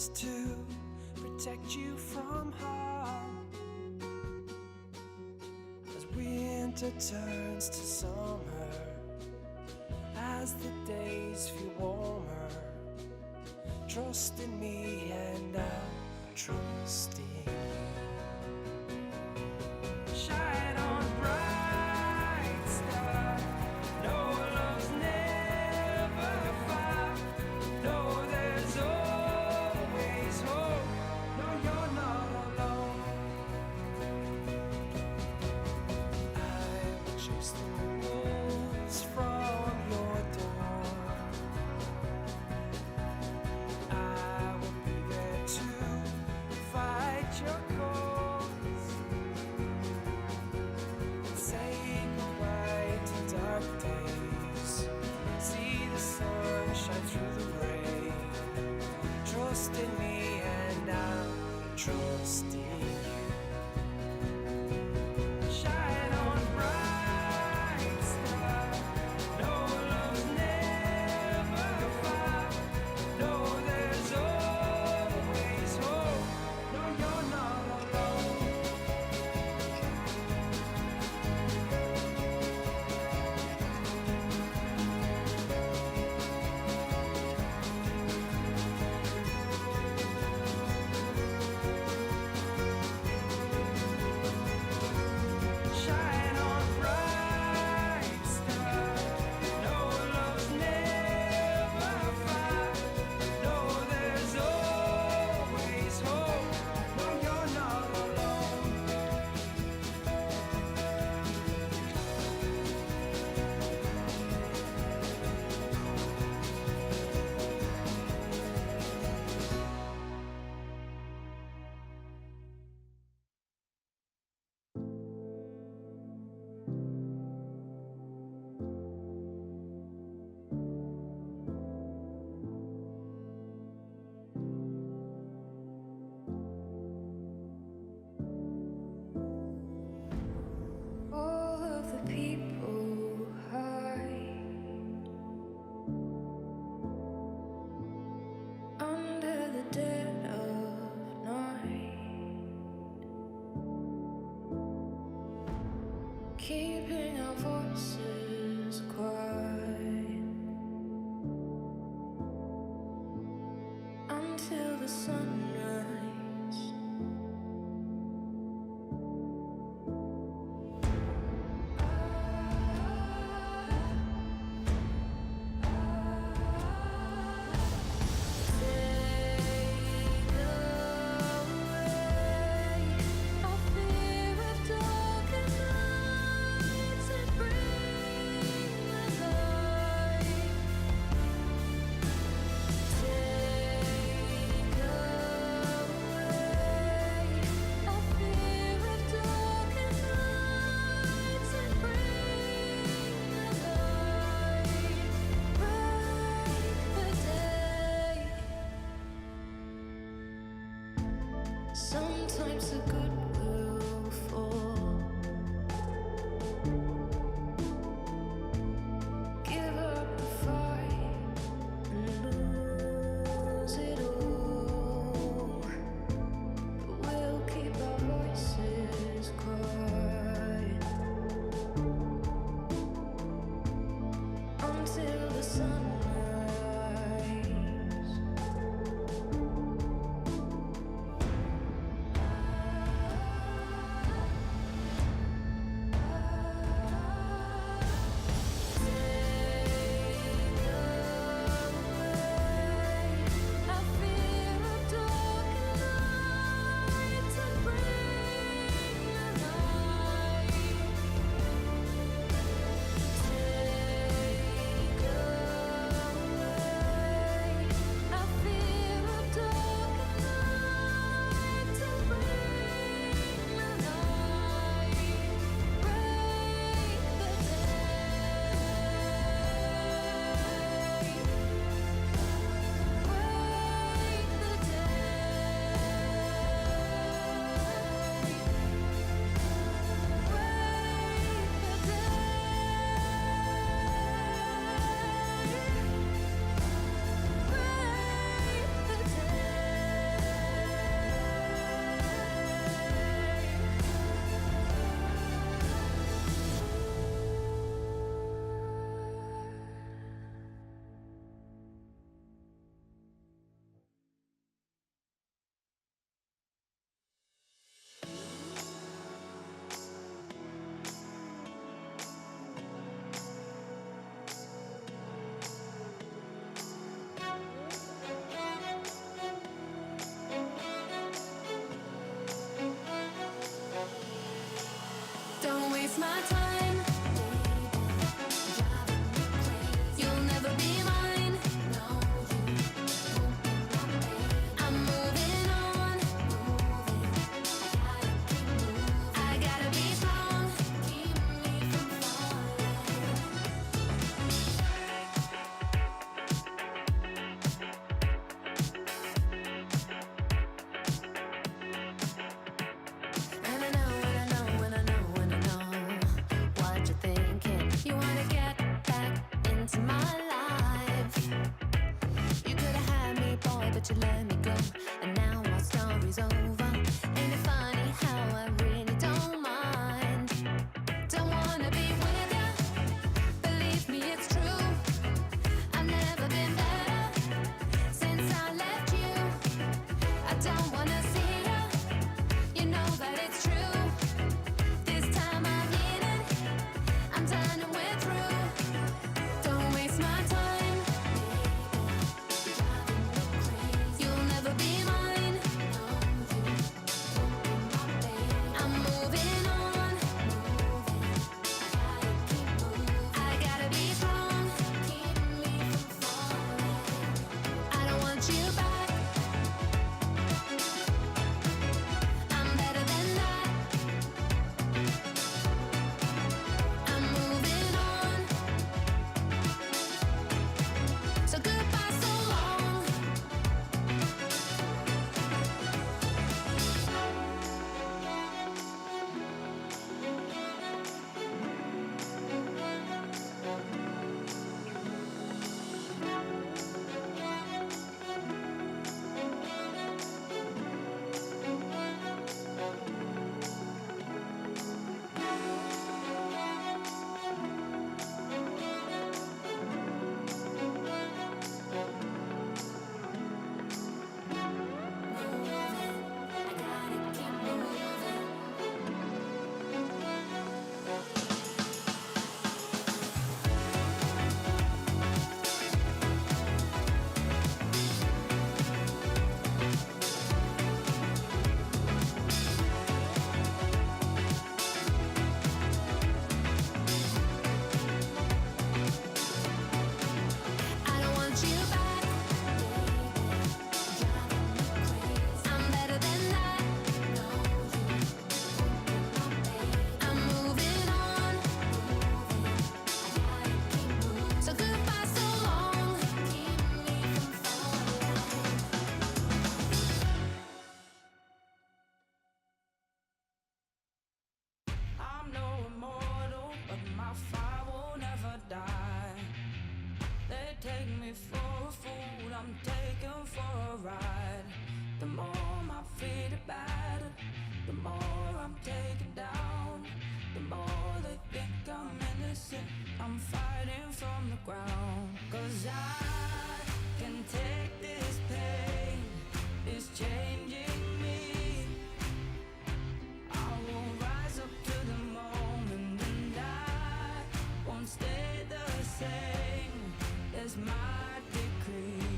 promise to protect you from harm. As winter turns to summer, as the days feel warmer, trust in me and I'll trust in you. Shine on, bright star. No, love's never far. No, there's always hope. No, you're not alone. I will chase the wolves from your door. I will be there to fight your cause and say goodbye to dark days. See the sun shine through the rain. Trust in me and I'll trust in you. Shine on, bright star. No, love's never far. No, there's always hope. No, you're not alone. Shine on, bright star. No, love's never far. No, there's always hope. No, you're not alone. All of the people hide under the dead of night, keeping our voices quiet until the sunrise. Sometimes the good will fall. Give up the fight and lose it all. But we'll keep our voices quiet until the sunrise. waste my time. You'll never be mine. I'm moving on. I gotta be strong. Keep me from falling. And I know, and I know, and I know, and I know what you're thinking. You wanna get back into my life. You could've had me, boy, but you let me go. And now our story's over. Ain't it funny how I really don't mind? Don't wanna be with ya. Believe me, it's true. I've never been better since I left you. I don't wanna see ya. You know that it's true. This time I mean it. I'm done and we're through. Don't waste my time. You'll never be mine. I'm moving on. I gotta be strong. Keep me from falling. I don't want you back. I'm better than that. I'm moving on. So goodbye, so long. I gotta keep moving. I don't want you back. I'm better than that. I'm moving on. So goodbye, so long. Keep me from falling. I'm no immortal, but my fire will never die. They take me for a fool, I'm taken for a ride. The more my feet are battered, the more I'm taken down. The more they think I'm innocent, I'm fighting from the ground. 'Cause I can take this pain, it's changing me. I will rise up to the moment and I won't stay the same. It's my decree.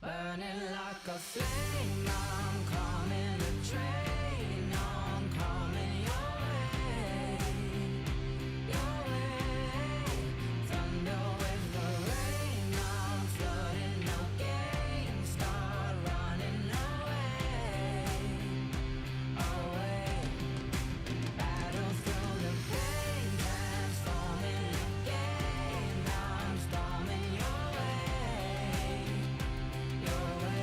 Burning like a flame, I'm coming a train. I'm coming your way, your way. Thunder with the rain, I'm flooding again. Start running away, away. Battle through the pain, transforming again. I'm storming your way, your way.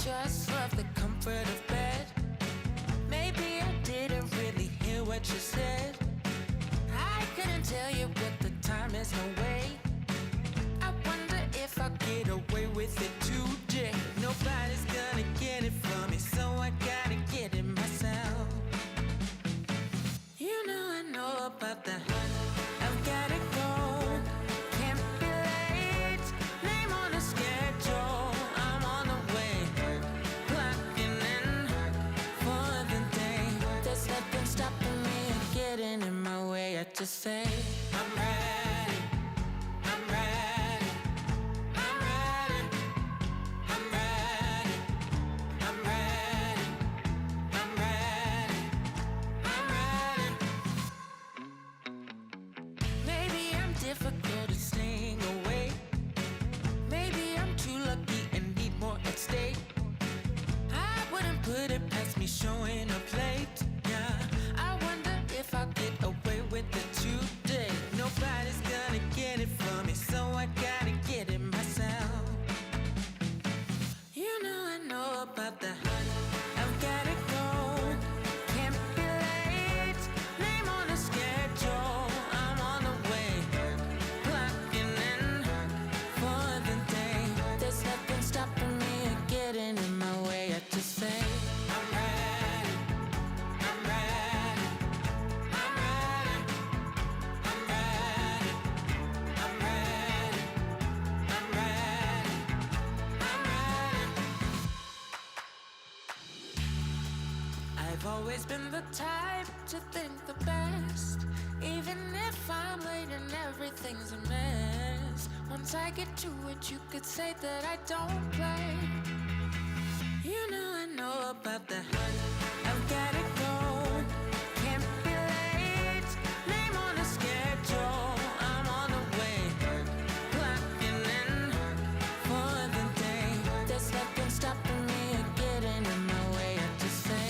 just love the comfort of bed. Maybe I didn't really hear what you said. I couldn't tell you what the time is, no way. I wonder if I'll get away with it today. Nobody's gonna get it from me, so I gotta get it myself. You know about that. I've gotta go, can't be late. Name on the schedule, I'm on the way. Clocking in for the day. There's nothing stopping me or getting in my way. I just say I'm ready, I'm ready, I'm ready, I'm ready, I'm ready, I'm ready, I'm ready. Maybe I'm difficult at staying awake. Maybe I'm too lucky and need more at stake. I wouldn't put it past me showing up late. Yeah, I wonder if I'll get away with it today. Nobody's gonna get it from me, so I gotta get it myself. You know about that. I've gotta go, can't be late. Name on the schedule, I'm on the way. Clocking in for the day. There's nothing stopping me or getting in my way. I just say I'm ready, I'm ready, I'm ready, I'm ready, I'm ready, I'm ready, I'm ready. I've always been the type to think the best, even if I'm late and everything's a mess. Once I get to it, you could say that I don't play. You know about that. I've gotta go, can't be late. Name on the schedule, I'm on the way. Clocking in for the day. There's nothing stopping me or getting in my way. I just say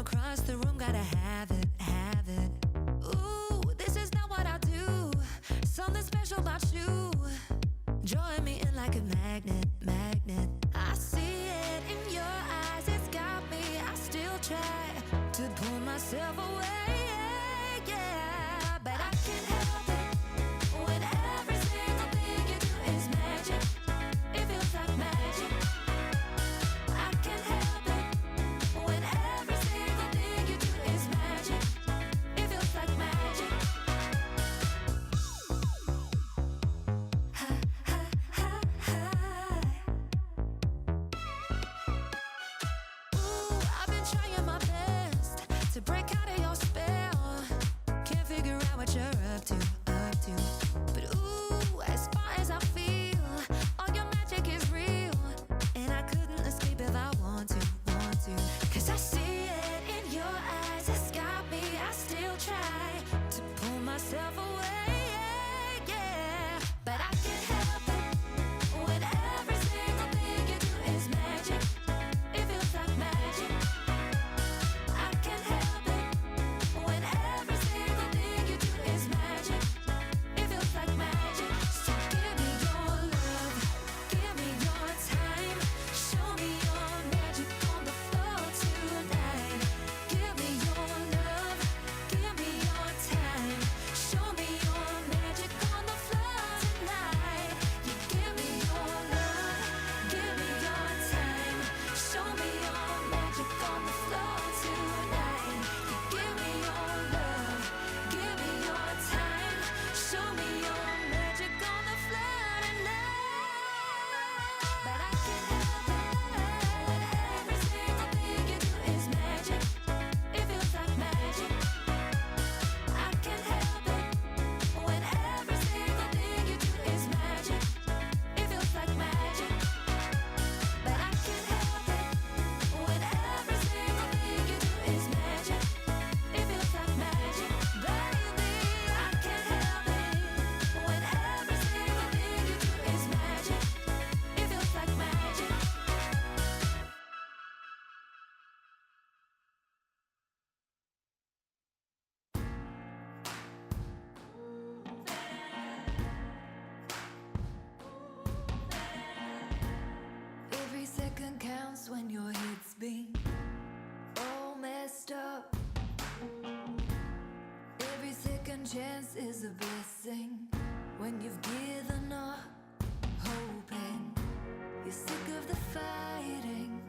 across the room, gotta have it, have it. Ooh, this is not what I do. Something special about you. Drawing me in like a magnet, magnet. I see it in your eyes, it's got me. I still try to pull myself away, yeah. But I can't help it when every single thing you do is magic. It feels like magic. I can't help it when every single thing you do is magic. It feels like magic. Ha, ha, ha, ha. Ooh, I've been trying my best to break out of your spell. Can't figure out what you're up to, up to. But ooh, as far as I feel, all your magic is real. And I couldn't escape if I want to, want to. 'Cause I see it in your eyes, it's got me. I still try to pull myself away, yeah. But I can't help it when every single thing you do is magic. It feels like magic. I can't help it when every single thing you do is magic. It feels like magic. So give me your love, give me your time. Show me your magic on the floor tonight. Give me your love, give me your time. Show me your magic on the floor tonight. You give me your love, give me your time. Show me your magic on the floor tonight. You give me your love, give me your time. Show me your magic on the floor tonight. But I can't help it when every single thing you do is magic. It feels like magic. I can't help it when every single thing you do is magic. It feels like magic. But I can't help it when every single thing you do is magic. It feels like magic, baby. I can't help it when every single thing you do is magic. It feels like magic. Every second counts when your head's being all messed up. Every second chance is a blessing when you've given up, hoping. You're sick of the fighting,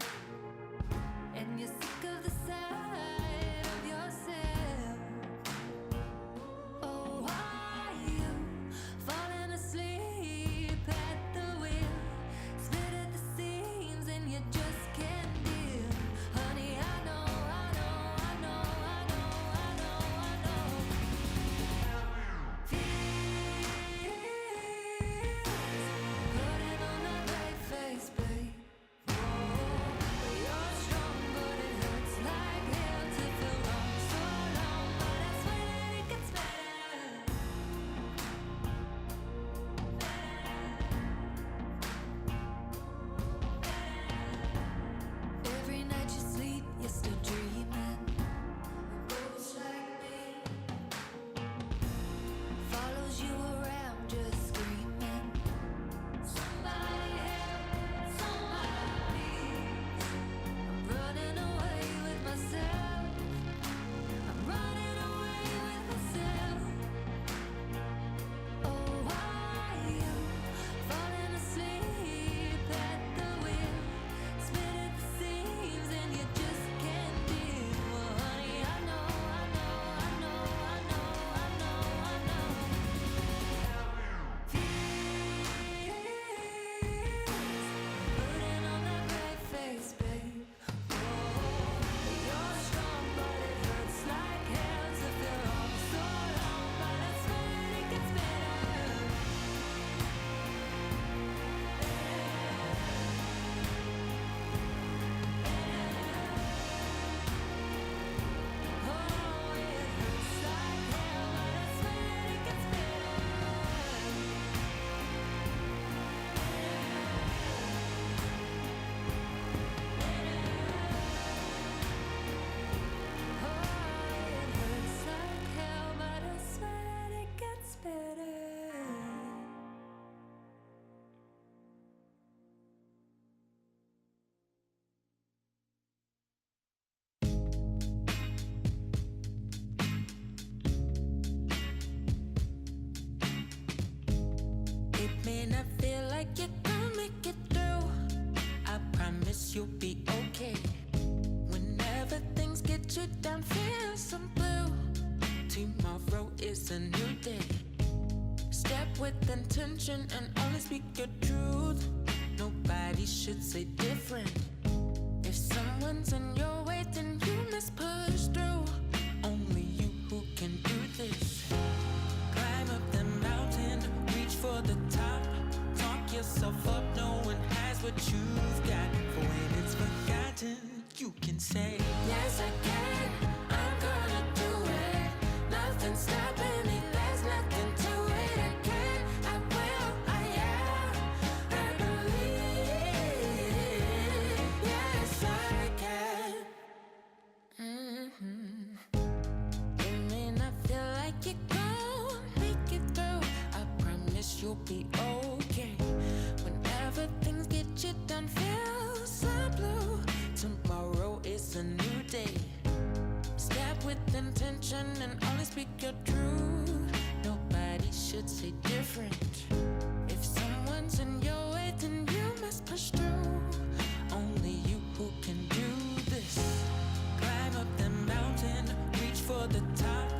and you're sick of the sight of yourself. Oh, why you falling asleep at the wheel, split at the seams, and you just can't deal. Honey, I know, I know, I know, I know, I know, I know. Feels putting on that brave face, babe. Whoa, you're strong, but it hurts like hell to feel wrong so long. But I swear it gets better. you'll be okay. Whenever things get you down, feel some blue. Tomorrow is a new day. Step with intention and only speak your truth. Nobody should say different. If someone's in your way, then you must push through. Only you who can do this. Climb up the mountain, reach for the top. Talk yourself up, no one has what you've got. For when it's forgotten, you can say, yes I can, I'm gonna do it. Nothing's stopping me, there's nothing to it. I can, I will, I am, I believe. Yes I can. You may not feel like you're gonna make it through. I promise you'll be okay. Whenever things get you done, feel so blue. Tomorrow is a new day. Step with intention and only speak your truth. Nobody should say different. If someone's in your way, then you must push through. Only you who can do this. Climb up the mountain, reach for the top.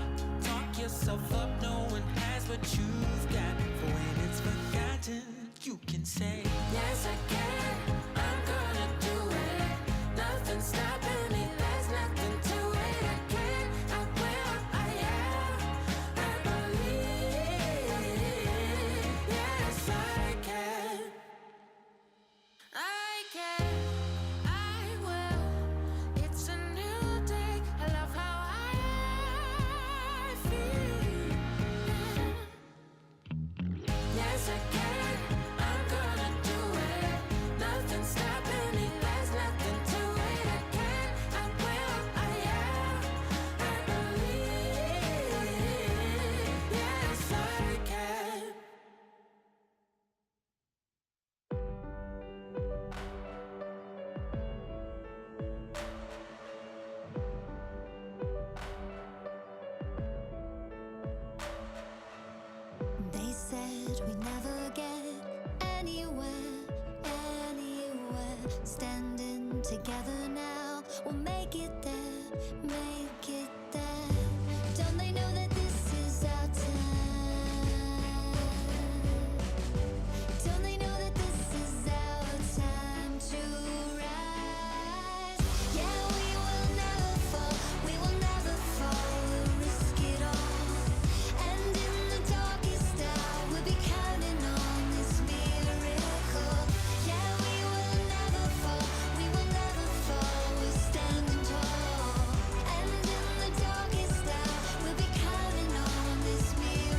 Talk yourself up, no one has what you've got. For when it's forgotten, you can say, yes I can, I'm gonna do it. Nothing's stopping me, there's nothing to it. I can, I will, I am, I believe. Yes I can. I can, I will. It's a new day. I love how I feel. Yes I can, I'm gonna do it. Nothing's stopping me, there's nothing to it. I can, I will, I am, I believe. Yes I can. They said we never get anywhere, anywhere. Standing together now, we'll make it there, make it there. Don't they know that this is our time? Don't they know that this is our time to rise? Yeah, we will never fall, we will never fall, we'll risk it all. And in the darkest hour, we'll be counting on this miracle. Yeah, we will never fall, we will never fall, we're standing tall. And in the darkest hour, we'll be counting on this miracle.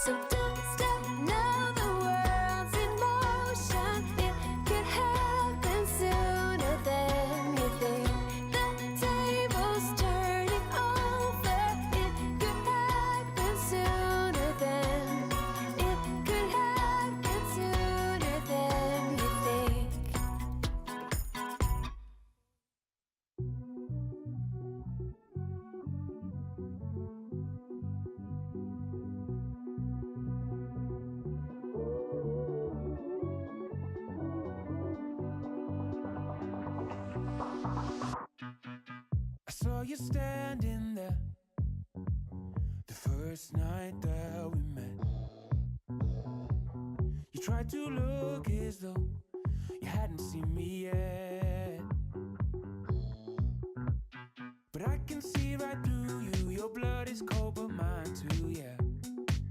So don't stop now, the world's in motion. It could happen sooner than you think. The table's turning over. It could happen sooner than. It could happen sooner than you think. I saw you standing there the first night that we met. You tried to look as though you hadn't seen me yet, but I can see right through you. Your blood is cold, but mine too, yeah.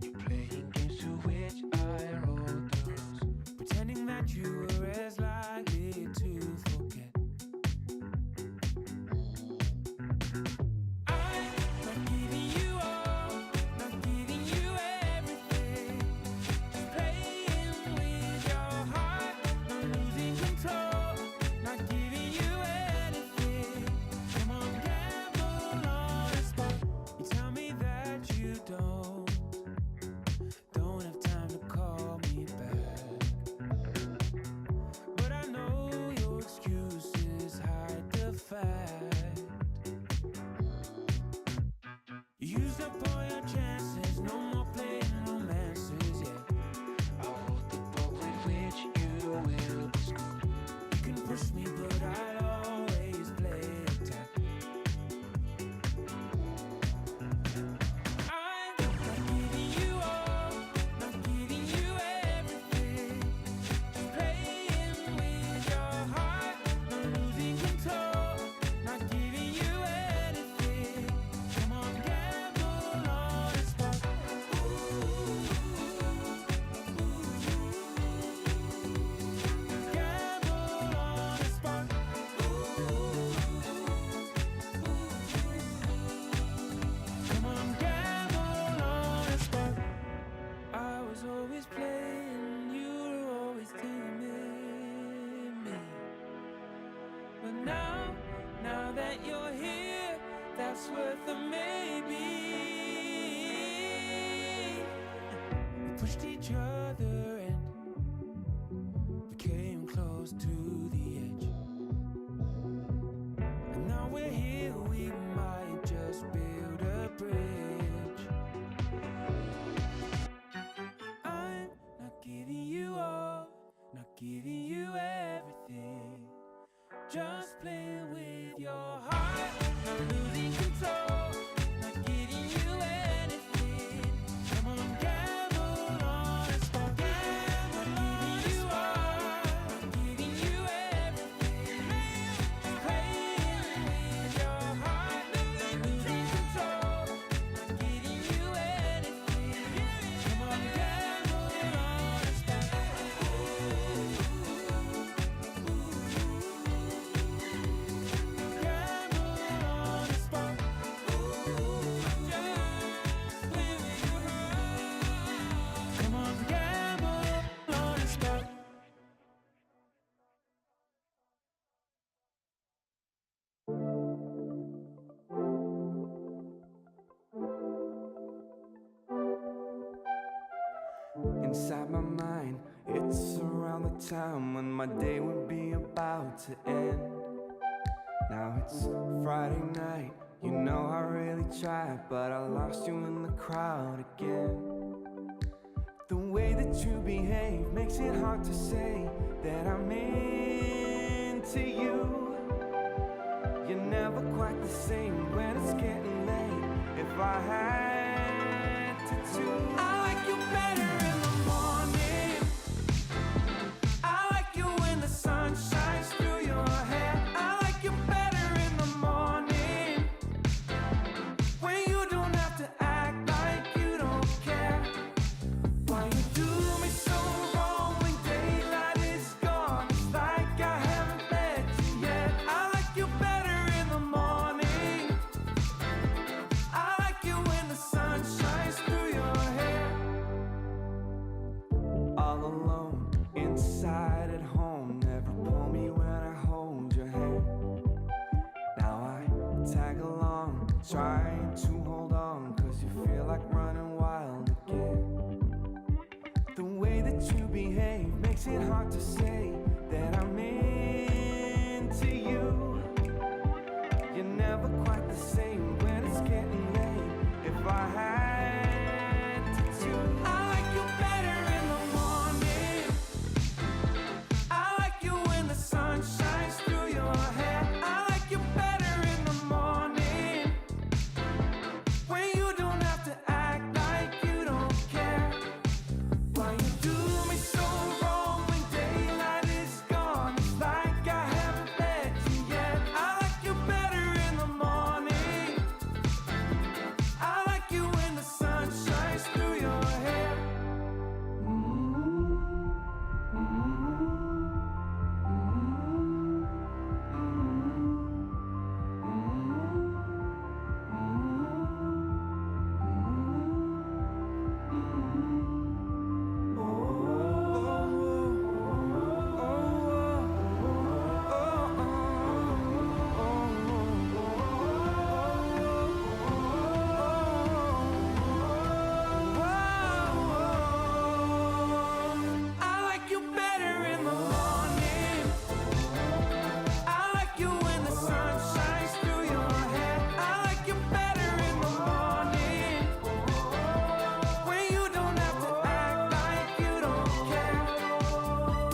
You're playing games to which I wrote the rules, pretending that you were as likely to forget. I'm not giving you all, not giving you everything. Just playing with your heart, not losing control, not giving you anything. Come on, gamble on a spot. You tell me that you don't have time to call me back, but I know your excuses hide the fact. You used up all your chances, no more playing romances, yeah. I'll hold the book with which you will be schooled. You can push me, but I'll always play attack. I'm not giving you all, not giving you everything. Just playing with your heart, not losing control, not giving you anything. Come on, gamble on a spot. Gamble on a spot. Come on, gamble on a spot. I was always playing, you were always taming me. But now that you're here, that's worth a maybe. We pushed each other and became close to the edge. And now we're here, we might just build a bridge. I'm not giving you all, not giving you everything. Just playing with your heart, not losing control, not giving you anything. Come on, gamble on a spot. Gamble on a spot. Not giving you everything. Just playing with your heart, not losing control, not giving you anything. Come on, gamble on a spot. Gamble on a spot. Just play with your heart. Come on, gamble on a spot. Inside my mind, it's around the time when my day would be about to end. Now it's Friday night, you know I really tried, but I lost you in the crowd again. The way that you behave makes it hard to say that I'm into you. You're never quite the same when it's getting late. If I had to choose, I like you better in the morning. I like you when the sun shines through your hair. I like you better in the morning, when you don't have to act like you don't care. Why you do me so wrong when daylight is gone? It's like I haven't met you yet. I like you better in the morning. I like you when the sun shines through your hair. Trying to hold on, cause you feel like running wild again. The way that you behave makes it hard to say that I'm into you. You're never quite the same when it's getting late. If I had to choose, I like you better in the morning. I like you when the sun shines through your hair. I like you better in the morning, when you don't have to act like you don't care. Why you do me so wrong when daylight is gone? It's like I haven't met you yet. I like you better in the morning. I like you when the sun shines through your hair. I like you better in the morning. I like you when the sun shines through your hair. I like you better in the morning, when you don't have to act like you don't care.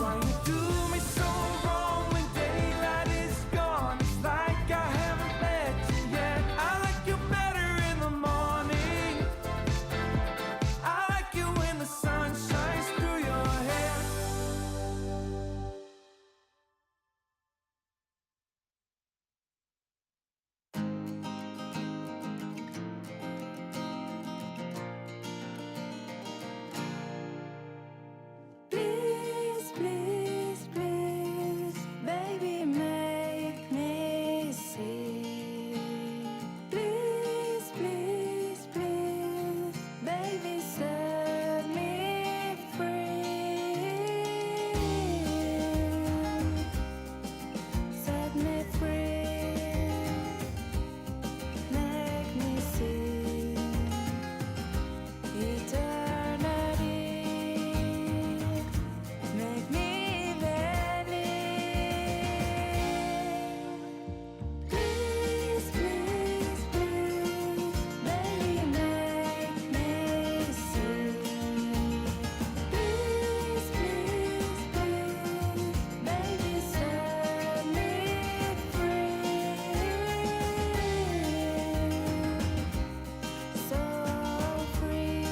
Why you do me so wrong when daylight is gone? It's like I haven't met you yet. I like you better in the morning. I like you when the sun shines through your hair. Please, please, please, baby, make me see. Please, please, please, baby, set me free. Set me free. Make me see eternity. Make me believe. Please, please, please, baby, make me see. Please, please, please, baby, set me free. So free.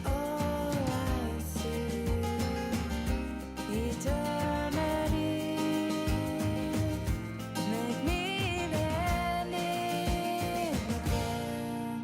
All I see, eternity. Make me believe again.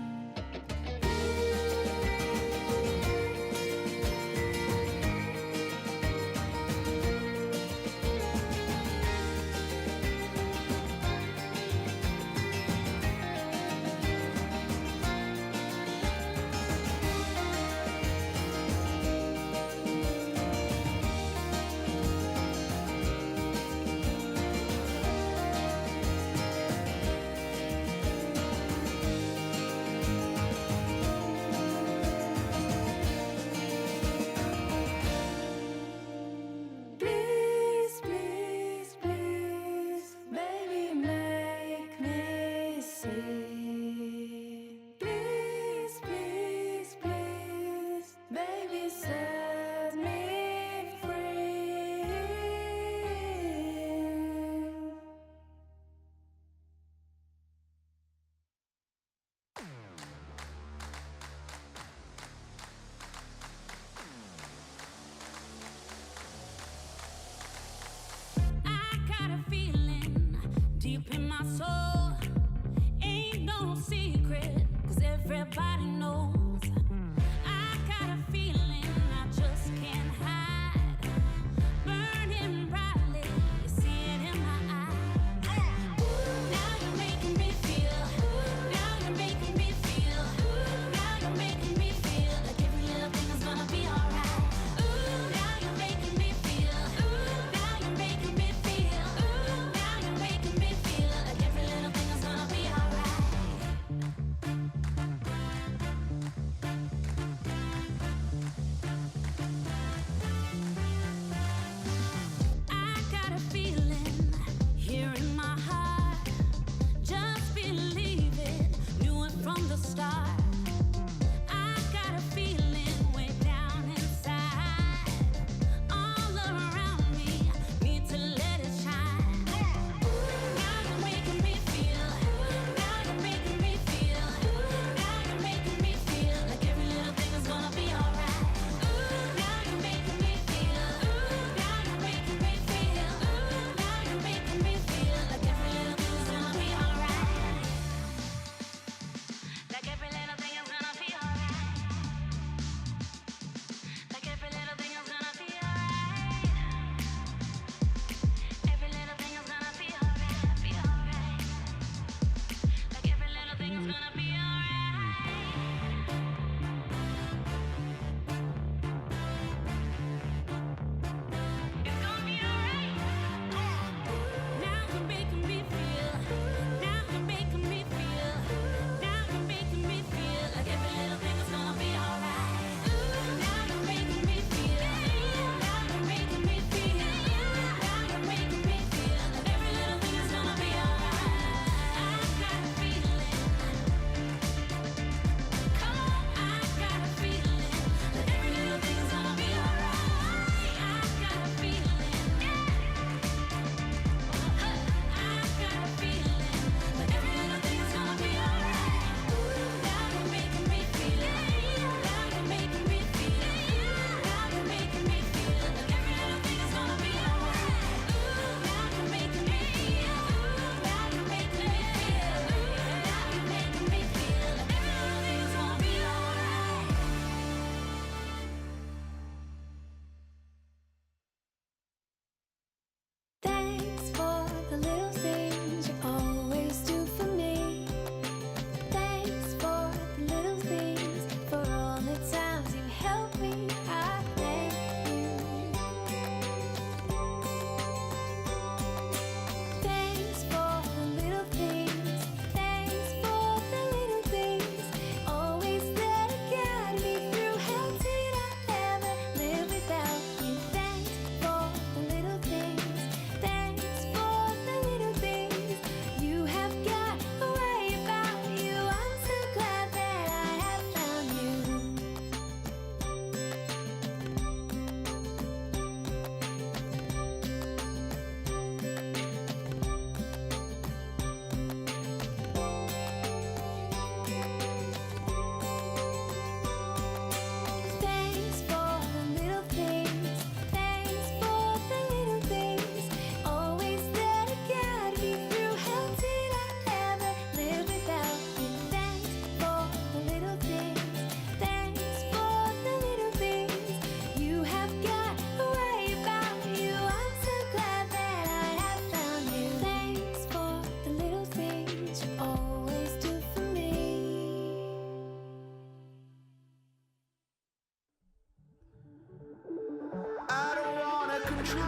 control.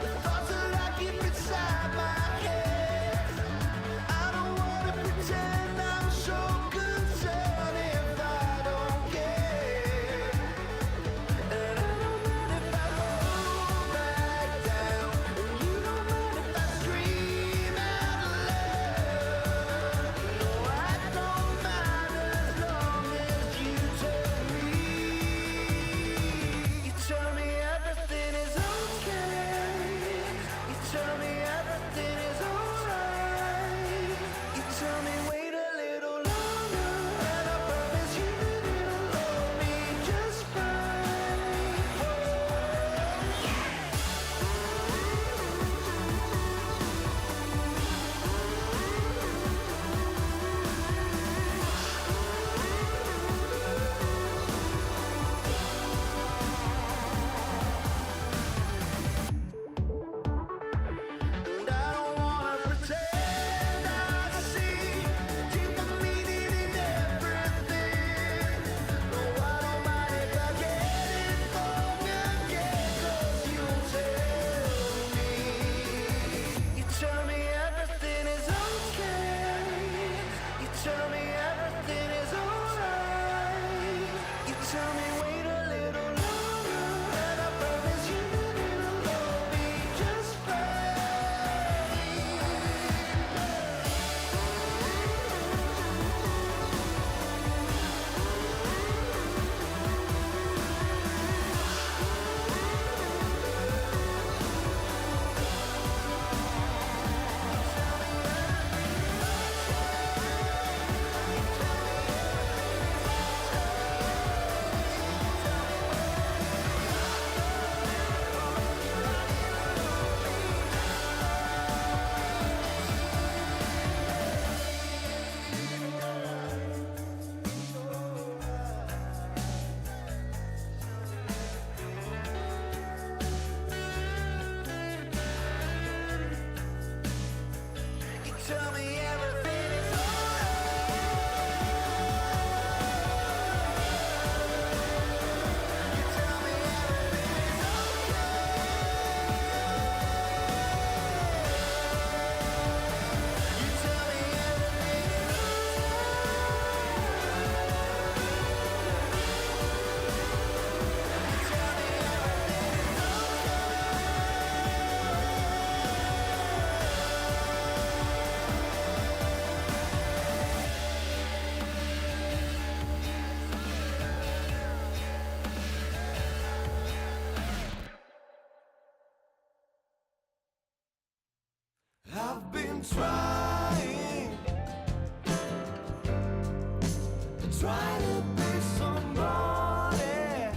The thoughts that I keep inside my head, I don't wanna pretend I'm so concerned if I don't care. And I don't mind if I go back down, and you don't mind if I scream out loud. No, I don't mind as long as you tell me. You tell me everything is okay. You tell me everything is alright. You tell me wait a little longer, and I promise you that it'll all be just fine. And I don't wanna pretend I see deeper meaning in everything. No, I don't mind if I get it wrong again, 'cause you'll tell me. You tell me everything is okay. You tell me everything is alright. You tell me wait a little longer, and I promise you that it'll all be just fine. You tell me everything is alright. You tell me everything is okay. You tell me everything is alright. You tell me everything is I've been trying to be somebody.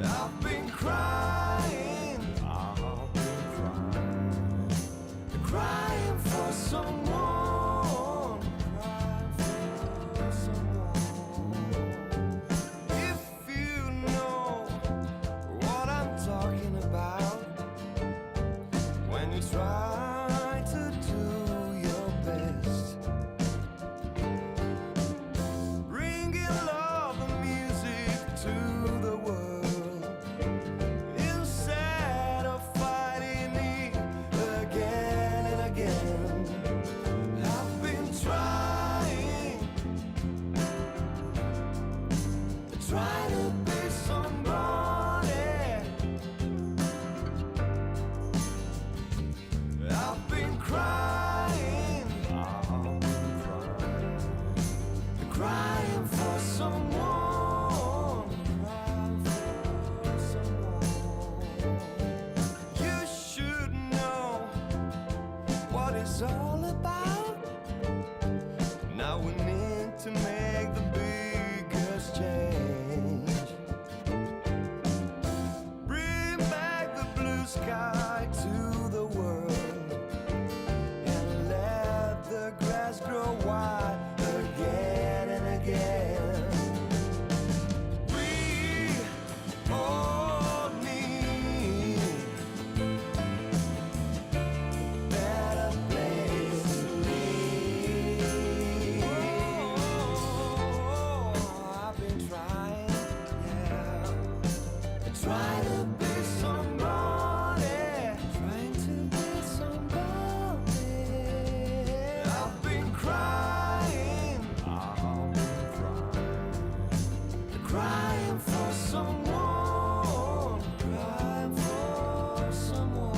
I've been crying, crying for someone, If you know what I'm talking about, when you try to do your best, bringing love and music to the world, instead of fighting it again and again. I've been trying to be somebody. I've been crying, crying for someone, You should know what it's all about. Now we need to make the biggest change. someone, cry for someone.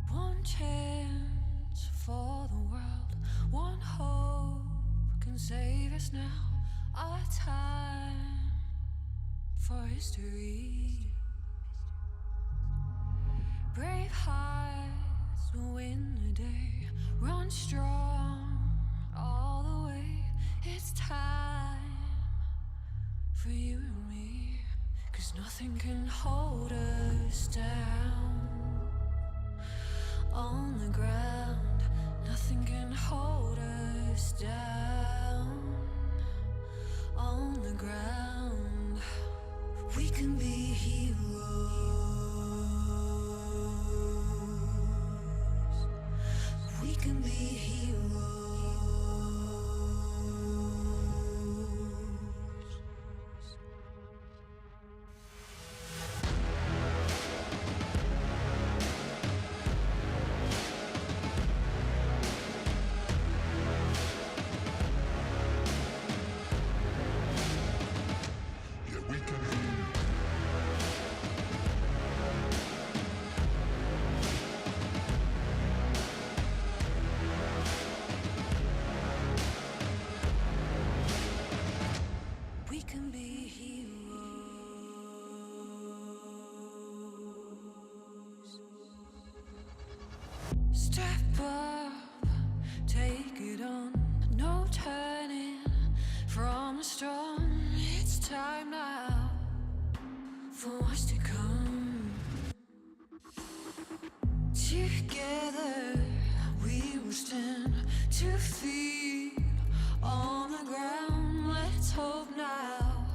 One chance for the world, one hope can save us now. Our time for history. Brave hearts will win the day. Run strong all the way. It's time for you and me, 'cause nothing can hold us down. On the ground, nothing can hold us down. On the ground, we can be heroes. We can be heroes. We can be heroes. Step up, take it on. No turning from the storm. It's time now for what's to come. Together we will stand 2 feet on the ground. Let's hope now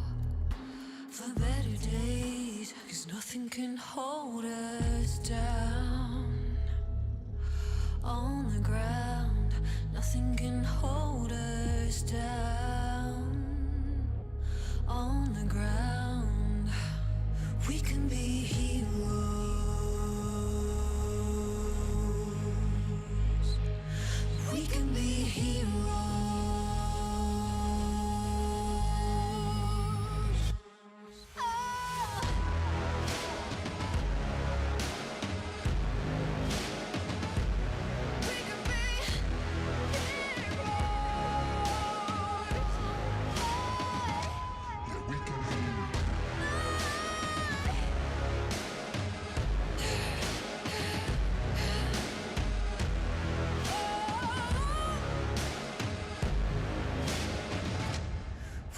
for better days, 'cause nothing can hold us down. On the ground, nothing can hold us down. On the ground, we can be heroes. We can be heroes.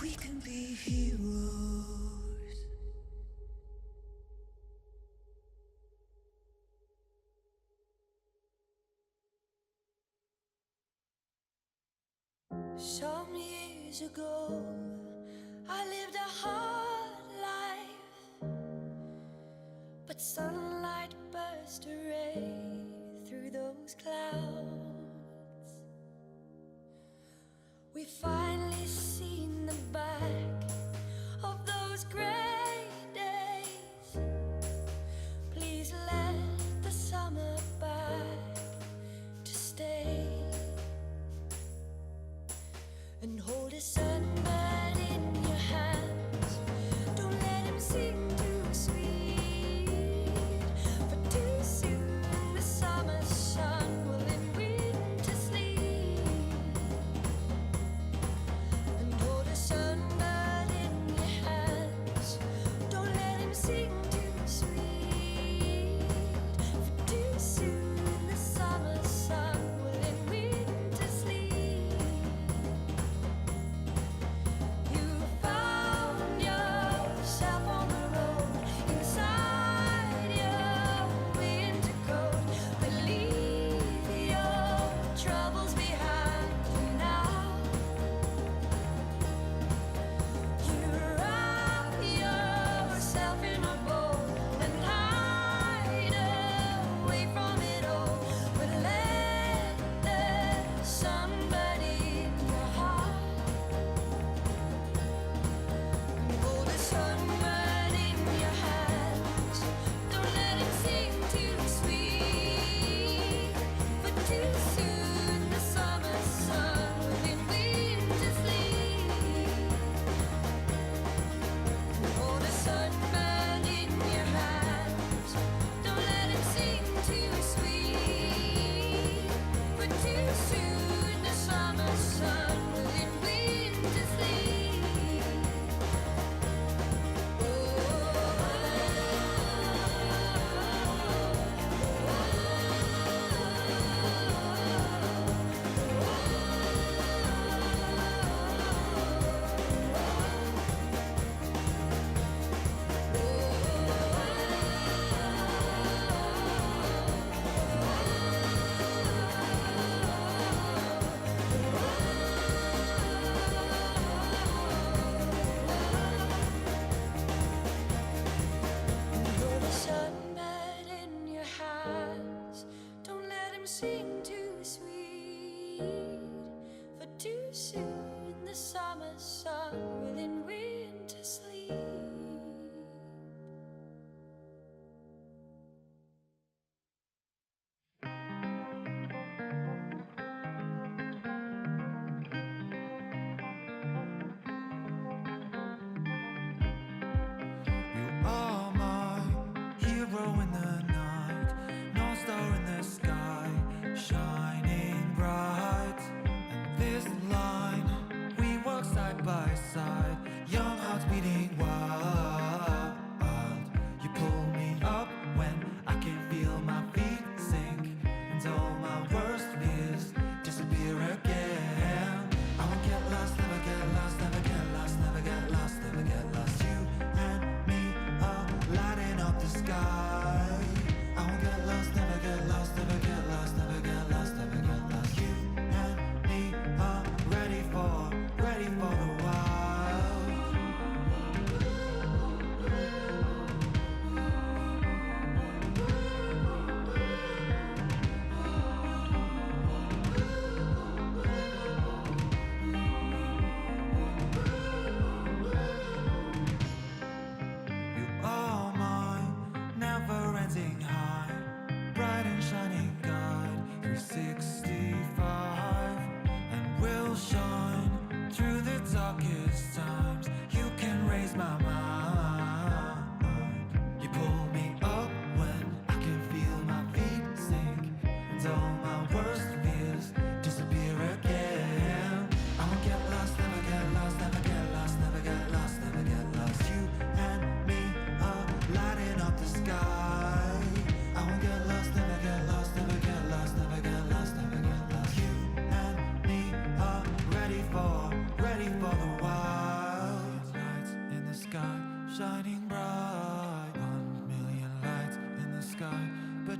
We can be heroes. Some years ago, I lived a hard life, but sunlight burst a ray through those clouds. We finally seen the back of those gray days. Please let the summer back to stay and hold a sunbird in your hands. Don't let him sing too sweet, for too soon the summer sun will end winter sleep. And hold a sunbird in your hands. Don't let him sing too sweet, for too soon the summer sun will end winter sleep.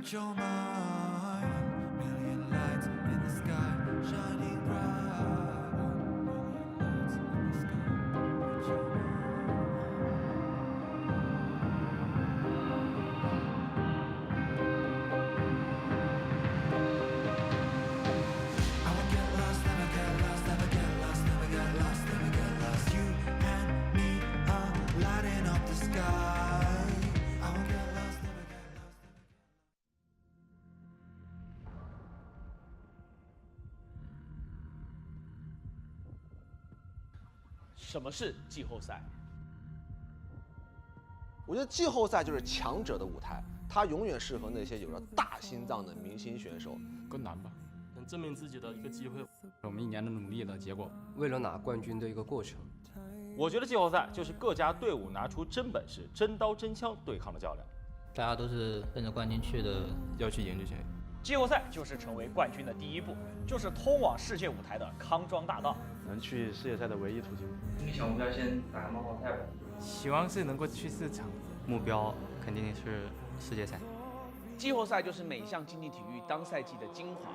got your mind. Million lights in the sky, shining bright. Million lights in the sky, got your mind. I won't get lost, never get lost, never get lost, never get lost, never get lost. You and me are lighting up the sky. I won't get lost, never get lost. 什么是季后赛？我觉得季后赛就是强者的舞台，它永远适合那些有着大心脏的明星选手。更难吧，能证明自己的一个机会。我们一年的努力的结果。为了拿冠军的一个过程。我觉得季后赛就是各家队伍拿出真本事、真刀真枪对抗的较量。大家都是奔着冠军去的，要去赢就行。季后赛就是成为冠军的第一步，就是通往世界舞台的康庄大道，能去世界赛的唯一途径。理想目标先打个冒泡赛吧。希望是能够去4场，目标肯定是世界赛。季后赛就是每项竞技体育当赛季的精华，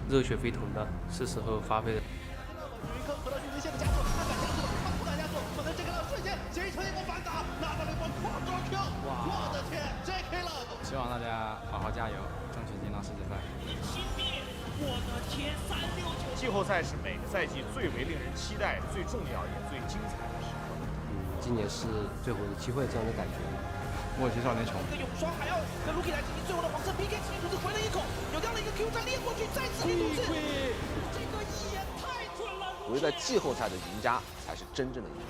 热血沸腾的，是时候发挥的。有一颗回到运动线的加速，他敢加速，他不敢加速，可能这个瞬间，谁成一波反打，拿到了一波跨桌 Q， 我的天 ，JK 了！希望大家好好加油，争取进到世界赛。我的天，369！季后赛是每个赛季最为令人期待、最重要也最精彩的时刻。今年是最后的机会，这样的感觉。莫奇少年穷。这个泳双还要跟 Lucky 来进行最后的黄色 PK， 骑士回了一口，有这样的一个 Q 战连过去，再次连统治，这个一眼太准了。我觉得在季后赛的赢家才是真正的赢家。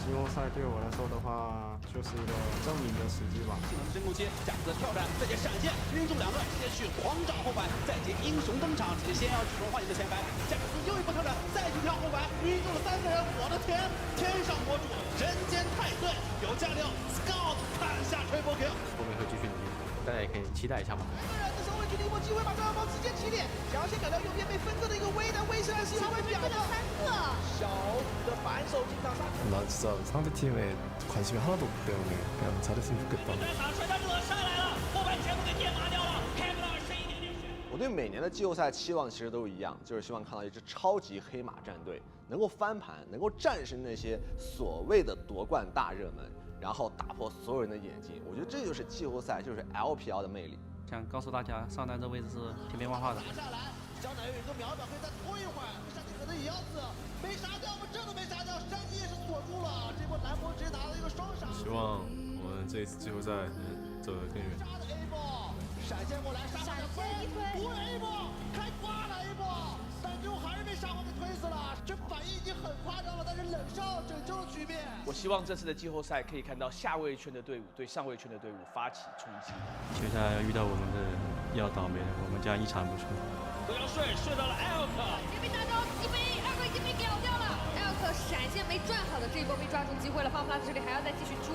季后赛对我来说的话，就是一个证明的时机吧。技能真空切，假子跳斩，再接闪现，晕中2个，直接去狂找后排，再接英雄登场，直接先要去融化你的前排，贾克斯又一波跳斩，再去跳后排，晕中了3个人，我的天，天上魔主，人间太岁，有加料 ，Scout 砍下 Triple Kill。后面会继续努力，大家也可以期待一下嘛。2个人的首尾距离一波机会，把张小猫直接起点，想要先搞掉右边被分割的一个微的威慑是会表的3个，小的反手进场杀。 난 진짜 상대 팀에 관심이 하나도 없기 때문에 그냥 잘했으면 좋겠다. 我对每年的季后赛期望其实都一样，就是希望看到一支超级黑马战队能够翻盘，能够战胜那些所谓的夺冠大热门，然后打破所有人的眼睛。我觉得这就是季后赛，就是 LPL 的魅力。想告诉大家，上单这位置是天变万化的。拿下来，小奶有一个秒表，可以再拖一会儿。上去可能也要死，没杀掉，我们真的没杀掉，山鸡也是锁住了。这波蓝魔直接拿了一个双杀。希望我们这一次季后赛能走得更远。杀的 A 波，闪现过来，杀掉推，不是 A 波，开挂了 A 波，但最后还是被沙皇给推死了。这反应已经很夸张了，但是冷少拯救了局面。我希望这次的季后赛可以看到下位圈的队伍对上位圈的队伍发起冲击。季后赛遇到我们的要倒霉了，我们家一场不出。都要睡到了 Elk， 也被大招击飞，Elk已经被秒掉了。Elk 闪现没转好的这一波被抓住机会了，放 Plus 这里还要再继续追。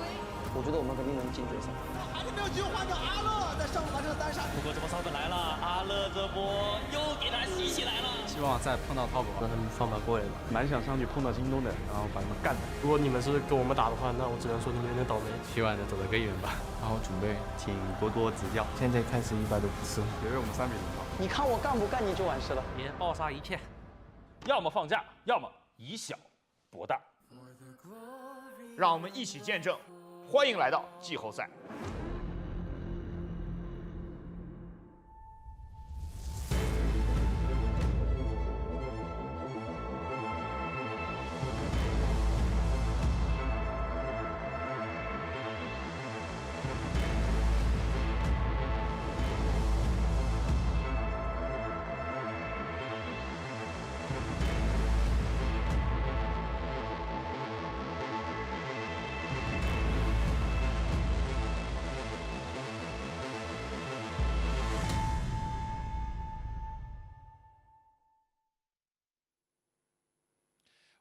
我觉得我们肯定能进决赛。还是没有机会换掉阿乐，在上路完成了单杀。不过这波骚粉来了，阿乐这波又给他吸起来了。希望再碰到 top， 让他们放马过来吧。蛮想上去碰到京东的，然后把他们干了。如果你们是跟我们打的话，那我只能说你们有点倒霉。希望能走得更远吧。好好准备，请多多指教。现在开始100多不是，因为我们3比0好。你看我干不干你就完事了。别暴杀一片。要么放假，要么以小博大。让我们一起见证，欢迎来到季后赛。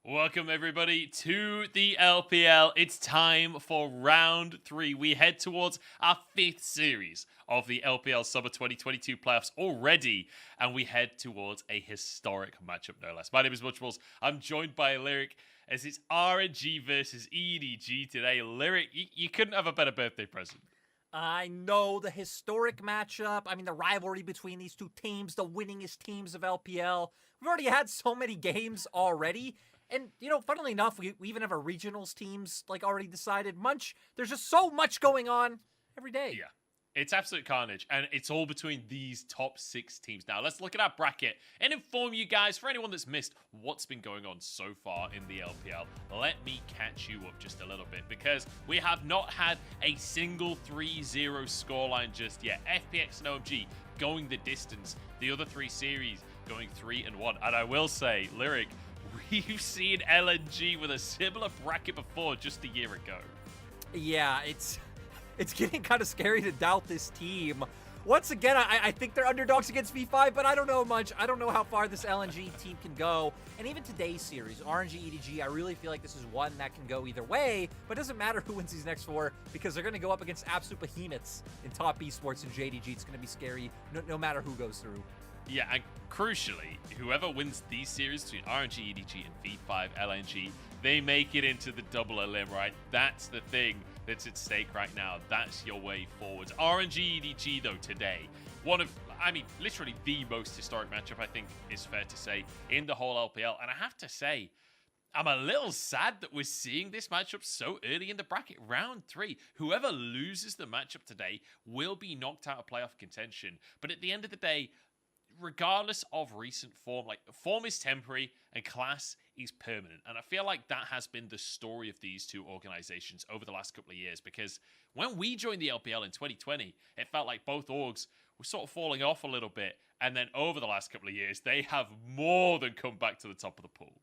Welcome, everybody, to the LPL. It's time for round 3. We head towards our 5th series of the LPL Summer 2022 playoffs already, and we head towards a historic matchup, no less. My name is Muchballs. I'm joined by Lyric as it's RNG versus EDG today. Lyric, you couldn't have a better birthday present. I know, the historic matchup. I mean, the rivalry between these two teams, the winningest teams of LPL. We've already had so many games already. And, you know, funnily enough, we even have our regionals teams, like, already decided. There's just so much going on every day. Yeah. It's absolute carnage, and it's all between these top 6 teams. Now, let's look at our bracket and inform you guys, for anyone that's missed what's been going on so far in the LPL, let me catch you up just a little bit, because we have not had a single 3-0 scoreline just yet. FPX and OMG going the distance. The other 3 series going 3-1. And I will say, Lyric, we've seen LNG with a similar bracket before just a year ago. Yeah, it's getting kind of scary to doubt this team. Once again, I think they're underdogs against V5, but I don't know much. I don't know how far this LNG team can go. And even today's series, RNG, EDG, I really feel like this is one that can go either way, but it doesn't matter who wins these next 4 because they're going to go up against absolute behemoths in top esports and JDG. It's going to be scary no matter who goes through. Yeah, and crucially, whoever wins these series between RNG, EDG, and V5 LNG, they make it into the double elim, right? That's the thing that's at stake right now. That's your way forwards. RNG, EDG, though, today, literally the most historic matchup, I think, is fair to say, in the whole LPL. And I have to say, I'm a little sad that we're seeing this matchup so early in the bracket. Round 3, whoever loses the matchup today will be knocked out of playoff contention. But at the end of the day, regardless of recent form, form is temporary and class is permanent. And I feel like that has been the story of these two organizations over the last couple of years, because when we joined the LPL in 2020, it felt like both orgs were sort of falling off a little bit. And then over the last couple of years, they have more than come back to the top of the pool.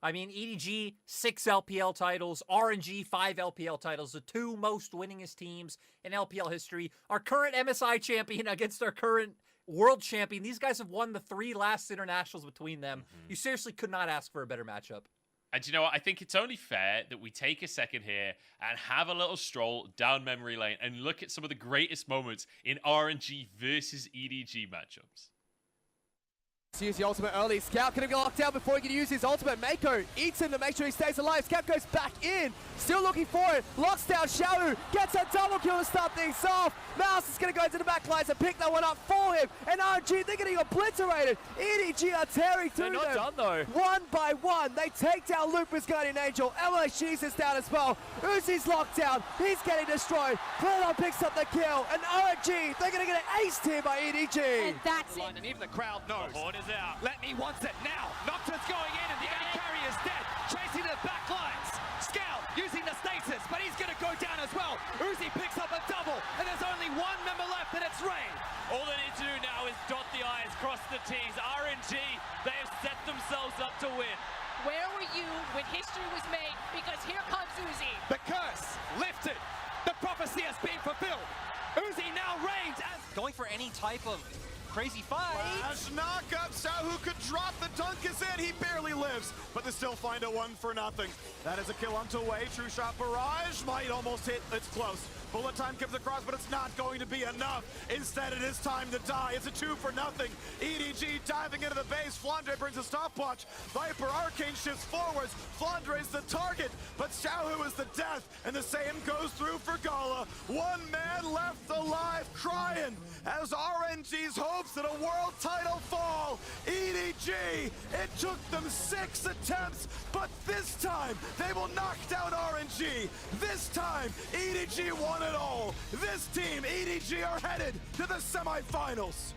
I mean, EDG, 6 LPL titles, RNG, 5 LPL titles, the 2 most winningest teams in LPL history. Our current MSI champion against our current world champion. These guys have won the 3 last internationals between them. You seriously could not ask for a better matchup. And you know what? I think it's only fair that we take a second here and have a little stroll down memory lane and look at some of the greatest moments in RNG versus EDG matchups. Use the ultimate early. Scout gonna be locked down before he can use his ultimate. Mako eats him to make sure he stays alive. Scout goes back in, still looking for it. Locks down Xiao, gets a double kill to start things off. Mouse is gonna go into the back lines and pick that one up for him. And RNG, they're getting obliterated. EDG are tearing through them. They're not done though. One by one, they take down Lupus Guardian Angel. LHG's is down as well. Uzi's locked down. He's getting destroyed. Fernand picks up the kill. And RNG, they're gonna get aced here by EDG. And that's it. And even the crowd knows. The horde is out. Let me wants it now. Nocturne's going in, and the AD carry is dead. Chasing the back lines. Scout using the stasis, but he's going to go down as well. Uzi picks up a double, and there's only 1 member left, and it's Ray. All they need to do now is dot the I's, cross the T's. RNG, they have set themselves up to win. Where were you when history was made? Because here comes Uzi. The curse lifted. The prophecy has been fulfilled. Uzi now reigns as... Going for any type of crazy fight. Flash knockup. Sahu could drop. The dunk is in. He barely lives, but they still find a 1-0. That is a kill on Way. True shot barrage might almost hit. It's close. Bullet time comes across, but it's not going to be enough. Instead, it is time to die. It's a 2-0. EDG diving into the base. Flandre brings a stopwatch. Viper Arcane shifts forwards. Flandre is the target, but Xiaohu is the death, and the same goes through for Gala. 1 man left alive, crying as RNG's hopes at a world title fall. EDG, it took them 6 attempts, but this time they will knock down RNG. This time, EDG won it all. This team, EDG, are headed to the semifinals.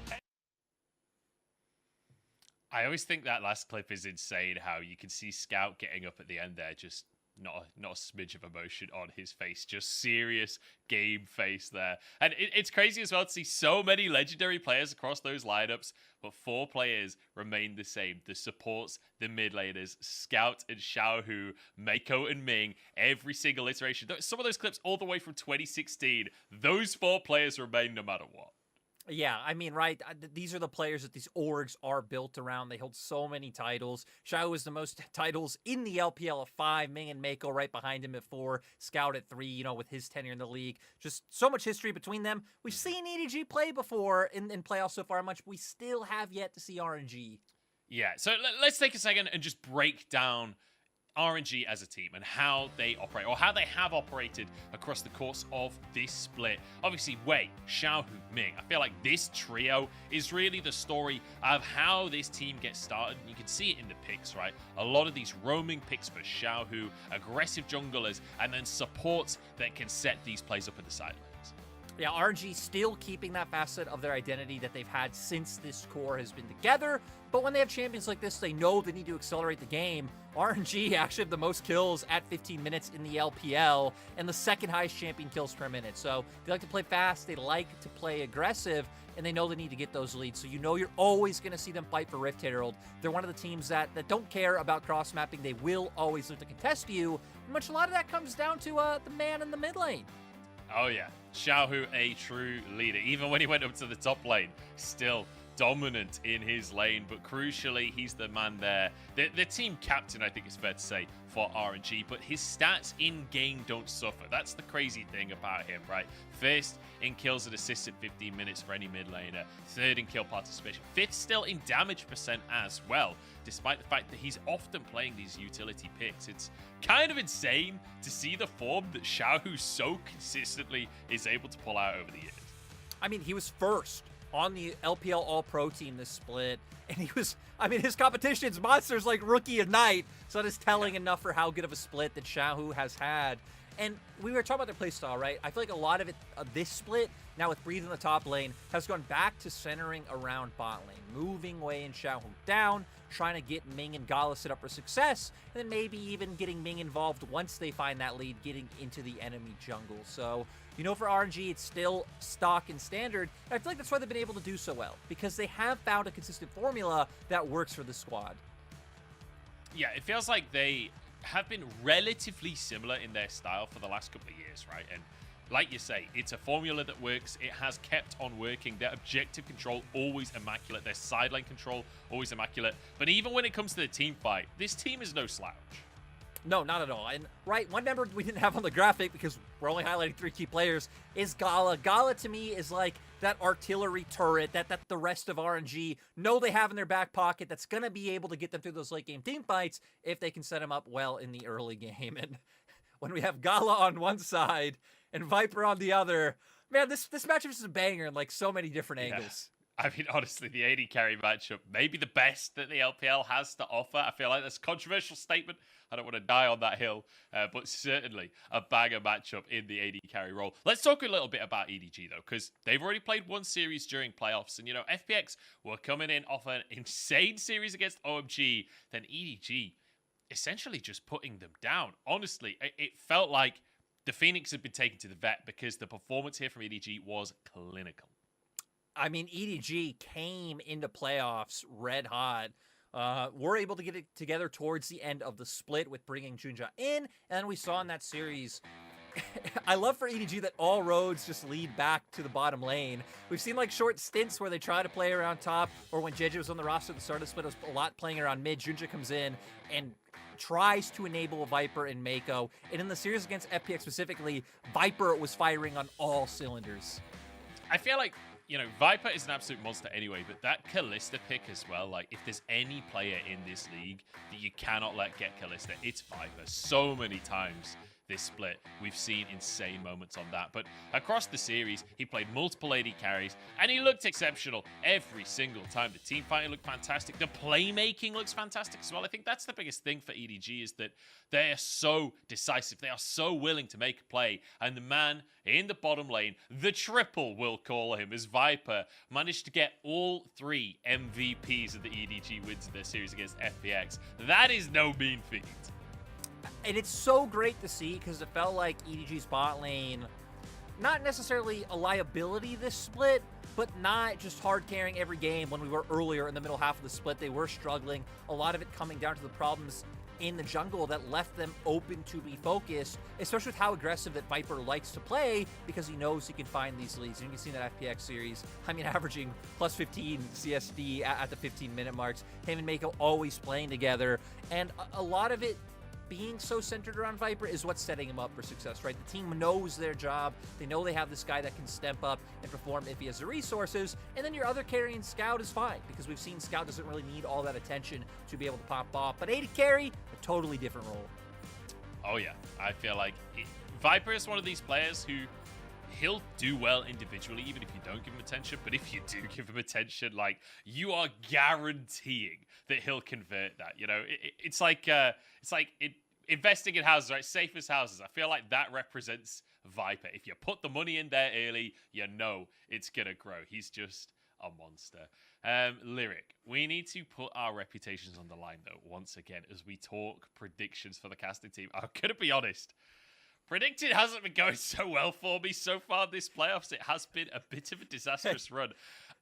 I always think that last clip is insane, how you can see Scout getting up at the end there, just not a smidge of emotion on his face, just serious game face there. And it's crazy as well to see so many legendary players across those lineups, but 4 players remain the same. The supports, the mid laners, Scout and Xiaohu, Mako and Ming, every single iteration. Some of those clips all the way from 2016, those 4 players remain no matter what. Yeah, I mean, right, these are the players that these orgs are built around. They hold so many titles. Xiao is the most titles in the LPL at 5. Ming and Mako right behind him at 4. Scout at 3, you know, with his tenure in the league. Just so much history between them. We've seen EDG play before in playoffs so far much. We still have yet to see RNG. Yeah, so let's take a second and just break down RNG as a team and how they operate, or how they have operated across the course of this split. Obviously, Wei, Xiaohu, Ming. I feel like this trio is really the story of how this team gets started. You can see it in the picks, right? A lot of these roaming picks for Xiaohu, aggressive junglers, and then supports that can set these plays up in the sidelines. Yeah, RNG still keeping that facet of their identity that they've had since this core has been together. But when they have champions like this, they know they need to accelerate the game. RNG actually have the most kills at 15 minutes in the LPL and the second highest champion kills per minute. So they like to play fast, they like to play aggressive, and they know they need to get those leads. So you know you're always going to see them fight for Rift Herald. They're one of the teams that don't care about cross-mapping. They will always look to contest you. And much a lot of that comes down to the man in the mid lane. Oh yeah, Xiaohu, a true leader. Even when he went up to the top lane, still dominant in his lane, but crucially, he's the man there. The team captain, I think it's fair to say, for RNG, but his stats in-game don't suffer. That's the crazy thing about him, right? First in kills and assists at 15 minutes for any mid laner. Third in kill participation. Fifth still in damage percent as well, despite the fact that he's often playing these utility picks. It's kind of insane to see the form that Xiaohu so consistently is able to pull out over the years. I mean, he was first on the LPL All-Pro team this split, and he was, I mean, his competition's monsters like Rookie of Night, so that is telling enough for how good of a split that Xiaohu has had. And we were talking about their playstyle, right? I feel like a lot of it, this split, now with Breathe in the top lane, has gone back to centering around bot lane, moving Wei and Xiaohu down, trying to get Ming and Gala set up for success, and then maybe even getting Ming involved once they find that lead, getting into the enemy jungle. So, you know, for RNG, it's still stock and standard, and I feel like that's why they've been able to do so well, because they have found a consistent formula that works for the squad. Yeah, it feels like they have been relatively similar in their style for the last couple of years, right? And like you say, it's a formula that works. It has kept on working. Their objective control, always immaculate. Their sideline control, always immaculate. But even when it comes to the team fight, this team is no slouch. No, not at all. And right, one member we didn't have on the graphic because we're only highlighting 3 key players is Gala. Gala to me is like that artillery turret that the rest of RNG know they have in their back pocket that's going to be able to get them through those late game team fights if they can set them up well in the early game. And when we have Gala on one side and Viper on the other, man, this matchup is a banger in like so many different angles. I mean, honestly, the AD carry matchup may be the best that the LPL has to offer. I feel like that's a controversial statement. I don't want to die on that hill, but certainly a banger matchup in the AD carry role. Let's talk a little bit about EDG, though, because they've already played one series during playoffs. And, you know, FPX were coming in off an insane series against OMG, then EDG essentially just putting them down. Honestly, it felt like the Phoenix had been taken to the vet because the performance here from EDG was clinical. I mean, EDG came into playoffs red hot. We're able to get it together towards the end of the split with bringing Junja in, and we saw in that series, I love for EDG that all roads just lead back to the bottom lane. We've seen like short stints where they try to play around top, or when JJ was on the roster at the start of the split, it was a lot playing around mid. Junja comes in and tries to enable Viper and Mako, and in the series against FPX specifically, Viper was firing on all cylinders. I feel like, you know, Viper is an absolute monster anyway, but that Kalista pick as well, like, if there's any player in this league that you cannot let get Kalista, it's Viper. So many times this split, we've seen insane moments on that. But across the series, he played multiple AD carries, and he looked exceptional every single time. The team fighting looked fantastic. The playmaking looks fantastic as well. I think that's the biggest thing for EDG is that they are so decisive. They are so willing to make a play. And the man in the bottom lane, the triple, we'll call him, as Viper, managed to get all 3 MVPs of the EDG wins in their series against FPX. That is no mean feat. And it's so great to see because it felt like EDG's bot lane, not necessarily a liability this split, but not just hard carrying every game when we were earlier in the middle half of the split. They were struggling. A lot of it coming down to the problems in the jungle that left them open to be focused, especially with how aggressive that Viper likes to play because he knows he can find these leads. And you can see in that FPX series, I mean, averaging plus 15 CSD at the 15-minute marks. Him and Mako always playing together. And a lot of it being so centered around Viper is what's setting him up for success, right? The team knows their job. They know they have this guy that can step up and perform if he has the resources. And then your other carry in Scout is fine, because we've seen Scout doesn't really need all that attention to be able to pop off. But AD carry, a totally different role. Oh yeah, I feel like Viper is one of these players who he'll do well individually, even if you don't give him attention. But if you do give him attention, like, you are guaranteeing that he'll convert that. You know, it's like investing in houses, right? Safest houses. I feel like that represents Viper. If you put the money in there early, you know it's gonna grow. He's just a monster. Lyric, we need to put our reputations on the line though once again as we talk predictions for the casting team. I'm gonna be honest. Predicting hasn't been going so well for me so far this playoffs. It has been a bit of a disastrous run.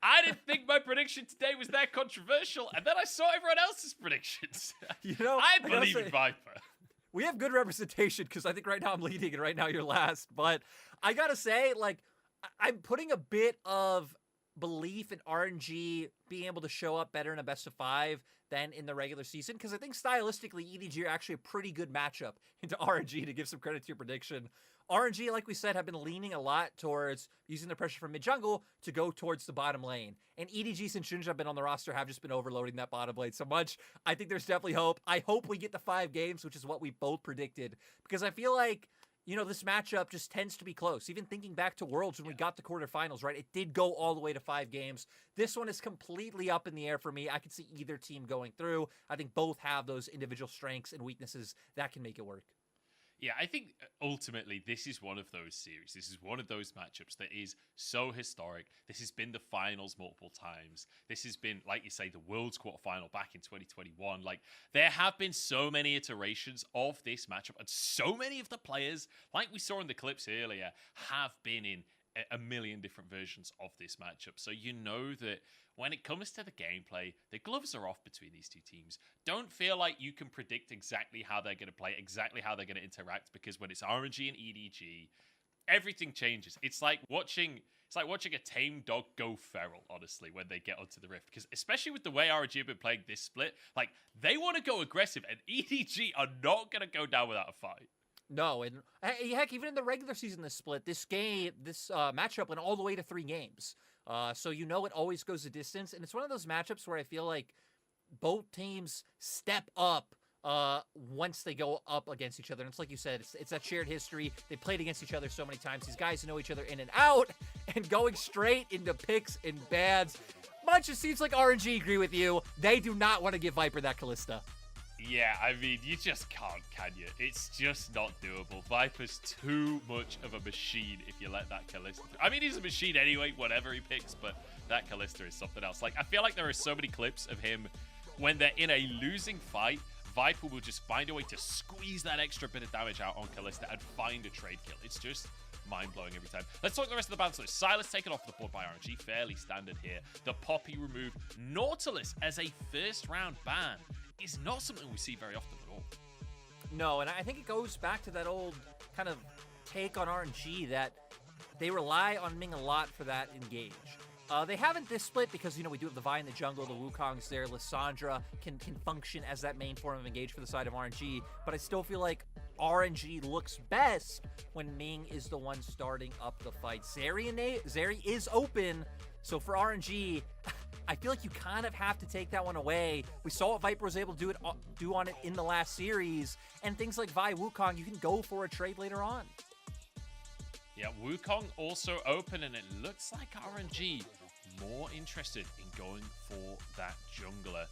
I didn't think my prediction today was that controversial, and then I saw everyone else's predictions. You know, I believe in Viper. We have good representation, because I think right now I'm leading and right now you're last. But I gotta say, like, I'm putting a bit of belief in RNG being able to show up better in a best of 5 than in the regular season, because I think stylistically EDG are actually a pretty good matchup into RNG, to give some credit to your prediction. RNG, like we said, have been leaning a lot towards using the pressure from mid-jungle to go towards the bottom lane. And EDG, since Shinja have been on the roster, have just been overloading that bottom lane so much. I think there's definitely hope. I hope we get to 5 games, which is what we both predicted, because I feel like, you know, this matchup just tends to be close. Even thinking back to Worlds when we got the quarterfinals, right? It did go all the way to 5 games. This one is completely up in the air for me. I could see either team going through. I think both have those individual strengths and weaknesses that can make it work. Yeah, I think ultimately this is one of those series. This is one of those matchups that is so historic. This has been the finals multiple times. This has been, like you say, the World's quarterfinal back in 2021. Like, there have been so many iterations of this matchup, and so many of the players, like we saw in the clips earlier, have been in a million different versions of this matchup. So you know that when it comes to the gameplay, the gloves are off between these two teams. Don't feel like you can predict exactly how they're going to play, exactly how they're going to interact, because when it's RNG and EDG, everything changes. It's like watching a tame dog go feral, honestly, when they get onto the Rift. Because especially with the way RNG have been playing this split, like, they want to go aggressive, and EDG are not going to go down without a fight. No, and heck, even in the regular season, this matchup went all the way to 3 games. So you know it always goes a distance, and it's one of those matchups where I feel like both teams step up once they go up against each other. And it's like you said, it's that shared history. They played against each other so many times. These guys know each other in and out, and going straight into picks and bans. Much it seems like RNG agree with you. They do not want to give Viper that Kalista. Yeah, I mean, you just can't, can you? It's just not doable. Viper's too much of a machine if you let that Kalista through. I mean, he's a machine anyway, whatever he picks, but that Kalista is something else. Like, I feel like there are so many clips of him when they're in a losing fight, Viper will just find a way to squeeze that extra bit of damage out on Kalista and find a trade kill. It's just mind-blowing every time. Let's talk the rest of the balance. Silas taken off the board by RNG, fairly standard here. The Poppy removed. Nautilus as a first-round ban is not something we see very often at all. No, and I think it goes back to that old kind of take on RNG that they rely on Ming a lot for that engage. They haven't this split because, you know, we do have the Vi in the jungle, the Wukong's there, Lissandra can function as that main form of engage for the side of RNG, but I still feel like RNG looks best when Ming is the one starting up the fight. Zeri is open, so for RNG, I feel like you kind of have to take that one away. We saw what Viper was able to do on it in the last series, and things like Vi, Wukong, you can go for a trade later on. Yeah, Wukong also open, and it looks like RNG more interested in going for that jungler.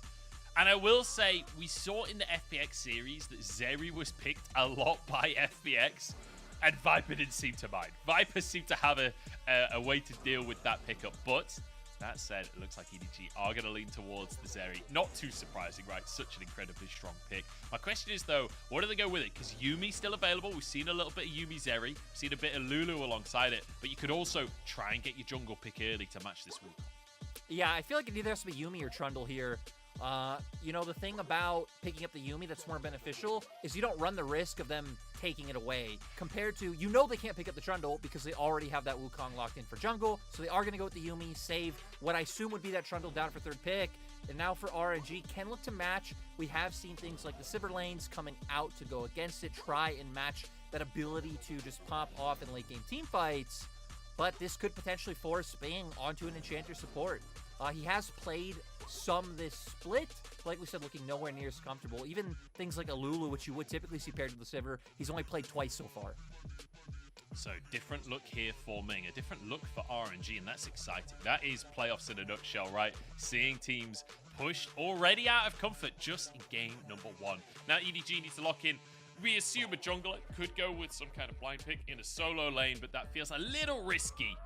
And I will say, we saw in the FPX series that Zeri was picked a lot by FPX, and Viper didn't seem to mind. Viper seemed to have a way to deal with that pickup, but that said, it looks like EDG are going to lean towards the Zeri. Not too surprising, right? Such an incredibly strong pick. My question is, though, what do they go with it? Because Yumi's still available. We've seen a little bit of Yumi Zeri. We've seen a bit of Lulu alongside it. But you could also try and get your jungle pick early to match this week. Yeah, I feel like it either has to be Yumi or Trundle here. You know, the thing about picking up the Yumi that's more beneficial is you don't run the risk of them taking it away compared to, you know, they can't pick up the Trundle because they already have that Wukong locked in for jungle, so they are going to go with the Yumi, save what I assume would be that Trundle down for third pick, And now for RNG, can look to match. We have seen things like the Sivir lanes coming out to go against it, try and match that ability to just pop off in late game team fights. But this could potentially force Bing onto an Enchanter support. He has played some this split, like we said, looking nowhere near as comfortable. Even things like a Lulu, which you would typically see paired with the Sivir, he's only played twice so far. So, different look here for Ming, a different look for RNG, and that's exciting. That is playoffs in a nutshell, right? Seeing teams pushed already out of comfort just in game number 1. Now, EDG needs to lock in. We assume a jungler could go with some kind of blind pick in a solo lane, but that feels a little risky.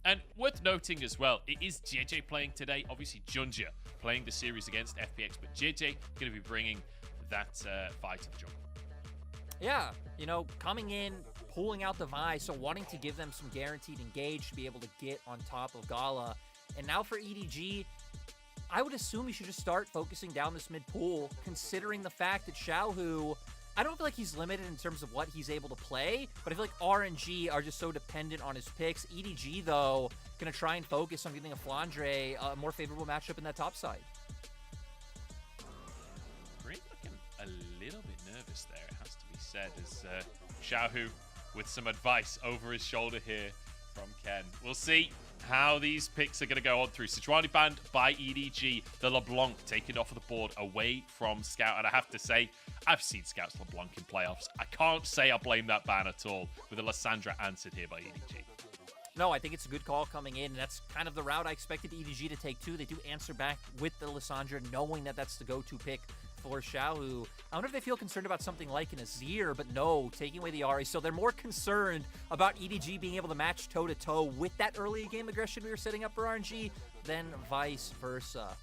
And worth noting as well, it is JJ playing today. Obviously, Junja playing the series against FPX, but JJ going to be bringing that fight to the jungle. Yeah, you know, coming in, pulling out the Vi, so wanting to give them some guaranteed engage to be able to get on top of Gala. And now for EDG, I would assume you should just start focusing down this mid pool, considering the fact that Xiaohu, I don't feel like he's limited in terms of what he's able to play, but I feel like RNG are just so dependent on his picks. EDG, though, going to try and focus on giving a Flandre a more favorable matchup in that top side. Green looking a little bit nervous there, it has to be said, as Xiaohu with some advice over his shoulder here from Ken. We'll see how these picks are going to go on through. Sejuani banned by EDG. The LeBlanc taken off of the board away from Scout. And I have to say, I've seen Scout's LeBlanc in playoffs. I can't say I blame that ban at all, with a Lissandra answered here by EDG. No, I think it's a good call coming in, and that's kind of the route I expected EDG to take too. They do answer back with the Lissandra, knowing that that's the go-to pick for Xiaohu. I wonder if they feel concerned about something like an Azir, but no, taking away the Ahri. So they're more concerned about EDG being able to match toe-to-toe with that early game aggression we were setting up for RNG than vice versa.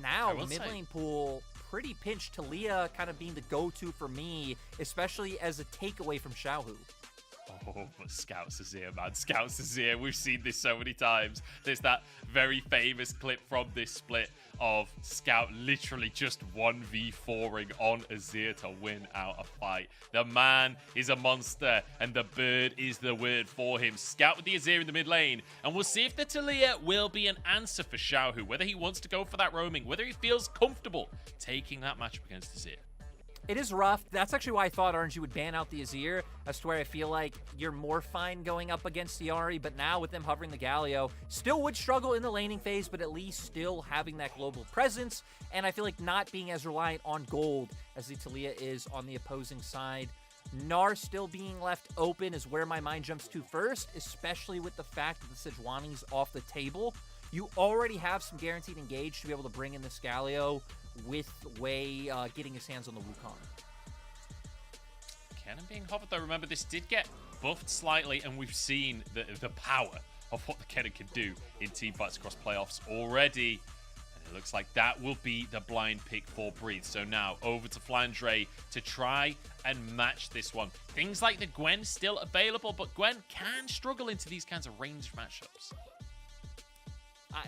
Now, mid lane pool, pretty pinched. Talia kind of being the go-to for me, especially as a takeaway from Xiaohu. Oh, but Scout's Azir, man. Scout's Azir. We've seen this so many times. There's that very famous clip from this split of Scout literally just 1v4ing on Azir to win out a fight. The man is a monster, and the bird is the word for him. Scout with the Azir in the mid lane, and we'll see if the Talia will be an answer for Xiaohu, whether he wants to go for that roaming, whether he feels comfortable taking that matchup against Azir. It is rough. That's actually why I thought RNG would ban out the Azir, as to where I feel like you're more fine going up against the Ahri, but now with them hovering the Galio, still would struggle in the laning phase, but at least still having that global presence, and I feel like not being as reliant on gold as the Talia is on the opposing side. Gnar still being left open is where my mind jumps to first, especially with the fact that the Sejuani's off the table. You already have some guaranteed engage to be able to bring in this Galio with Wei getting his hands on the Wukong. Cannon being hovered though, remember this did get buffed slightly, and we've seen the power of what the Cannon can do in team fights across playoffs already. And it looks like that will be the blind pick for Breathe. So now over to Flandre to try and match this one. Things like the Gwen still available, but Gwen can struggle into these kinds of ranged matchups.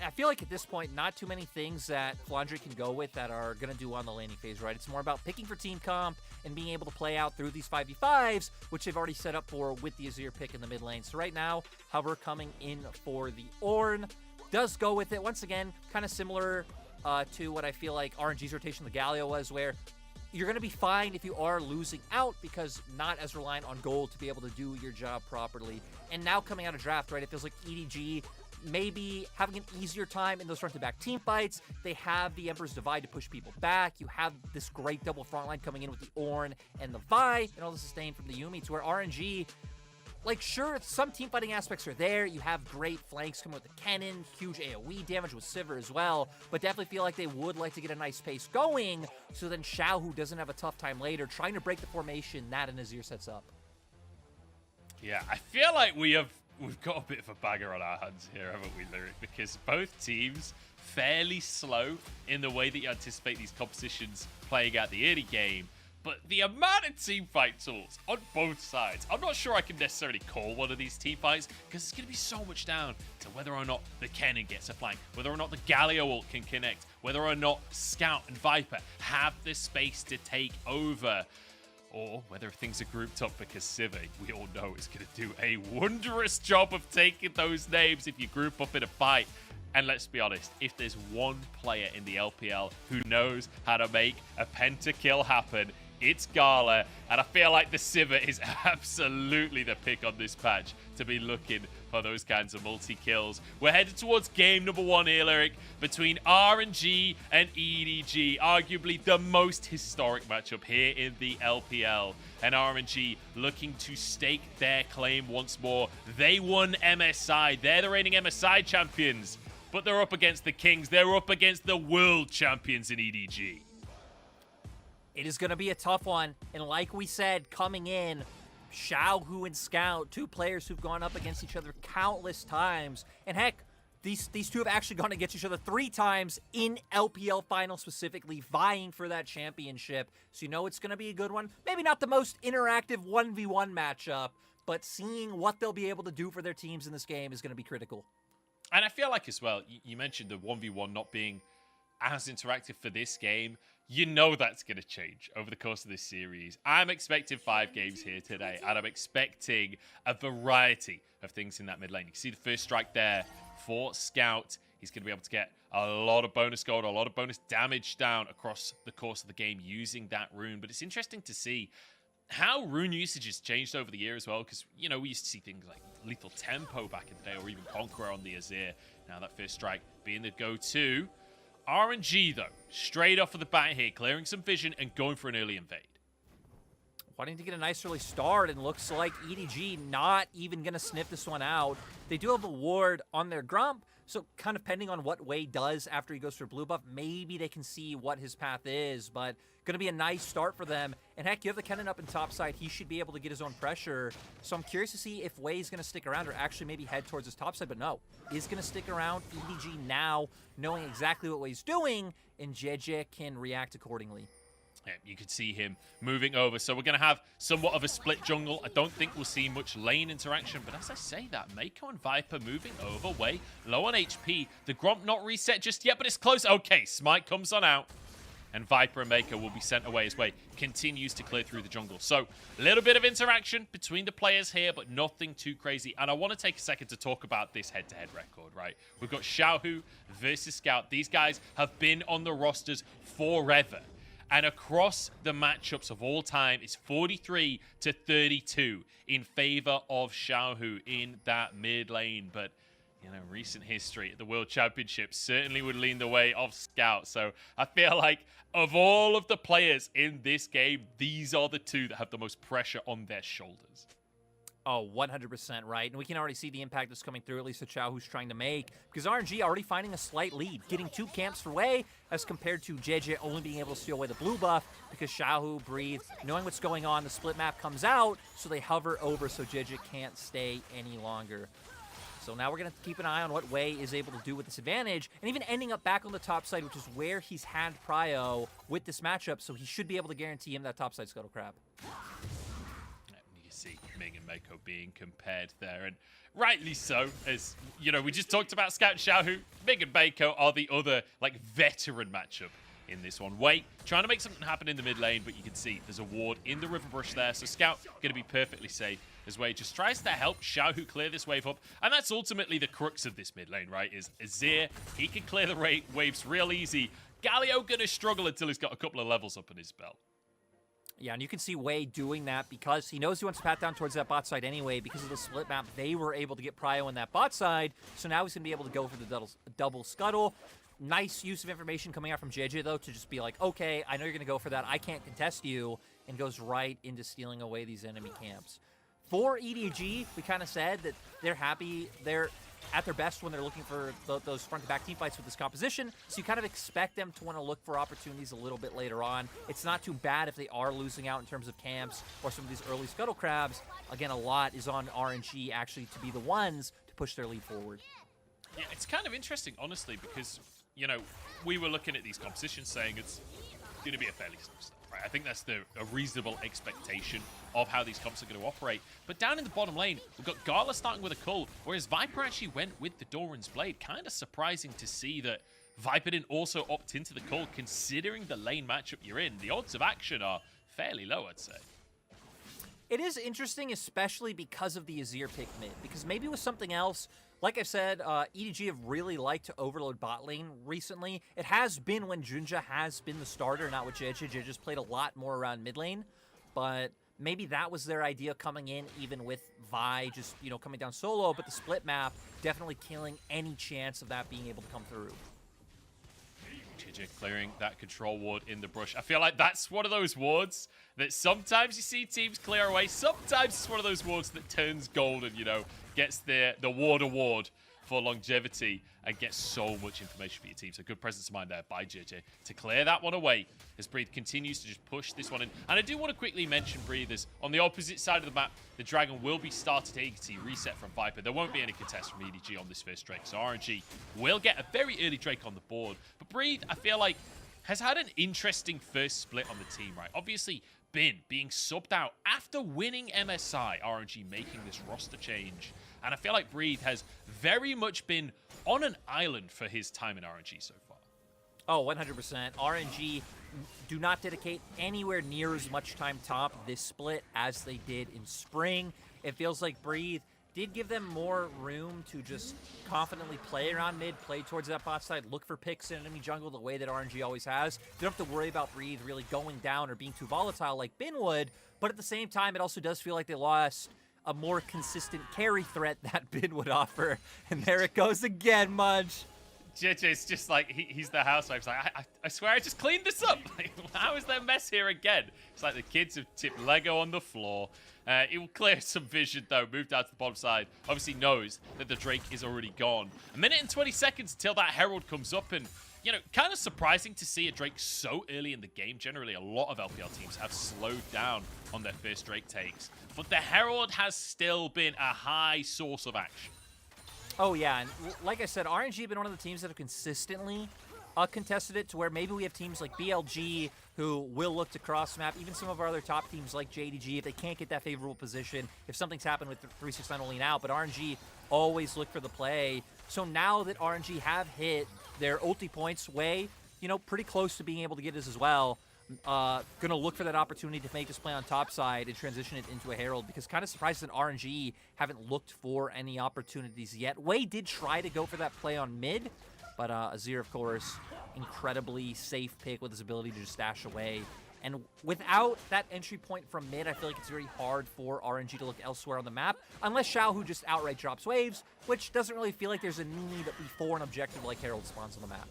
I feel like at this point, not too many things that Flandre can go with that are going to do on the laning phase, right? It's more about picking for team comp and being able to play out through these 5v5s, which they've already set up for with the Azir pick in the mid lane. So right now, Hover coming in for the Ornn. Does go with it. Once again, kind of similar to what I feel like RNG's rotation the Galio was, where you're going to be fine if you are losing out because not as reliant on gold to be able to do your job properly. And now coming out of draft, right, it feels like EDG maybe having an easier time in those front-to-back team fights. They have the Emperor's Divide to push people back. You have this great double front line coming in with the Ornn and the Vi, and all the sustain from the Yuumi, to where RNG, like, sure, some team fighting aspects are there. You have great flanks coming with the cannon, huge AoE damage with Sivir as well, but definitely feel like they would like to get a nice pace going, so then Xiaohu doesn't have a tough time later trying to break the formation that an Azir sets up. Yeah, I feel like we've got a bit of a bagger on our hands here, haven't we, Lyric? Because both teams fairly slow in the way that you anticipate these compositions playing out the early game. But the amount of team fight tools on both sides, I'm not sure I can necessarily call one of these team fights, because it's going to be so much down to whether or not the Cannon gets a flank, whether or not the Galio ult can connect, whether or not Scout and Viper have the space to take over. or whether things are grouped up, because Cive, we all know, is going to do a wondrous job of taking those names if you group up in a fight. And let's be honest, if there's one player in the LPL who knows how to make a pentakill happen, it's Gala. And I feel like the Cive is absolutely the pick on this patch to be looking for those kinds of multi-kills. We're headed towards game number 1 here, Lyric, between RNG and EDG. Arguably the most historic matchup here in the LPL. And RNG looking to stake their claim once more. They won MSI. They're the reigning MSI champions. But they're up against the Kings. They're up against the world champions in EDG. It is going to be a tough one. And like we said, coming in, Xiaohu and Scout, 2 players who've gone up against each other countless times. And heck, these two have actually gone against each other 3 times in LPL finals, specifically vying for that championship. So you know it's going to be a good one. Maybe not the most interactive 1v1 matchup, but seeing what they'll be able to do for their teams in this game is going to be critical. And I feel like as well, you mentioned the 1v1 not being as interactive for this game. You know that's going to change over the course of this series. I'm expecting 5 games here today, and I'm expecting a variety of things in that mid lane. You can see the first strike there for Scout. He's going to be able to get a lot of bonus gold, a lot of bonus damage down across the course of the game using that rune. But it's interesting to see how rune usage has changed over the year as well, because, you know, we used to see things like Lethal Tempo back in the day, or even Conqueror on the Azir. Now that first strike being the go-to. RNG, though, straight off of the bat here, clearing some vision and going for an early invade. Wanting to get a nice early start, and looks like EDG not even going to sniff this one out. They do have a ward on their Grump, so kind of pending on what Wei does after he goes for blue buff, maybe they can see what his path is, but going to be a nice start for them. And heck, you have the Kennen up in top side. He should be able to get his own pressure. So I'm curious to see if Wei's going to stick around or actually maybe head towards his top side, but no. Is going to stick around. EDG now knowing exactly what Wei's doing, and JJ can react accordingly. Yeah, you could see him moving over. So we're going to have somewhat of a split jungle. I don't think we'll see much lane interaction. But as I say that, Mako and Viper moving over. Way low on HP. The Gromp not reset just yet, but it's close. Okay, Smite comes on out. And Viper and Mako will be sent away as Way continues to clear through the jungle. So a little bit of interaction between the players here, but nothing too crazy. And I want to take a second to talk about this head-to-head record, right? We've got Xiaohu versus Scout. These guys have been on the rosters forever. And across the matchups of all time, it's 43-32 in favor of Xiaohu in that mid lane. But, you know, recent history at the World Championship certainly would lean the way of Scout. So I feel like of all of the players in this game, these are the 2 that have the most pressure on their shoulders. Oh, 100% right. And we can already see the impact that's coming through, at least that Xiaohu's trying to make. Because RNG already finding a slight lead, getting 2 camps for Wei, as compared to JJ only being able to steal away the blue buff, because Xiaohu breathes, knowing what's going on, the split map comes out, so they hover over so JJ can't stay any longer. So now we're going to keep an eye on what Wei is able to do with this advantage, and even ending up back on the top side, which is where he's had prio with this matchup, so he should be able to guarantee him that top side Scuttle Crab. See Ming and Mako being compared there, and rightly so, as you know, we just talked about Scout and Xiaohu. Ming and Mako are the other like veteran matchup in this one. Wei trying to make something happen in the mid lane, but you can see there's a ward in the river brush there, so Scout going to be perfectly safe as Wei just tries to help Xiaohu clear this wave up, and that's ultimately the crux of this mid lane, right? Is Azir, he can clear the waves real easy. Galio going to struggle until he's got a couple of levels up in his belt. Yeah, and you can see Wei doing that because he knows he wants to pat down towards that bot side anyway. Because of the split map, they were able to get prio in that bot side, so now he's going to be able to go for the double scuttle. Nice use of information coming out from JJ, though, to just be like, okay, I know you're going to go for that. I can't contest you, and goes right into stealing away these enemy camps. For EDG, we kind of said that they're happy. They're at their best when they're looking for those front-to-back team fights with this composition, so you kind of expect them to want to look for opportunities a little bit later on. It's not too bad if they are losing out in terms of camps or some of these early Scuttle Crabs. Again, a lot is on RNG actually to be the ones to push their lead forward. Yeah, it's kind of interesting, honestly, because, you know, we were looking at these compositions saying it's going to be a fairly slow start. Right? I think that's a reasonable expectation of how these comps are going to operate. But down in the bottom lane, we've got Gala starting with a Cull, whereas Viper actually went with the Doran's Blade. Kind of surprising to see that Viper didn't also opt into the Cull, considering the lane matchup you're in. The odds of action are fairly low, I'd say. It is interesting, especially because of the Azir pick mid, because maybe with something else, like I said, EDG have really liked to overload bot lane recently. It has been when Junja has been the starter, not with JJ. JJ's played a lot more around mid lane, but maybe that was their idea coming in, even with Vi just, you know, coming down solo, but the split map definitely killing any chance of that being able to come through. JJ clearing that control ward in the brush. I feel like that's one of those wards that sometimes you see teams clear away. Sometimes it's one of those wards that turns golden, you know, gets the ward award for longevity and gets so much information for your team. So good presence of mind there by JJ to clear that one away as Breathe continues to just push this one in. And I do want to quickly mention Breathe is on the opposite side of the map. The Dragon will be started AT reset from Viper. There won't be any contest from EDG on this first Drake. So RNG will get a very early Drake on the board. But Breathe, I feel like, has had an interesting first split on the team, right? Obviously, Bin being subbed out after winning MSI, RNG making this roster change. And I feel like Breathe has very much been on an island for his time in RNG so far. Oh, 100%. RNG do not dedicate anywhere near as much time top this split as they did in spring. It feels like Breathe did give them more room to just confidently play around mid, play towards that bot side, look for picks in enemy jungle the way that RNG always has. They don't have to worry about Breathe really going down or being too volatile like Bin would, but at the same time, it also does feel like they lost a more consistent carry threat that Bin would offer. And there it goes again, Mudge. JJ's just like, he's the housewife. He's like, I swear I just cleaned this up. Like, how is there mess here again? It's like the kids have tipped Lego on the floor. It will clear some vision, though. Moved out to the bottom side. Obviously knows that the Drake is already gone. A minute and 20 seconds until that Herald comes up. And, you know, kind of surprising to see a Drake so early in the game. Generally, a lot of LPL teams have slowed down on their first Drake takes. But the Herald has still been a high source of action. Oh, yeah, and like I said, RNG have been one of the teams that have consistently contested it to where maybe we have teams like BLG who will look to cross-map, even some of our other top teams like JDG, if they can't get that favorable position, if something's happened with 369 only out, but RNG always look for the play. So now that RNG have hit their ulti points way, you know, pretty close to being able to get this as well, gonna look for that opportunity to make this play on top side and transition it into a Herald, because kind of surprised that RNG haven't looked for any opportunities yet. Wei did try to go for that play on mid, but Azir, of course, incredibly safe pick with his ability to just stash away. And without that entry point from mid, I feel like it's very hard for RNG to look elsewhere on the map, unless Xiaohu just outright drops waves, which doesn't really feel like there's a need before an objective like Herald spawns on the map.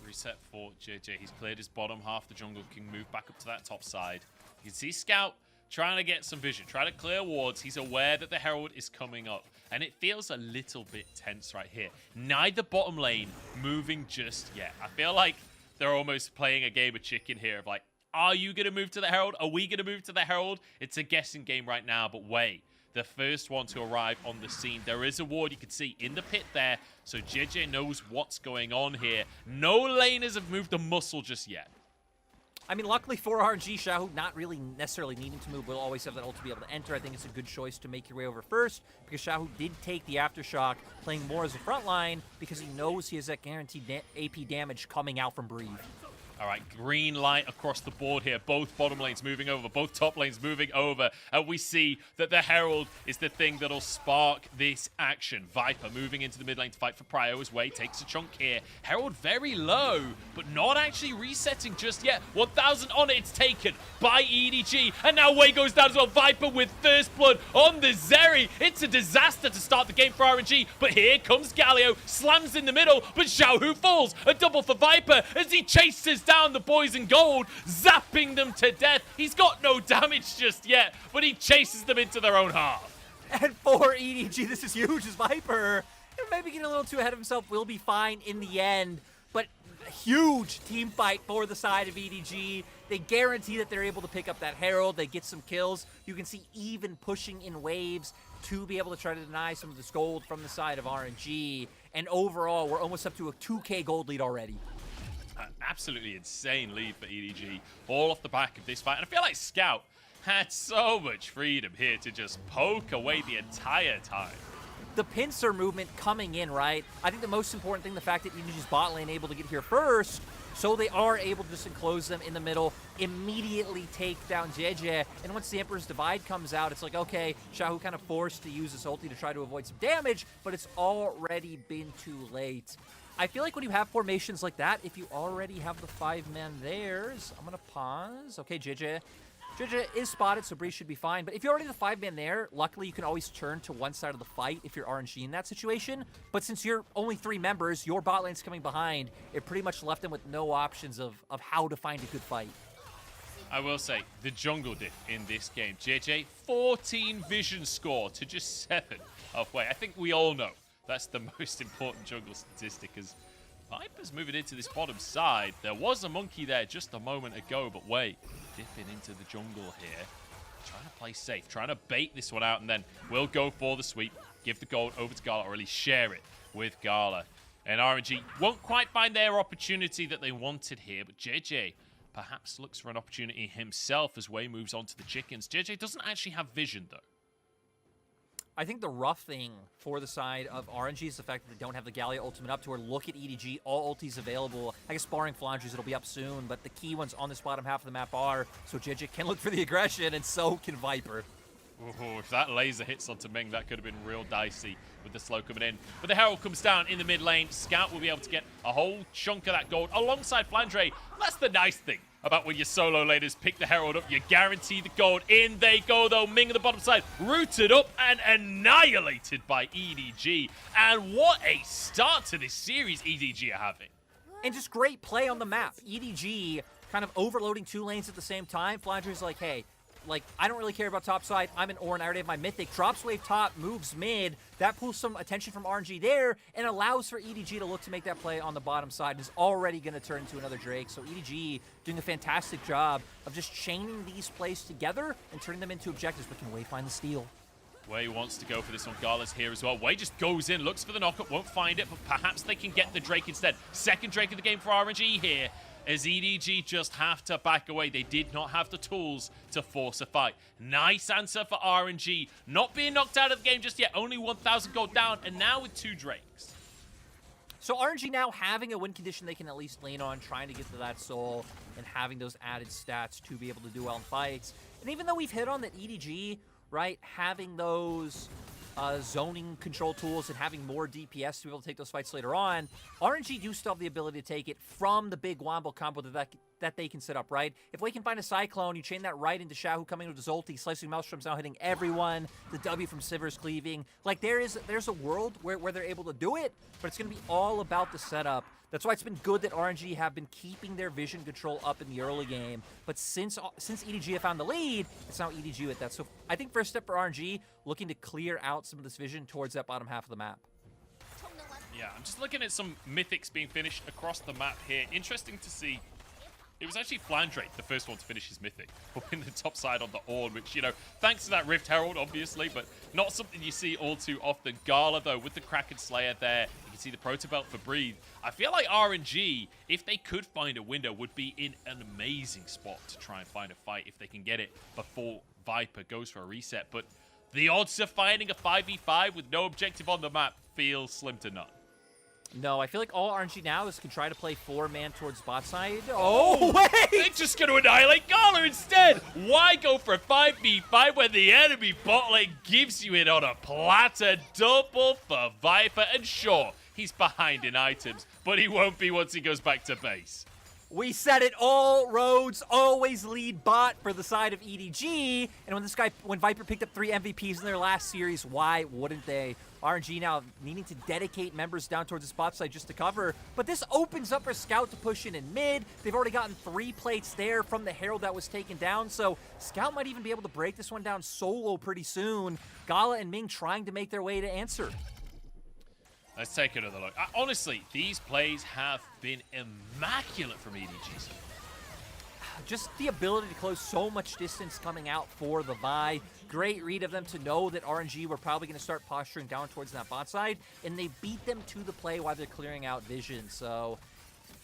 Reset for JJ. He's cleared his bottom half. The jungle can move back up to that top side. You can see Scout trying to get some vision, trying to clear wards. He's aware that the Herald is coming up, and it feels a little bit tense right here. Neither bottom lane moving just yet. I feel like they're almost playing a game of chicken here of like, are you going to move to the Herald? Are we going to move to the Herald? It's a guessing game right now, but Wei, the first one to arrive on the scene. There is a ward you can see in the pit there, so JJ knows what's going on here. No laners have moved a muscle just yet. I mean, luckily for RNG, Xiaohu not really necessarily needing to move, will always have that ult to be able to enter. I think it's a good choice to make your way over first, because Xiaohu did take the Aftershock, playing more as a front line, because he knows he has that guaranteed AP damage coming out from Breathe. All right, green light across the board here. Both bottom lanes moving over, both top lanes moving over. And we see that the Herald is the thing that'll spark this action. Viper moving into the mid lane to fight for Prio as Wei takes a chunk here. Herald very low, but not actually resetting just yet. 1,000 on it, it's taken by EDG. And now Wei goes down as well. Viper with first blood on the Zeri. It's a disaster to start the game for RNG, but here comes Galio, slams in the middle, but Xiaohu falls. A double for Viper as he chases down the boys in gold, zapping them to death. He's got no damage just yet, but he chases them into their own half. And for EDG, this is huge as Viper, maybe getting a little too ahead of himself, will be fine in the end, but a huge team fight for the side of EDG. They guarantee that they're able to pick up that Herald. They get some kills. You can see even pushing in waves to be able to try to deny some of this gold from the side of RNG. And overall, we're almost up to a 2K gold lead already. An absolutely insane lead for EDG, all off the back of this fight. And I feel like Scout had so much freedom here to just poke away the entire time. The pincer movement coming in, right? I think the most important thing, the fact that EDG's bot lane able to get here first, So they are able to just enclose them in the middle, immediately take down JJ. And once the Emperor's Divide comes out, it's like, okay, Xiaohu kind of forced to use his ulti to try to avoid some damage, but it's already been too late. I feel like when you have formations like that, if you already have the 5-man there, I'm going to pause. Okay, JJ is spotted, so Breeze should be fine. But if you're already the 5-man there, luckily you can always turn to one side of the fight if you're RNG in that situation. But since you're only 3 members, your bot lane's coming behind, it pretty much left them with no options of how to find a good fight. I will say, the jungle did in this game. JJ, 14 vision score to just 7 halfway. I think we all know that's the most important jungle statistic, as Viper's moving into this bottom side. There was a monkey there just a moment ago, but wait, dipping into the jungle here. Trying to play safe, trying to bait this one out, and then we'll go for the sweep, give the gold over to Gala, or at least share it with Gala. And RNG won't quite find their opportunity that they wanted here, but JJ perhaps looks for an opportunity himself as Wei moves on to the chickens. JJ doesn't actually have vision, though. I think the rough thing for the side of RNG is the fact that they don't have the Gallia ultimate up to her. Look at EDG, all ultis available. I guess barring Flandres, it'll be up soon, but the key ones on this bottom half of the map are, so JJ can look for the aggression, and so can Viper. Ooh, if that laser hits onto Ming, that could have been real dicey with the slow coming in. But the Herald comes down in the mid lane. Scout will be able to get a whole chunk of that gold alongside Flandre. That's the nice thing about when your solo laners pick the Herald up. You guarantee the gold. In they go, though. Ming on the bottom side, rooted up and annihilated by EDG. And what a start to this series EDG are having. And just great play on the map. EDG kind of overloading 2 lanes at the same time. Flandre's like, hey, I don't really care about top side. I'm an Ornn. I already have my Mythic. Drops wave top, moves mid. That pulls some attention from RNG there and allows for EDG to look to make that play on the bottom side. And is already going to turn into another Drake. So EDG doing a fantastic job of just chaining these plays together and turning them into objectives. But can Wei find the steal? Wei wants to go for this one. Gala's here as well. Wei just goes in, looks for the knockup, won't find it, but perhaps they can get the Drake instead. Second Drake of the game for RNG here, as EDG just have to back away. They did not have the tools to force a fight. Nice answer for RNG. Not being knocked out of the game just yet. Only 1,000 gold down, and now with 2 Drakes. So RNG now having a win condition they can at least lean on, trying to get to that soul, and having those added stats to be able to do well in fights. And even though we've hit on that EDG, right, having those zoning control tools and having more DPS to be able to take those fights later on, RNG do still have the ability to take it from the big Wombo combo that they can set up, right? If we can find a Cyclone, you chain that right into Xiaohu coming with his ulti, slicing Maelstroms now hitting everyone, the W from Sivir's cleaving. Like, there's a world where they're able to do it, but it's going to be all about the setup. That's why it's been good that RNG have been keeping their vision control up in the early game. But since EDG have found the lead, it's now EDG with that. So I think first step for RNG, looking to clear out some of this vision towards that bottom half of the map. Yeah, I'm just looking at some mythics being finished across the map here. Interesting to see. It was actually Flandre, the first one to finish his mythic, up in the top side on the Ornn, which, you know, thanks to that Rift Herald, obviously, but not something you see all too often. Gala, though, with the Kraken Slayer there, you can see the Proto Belt for Breathe. I feel like RNG, if they could find a window, would be in an amazing spot to try and find a fight if they can get it before Viper goes for a reset. But the odds of finding a 5v5 with no objective on the map feel slim to none. No, I feel like all RNG now is can try to play 4-man towards bot side. Oh, wait! They're just going to annihilate Gala instead! Why go for a 5v5 when the enemy bot lane gives you it on a platter? Double for Viper, and sure, he's behind in items, but he won't be once he goes back to base. We said it, all roads always lead bot for the side of EDG, and when Viper picked up 3 MVPs in their last series, why wouldn't they? RNG now needing to dedicate members down towards the spot side just to cover, but this opens up for Scout to push in mid. They've already gotten 3 plates there from the Herald that was taken down, so Scout might even be able to break this one down solo pretty soon. Gala and Ming trying to make their way to answer. Let's take another look. Honestly, these plays have been immaculate from EDG. Just the ability to close so much distance coming out for the Vi. Great read of them to know that RNG were probably going to start posturing down towards that bot side, and they beat them to the play while they're clearing out vision. So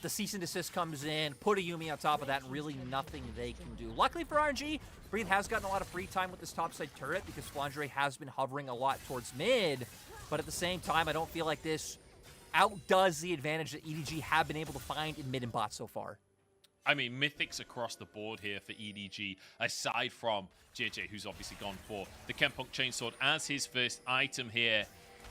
the cease and desist comes in, put a Yuumi on top of that, and really nothing they can do. Luckily for RNG, Breathe has gotten a lot of free time with this topside turret because Flandre has been hovering a lot towards mid. But at the same time, I don't feel like this outdoes the advantage that EDG have been able to find in mid and bot so far. I mean, mythics across the board here for EDG, aside from JJ, who's obviously gone for the Kempunk Chainsword as his first item here.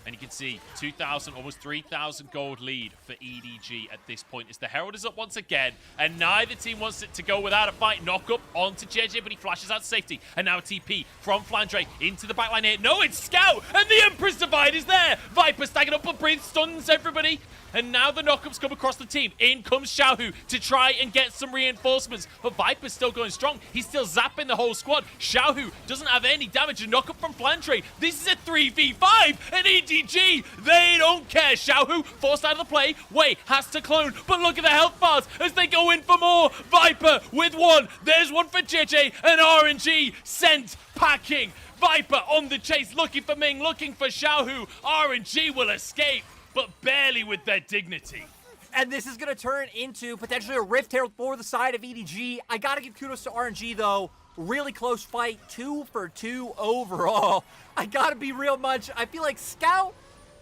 And you can see 2,000, almost 3,000 gold lead for EDG at this point as the Herald is up once again. And neither team wants it to go without a fight. Knock up onto JJ, but he flashes out to safety. And now a TP from Flandre into the backline here. No, it's Scout, and the Empress Divide is there. Viper stacking up a breathe, stuns everybody. And now the knockups come across the team. In comes Xiaohu to try and get some reinforcements. But Viper's still going strong. He's still zapping the whole squad. Xiaohu doesn't have any damage. A knockup from Flandre. This is a 3v5. And EDG, they don't care. Xiaohu forced out of the play. Wei has to clone. But look at the health bars as they go in for more. Viper with one. There's one for JJ. And RNG sent packing. Viper on the chase, looking for Ming, looking for Xiaohu. RNG will escape, but barely with their dignity. And this is going to turn into potentially a Rift Herald for the side of EDG. I got to give kudos to RNG, though. Really close fight, 2 for 2 overall. I got to be real much. I feel like Scout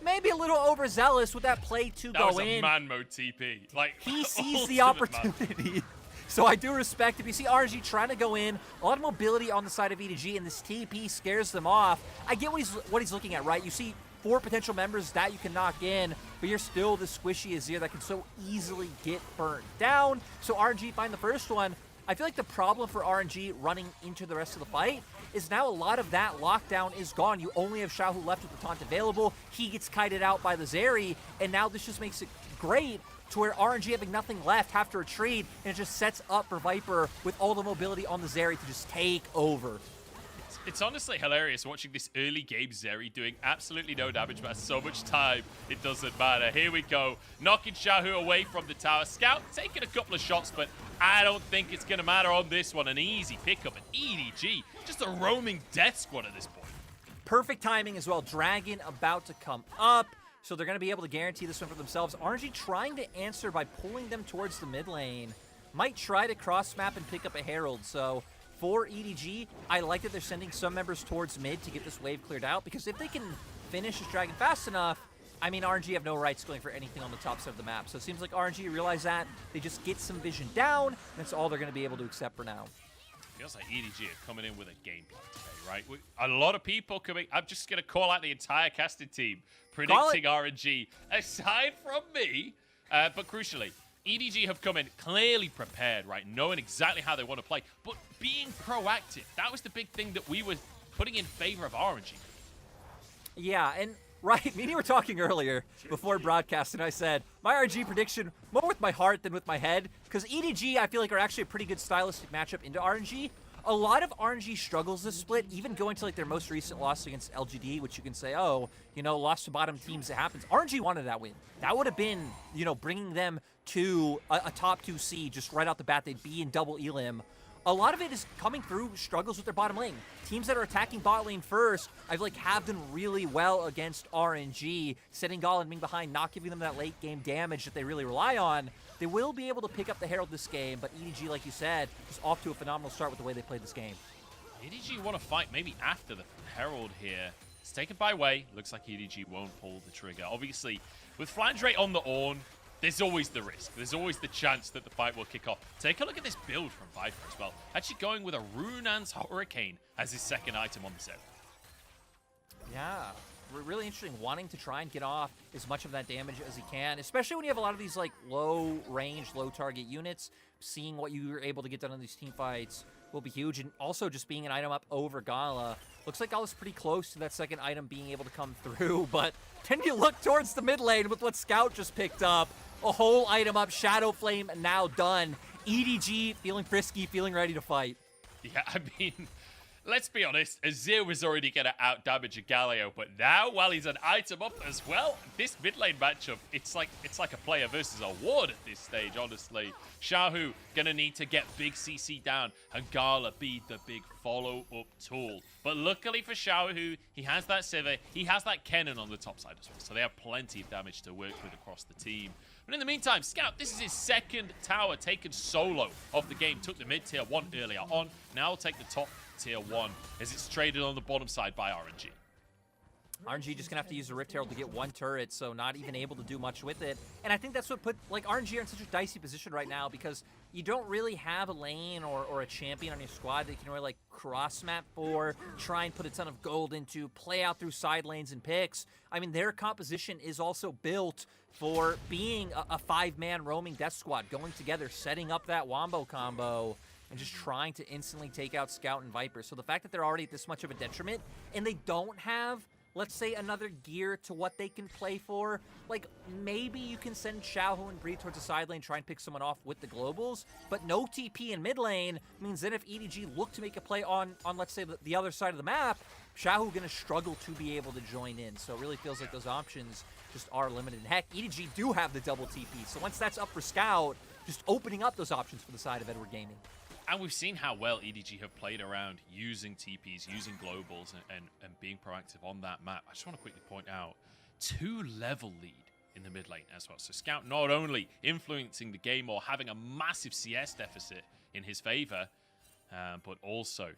maybe a little overzealous with that play to go in. That was a man mode TP. Like, he sees the opportunity. So I do respect it. You see RNG trying to go in, a lot of mobility on the side of EDG, and this TP scares them off. I get what he's looking at, right? You see 4 potential members that you can knock in, but you're still the squishy Azir that can so easily get burnt down. So RNG find the first one. I feel like the problem for RNG running into the rest of the fight is now a lot of that lockdown is gone. You only have Xiaohu left with the taunt available. He gets kited out by the Zeri, and now this just makes it great to where RNG having nothing left have to retreat, and it just sets up for Viper with all the mobility on the Zeri to just take over. It's honestly hilarious watching this early game Zeri doing absolutely no damage, but has so much time, it doesn't matter. Here we go, knocking Xiaohu away from the tower. Scout taking a couple of shots, but I don't think it's going to matter on this one. An easy pickup, and EDG, just a roaming death squad at this point. Perfect timing as well. Dragon about to come up, so they're going to be able to guarantee this one for themselves. RNG trying to answer by pulling them towards the mid lane. Might try to cross map and pick up a Herald, so for EDG, I like that they're sending some members towards mid to get this wave cleared out, because if they can finish this dragon fast enough, I mean, RNG have no rights going for anything on the top side of the map. So it seems like RNG realize that. They just get some vision down, and that's all they're going to be able to accept for now. Feels like EDG are coming in with a game plan today, right? A lot of people coming. I'm just going to call out the entire casted team, predicting RNG, aside from me. But crucially, EDG have come in clearly prepared, right? Knowing exactly how they want to play, but being proactive. That was the big thing that we were putting in favor of RNG. Yeah, and right, me and you were talking earlier before broadcast, and I said, my RNG prediction, more with my heart than with my head, because EDG, I feel like, are actually a pretty good stylistic matchup into RNG. A lot of RNG struggles this split, even going to like their most recent loss against LGD, which you can say, oh, you know, lost to bottom teams, it happens. RNG wanted that win. That would have been, you know, bringing them to a top 2 seed just right out the bat. They'd be in double elim. A lot of it is coming through struggles with their bottom lane. Teams that are attacking bot lane first, I feel like, have done really well against RNG, setting Gall and Ming behind, not giving them that late game damage that they really rely on. They will be able to pick up the Herald this game, but EDG, like you said, is off to a phenomenal start with the way they played this game. EDG want to fight maybe after the Herald here. It's taken by Wei. Looks like EDG won't pull the trigger. Obviously, with Flandre on the Ornn, there's always the risk. There's always the chance that the fight will kick off. Take a look at this build from Viper as well. Actually going with a Runan's Hurricane as his second item on the set. Yeah, really interesting. Wanting to try and get off as much of that damage as he can, especially when you have a lot of these like low range, low target units. Seeing what you're able to get done in these team fights will be huge. And also just being an item up over Gala. Looks like Gala's pretty close to that second item being able to come through, but then you look towards the mid lane with what Scout just picked up. A whole item up, Shadow Flame now done. EDG feeling frisky, feeling ready to fight. Yeah, I mean, let's be honest, Azir was already going to out-damage a Galio, but now, while he's an item up as well, this mid-lane matchup, it's like a player versus a ward at this stage, honestly. Xiaohu going to need to get big CC down, and Gala be the big follow-up tool. But luckily for Xiaohu, he has that Sivir, he has that Kennen on the top side as well, so they have plenty of damage to work with across the team. But in the meantime, Scout, this is his second tower taken solo of the game. Took the mid-tier 1 earlier on. Now will take the top tier 1 as it's traded on the bottom side by RNG. RNG just gonna have to use a Rift Herald to get one turret, so not even able to do much with it. And I think that's what put like RNG in such a dicey position right now, because you don't really have a lane or a champion on your squad that you can really like cross map for, try and put a ton of gold into, play out through side lanes and picks. I mean, their composition is also built for being a 5-man roaming death squad, going together, setting up that wombo combo, and just trying to instantly take out Scout and Viper. So the fact that they're already at this much of a detriment, and they don't have, let's say, another gear to what they can play for, like, maybe you can send Xiaohu and Breathe towards the side lane, try and pick someone off with the globals, but no TP in mid lane means then if EDG look to make a play on let's say, the other side of the map, Xiaohu gonna struggle to be able to join in. So it really feels like those options just are limited. And heck, EDG do have the double TP, so once that's up for Scout, just opening up those options for the side of Edward Gaming. And we've seen how well EDG have played around using TPs, using globals, and being proactive on that map. I just want to quickly point out 2-level lead in the mid lane as well. So Scout not only influencing the game or having a massive CS deficit in his favor, but also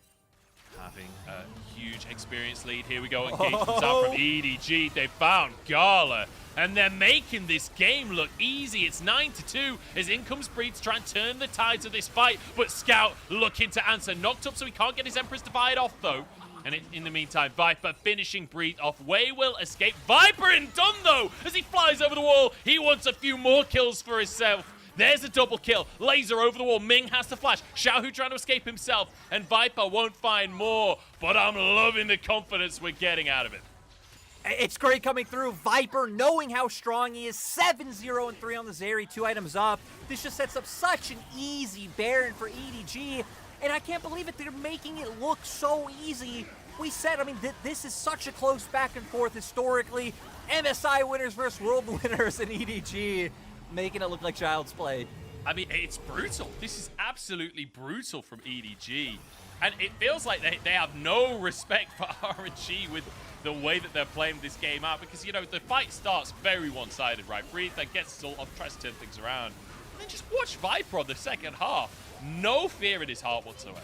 having a huge experience lead. Here we go, engage comes out from EDG. They found Gala, and they're making this game look easy. It's 9-2 as in comes Breed to try and turn the tides of this fight, but Scout looking to answer. Knocked up so he can't get his Empress to buy it off though. And in the meantime, Viper finishing Breed off. Wei will escape. Viper and done though as he flies over the wall. He wants a few more kills for himself. There's a double kill. Laser over the wall. Ming has to flash. Xiaohu trying to escape himself. And Viper won't find more. But I'm loving the confidence we're getting out of it. It's great coming through. Viper knowing how strong he is. 7-0-3 on the Zeri. 2 items up. This just sets up such an easy Baron for EDG. And I can't believe it. They're making it look so easy. We said, I mean, this is such a close back and forth historically. MSI winners versus world winners in EDG. Making it look like child's play. I mean, it's brutal. This is absolutely brutal from EDG. And it feels like they have no respect for RNG with the way that they're playing this game out. Because, you know, the fight starts very one-sided, right? Breathe, then gets Soul off, tries to turn things around. And then just watch Viper on the second half. No fear in his heart whatsoever.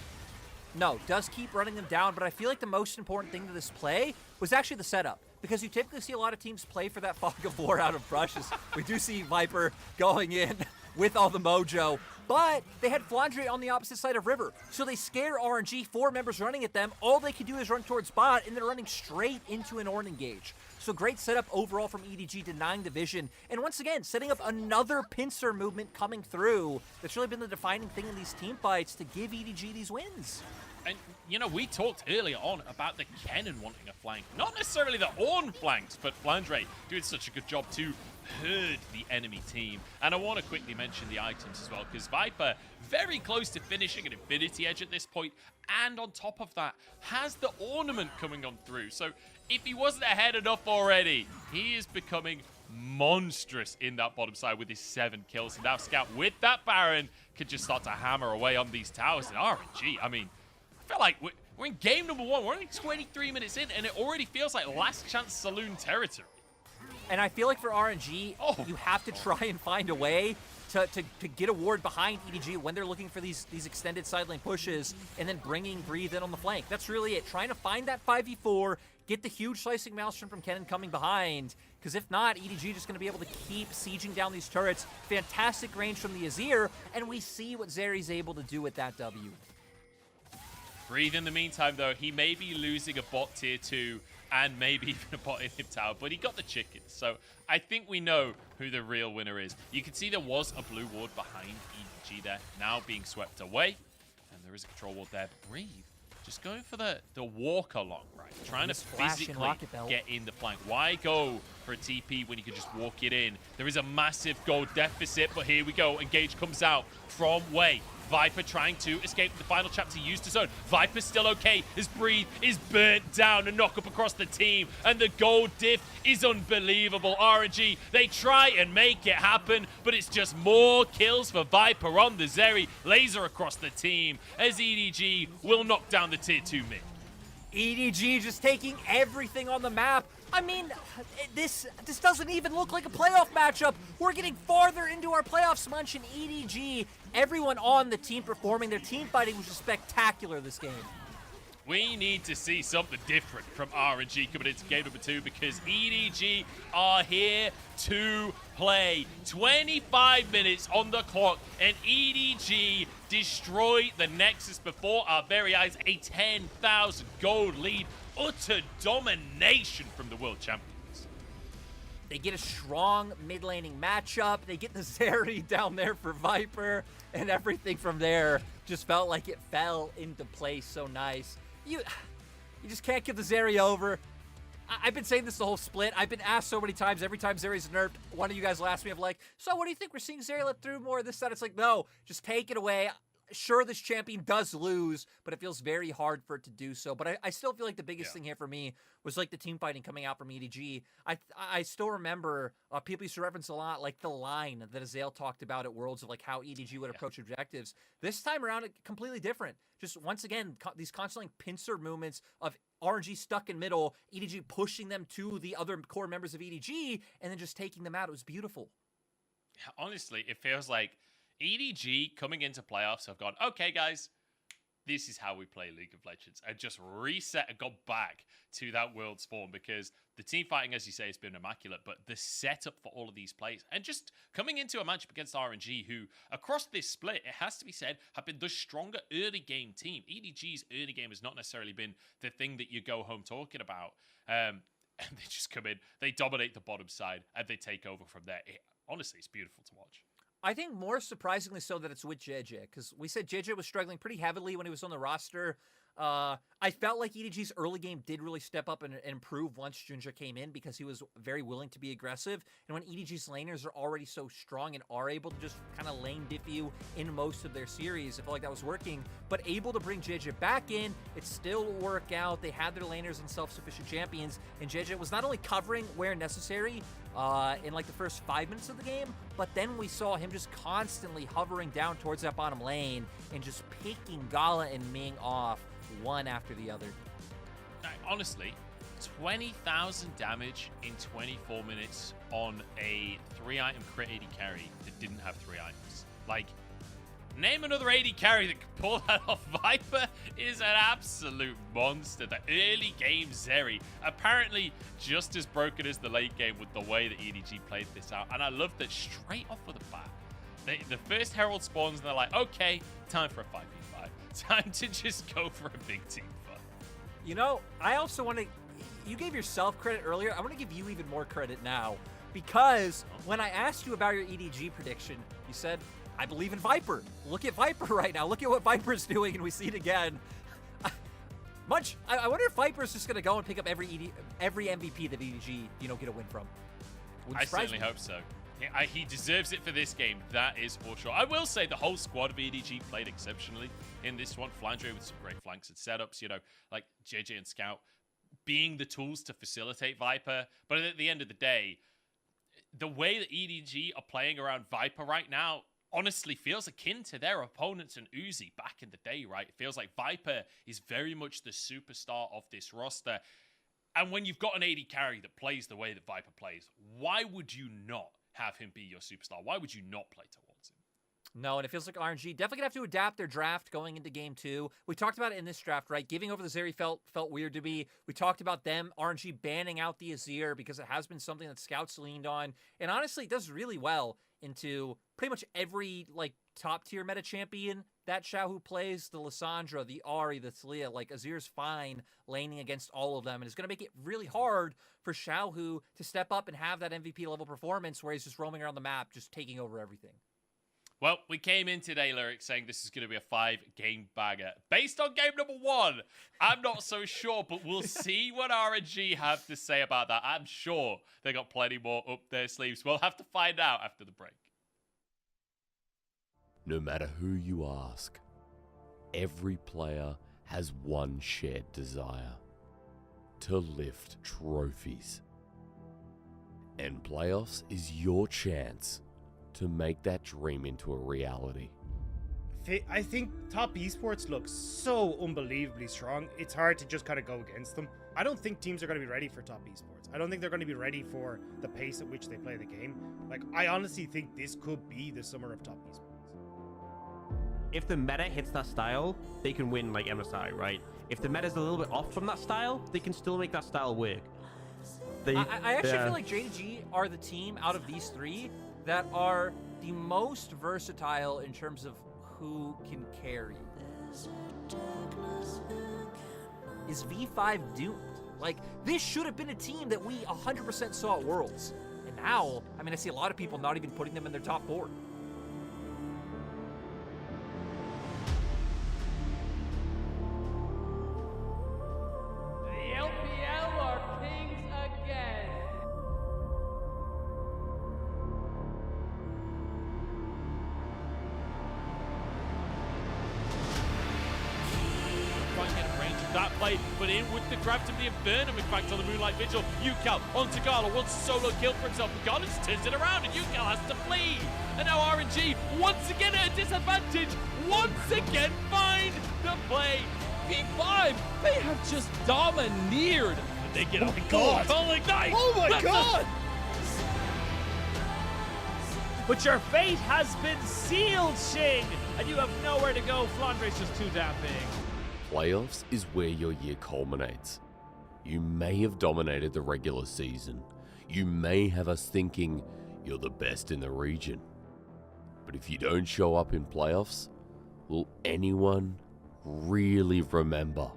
No, does keep running them down, but I feel like the most important thing to this play was actually the setup. Because you typically see a lot of teams play for that fog of war out of brushes. We do see Viper going in with all the mojo. But they had Flandre on the opposite side of River. So they scare RNG, 4 members running at them. All they can do is run towards bot, and they're running straight into an Ornn engage. So great setup overall from EDG, denying the vision. And once again, setting up another pincer movement coming through. That's really been the defining thing in these team fights to give EDG these wins. And, you know, we talked earlier on about the Kennen wanting a flank. Not necessarily the Ornn flanks, but Flandre doing such a good job to herd the enemy team. And I want to quickly mention the items as well, because Viper very close to finishing an Infinity Edge at this point, and on top of that, has the Ornament coming on through. So if he wasn't ahead enough already, he is becoming monstrous in that bottom side with his 7 kills. And now Scout with that Baron could just start to hammer away on these towers. And RNG, I mean, I feel like we're in game number 1. We're only 23 minutes in, and it already feels like last chance saloon territory. And I feel like for RNG, you have to try and find a way to get a ward behind EDG when they're looking for these extended side lane pushes, and then bringing Breathe in on the flank. That's really it. Trying to find that 5v4, get the huge slicing maelstrom from Kennen coming behind, because if not, EDG just going to be able to keep sieging down these turrets. Fantastic range from the Azir, and we see what Zeri's able to do with that W. Breathe in the meantime, though, he may be losing a bot tier 2 and maybe even a bot in tower, but he got the chickens. So I think we know who the real winner is. You can see there was a blue ward behind EDG there, now being swept away. And there is a control ward there. Breathe just going for the walk along, right? Trying to physically get in the flank. Why go for a TP when you can just walk it in? There is a massive gold deficit, but here we go. Engage comes out from Wei. Viper trying to escape the final chapter, used his own. Viper's still okay. His Breathe is burnt down. A knock up across the team. And the gold diff is unbelievable. RNG, they try and make it happen, but it's just more kills for Viper on the Zeri. Laser across the team as EDG will knock down the tier 2 mid. EDG just taking everything on the map. I mean, this doesn't even look like a playoff matchup. We're getting farther into our playoffs, Munch, and EDG. Everyone on the team performing. Their team fighting was just spectacular this game. we need to see something different from RNG coming into game number 2 because EDG are here to play. 25 minutes on the clock and EDG destroy the Nexus before our very eyes. A 10,000 gold lead. Utter domination from the world champions. They get a strong mid-laning matchup. They get the Zeri down there for Viper, and everything from there just felt like it fell into place so nice. You just can't give the Zeri over. I've been saying this the whole split. I've been asked so many times, every time Zeri's nerfed, one of you guys will ask me, of like, so what do you think? We're seeing Zeri let through more of this, that. It's like, no, just take it away. Sure, this champion does lose, but it feels very hard for it to do so. But I still feel like the biggest thing here for me was like the team fighting coming out from EDG. I still remember people used to reference a lot like the line that Azael talked about at Worlds of like how EDG would approach objectives. This time around, it completely different. Just once again, these constant like pincer movements of RNG stuck in middle, EDG pushing them to the other core members of EDG, and then just taking them out. It was beautiful. Honestly, it feels like EDG coming into playoffs have gone, okay, guys, this is how we play League of Legends, and just reset and go back to that Worlds form because the team fighting, as you say, has been immaculate, but the setup for all of these plays and just coming into a matchup against RNG, who across this split, it has to be said, have been the stronger early game team. EDG's early game has not necessarily been the thing that you go home talking about. And they just come in, they dominate the bottom side, and they take over from there. Honestly, it's beautiful to watch. I think more surprisingly so that it's with JJ, because we said JJ was struggling pretty heavily when he was on the roster. I felt like EDG's early game did really step up and improve once Junja came in because he was very willing to be aggressive. And when EDG's laners are already so strong and are able to just kind of lane diff you in most of their series, I felt like that was working. But able to bring JJ back in, it still will work out. They had their laners and self-sufficient champions, and JJ was not only covering where necessary in like the first 5 minutes of the game, but then we saw him just constantly hovering down towards that bottom lane and just picking Gala and Ming off one after the other. Honestly, 20,000 damage in 24 minutes on a 3-item crit AD carry that didn't have 3 items. Like, name another AD carry that could pull that off. Viper is an absolute monster. The early game Zeri, apparently just as broken as the late game with the way that EDG played this out. And I love that straight off of the bat, the first Herald spawns and they're like, okay, time for a 5v5. Time to just go for a big team fight. You know, I also want to, you gave yourself credit earlier. I want to give you even more credit now because when I asked you about your EDG prediction, you said, I believe in Viper. Look at Viper right now. Look at what Viper's doing, and we see it again. I wonder if Viper's just going to go and pick up every MVP that EDG, get a win from. I certainly hope so. He deserves it for this game, that is for sure. I will say the whole squad of EDG played exceptionally in this one. Flandre with some great flanks and setups, like JJ and Scout being the tools to facilitate Viper. But at the end of the day, the way that EDG are playing around Viper right now honestly feels akin to their opponents and Uzi back in the day, right? It feels like Viper is very much the superstar of this roster. And when you've got an AD carry that plays the way that Viper plays, why would you not have him be your superstar? Why would you not play towards him? No, and it feels like RNG definitely gonna have to adapt their draft going into game 2. We talked about it in this draft, right? Giving over the Zeri felt weird to me. We talked about them, RNG banning out the Azir because it has been something that Scouts leaned on. And honestly, it does really well into pretty much every like top tier meta champion that Xiaohu plays, the Lissandra, the Ahri, the Talia. Like Azir's fine laning against all of them, and it's going to make it really hard for Xiaohu to step up and have that MVP level performance where he's just roaming around the map, just taking over everything. Well, we came in today, Lyric, saying this is going to be a 5-game bagger. Based on game number 1, I'm not so sure, but we'll see what RNG have to say about that. I'm sure they got plenty more up their sleeves. We'll have to find out after the break. No matter who you ask, every player has one shared desire: to lift trophies. And playoffs is your chance to make that dream into a reality. I think top esports looks so unbelievably strong. It's hard to just kind of go against them. I don't think teams are going to be ready for top esports. I don't think they're going to be ready for the pace at which they play the game. Like, I honestly think this could be the summer of top esports. if the meta hits that style, they can win like MSI, right? If the meta's a little bit off from that style, they can still make that style work. I actually feel like JDG are the team out of these three that are the most versatile in terms of who can carry. Is V5 doomed? Like, this should have been a team that we 100% saw at Worlds. And now, I mean, I see a lot of people not even putting them in their top 4. The LPL are kings again. Try and get a range of that play, but in with the gravity of the Infernum, in fact, on the Moonlight Vigil. Yukal on Tagala, wants a solo kill for himself. Tagala just turns it around, and Yukal has to flee. And now RNG, once again at a disadvantage, once again find the play. V5, they have just domineered. They get a full calling knife. Oh my god! But your fate has been sealed, Shing, and you have nowhere to go. Flandre's just too damn big. Playoffs is where your year culminates. You may have dominated the regular season. You may have us thinking you're the best in the region. But if you don't show up in playoffs, will anyone really remember?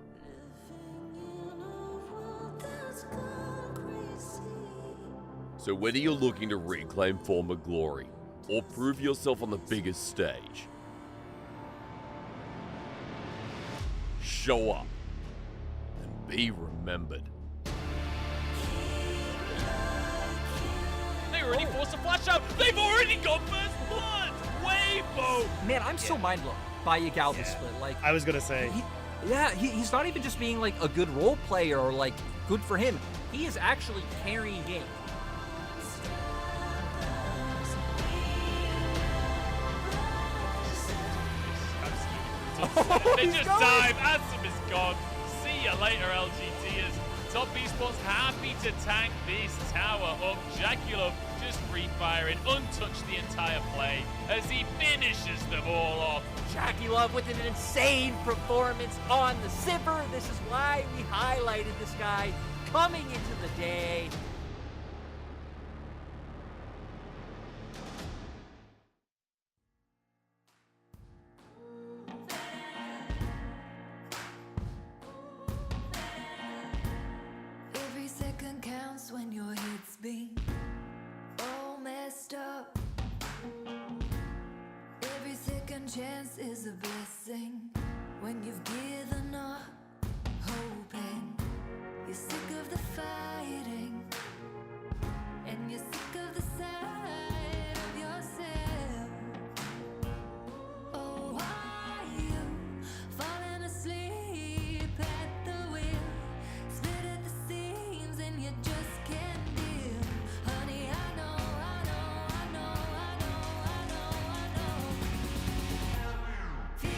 So whether you're looking to reclaim former glory or prove yourself on the biggest stage, show up and be remembered. They already forced a flash out. They've already got first blood. Weibo. Man, I'm so mind blown by Yagao this split. Like, I was gonna say. He's not even just being like a good role player or like good for him. He is actually carrying game. They just dive. Ansem is gone. See ya later, LGTers. Top Esports happy to tank this tower up. Jaculov just free firing, untouched the entire play as he finishes them all off. Jaculov with an insane performance on the Sivir. This is why we highlighted this guy coming into the day. Every second counts when your hits being all messed up. Every second chance is a blessing when you've given up hoping. You're sick of the fighting and you're sick of the sight of yourself. Oh, why you falling asleep at the wheel, split at the seams and you just can't deal. Honey, I know. Feel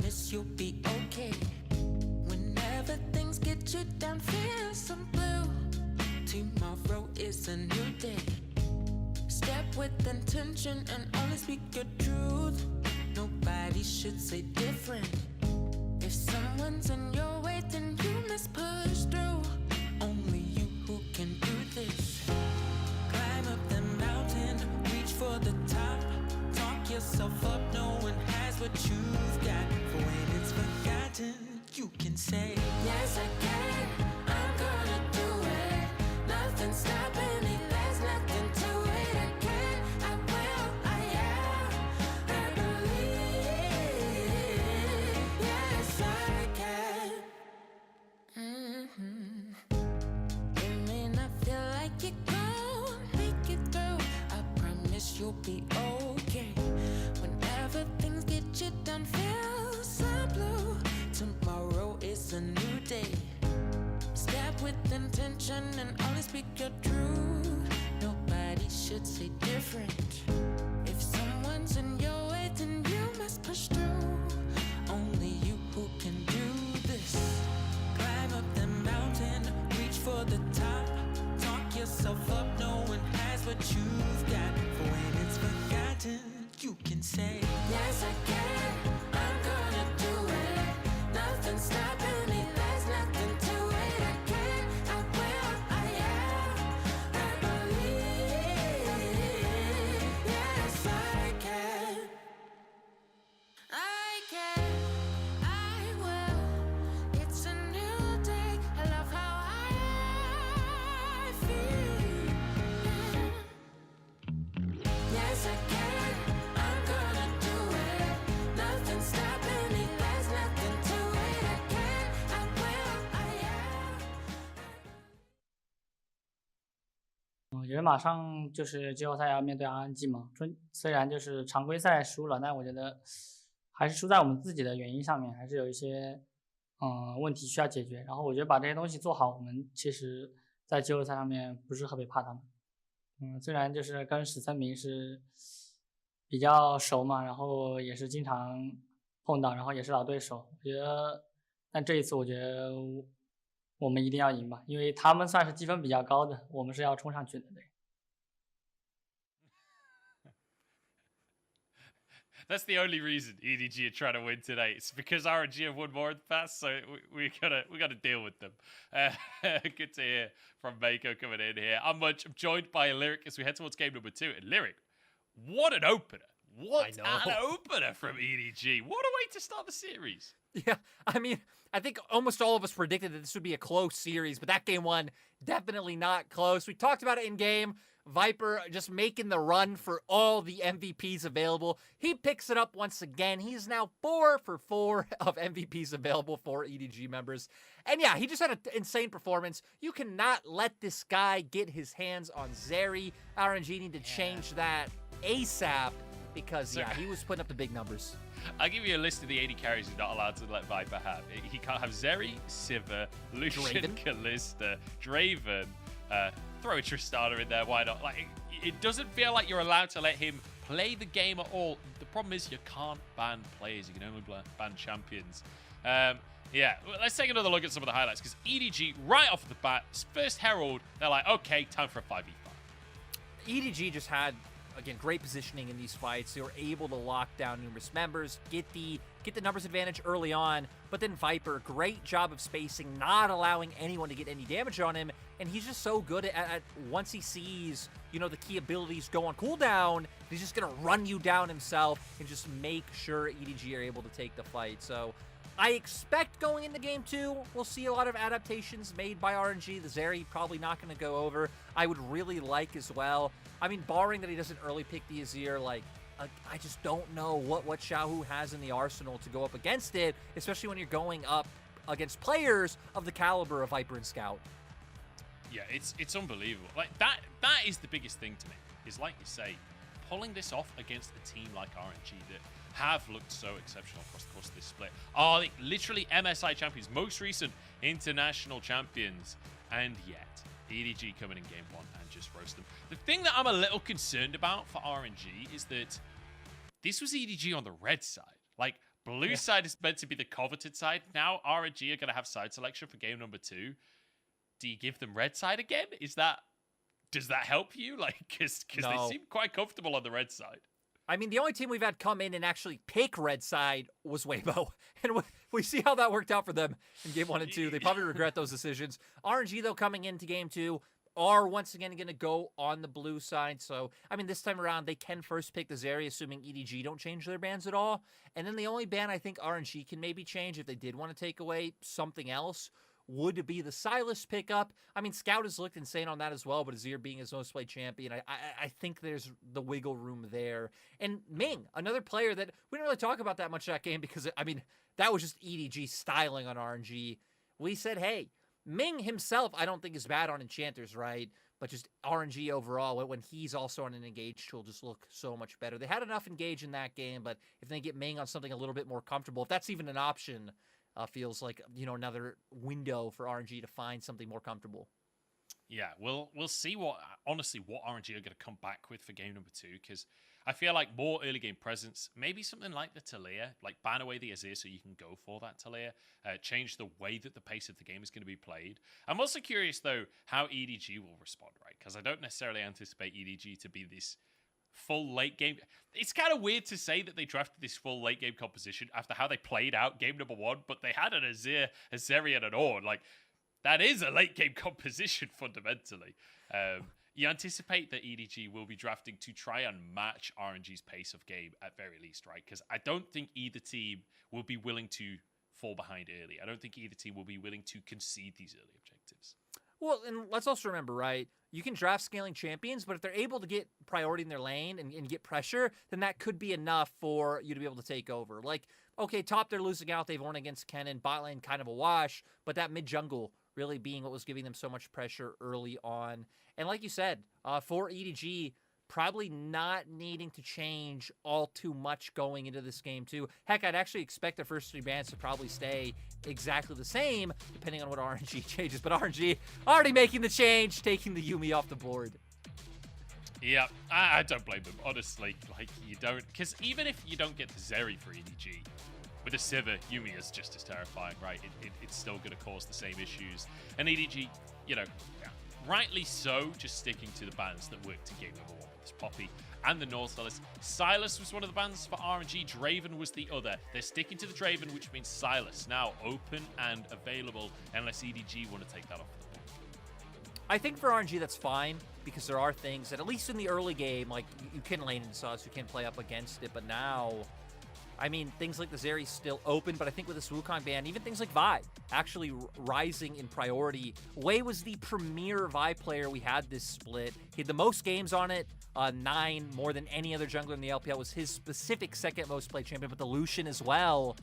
promise you'll be okay. Whenever things get you down, feel some blue. Tomorrow is a new day. Step with intention and only speak your truth. Nobody should say different. If someone's in your way, then you must push through. Only you who can do this. Climb up the mountain, reach for the top. Talk yourself up, no one has what you've got. For when it's forgotten, you can say, yes I can, I'm gonna do it. Nothing's stopping me, there's nothing to it. I can, I will, I am, I believe. Yes I can. It may not feel like you gon' make it through. I promise you'll be okay. Whenever things get you done, feel some blue. Tomorrow is a new day. Step with intention and only speak your truth. Nobody should say different. If someone's in your way, then you must push through. Only you who can do this. Climb up the mountain, reach for the top. Talk yourself up, no one has what you've got. For when it's forgotten, you can say, yes I can, I'm gonna do it. Nothing's stopping me, there's nothing to it. I can, I will, I am, I believe. Yes I can. I can, I will. It's a new day. I love how I feel. Yes I can, I'm gonna do it. Nothing's stopping me, there's nothing to it. I can, I will, I am. 我觉得马上就是季后赛要面对 RNG 嘛，虽然就是常规赛输了，但我觉得还是输在我们自己的原因上面，还是有一些问题需要解决。然后我觉得把这些东西做好，我们其实在季后赛上面不是特别怕他们。虽然就是跟史森明是比较熟嘛，然后也是经常碰到，然后也是老对手。我觉得，但这一次我觉得我们一定要赢吧，因为他们算是积分比较高的，我们是要冲上去的。对。That's the only reason EDG are trying to win today. It's because RNG have won more in the past, so we gotta deal with them. Good to hear from Mako coming in here. I'm joined by Lyric as we head towards game number 2. And Lyric, what an opener! What an opener from EDG! What a way to start the series. Yeah, I mean, I think almost all of us predicted that this would be a close series, but that game one, definitely not close. We talked about it in game. Viper just making the run for all the MVPs available. He picks it up once again. He's now 4 for 4 of MVPs available for EDG members. And yeah, he just had an insane performance. You cannot let this guy get his hands on Zeri. RNG need to change that ASAP because, yeah, he was putting up the big numbers. I'll give you a list of the 80 carries he's not allowed to let Viper have. He can't have Zeri, Sivir, Lucian, Kalista, Draven, throw a Tristana in there, why not? Like, it doesn't feel like you're allowed to let him play the game at all. The problem is you can't ban players, you can only ban champions. Yeah, let's take another look at some of the highlights, because EDG, right off the bat, first Herald, they're like, okay, time for a 5v5. EDG just had, again, great positioning in these fights. They were able to lock down numerous members, get the numbers advantage early on, but then Viper, great job of spacing, not allowing anyone to get any damage on him, and he's just so good at once he sees, you know, the key abilities go on cooldown, he's just gonna run you down himself and just make sure EDG are able to take the fight. So I expect going into game 2, we'll see a lot of adaptations made by RNG. The Zeri probably not going to go over. I would really like as well. I mean, barring that he doesn't early pick the Azir, like, I just don't know what Xiaohu has in the arsenal to go up against it, especially when you're going up against players of the caliber of Viper and Scout. Yeah, it's unbelievable. Like, that is the biggest thing to me, is like you say, pulling this off against a team like RNG that have looked so exceptional across the course of this split. Are literally MSI champions, most recent international champions, and yet EDG coming in game 1 and just roast them. The thing that I'm a little concerned about for RNG is that this was EDG on the red side. Like, Blue side is meant to be the coveted side. Now RNG are going to have side selection for game number 2. Do you give them red side again? Does that help you? Like, because No. they seem quite comfortable on the red side. I mean, the only team we've had come in and actually pick red side was Weibo. And we see how that worked out for them in game 1 and 2. They probably regret those decisions. RNG, though, coming into game 2, are once again going to go on the blue side. So, I mean, this time around, they can first pick the Zeri, assuming EDG don't change their bans at all. And then the only ban I think RNG can maybe change if they did want to take away something else would be the Silas pickup. I mean, Scout has looked insane on that as well, but Azir being his most played champion, I think there's the wiggle room there. And Ming, another player that we didn't really talk about that much that game because, I mean, that was just EDG styling on RNG. We said, hey, Ming himself, I don't think is bad on Enchanters, right? But just RNG overall, when he's also on an engage tool, just look so much better. They had enough engage in that game, but if they get Ming on something a little bit more comfortable, if that's even an option, feels like, you know, another window for RNG to find something more comfortable. Yeah, we'll see what RNG are going to come back with for game number 2, because I feel like more early game presence, maybe something like the Talia, like ban away the Azir so you can go for that Talia, change the way that the pace of the game is going to be played. I'm also curious, though, how EDG will respond, right? Because I don't necessarily anticipate EDG to be this full late game. It's kind of weird to say that they drafted this full late game composition after how they played out game number 1, but they had an Azir, a Zeri, and an Ornn. Like, that is a late game composition fundamentally. You anticipate that EDG will be drafting to try and match RNG's pace of game at very least, right? Because I don't think either team will be willing to fall behind early. I don't think either team will be willing to concede these early objectives. Well, and let's also remember, right, you can draft scaling champions, but if they're able to get priority in their lane and get pressure, then that could be enough for you to be able to take over. Like, okay, top they're losing out, they've won against Kennen, bot lane kind of a wash, but that mid-jungle really being what was giving them so much pressure early on. And like you said, for EDG, probably not needing to change all too much going into this game too. Heck, I'd actually expect the first 3 bans to probably stay exactly the same, depending on what RNG changes. But RNG already making the change, taking the Yuumi off the board. Yeah, I don't blame them, honestly. Like, you don't, because even if you don't get the Zeri for EDG, with a Sivir, Yuumi is just as terrifying, right? It's still going to cause the same issues. And EDG, you know, rightly so, just sticking to the bans that worked in game number 1. There's Poppy and the North Silas. Silas was one of the bans for RNG. Draven was the other. They're sticking to the Draven, which means Silas now open and available unless EDG want to take that off the board. I think for RNG that's fine, because there are things that, at least in the early game, like, you can lane in Sauce, you can play up against it, but now, I mean, things like the Zeri's still open, but I think with this Wukong ban, even things like Vi actually rising in priority. Wei was the premier Vi player we had this split. He had the most games on it, 9 more than any other jungler in the LPL. Was his specific second most played champion, but the Lucian as well.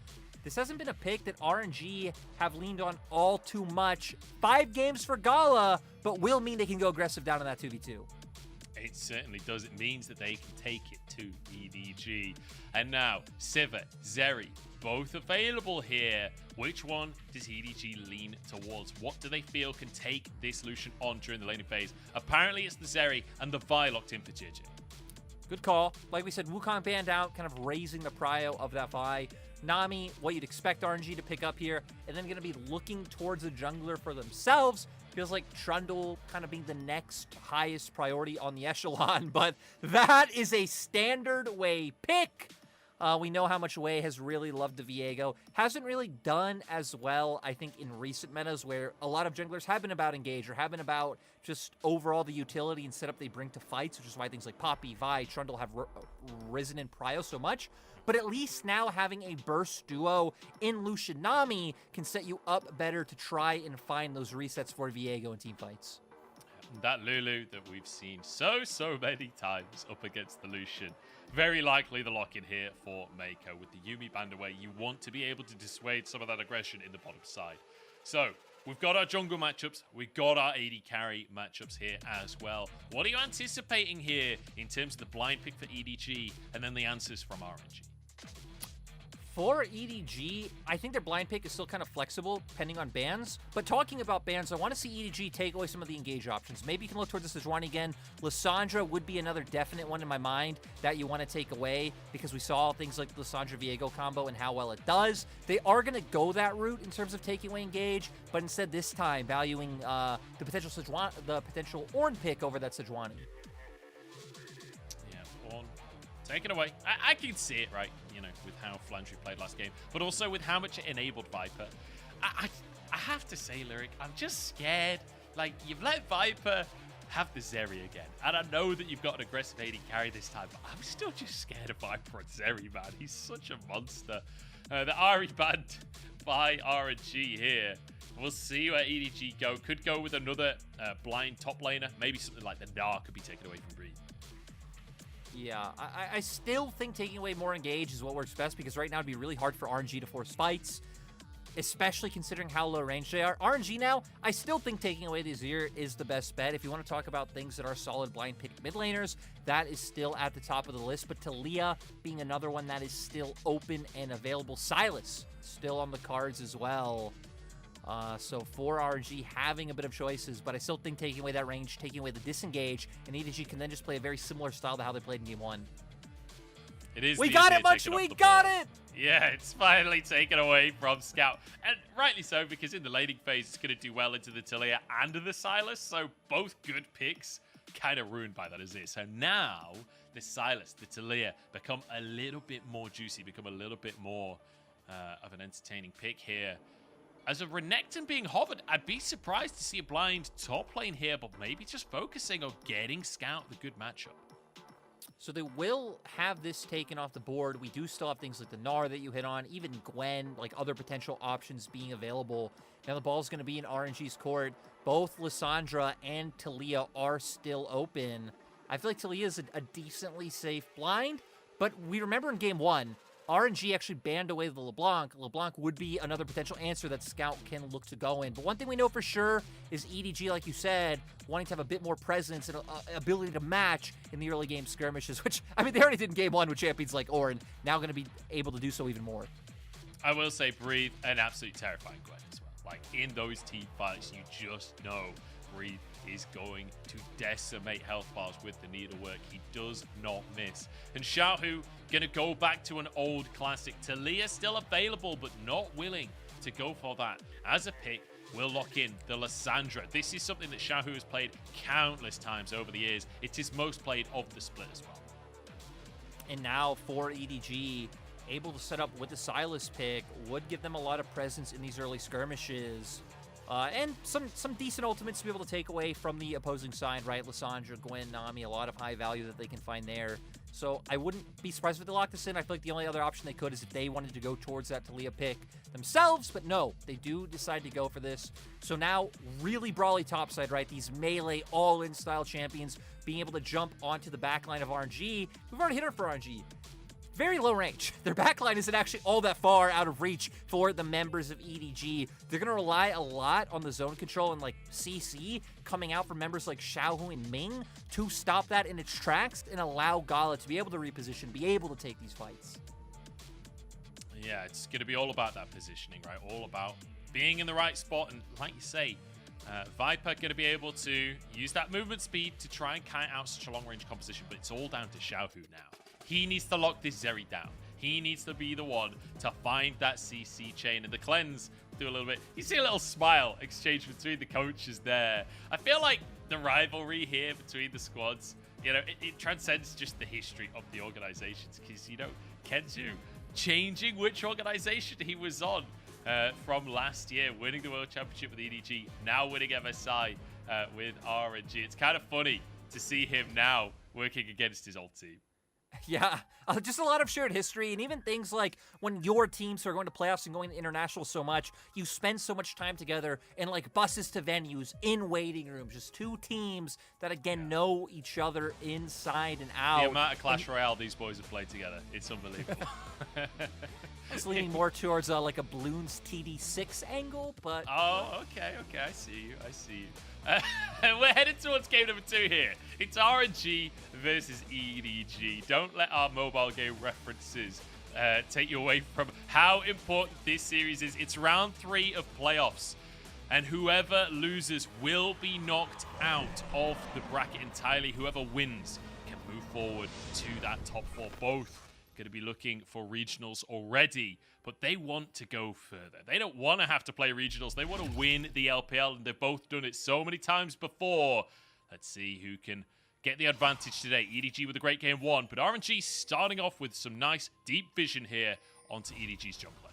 This hasn't been a pick that RNG have leaned on all too much. 5 games for Gala, but will mean they can go aggressive down in that 2v2. It certainly does. It means that they can take it to EDG. And now, Sivir, Zeri, both available here. Which one does EDG lean towards? What do they feel can take this Lucian on during the laning phase? Apparently it's the Zeri and the Vi locked in for JJ. Good call. Like we said, Wukong banned out, kind of raising the prio of that Vi. Nami, what you'd expect RNG to pick up here, and then going to be looking towards a jungler for themselves. Feels like Trundle kind of being the next highest priority on the echelon, but that is a standard Wei pick. We know how much Wei has really loved the Viego. Hasn't really done as well, I think, in recent metas where a lot of junglers have been about engage or have been about just overall the utility and setup they bring to fights, which is why things like Poppy, Vi, Trundle have risen in prio so much. But at least now having a burst duo in Lucian Nami can set you up better to try and find those resets for Viego in team fights. That Lulu that we've seen so many times up against the Lucian. Very likely the lock-in here for Mako. With the Yuumi banned away, you want to be able to dissuade some of that aggression in the bottom side. So, we've got our jungle matchups. We've got our AD carry matchups here as well. What are you anticipating here in terms of the blind pick for EDG and then the answers from RNG? For EDG, I think their blind pick is still kind of flexible, depending on bans. But talking about bans, I want to see EDG take away some of the engage options. Maybe you can look towards the Sejuani again. Lissandra would be another definite one in my mind that you want to take away, because we saw things like the Lissandra-Viego combo and how well it does. They are going to go that route in terms of taking away engage, but instead this time valuing the potential Ornn pick over that Sejuani. Yeah, Ornn. Take it away. I can see it, right? You know, with how Flandry played last game, but also with how much it enabled Viper. I have to say, Lyric, I'm just scared. Like, you've let Viper have the Zeri again, and I know that you've got an aggressive AD carry this time, but I'm still just scared of Viper and Zeri, man. He's such a monster. The Ari banned by RNG here. We'll see where EDG go. Could go with another blind top laner. Maybe something like the Gnar could be taken away from Breed. Yeah, I still think taking away more engage is what works best, because right now it'd be really hard for RNG to force fights, especially considering how low range they are. RNG now, I still think taking away the Azir is the best bet. If you want to talk about things that are solid blind pick mid laners, that is still at the top of the list. But Taliyah being another one that is still open and available. Sylas still on the cards as well. So for RNG, having a bit of choices, but I still think taking away that range, taking away the disengage, and EDG can then just play a very similar style to how they played in Game 1. It is. We got it, Much. We got it. Yeah, it's finally taken away from Scout, and rightly so, because in the laning phase, it's going to do well into the Taliyah and the Sylas. So both good picks, kind of ruined by that Azir. So now the Sylas, the Taliyah become a little bit more juicy, become a little bit more of an entertaining pick here. As a Renekton being hovered, I'd be surprised to see a blind top lane here, but maybe just focusing on getting Scout the good matchup. So they will have this taken off the board. We do still have things like the Gnar that you hit on, even Gwen, like other potential options being available. Now the ball's going to be in RNG's court. Both Lissandra and Taliyah are still open. I feel like Taliyah is a decently safe blind, but we remember in Game 1, RNG actually banned away the LeBlanc. LeBlanc would be another potential answer that Scout can look to go in. But one thing we know for sure is EDG, like you said, wanting to have a bit more presence and ability to match in the early game skirmishes, which, I mean, they already did in Game 1 with champions like Ornn. Now going to be able to do so even more. I will say, Breathe, an absolutely terrifying Gwen as well. Like, in those team fights, you just know Breathe is going to decimate health bars with the needlework. He does not miss. And Xiaohu going to go back to an old classic. Taliyah still available, but not willing to go for that. As a pick, we'll lock in the Lissandra. This is something that Xiaohu has played countless times over the years. It's his most played of the split as well. And now for EDG, able to set up with the Sylas pick would give them a lot of presence in these early skirmishes. And some decent ultimates to be able to take away from the opposing side, right? Lissandra, Gwen, Nami, a lot of high value that they can find there. So I wouldn't be surprised if they lock this in. I feel like the only other option they could is if they wanted to go towards that Taliyah pick themselves, but no, they do decide to go for this. So now, really brawly topside, right? These melee, all-in style champions being able to jump onto the backline of RNG. We've already hit her for RNG. Very low range. Their backline isn't actually all that far out of reach for the members of EDG. They're going to rely a lot on the zone control and like CC coming out from members like Xiaohu and Ming to stop that in its tracks and allow Gala to be able to reposition, be able to take these fights. Yeah, it's going to be all about that positioning, right? All about being in the right spot. And like you say, Viper going to be able to use that movement speed to try and count out such a long-range composition, but it's all down to Xiaohu now. He needs to lock this Zeri down. He needs to be the one to find that CC chain. And the cleanse do a little bit. You see a little smile exchange between the coaches there. I feel like the rivalry here between the squads, you know, it transcends just the history of the organizations. Because, you know, Kenzu changing which organization he was on from last year, winning the World Championship with EDG, now winning MSI with RNG. It's kind of funny to see him now working against his old team. Yeah, just a lot of shared history, and even things like when your teams are going to playoffs and going to international so much, you spend so much time together in like buses to venues, in waiting rooms, just two teams that again know each other inside and out. The amount of Clash Royale these boys have played together, it's unbelievable. I was leaning more towards like a Bloons TD6 angle, but... Oh, okay, I see you. We're headed towards game number 2 here. It's RNG versus EDG. Don't let our mobile game references take you away from how important this series is. It's round 3 of playoffs, and whoever loses will be knocked out of the bracket entirely. Whoever wins can move forward to that top 4. Both going to be looking for regionals already, but they want to go further. They don't want to have to play regionals. They want to win the LPL, and they've both done it so many times before. Let's see who can get the advantage today. EDG with a great game 1, but RNG starting off with some nice deep vision here onto EDG's jungler.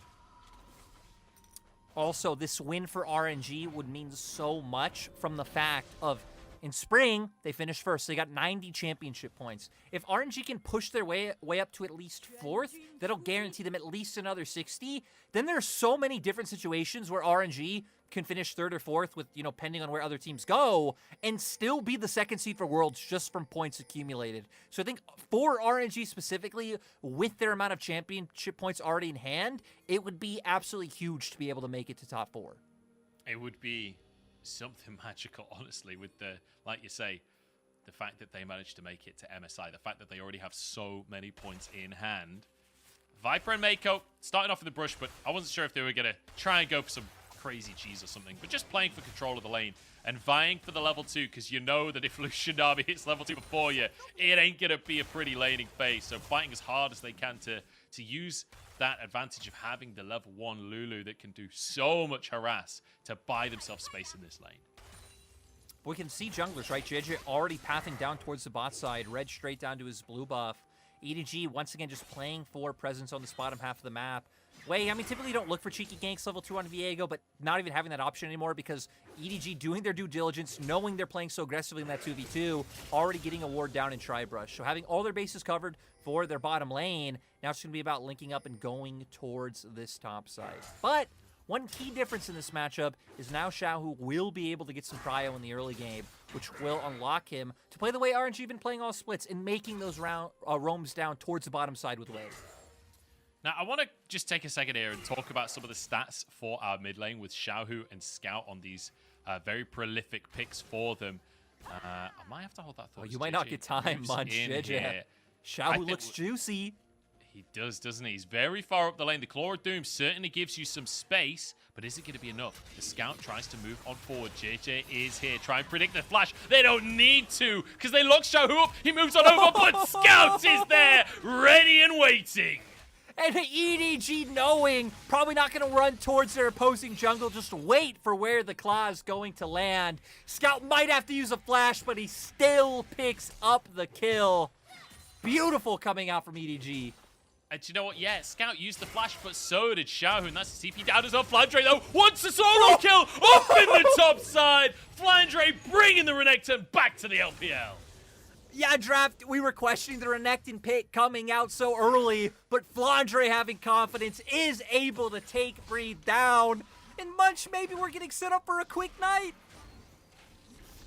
Also, this win for RNG would mean so much from the fact of in spring, they finished first. They got 90 championship points. If RNG can push their way up to at least 4th, that'll guarantee them at least another 60. Then there's so many different situations where RNG can finish 3rd or 4th with, pending on where other teams go, and still be the 2nd seed for Worlds just from points accumulated. So I think for RNG specifically, with their amount of championship points already in hand, it would be absolutely huge to be able to make it to top 4. It would be something magical, honestly, with the, like you say, the fact that they managed to make it to MSI, the fact that they already have so many points in hand. Viper and Mako starting off in the brush, but I wasn't sure if they were going to try and go for some crazy cheese or something, but just playing for control of the lane and vying for the level 2, because you know that if Lucian Darby hits level 2 before you, it ain't going to be a pretty laning phase. So fighting as hard as they can to use that advantage of having the level 1 Lulu that can do so much harass to buy themselves space in this lane. We can see junglers, right? JJ already pathing down towards the bot side. Red straight down to his blue buff. EDG, once again, just playing for presence on this bottom half of the map. Wei, I mean, typically you don't look for cheeky ganks level 2 on Viego, but not even having that option anymore because EDG doing their due diligence, knowing they're playing so aggressively in that 2v2, already getting a ward down in Tri-Brush. So having all their bases covered for their bottom lane, now it's going to be about linking up and going towards this top side. But one key difference in this matchup is now Xiaohu will be able to get some prio in the early game, which will unlock him to play the way RNG been playing all splits and making those roams down towards the bottom side with Wei. Now, I want to just take a second here and talk about some of the stats for our mid lane with Xiaohu and Scout on these very prolific picks for them. I might have to hold that thought. Oh, you might not get time, Munch. Xiaohu looks juicy. He does, doesn't he? He's very far up the lane. The Claw of Doom certainly gives you some space, but is it going to be enough? The Scout tries to move on forward. JJ is here. Try and predict the flash. They don't need to because they lock Xiaohu up. He moves on over, but Scout is there, ready and waiting. And EDG knowing, probably not going to run towards their opposing jungle, just wait for where the claw is going to land. Scout might have to use a flash, but he still picks up the kill. Beautiful coming out from EDG. And you know what? Yeah, Scout used the flash, but so did Xiaohu, and that's the TP down as well. Flandre, though, wants a solo kill up in the top side. Flandre bringing the Renekton back to the LPL. Yeah, Draft, we were questioning the Renekton pick coming out so early, but Flandre having confidence is able to take Breathe down. And Munch, maybe we're getting set up for a quick night.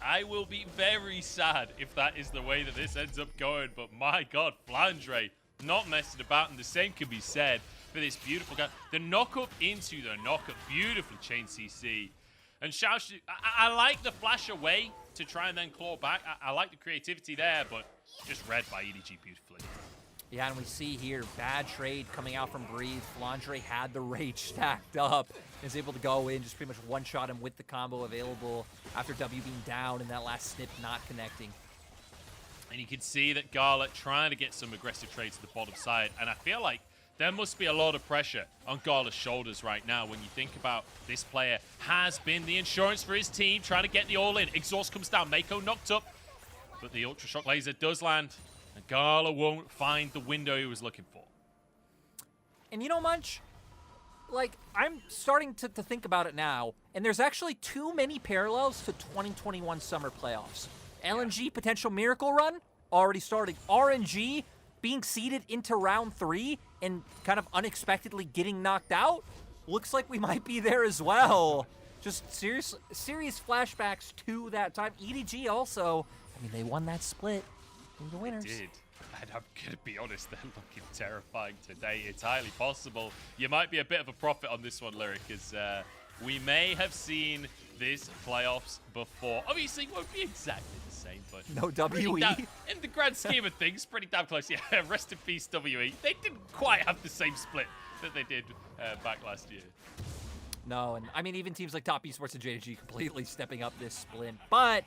I will be very sad if that is the way that this ends up going, but my God, Flandre not messing about, and the same can be said for this beautiful guy. The knock-up into the knock-up, beautifully chain CC. And Xiao, I like the flash away to try and then claw back. I like the creativity there, but just read by EDG beautifully. Yeah, and we see here, bad trade coming out from Breathe. Flandre had the rage stacked up. Is able to go in, just pretty much one-shot him with the combo available after W being down and that last snip not connecting. And you can see that Garlet trying to get some aggressive trades to the bottom side. And I feel like there must be a lot of pressure on Garlet's shoulders right now when you think about this player has been the insurance for his team, trying to get the all-in. Exhaust comes down, Mako knocked up, but the Ultra Shock Laser does land, and Garlet won't find the window he was looking for. And you know, Munch, like, I'm starting to think about it now, and there's actually too many parallels to 2021 summer playoffs. LNG potential miracle run already starting. RNG being seeded into round 3 and kind of unexpectedly getting knocked out. Looks like we might be there as well. Just serious flashbacks to that time. EDG also, I mean, they won that split. They're the winners. They did. And I'm going to be honest, they're looking terrifying today. It's highly possible you might be a bit of a prophet on this one, Lyric, as we may have seen this playoffs before. Obviously, it won't be exactly the insane, but no WE. In the grand scheme of things, pretty damn close. Yeah, rest in peace, WE. They didn't quite have the same split that they did back last year. No, and I mean, even teams like Top Esports and JDG completely stepping up this split. But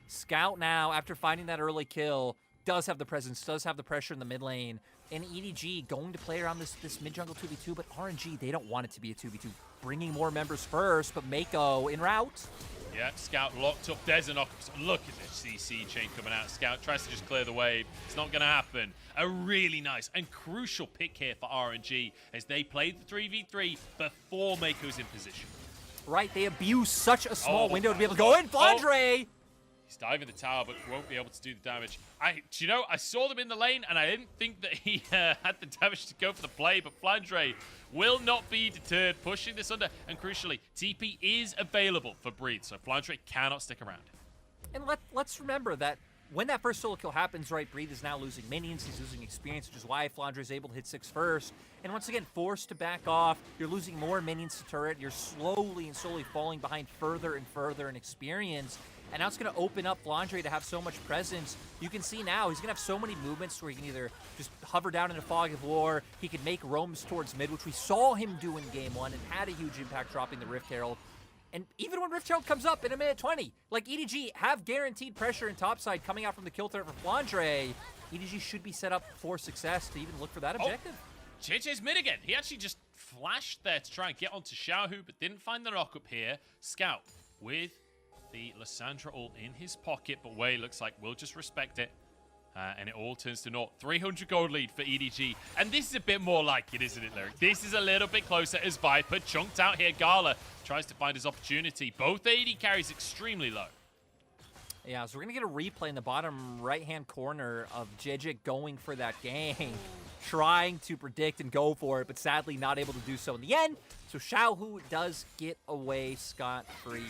Scout now, after finding that early kill, does have the presence, does have the pressure in the mid lane. And EDG going to play around this mid-jungle 2v2, but RNG, they don't want it to be a 2v2. Bringing more members first, but Mako en route. Yeah, Scout locked up. There's an look at this CC chain coming out. Scout tries to just clear the wave. It's not going to happen. A really nice and crucial pick here for RNG as they played the 3v3 before Mako's in position. Right, they abuse such a small window to be able to go in. Flandre! He's diving the tower, but won't be able to do the damage. Do you know, I saw them in the lane, and I didn't think that he had the damage to go for the play, but Flandre will not be deterred, pushing this under. And crucially, TP is available for Breathe, so Flandre cannot stick around. And let's remember that when that first solo kill happens, right, Breathe is now losing minions, he's losing experience, which is why Flandre is able to hit 6 first. And once again, forced to back off, you're losing more minions to turret, you're slowly and slowly falling behind further and further in experience. And now it's going to open up Flandre to have so much presence. You can see now he's going to have so many movements where he can either just hover down in a fog of war, he can make roams towards mid, which we saw him do in game 1 and had a huge impact dropping the Rift Herald. And even when Rift Herald comes up in a minute 20, like EDG have guaranteed pressure in topside coming out from the kill threat for Flandre. EDG should be set up for success to even look for that objective. JJ's mid again. He actually just flashed there to try and get onto Xiaohu, but didn't find the knock up here. Scout with the Lissandra ult in his pocket, but Wei looks like we'll just respect it. And it all turns to naught. 300 gold lead for EDG. And this is a bit more like it, isn't it, Lyric? This is a little bit closer as Viper chunked out here. Gala tries to find his opportunity. Both AD carries extremely low. Yeah, so we're going to get a replay in the bottom right-hand corner of JJ going for that gang. Trying to predict and go for it, but sadly not able to do so in the end. So Xiaohu does get away scot-free.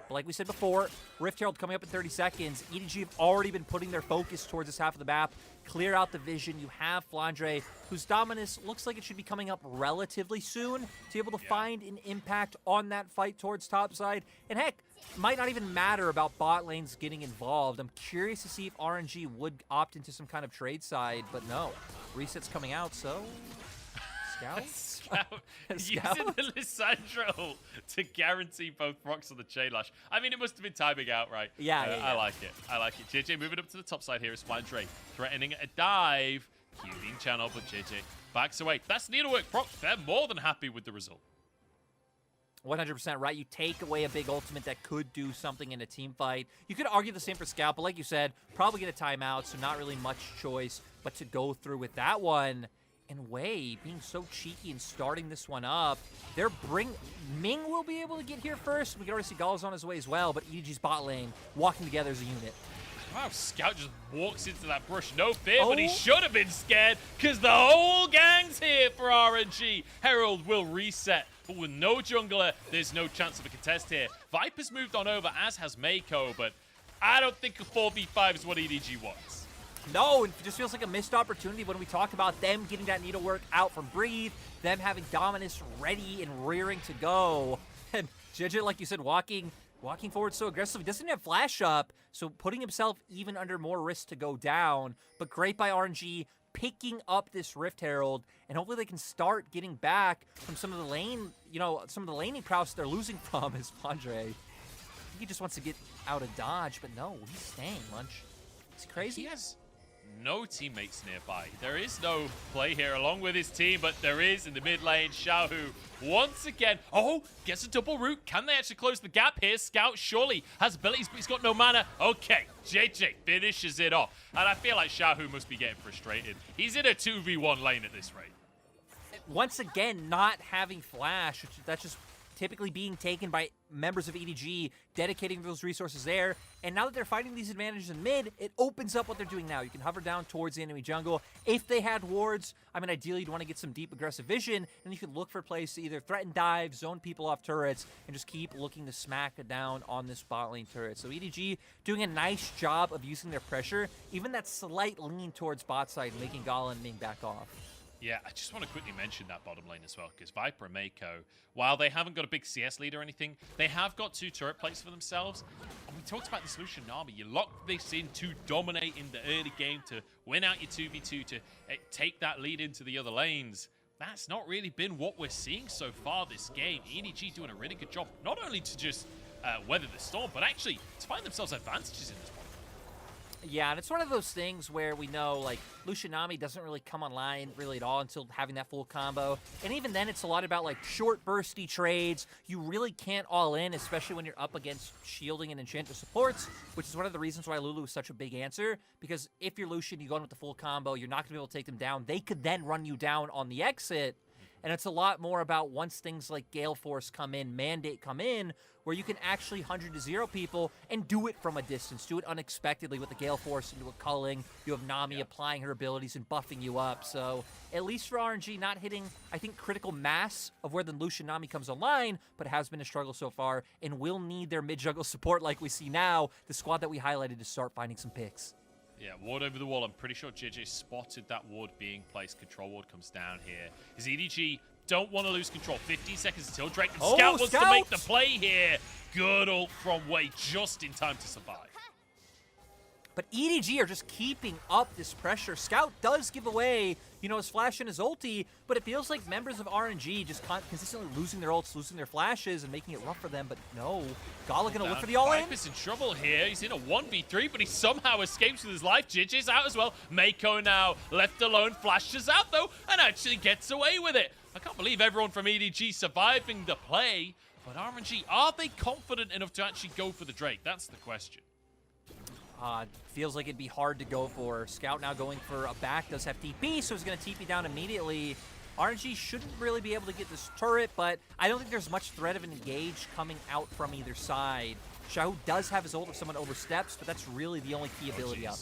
But like we said before, Rift Herald coming up in 30 seconds. EDG have already been putting their focus towards this half of the map. Clear out the vision. You have Flandre, whose dominance looks like it should be coming up relatively soon to be able to find an impact on that fight towards topside. And heck, might not even matter about bot lanes getting involved. I'm curious to see if RNG would opt into some kind of trade side, but no. Reset's coming out, so... Scout using the Lissandra ult to guarantee both procs on the chain lash. I mean, it must have been timing out, right? Yeah, I like it. I like it. JJ moving up to the top side here is Flandre, threatening a dive. Healing channel, but JJ backs away. That's needlework proc. They're more than happy with the result. 100% right. You take away a big ultimate that could do something in a team fight. You could argue the same for Scout, but like you said, probably get a timeout, so not really much choice but to go through with that one. And Wei being so cheeky and starting this one up. Ming will be able to get here first. We can already see Gala's on his way as well, but EDG's bot lane walking together as a unit. Wow, Scout just walks into that brush. No fear, but he should have been scared because the whole gang's here for RNG. Herald will reset, but with no jungler, there's no chance of a contest here. Viper's moved on over, as has Mako, but I don't think a 4v5 is what EDG wants. No, it just feels like a missed opportunity when we talk about them getting that needlework out from Breathe, them having Dominus ready and rearing to go. And JJ, like you said, walking forward so aggressively, doesn't have flash up, so putting himself even under more risk to go down. But great by RNG, picking up this Rift Herald, and hopefully they can start getting back from some of the lane, some of the laning prowess they're losing from is Flandre. I think he just wants to get out of dodge, but no, he's staying, Lunch. It's crazy. He has no teammates nearby. There is no play here along with his team, but there is in the mid lane. Xiaohu once again. Oh, gets a double root. Can they actually close the gap here? Scout surely has abilities, but he's got no mana. Okay, JJ finishes it off. And I feel like Xiaohu must be getting frustrated. He's in a 2v1 lane at this rate. Once again, not having flash, that's just typically being taken by members of EDG, dedicating those resources there. And now that they're fighting these advantages in mid, it opens up what they're doing now. You can hover down towards the enemy jungle. If they had wards, I mean, ideally you'd want to get some deep aggressive vision, and you can look for plays to either threaten dive, zone people off turrets, and just keep looking to smack it down on this bot lane turret. So EDG doing a nice job of using their pressure, even that slight lean towards bot side, making Gala and Ming back off. Yeah, I just want to quickly mention that bottom lane as well, because Viper and Mako, while they haven't got a big CS lead or anything, they have got 2 turret plates for themselves. And we talked about this Lucian army. You lock this in to dominate in the early game, to win out your 2v2, to take that lead into the other lanes. That's not really been what we're seeing so far this game. EDG doing a really good job, not only to just weather the storm, but actually to find themselves advantages in this one. Yeah, and it's one of those things where we know, like, Lucianami doesn't really come online really at all until having that full combo. And even then, it's a lot about, like, short, bursty trades. You really can't all in, especially when you're up against shielding and enchanter supports, which is one of the reasons why Lulu is such a big answer. Because if you're Lucian, you go in with the full combo, you're not going to be able to take them down. They could then run you down on the exit. And it's a lot more about once things like Gale Force come in, Mandate come in, where you can actually 100-0 people and do it from a distance, do it unexpectedly with the Gale Force into a culling. You have Nami applying her abilities and buffing you up. So at least for RNG, not hitting, I think, critical mass of where the Lucian Nami comes online, but has been a struggle so far and will need their mid-juggle support like we see now, the squad that we highlighted, to start finding some picks. Yeah, ward over the wall. I'm pretty sure JJ spotted that ward being placed. Control ward comes down here. His EDG don't want to lose control. 15 seconds until Drake. And Scout wants to make the play here. Good ult from Wei just in time to survive. But EDG are just keeping up this pressure. Scout does give away, you know, his flash and his ulti, but it feels like members of RNG just consistently losing their ults, losing their flashes, and making it rough for them. But no, Gala gonna look for the all-in. Viper's in trouble here. He's in a 1v3, but he somehow escapes with his life. JJ's out as well. Mako now left alone, flashes out though, and actually gets away with it. I can't believe everyone from EDG surviving the play, but RNG, are they confident enough to actually go for the Drake? That's the question. Feels like it'd be hard to go for. Scout now going for a back, does have TP, so he's going to TP down immediately. RNG shouldn't really be able to get this turret, but I don't think there's much threat of an engage coming out from either side. Xiaohu does have his ult if someone oversteps, but that's really the only key ability up.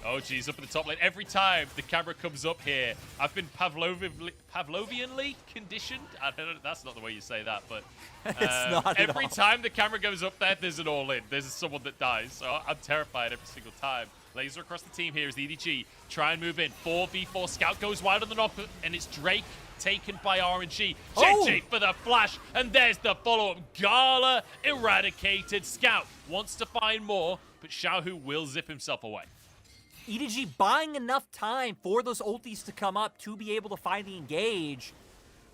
Oh, geez, up in the top lane. Every time the camera comes up here, I've been Pavlovianly conditioned. I don't know, that's not the way you say that, but every time the camera goes up there, there's an all-in. There's someone that dies, so I'm terrified every single time. Laser across the team here is the EDG. Try and move in. 4v4. Scout goes wide on the knock, and it's Drake taken by RNG. JJ for the flash, and there's the follow-up. Gala eradicated. Scout wants to find more, but Xiaohu will zip himself away. EDG buying enough time for those ultis to come up to be able to find the engage.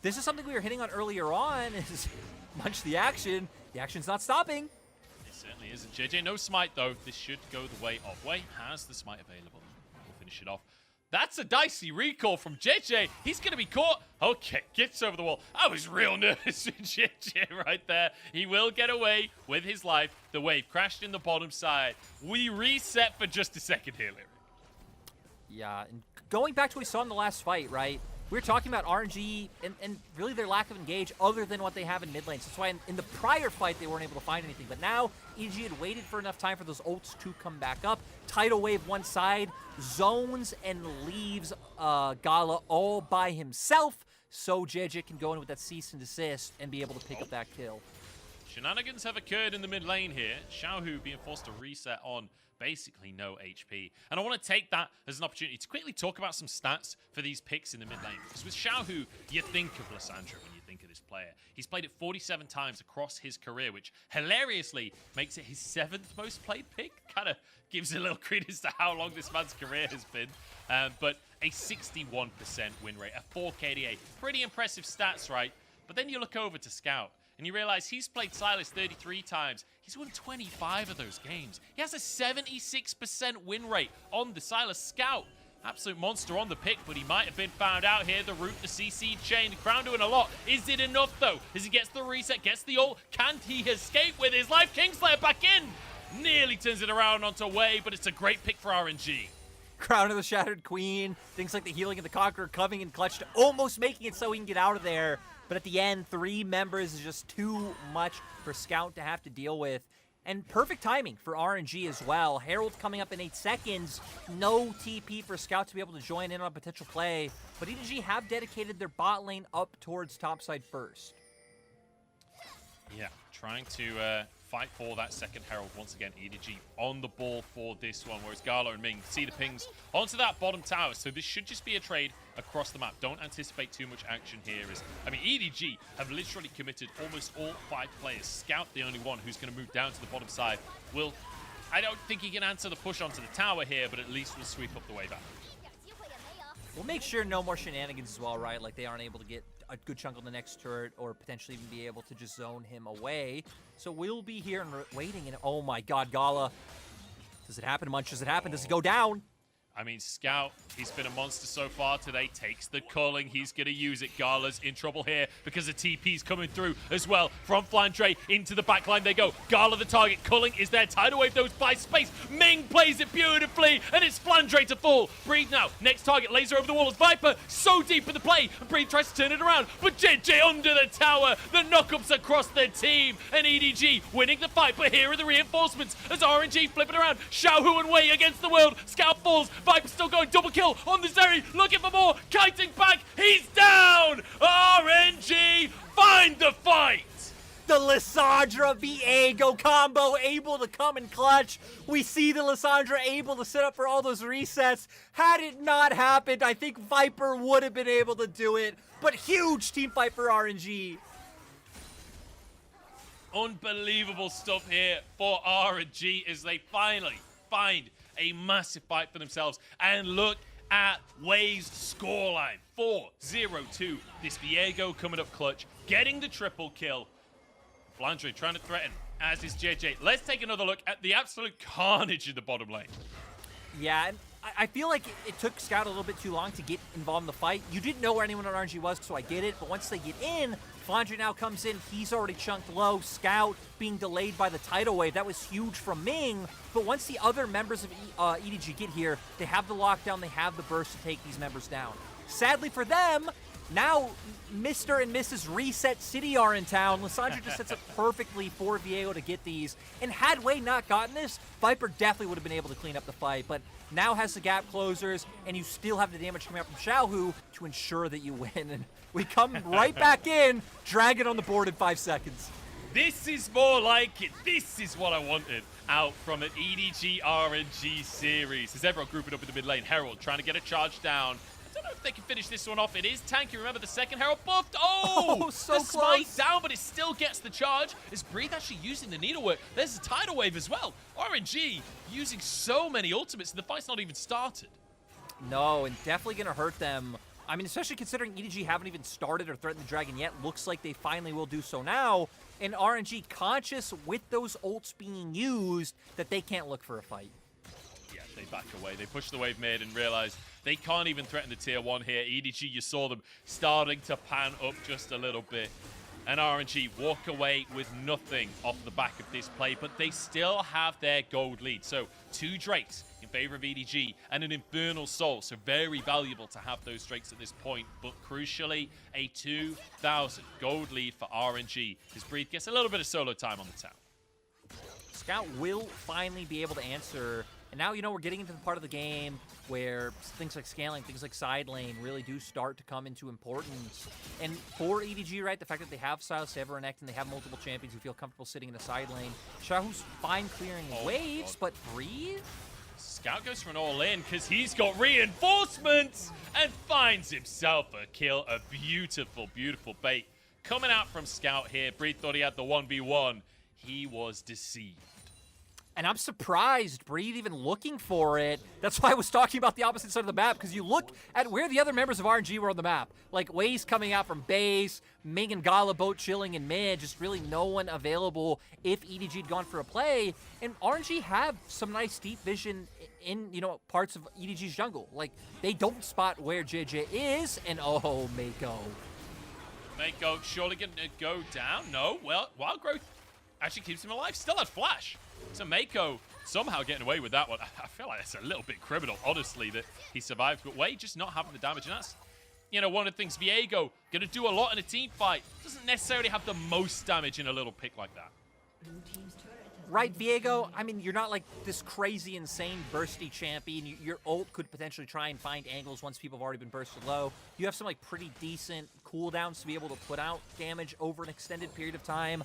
This is something we were hitting on earlier on, is munch the action. The action's not stopping. It certainly isn't. JJ, no smite though. This should go the way of Wei. Has the smite available. We'll finish it off. That's a dicey recall from JJ. He's going to be caught. Okay, gets over the wall. I was real nervous with JJ right there. He will get away with his life. The wave crashed in the bottom side. We reset for just a second here, Larry. Yeah, and going back to what we saw in the last fight, right? We were talking about RNG and really their lack of engage other than what they have in mid lanes. That's why in the prior fight they weren't able to find anything. But now EDG had waited for enough time for those ults to come back up. Tidal wave one side, zones and leaves Gala all by himself. So JJ can go in with that cease and desist and be able to pick up that kill. Shenanigans have occurred in the mid lane here. Xiaohu being forced to reset on basically no HP. And I want to take that as an opportunity to quickly talk about some stats for these picks in the mid lane. Because with Xiaohu, you think of Lissandra when you think of this player. He's played it 47 times across his career, which hilariously makes it his 7th most played pick. Kind of gives a little credence to how long this man's career has been. But a 61% win rate, a 4 KDA. Pretty impressive stats, right? But then you look over to Scout, and you realize he's played Sylas 33 times. He's won 25 of those games. He has a 76% win rate on the Sylas Scout. Absolute monster on the pick, but he might have been found out here. The route, the CC chain, the Crown doing a lot. Is it enough, though? As he gets the reset, gets the ult, can he escape with his life? Kingslayer back in! Nearly turns it around onto Wei, but it's a great pick for RNG. Crown of the Shattered Queen, things like the Healing of the Conqueror coming in clutch to almost making it so he can get out of there. But at the end, 3 members is just too much for Scout to have to deal with. And perfect timing for RNG as well. Herald coming up in 8 seconds. No TP for Scout to be able to join in on a potential play. But EDG have dedicated their bot lane up towards topside first. Yeah, trying to fight for that second Herald once again. EDG on the ball for this one, whereas Gala and Ming see the pings onto that bottom tower. So this should just be a trade across the map. Don't anticipate too much action here. I mean, EDG have literally committed almost all 5 players. Scout, the only one who's going to move down to the bottom side, I don't think he can answer the push onto the tower here, but at least will sweep up the way back. We'll make sure no more shenanigans as well, right? Like they aren't able to get a good chunk on the next turret or potentially even be able to just zone him away. So we'll be here and waiting. And oh my God, Gala. Does it happen, Munch? Does it happen? Does it go down? I mean, Scout, he's been a monster so far today, takes the culling. He's going to use it. Gala's in trouble here because the TP's coming through as well. From Flandre into the backline they go. Gala the target. Culling is there. Tidal Wave those by space. Ming plays it beautifully, and it's Flandre to fall. Breathe now. Next target. Laser over the wall. Viper so deep in the play, and Breathe tries to turn it around, but JJ under the tower. The knockups across the team, and EDG winning the fight, but here are the reinforcements as RNG flipping around. Xiaohu and Wei against the world. Scout falls. Viper still going, double kill on the Zeri, looking for more, kiting back, he's down! RNG, find the fight! The Lissandra Viego combo able to come in clutch. We see the Lissandra able to set up for all those resets. Had it not happened, I think Viper would have been able to do it, but huge team fight for RNG. Unbelievable stuff here for RNG as they finally find a massive fight for themselves. And look at Wei's scoreline. 4-0-2. This Viego coming up clutch, getting the triple kill. Flandre trying to threaten, as is JJ. Let's take another look at the absolute carnage in the bottom lane. Yeah, and I feel like it took Scout a little bit too long to get involved in the fight. You didn't know where anyone on RNG was, so I get it. But once they get in, Flandre now comes in. He's already chunked low. Scout being delayed by the tidal wave. That was huge from Ming. But once the other members of EDG get here, they have the lockdown. They have the burst to take these members down. Sadly for them, now Mr. and Mrs. Reset City are in town. Lissandra just sets up perfectly for Viego to get these. And had Wei not gotten this, Viper definitely would have been able to clean up the fight. But now has the gap closers, and you still have the damage coming out from Xiaohu to ensure that you win. And we come right back in, drag it on the board in 5 seconds. This is more like it. This is what I wanted out from an EDG RNG series. As everyone grouping up in the mid lane, Herald trying to get a charge down. I don't know if they can finish this one off. It is tanky. Remember the second Herald buffed. Oh, so the close. smite down, but it still gets the charge. Is Breathe actually using the needlework? There's a tidal wave as well. RNG using so many ultimates, and the fight's not even started. No, and definitely going to hurt them. I mean, especially considering EDG haven't even started or threatened the dragon yet. Looks like they finally will do so now. And RNG conscious with those ults being used that they can't look for a fight. Yeah, they back away. They push the wave mid and realize they can't even threaten the tier 1 here. EDG, you saw them starting to pan up just a little bit. And RNG walk away with nothing off the back of this play, but they still have their gold lead. So 2 Drakes in favor of EDG and an Infernal Soul. So very valuable to have those Drakes at this point, but crucially, a 2,000 gold lead for RNG as Breathe gets a little bit of solo time on the town. Scout will finally be able to answer. And now, you know, we're getting into the part of the game where things like scaling, things like side lane really do start to come into importance. And for EDG, right, the fact that they have Silas, Sever, and Ekton, they have multiple champions who feel comfortable sitting in the side lane. Xiaohu's fine clearing waves, but Breathe? Scout goes for an all-in because he's got reinforcements and finds himself a kill. A beautiful, beautiful bait coming out from Scout here. Breathe thought he had the 1v1. He was deceived. And I'm surprised Breathe even looking for it. That's why I was talking about the opposite side of the map, because you look at where the other members of RNG were on the map. Like, Wei's coming out from base, Ming and Gala both chilling in mid, just really no one available if EDG had gone for a play. And RNG have some nice deep vision in, you know, parts of EDG's jungle. Like, they don't spot where JJ is, and oh, Mako. Mako surely going to go down? No, well, Wild Growth actually keeps him alive. Still had Flash. So Mako somehow getting away with that one. I feel like that's a little bit criminal, honestly, that he survived. But Wei just not having the damage. And that's, you know, one of the things. Viego going to do a lot in a team fight. Doesn't necessarily have the most damage in a little pick like that. Right, Viego, I mean, you're not like this crazy, insane, bursty champion. Your ult could potentially try and find angles once people have already been bursted low. You have some like pretty decent cooldowns to be able to put out damage over an extended period of time.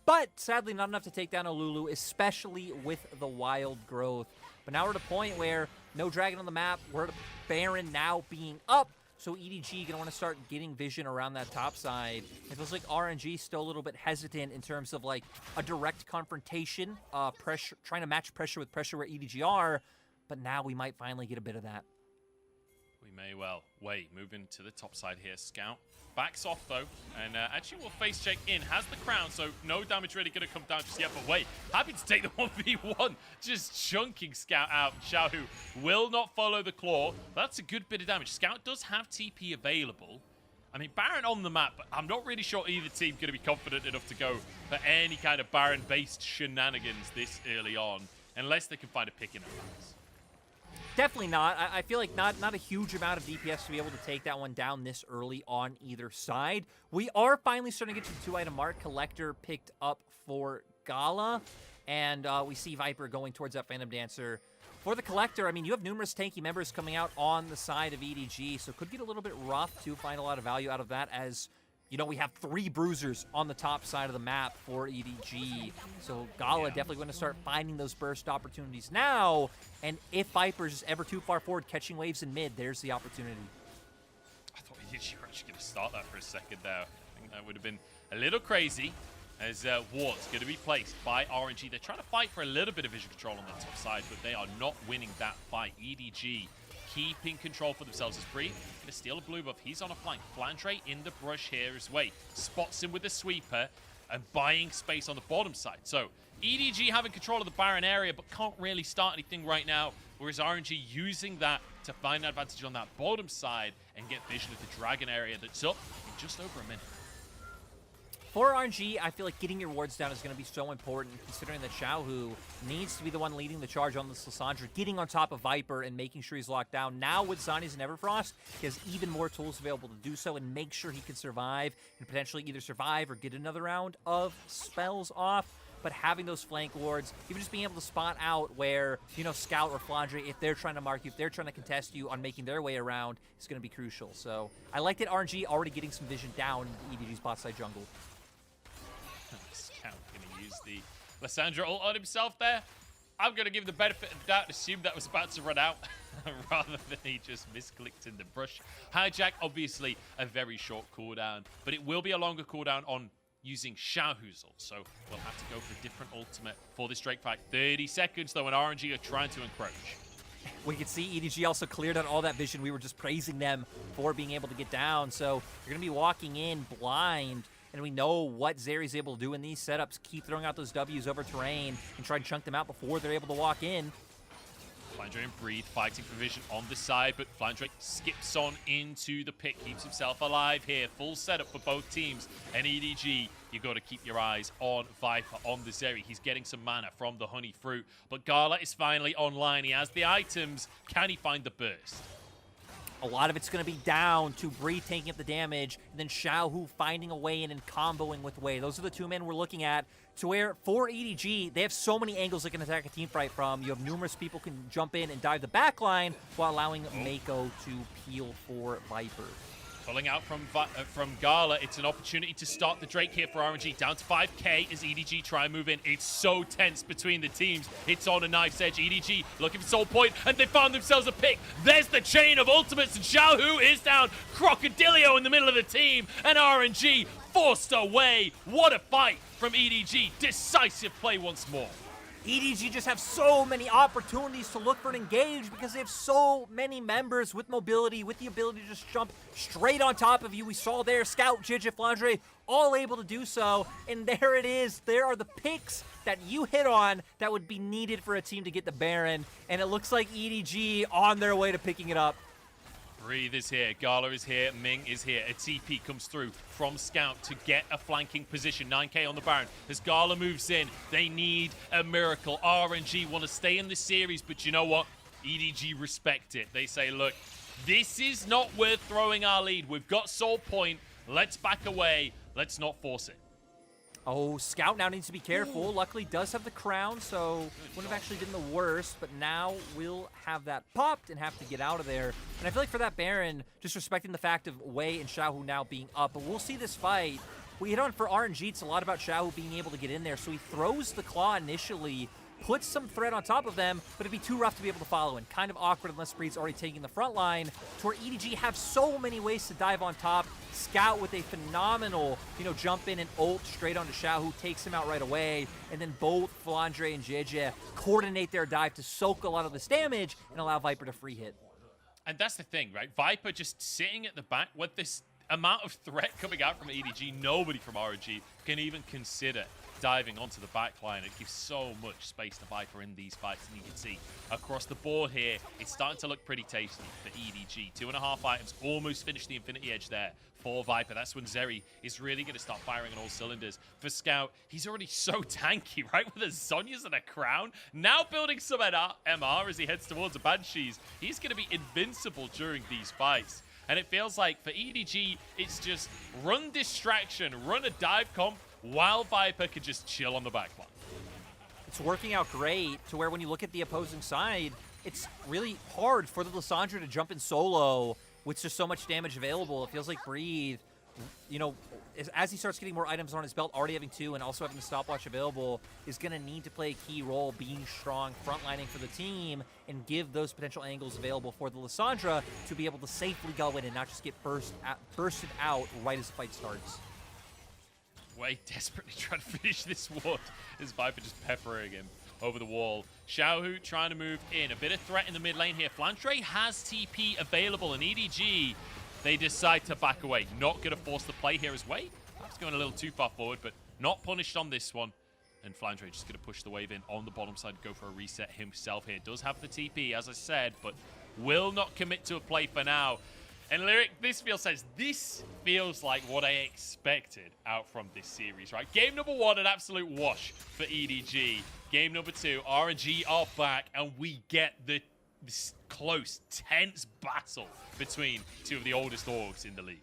but sadly not enough to take down a Lulu, especially with the wild growth. But now we're at a point where no dragon on the map, we're at a Baron now being up, so EDG gonna want to start getting vision around that top side. It feels like RNG still a little bit hesitant in terms of like a direct confrontation, pressure, trying to match pressure with pressure where EDG are, but now we might finally get a bit of that. We may well. Wait, moving to the top side here. Scout backs off though, and actually will face check in. Has the crown, so no damage really going to come down just yet. But wait, happy to take the 1v1. Just chunking Scout out. Xiaohu will not follow the claw. That's a good bit of damage. Scout does have TP available. I mean, Baron on the map, but I'm not really sure either team going to be confident enough to go for any kind of Baron-based shenanigans this early on, unless they can find a pick in advance. Definitely not. I feel like not a huge amount of DPS to be able to take that one down this early on either side. We are finally starting to get to the 2-item mark. Collector picked up for Gala, and we see Viper going towards that Phantom Dancer. For the Collector, I mean, you have numerous tanky members coming out on the side of EDG, so it could get a little bit rough to find a lot of value out of that as, you know, we have 3 bruisers on the top side of the map for EDG. So Gala definitely going to start finding those burst opportunities now. And if Viper's just ever too far forward, catching waves in mid, there's the opportunity. I thought EDG were actually going to start that for a second there. I think that would have been a little crazy as Ward's going to be placed by RNG. They're trying to fight for a little bit of vision control on the top side, but they are not winning that fight. EDG keeping control for themselves as Bree going to steal a blue buff. He's on a flank. Flandre in the brush here as well. Spots him with a sweeper and buying space on the bottom side. So EDG having control of the Baron area but can't really start anything right now, whereas RNG using that to find an advantage on that bottom side and get vision of the Dragon area that's up in just over a minute. For RNG, I feel like getting your wards down is going to be so important, considering that Xiaohu needs to be the one leading the charge on this Lissandra, getting on top of Viper and making sure he's locked down. Now with Zani's and Everfrost, he has even more tools available to do so and make sure he can survive and potentially either survive or get another round of spells off. But having those flank wards, even just being able to spot out where, you know, Scout or Flandre, if they're trying to mark you, if they're trying to contest you on making their way around, is going to be crucial. So I like that RNG already getting some vision down in EDG's bot side jungle. Scout going to use the Lissandra ult on himself there. I'm going to give the benefit of the doubt and assume that was about to run out rather than he just misclicked in the brush. Hijack, obviously a very short cooldown, but it will be a longer cooldown on using Xiaohu's ult. So we'll have to go for a different ultimate for this Drake fight. 30 seconds though, and RNG are trying to encroach. We can see EDG also cleared out all that vision. We were just praising them for being able to get down. So you're going to be walking in blind. And we know what Zeri's able to do in these setups. Keep throwing out those W's over terrain and try to chunk them out before they're able to walk in. Flandre and Breed fighting for vision on the side, but Flandre skips on into the pick, keeps himself alive here. Full setup for both teams. And EDG, you got to keep your eyes on Viper, on the Zeri. He's getting some mana from the Honey Fruit. But Gala is finally online. He has the items. Can he find the burst? A lot of it's going to be down to Bree taking up the damage, and then Xiaohu finding a way in and comboing with Wei. Those are the 2 men we're looking at, to where for EDG, they have so many angles they can attack a team fight from. You have numerous people who can jump in and dive the back line while allowing Mako to peel for Viper. Pulling out from Gala, it's an opportunity to start the Drake here for RNG. Down to 5k as EDG try and move in. It's so tense between the teams. It's on a knife's edge. EDG looking for Soul Point, and they found themselves a pick. There's the chain of ultimates, and Xiaohu is down. Crocodilio in the middle of the team, and RNG forced away. What a fight from EDG. Decisive play once more. EDG just have so many opportunities to look for an engage because they have so many members with mobility, with the ability to just jump straight on top of you. We saw there Scout, Jidget, Flandre, all able to do so. And there it is. There are the picks that you hit on that would be needed for a team to get the Baron. And it looks like EDG on their way to picking it up. Breathe is here, Gala is here, Ming is here. A TP comes through from Scout to get a flanking position. 9k on the Baron. As Gala moves in, they need a miracle. RNG want to stay in this series, but you know what? EDG respect it. They say, look, this is not worth throwing our lead. We've got Soul Point. Let's back away. Let's not force it. Oh, Scout now needs to be careful. Luckily does have the crown, so wouldn't have actually been the worst, but now we'll have that popped and have to get out of there. And I feel like for that Baron, just respecting the fact of Wei and Xiaohu now being up, but we'll see this fight we hit on for RNG, it's a lot about Xiao being able to get in there. So he throws the claw initially, puts some threat on top of them, but it'd be too rough to be able to follow in. Kind of awkward unless Breed's already taking the front line, to where EDG have so many ways to dive on top. Scout with a phenomenal, jump in and ult straight onto Xiao, who takes him out right away. And then both Flandre and JJ coordinate their dive to soak a lot of this damage and allow Viper to free hit. And that's the thing, right? Viper just sitting at the back with this amount of threat coming out from EDG. Nobody from RNG can even consider diving onto the back line. It gives so much space to Viper in these fights, and you can see across the board here, it's starting to look pretty tasty for EDG. 2.5 items, almost finished the Infinity Edge there for Viper. That's when Zeri is really going to start firing on all cylinders. For Scout, he's already so tanky, right? With the Zhonya's and a Crown. Now building some MR as he heads towards the Banshees. He's going to be invincible during these fights. And it feels like for EDG, it's just run distraction, run a dive comp, while Viper could just chill on the backline. It's working out great to where when you look at the opposing side, it's really hard for the Lissandra to jump in solo with just so much damage available. It feels like Breathe, as he starts getting more items on his belt, already having 2 and also having the stopwatch available, is going to need to play a key role being strong, frontlining for the team, and give those potential angles available for the Lissandra to be able to safely go in and not just get bursted out right as the fight starts. Way desperately trying to finish this ward as Viper just peppering him over the wall. Xiaohu trying to move in. A bit of threat in the mid lane here. Flandre has TP available, and EDG, they decide to back away. Not going to force the play here as Wei. Perhaps going a little too far forward, but not punished on this one. And Flandre just going to push the wave in on the bottom side, go for a reset himself here. Does have the TP, as I said, but will not commit to a play for now. And Lyric, this feels like what I expected out from this series, right? Game number 1, an absolute wash for EDG. Game number 2, RNG are back, and we get this close, tense battle between 2 of the oldest orgs in the league.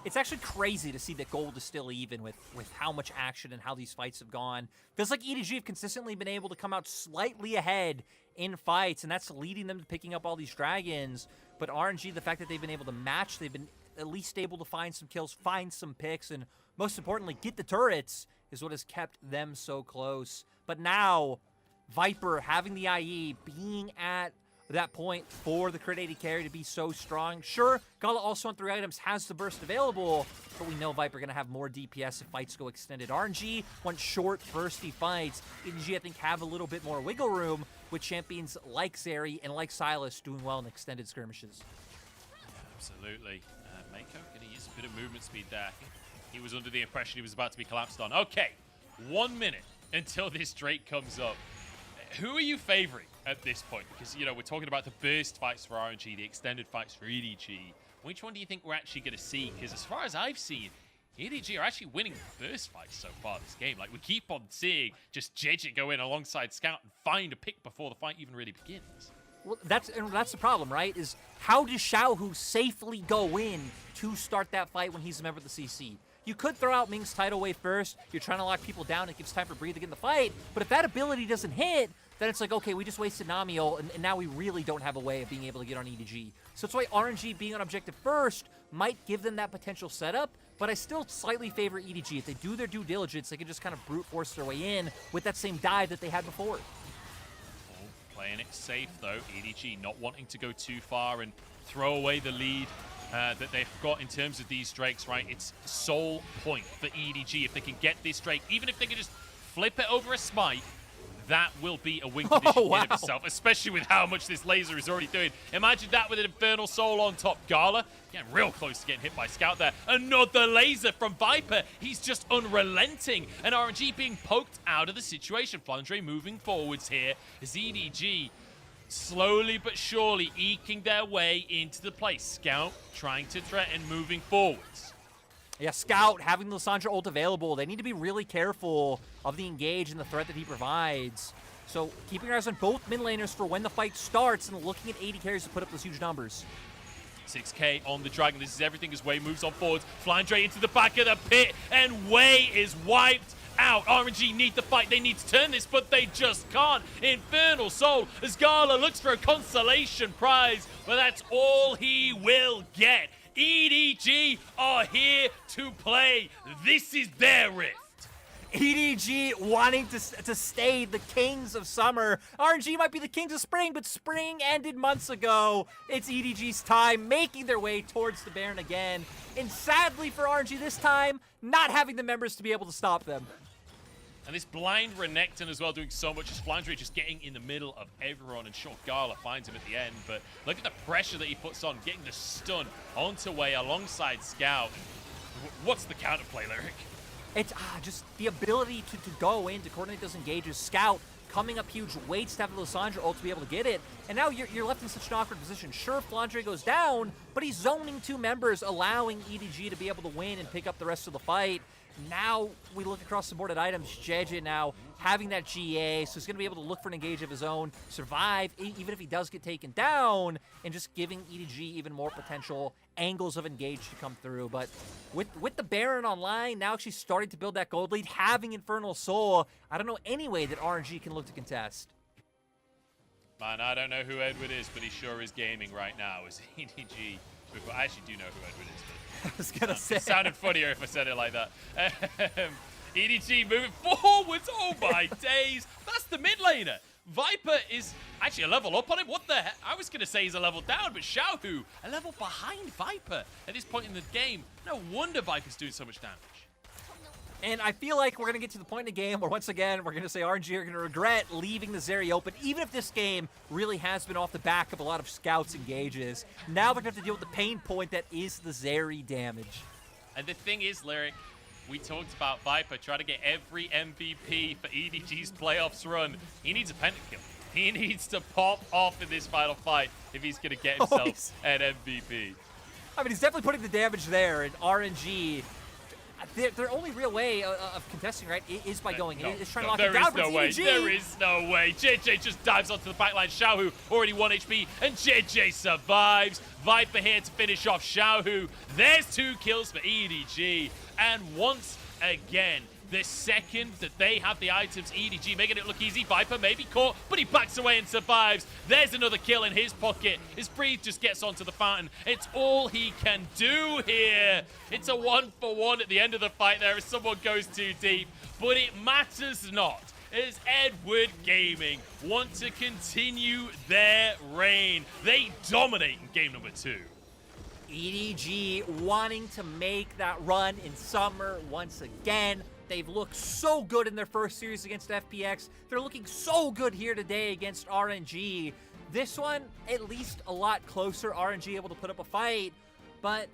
It's actually crazy to see that gold is still even with how much action and how these fights have gone. Feels like EDG have consistently been able to come out slightly ahead in fights, and that's leading them to picking up all these dragons. But RNG, the fact that they've been able to match, they've been at least able to find some kills, find some picks, and most importantly, get the turrets is what has kept them so close. But now, Viper having the IE, being at that point for the crit 80 carry to be so strong. Sure, Gala also on 3 items has the burst available, but we know Viper going to have more DPS if fights go extended. RNG wants short, bursty fights. EDG, I think, have a little bit more wiggle room with champions like Zeri and like Silas doing well in extended skirmishes. Yeah, absolutely. Mako going to use a bit of movement speed there. I think he was under the impression he was about to be collapsed on. Okay, 1 minute until this Drake comes up. Who are you favoring at this point? Because, we're talking about the burst fights for RNG, the extended fights for EDG. Which one do you think we're actually going to see? Because as far as I've seen, EDG are actually winning the burst fights so far this game. Like, we keep on seeing just JJ go in alongside Scout and find a pick before the fight even really begins. Well, that's the problem, right? Is how does Xiaohu safely go in to start that fight when he's a member of the CC? You could throw out Ming's tidal wave first. You're trying to lock people down. It gives time for Breathe to get in the fight. But if that ability doesn't hit, then it's like, okay, we just wasted Namiel, and now we really don't have a way of being able to get on EDG. So that's why RNG being on objective first might give them that potential setup, but I still slightly favor EDG. If they do their due diligence, they can just kind of brute force their way in with that same dive that they had before. Playing it safe, though. EDG not wanting to go too far and throw away the lead that they've got in terms of these Drakes, right? It's sole point for EDG. If they can get this Drake, even if they can just flip it over a smite, that will be a win condition in of itself, especially with how much this laser is already doing. Imagine that with an Infernal Soul on top. Gala, getting real close to getting hit by Scout there. Another laser from Viper. He's just unrelenting. And RNG being poked out of the situation. Flandre moving forwards here as EDG slowly but surely eking their way into the play. Scout trying to threaten moving forwards. Yeah, Scout having the Lissandra ult available. They need to be really careful of the engage and the threat that he provides. So keeping your eyes on both mid laners for when the fight starts and looking at 80 carries to put up those huge numbers. 6k on the Dragon. This is everything as Wei moves on forwards. Flandre into the back of the pit, and Wei is wiped out. RNG need the fight. They need to turn this, but they just can't. Infernal Soul as Gala looks for a consolation prize, but that's all he will get. EDG are here to play. This is their rift. EDG wanting to stay the kings of summer. RNG might be the kings of spring, but spring ended months ago. It's EDG's time, making their way towards the Baron again. And sadly for RNG this time, not having the members to be able to stop them. And this blind Renekton as well doing so much as Flandre just getting in the middle of everyone, and sure, Gala finds him at the end, but look at the pressure that he puts on, getting the stun onto Way alongside Scout. What's the counterplay, Lyric? It's just the ability to go in, to coordinate those engages. Scout coming up huge, waits to have the Lysandra ult to be able to get it, and now you're left in such an awkward position. Sure, Flandre goes down, but he's zoning 2 members, allowing EDG to be able to win and pick up the rest of the fight. Now we look across the board at items. JJ now having that GA, so he's going to be able to look for an engage of his own, survive, even if he does get taken down, and just giving EDG even more potential angles of engage to come through. But with the Baron online, now she's starting to build that gold lead, having Infernal Soul, I don't know any way that RNG can look to contest. Man, I don't know who Edward is, but he sure is gaming right now as EDG. I actually do know who Edward is, but I was gonna say. It sounded funnier if I said it like that. EDG moving forwards. Oh my days. That's the mid laner. Viper is actually a level up on him. What the heck? I was going to say he's a level down, but Xiaohu a level behind Viper at this point in the game. No wonder Viper's doing so much damage. And I feel like we're going to get to the point in the game where, once again, we're going to say RNG are going to regret leaving the Zeri open, even if this game really has been off the back of a lot of scouts engages. Now they're going to have to deal with the pain point that is the Zeri damage. And the thing is, Lyric, we talked about Viper trying to get every MVP for EDG's playoffs run. He needs a pentakill. He needs to pop off in this final fight if he's going to get himself an MVP. I mean, he's definitely putting the damage there, and RNG... Their only real way of contesting, right, is by going in. It's trying to lock it down. There is no way. JJ just dives onto the backline. Xiaohu already 1 HP, and JJ survives. Viper here to finish off Xiaohu. There's 2 kills for EDG. And once again, the second that they have the items, EDG making it look easy. Viper may be caught, but he backs away and survives. There's another kill in his pocket. His breathe just gets onto the fountain. It's all he can do here. It's a 1-for-1 at the end of the fight there as someone goes too deep, but it matters not, as Edward Gaming want to continue their reign. They dominate in game number 2. EDG wanting to make that run in summer once again. They've looked so good in their first series against FPX. They're looking so good here today against RNG. This one, at least a lot closer. RNG able to put up a fight, but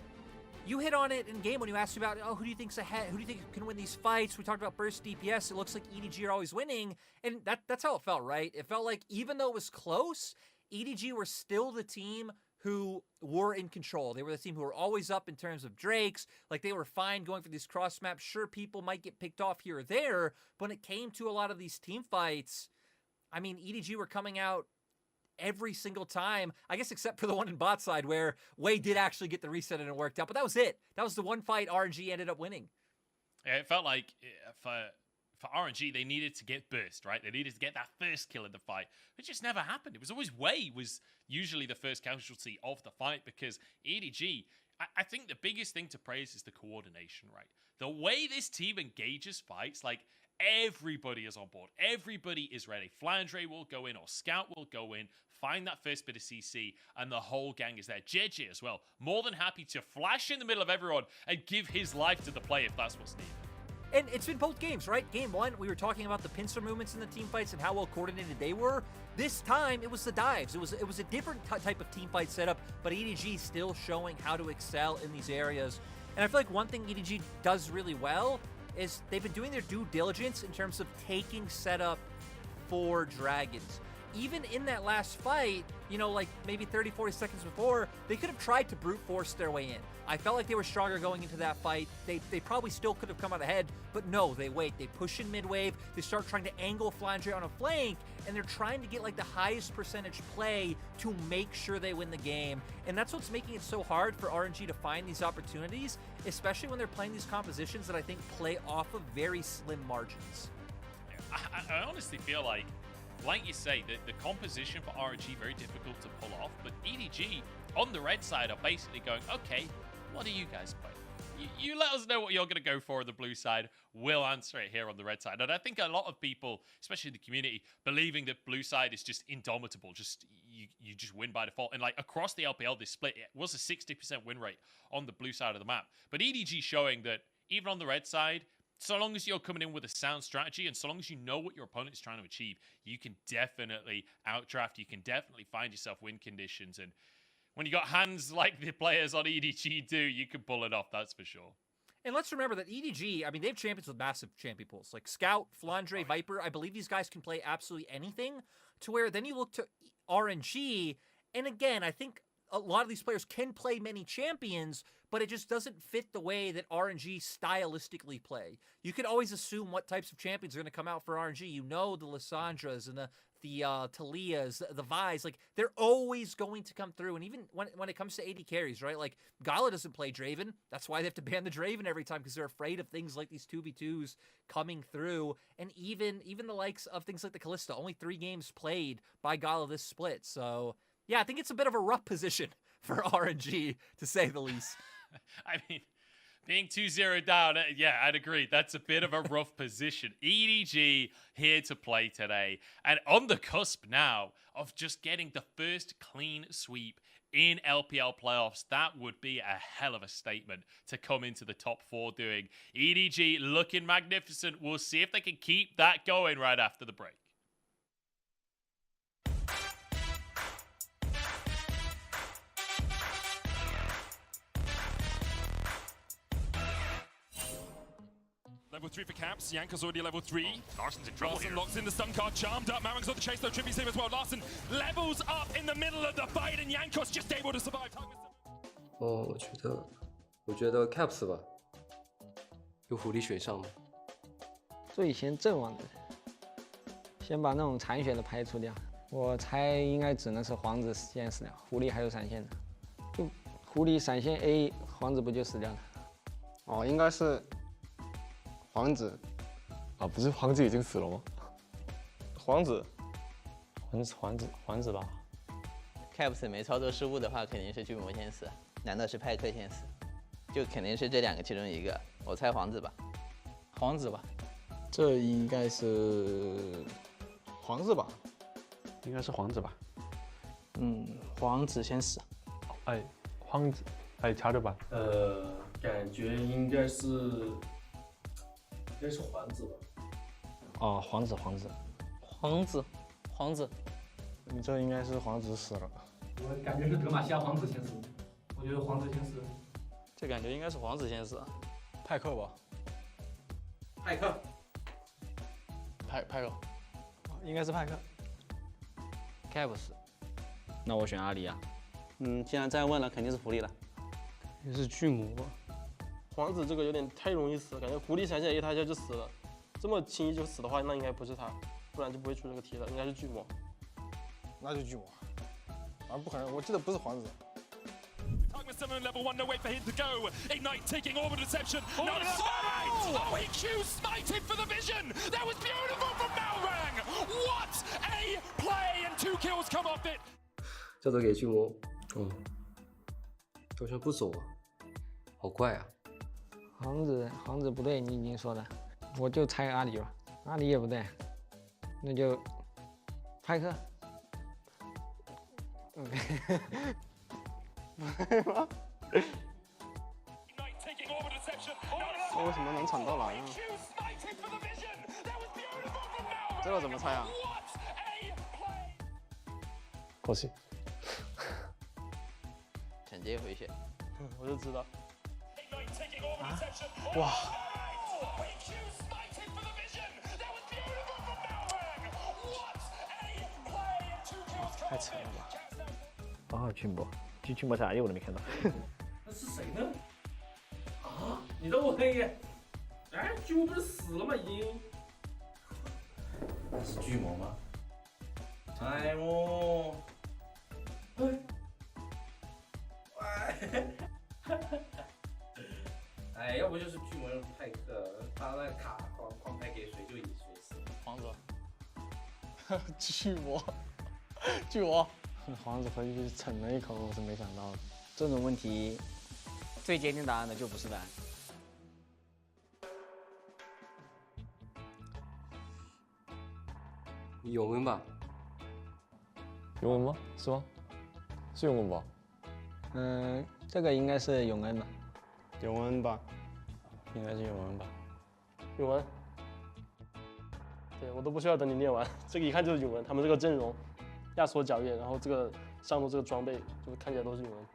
you hit on it in game when you asked about, oh, who do you think's ahead? Who do you think can win these fights? We talked about burst DPS. It looks like EDG are always winning, and that's how it felt, right? It felt like even though it was close, EDG were still the team who were in control. They were the team who were always up in terms of Drakes. Like, they were fine going for these cross maps. Sure, people might get picked off here or there, but when it came to a lot of these team fights, I mean, EDG were coming out every single time, I guess except for the one in bot side where Wei did actually get the reset and it worked out, but that was it. That was the one fight RNG ended up winning. Yeah, it felt like for RNG, they needed to get burst, right? They needed to get that first kill in the fight. It just never happened. It was always Wei was usually the first casualty of the fight because EDG, I think the biggest thing to praise is the coordination, right? The way this team engages fights, like, everybody is on board. Everybody is ready. Flandre will go in or Scout will go in, find that first bit of CC, and the whole gang is there. JJ as well, more than happy to flash in the middle of everyone and give his life to the play if that's what's needed. And it's been both games, right? Game 1, we were talking about the pincer movements in the team fights and how well coordinated they were. This time, it was the dives. It was a different type of team fight setup, but EDG still showing how to excel in these areas. And I feel like one thing EDG does really well is they've been doing their due diligence in terms of taking setup for Dragons. Even in that last fight, you know, like maybe 30, 40 seconds before, they could have tried to brute force their way in. I felt like they were stronger going into that fight. They probably still could have come out ahead, but no, they wait. They push in mid-wave. They start trying to angle Flandre on a flank, and they're trying to get like the highest percentage play to make sure they win the game. And that's what's making it so hard for RNG to find these opportunities, especially when they're playing these compositions that I think play off of very slim margins. I honestly feel like you say, the composition for RNG very difficult to pull off, but EDG on the red side are basically going, okay, what do you guys play? You let us know what you're going to go for on the blue side. We'll answer it here on the red side. And I think a lot of people, especially in the community, believing that blue side is just indomitable. Just you just win by default. And like across the LPL, this split, it was a 60% win rate on the blue side of the map. But EDG showing that even on the red side, so long as you're coming in with a sound strategy and so long as you know what your opponent is trying to achieve, you can definitely outdraft. You can definitely find yourself win conditions. And when you got hands like the players on EDG do, you can pull it off, that's for sure. And let's remember that EDG, I mean, they have champions with massive champion pools. Like Scout, Flandre, Viper, I believe these guys can play absolutely anything, to where then you look to RNG, and again, I think a lot of these players can play many champions, but it just doesn't fit the way that RNG stylistically play. You can always assume what types of champions are going to come out for RNG. You know the Lissandras and the Talias, the Vi's, like they're always going to come through. And even when it comes to AD carries, right? Like Gala doesn't play Draven. That's why they have to ban the Draven every time, because they're afraid of things like these 2v2s coming through. And even the likes of things like the Kalista, only 3 games played by Gala this split. So yeah, I think it's a bit of a rough position for RNG, to say the least. I mean, being 2-0 down, yeah, I'd agree. That's a bit of a rough position. EDG here to play today. And on the cusp now of just getting the first clean sweep in LPL playoffs. That would be a hell of a statement to come into the top 4 doing. EDG looking magnificent. We'll see if they can keep that going right after the break. Level 3 for Caps. Yanko's already level 3. Larsen's in trouble Larsen here. locks in the stun card, charmed up. Maring's on the chase though. Trippy's here as well. Larsen levels up in the middle of the fight, and Yankos just able to survive. 我觉得 Caps 吧，有狐狸选上吗？最先阵亡的，先把那种残血的排除掉。我猜应该只能是皇子先死掉，狐狸还有闪现的。就狐狸闪现 A， 皇子不就死掉了？哦，应该是皇子啊，不是皇子已经死了吗？皇子吧。Caps 没操作失误的话，肯定是巨魔先死。难道是派克先死？就肯定是这2个其中一个。我猜皇子吧。皇子吧。这应该是皇子吧？应该是皇子吧？皇子先死。哎，皇子，哎，查着吧。感觉应该是皇子吧。哦，皇子。你这应该是皇子死了。我感觉是德玛西亚皇子先死，我觉得皇子先死。这感觉应该是皇子先死。派克吧？派克，应该是派克。Caps， 那我选阿里啊。既然再问了，肯定是狐狸了。也是巨魔吧。皇子这个有点太容易死了，感觉狐狸闪现一下就死了，这么轻易就死的话，那应该不是他，不然就不会出这个题了，应该是巨魔。那就巨魔。啊，不可能，我记得不是皇子。Level 1, no way for him to go. Ignite taking orbital deception. No smite! Oh, he Q smited for the vision. That was beautiful from Malrang. What a play, and 2 kills come off it. 这都给巨魔，好像不走啊，好怪啊。皇子不对，你已经说了，我就猜阿里吧。阿里也不对，那就派克。不对吗？这为什么能抢到蓝啊？这个怎么猜啊？可惜。惩戒回血。我就知道。啊！哇！太扯了吧！啊，巨魔是阿里，我都没看到。那是谁呢？啊，你这么黑！哎，巨魔不是死了吗？已经。那是巨魔吗？哎呦！哎，要不就是巨魔用派克，他那卡狂拍给谁就以谁死。皇子。巨魔。皇子回去蹭了一口，我是没想到的。这种问题最接近答案的就不是答案。永恩吧？永恩吗？是吗？是永恩吧？这个应该是永恩吧？永恩吧？应该是永恩吧？永恩。对我都不需要等你念完，这个一看就是永恩。他们这个阵容，亚索皎月，然后这个上路这个装备，就是看起来都是永恩。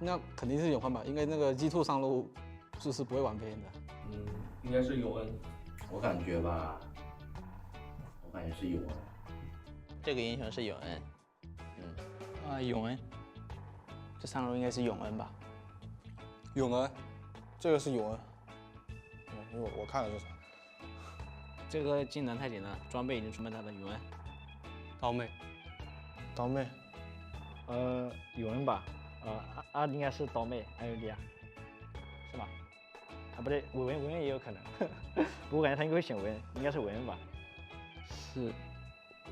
那肯定是永恩吧，因为那个 G2 上路就是不会玩别人的。应该是永恩。我感觉吧，我感觉是永恩。这个英雄是永恩。永恩，这上路应该是永恩吧？永恩，这个是永恩。因为我看了这场。这个技能太简单了，装备已经出卖他的永恩。刀妹，刀妹，永恩吧？应该是刀妹 LD 啊，是吧？不对，韦恩也有可能，不过我感觉他应该会选韦恩，应该是韦恩吧？是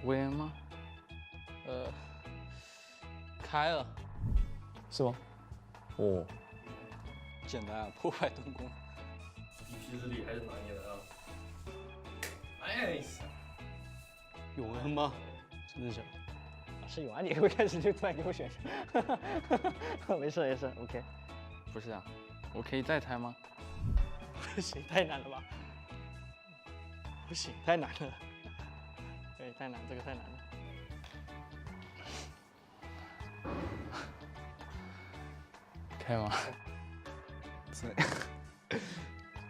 韦恩吗？凯尔，是吗？哦，简单啊，破坏盾弓。一匹之力还是拿捏的啊。Nice。永恩吗？真的假的？是永安，你会开始就突然给我选？没事，OK。不是啊，我可以再猜吗？不行，太难了吧？不行，太难了。对，太难，这个太难了。开吗？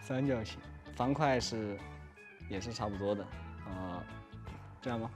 三角形，方块也是差不多的。这样吗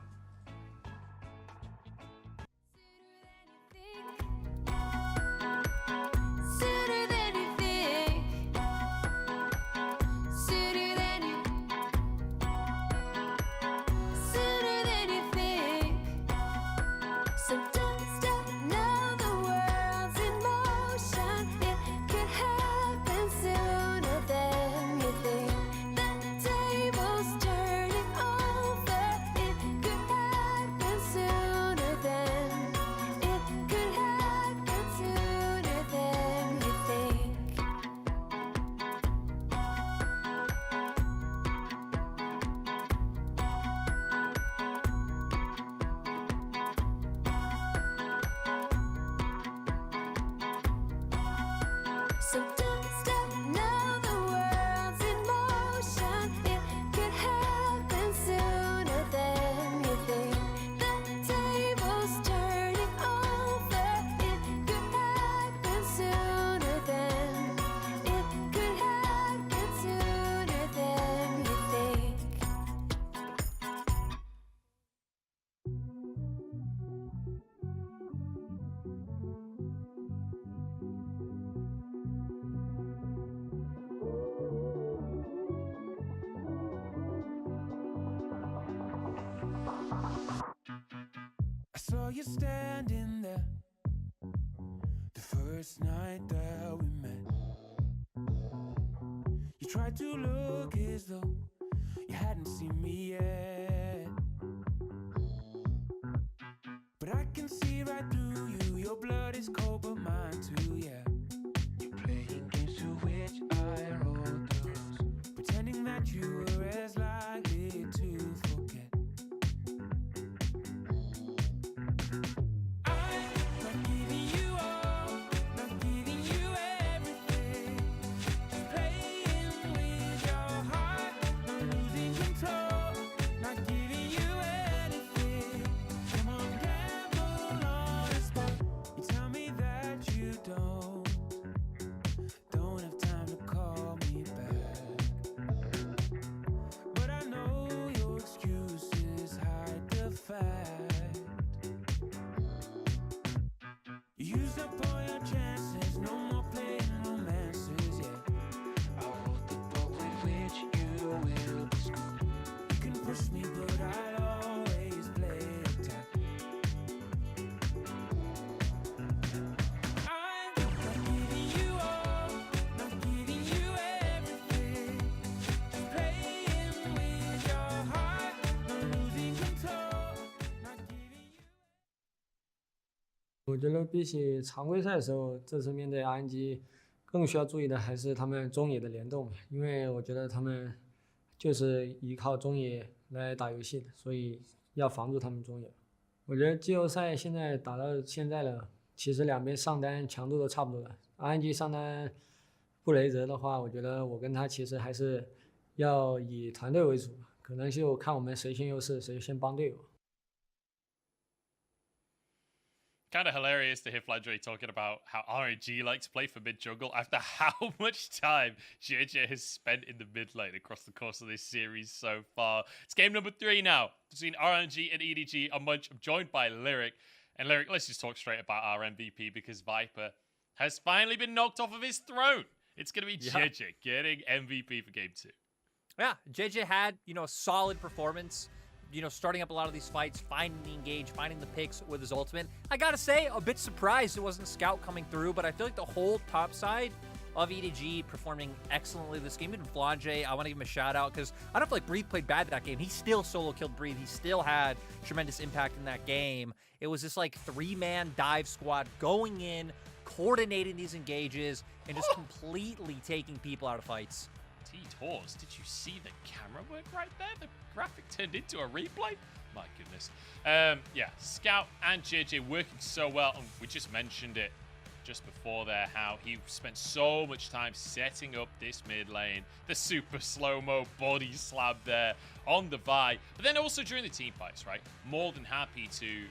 ？So don't stop now, the world's in motion. It could happen sooner than you think. The table's turning over. It could happen sooner than. It could happen sooner than you think. I saw you standing there the first night that we met. You tried to look as though you hadn't seen me yet. But I can see right through you. Your blood is cold, but mine too, yeah. You're playing games to which I rolled the rules, pretending that you were as likely to forget. Not giving you all, not giving you everything. Just playing with your heart, not losing control. Not giving you anything. Come on, gamble on a spot. You tell me that you don't have time to call me back. But I know your excuses hide the fact. You used up all your chances, no more playing romances, yeah. I wrote the book with which you will be screwed. You can push me, but I'll always play attack. I'm not giving you all, not giving you everything. Just playing with your heart, not losing control. Not giving you. 我觉得比起常规赛的时候，这次面对 RNG，更需要注意的还是他们中野的联动，因为我觉得他们就是依靠中野来打游戏的，所以要防住他们中野。我觉得季后赛现在打到现在了，其实两边上单强度都差不多了。RNG 上单布雷泽的话，我觉得我跟他其实还是要以团队为主，可能就看我们谁先优势，谁先帮队友。Kind of hilarious to hear Flandre talking about how RNG like to play for mid jungle after how much time JJ has spent in the mid lane across the course of this series so far. It's game number 3 now between RNG and EDG. I'm joined by Lyric. And Lyric, let's just talk straight about our MVP because Viper has finally been knocked off of his throne. It's going to be JJ getting MVP for game 2. Yeah, JJ had, a solid performance. Starting up a lot of these fights, finding the engage, finding the picks with his ultimate. I gotta say, a bit surprised it wasn't Scout coming through, but I feel like the whole top side of EDG performing excellently this game. Even Flandre, I want to give him a shout out because I don't feel like Breathe played bad that game. He still solo killed Breathe. He still had tremendous impact in that game. It was this like 3-man dive squad going in, coordinating these engages, and just completely taking people out of fights. T-Tors, did you see the camera work right there? The graphic turned into a replay? My goodness. Yeah, Scout and JJ working so well, and we just mentioned it just before there, how he spent so much time setting up this mid lane, the super slow-mo body slab there on the Vi, but then also during the team fights, right? More than happy to,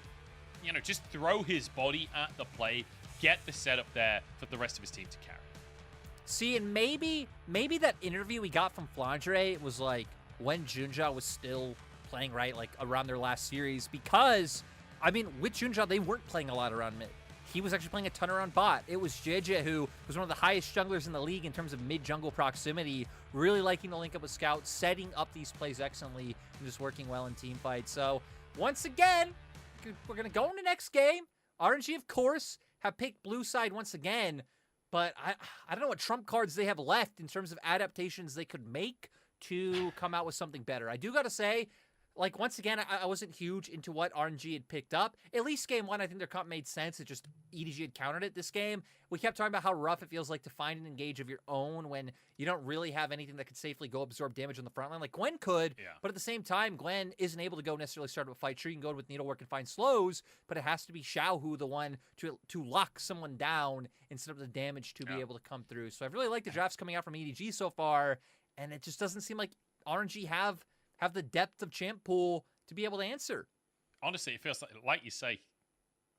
just throw his body at the play, get the setup there for the rest of his team to carry. See, and maybe that interview we got from Flandre was like when Junja was still playing, right? Like around their last series, because with Junja, they weren't playing a lot around mid. He was actually playing a ton around bot. It was JJ who was one of the highest junglers in the league in terms of mid-jungle proximity, really liking to link up with Scout, setting up these plays excellently, and just working well in team fights. So, once again, we're going to go into next game. RNG, of course, have picked blue side once again, but I don't know what trump cards they have left in terms of adaptations they could make to come out with something better. I do got to say, like, once again, I wasn't huge into what RNG had picked up. At least game 1, I think their comp made sense. It just, EDG had countered it this game. We kept talking about how rough it feels like to find an engage of your own when you don't really have anything that could safely go absorb damage on the front line. Like, Gwen could, but at the same time, Gwen isn't able to go necessarily start up a fight. Sure, you can go with needlework and find slows, but it has to be Xiaohu the one to lock someone down instead of the damage to be able to come through. So I really like the drafts coming out from EDG so far, and it just doesn't seem like RNG have the depth of champ pool to be able to answer. Honestly, it feels like you say,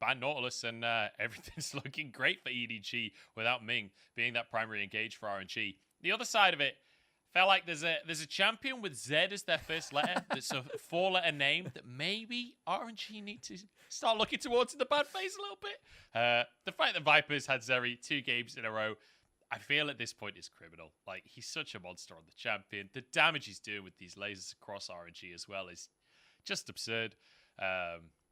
ban Nautilus and everything's looking great for EDG without Ming being that primary engage for RNG. The other side of it, felt like there's a champion with Z as their first letter. That's a 4-letter name that maybe RNG need to start looking towards in the bad phase a little bit. The fact that Vipers had Zeri 2 games in a row, I feel at this point is criminal. Like, he's such a monster on the champion. The damage he's doing with these lasers across RNG as well is just absurd.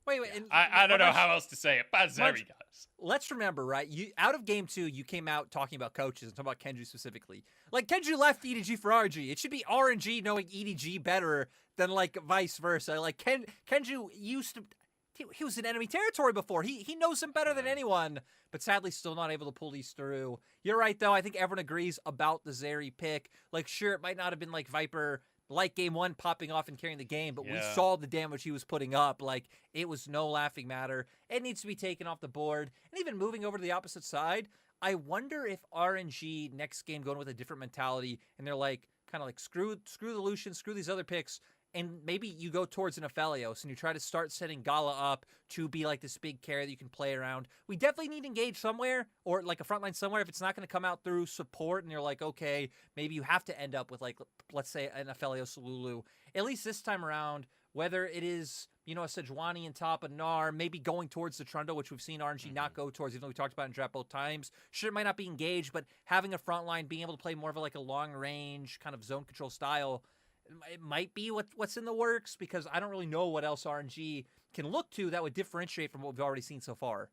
Wait. I don't know how else to say it. Bad Zeri, guys. Let's remember, right? Out of game 2, you came out talking about coaches and talking about Kenju specifically. Like, Kenju left EDG for RNG. It should be RNG knowing EDG better than, like, vice versa. Like, Kenju used to... He was in enemy territory before. He knows him better than anyone, but sadly still not able to pull these through. You're right, though. I think everyone agrees about the Zeri pick. Like, sure, it might not have been like Viper, like game 1, popping off and carrying the game, but we saw the damage he was putting up. Like, it was no laughing matter. It needs to be taken off the board. And even moving over to the opposite side, I wonder if RNG next game going with a different mentality, and they're like, kind of like, screw the Lucian, screw these other picks, and maybe you go towards an Aphelios and you try to start setting Gala up to be like this big carry that you can play around. We definitely need engage somewhere, or like a frontline somewhere. If it's not going to come out through support and you're like, okay, maybe you have to end up with, like, let's say an Aphelios Lulu. At least this time around, whether it is, a Sejuani and top of Gnar, maybe going towards the Trundle, which we've seen RNG not go towards, even though we talked about it in draft both times. Sure, it might not be engaged, but having a frontline, being able to play more of a long range kind of zone control style, it might be what's in the works, because I don't really know what else RNG can look to that would differentiate from what we've already seen so far.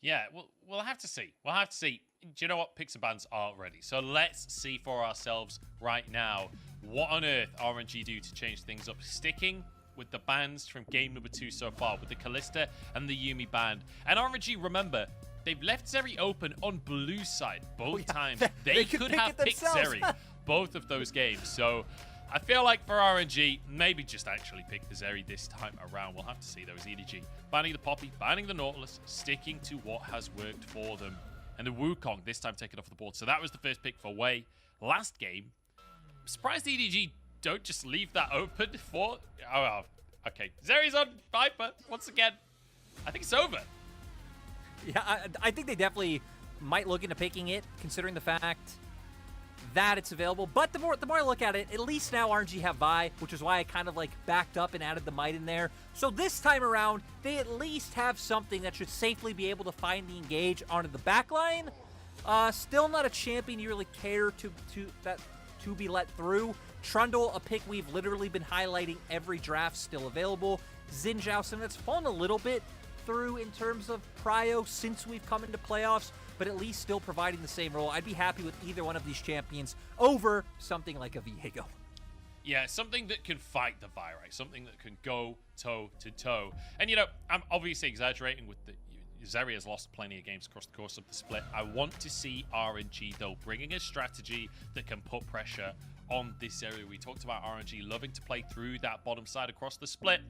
Yeah, we'll have to see. We'll have to see. Do you know what? Picks and bans are ready. So let's see for ourselves right now what on earth RNG do to change things up. Sticking with the bans from game number 2 so far, with the Kalista and the Yuumi ban. And RNG, remember, they've left Zeri open on blue side both times. They They could could pick have it picked themselves. Zeri both of those games. So I feel like for RNG, maybe just actually pick the Zeri this time around. We'll have to see those EDG. Banning the Poppy, banning the Nautilus, sticking to what has worked for them. And the Wukong this time taken off the board. So that was the first pick for Wei. Last game, I'm surprised the EDG don't just leave that open for... Oh, okay. Zeri's on Viper once again. I think it's over. Yeah, I think they definitely might look into picking it, considering the fact that it's available. But the more I look at it, at least now RNG have Vi, which is why I kind of like backed up and added the Might in there. So this time around, they at least have something that should safely be able to find the engage onto the backline. Still not a champion you really care to be let through. Trundle, a pick we've literally been highlighting every draft, still available. Xin Zhao, something that's fallen a little bit through in terms of prio since we've come into playoffs, but at least still providing the same role. I'd be happy with either one of these champions over something like a Viego. Yeah, something that can fight the Vi, right? Something that can go toe to toe. And, you know, I'm obviously exaggerating with the... Zeri has lost plenty of games across the course of the split. I want to see RNG, though, bringing a strategy that can put pressure on this area. We talked about RNG loving to play through that bottom side across the split.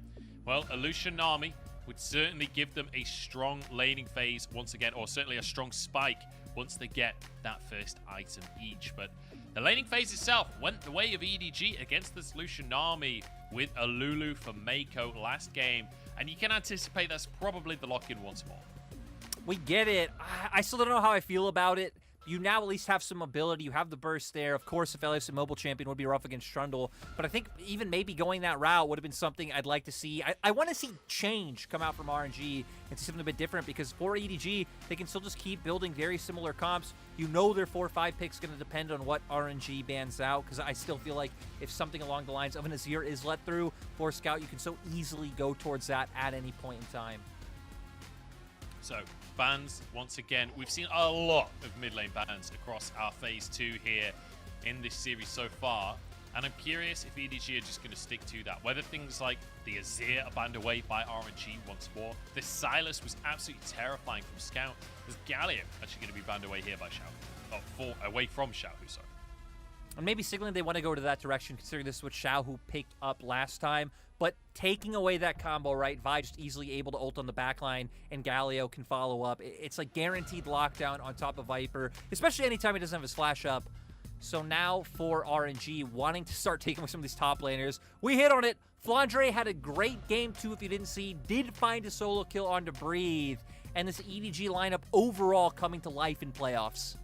Well, Illusion Nami would certainly give them a strong laning phase once again, or certainly a strong spike once they get that first item each. But the laning phase itself went the way of EDG against the Solution Nami with a Lulu for Mako last game, and you can anticipate that's probably the lock-in once more. We get it. I still don't know how I feel about it. You now at least have some ability. You have the burst there. Of course, if LFC Mobile Champion would be rough against Trundle, but I think even maybe going that route would have been something I'd like to see. I want to see change come out from RNG and see something a bit different, because for EDG, they can still just keep building very similar comps. You know their 4-5 pick's going to depend on what RNG bans out, because I still feel like if something along the lines of an Azir is let through for Scout, you can so easily go towards that at any point in time. So, bans, once again, we've seen a lot of mid lane bans across our phase 2 here in this series so far, and I'm curious if EDG are just going to stick to that. Whether things like the Azir are banned away by RNG once more. The Silas was absolutely terrifying from Scout. There's Galio actually going to be banned away here by Xiao. Away from Xiao, sorry. And maybe signaling they want to go to that direction, considering this is what Xiao picked up last time. But taking away that combo, right? Vi just easily able to ult on the backline, and Galio can follow up. It's like guaranteed lockdown on top of Viper, especially anytime he doesn't have his flash up. So now for RNG, wanting to start taking away some of these top laners. We hit on it. Flandre had a great game too, if you didn't see. Did find a solo kill on to Breathe. And this EDG lineup overall coming to life in playoffs.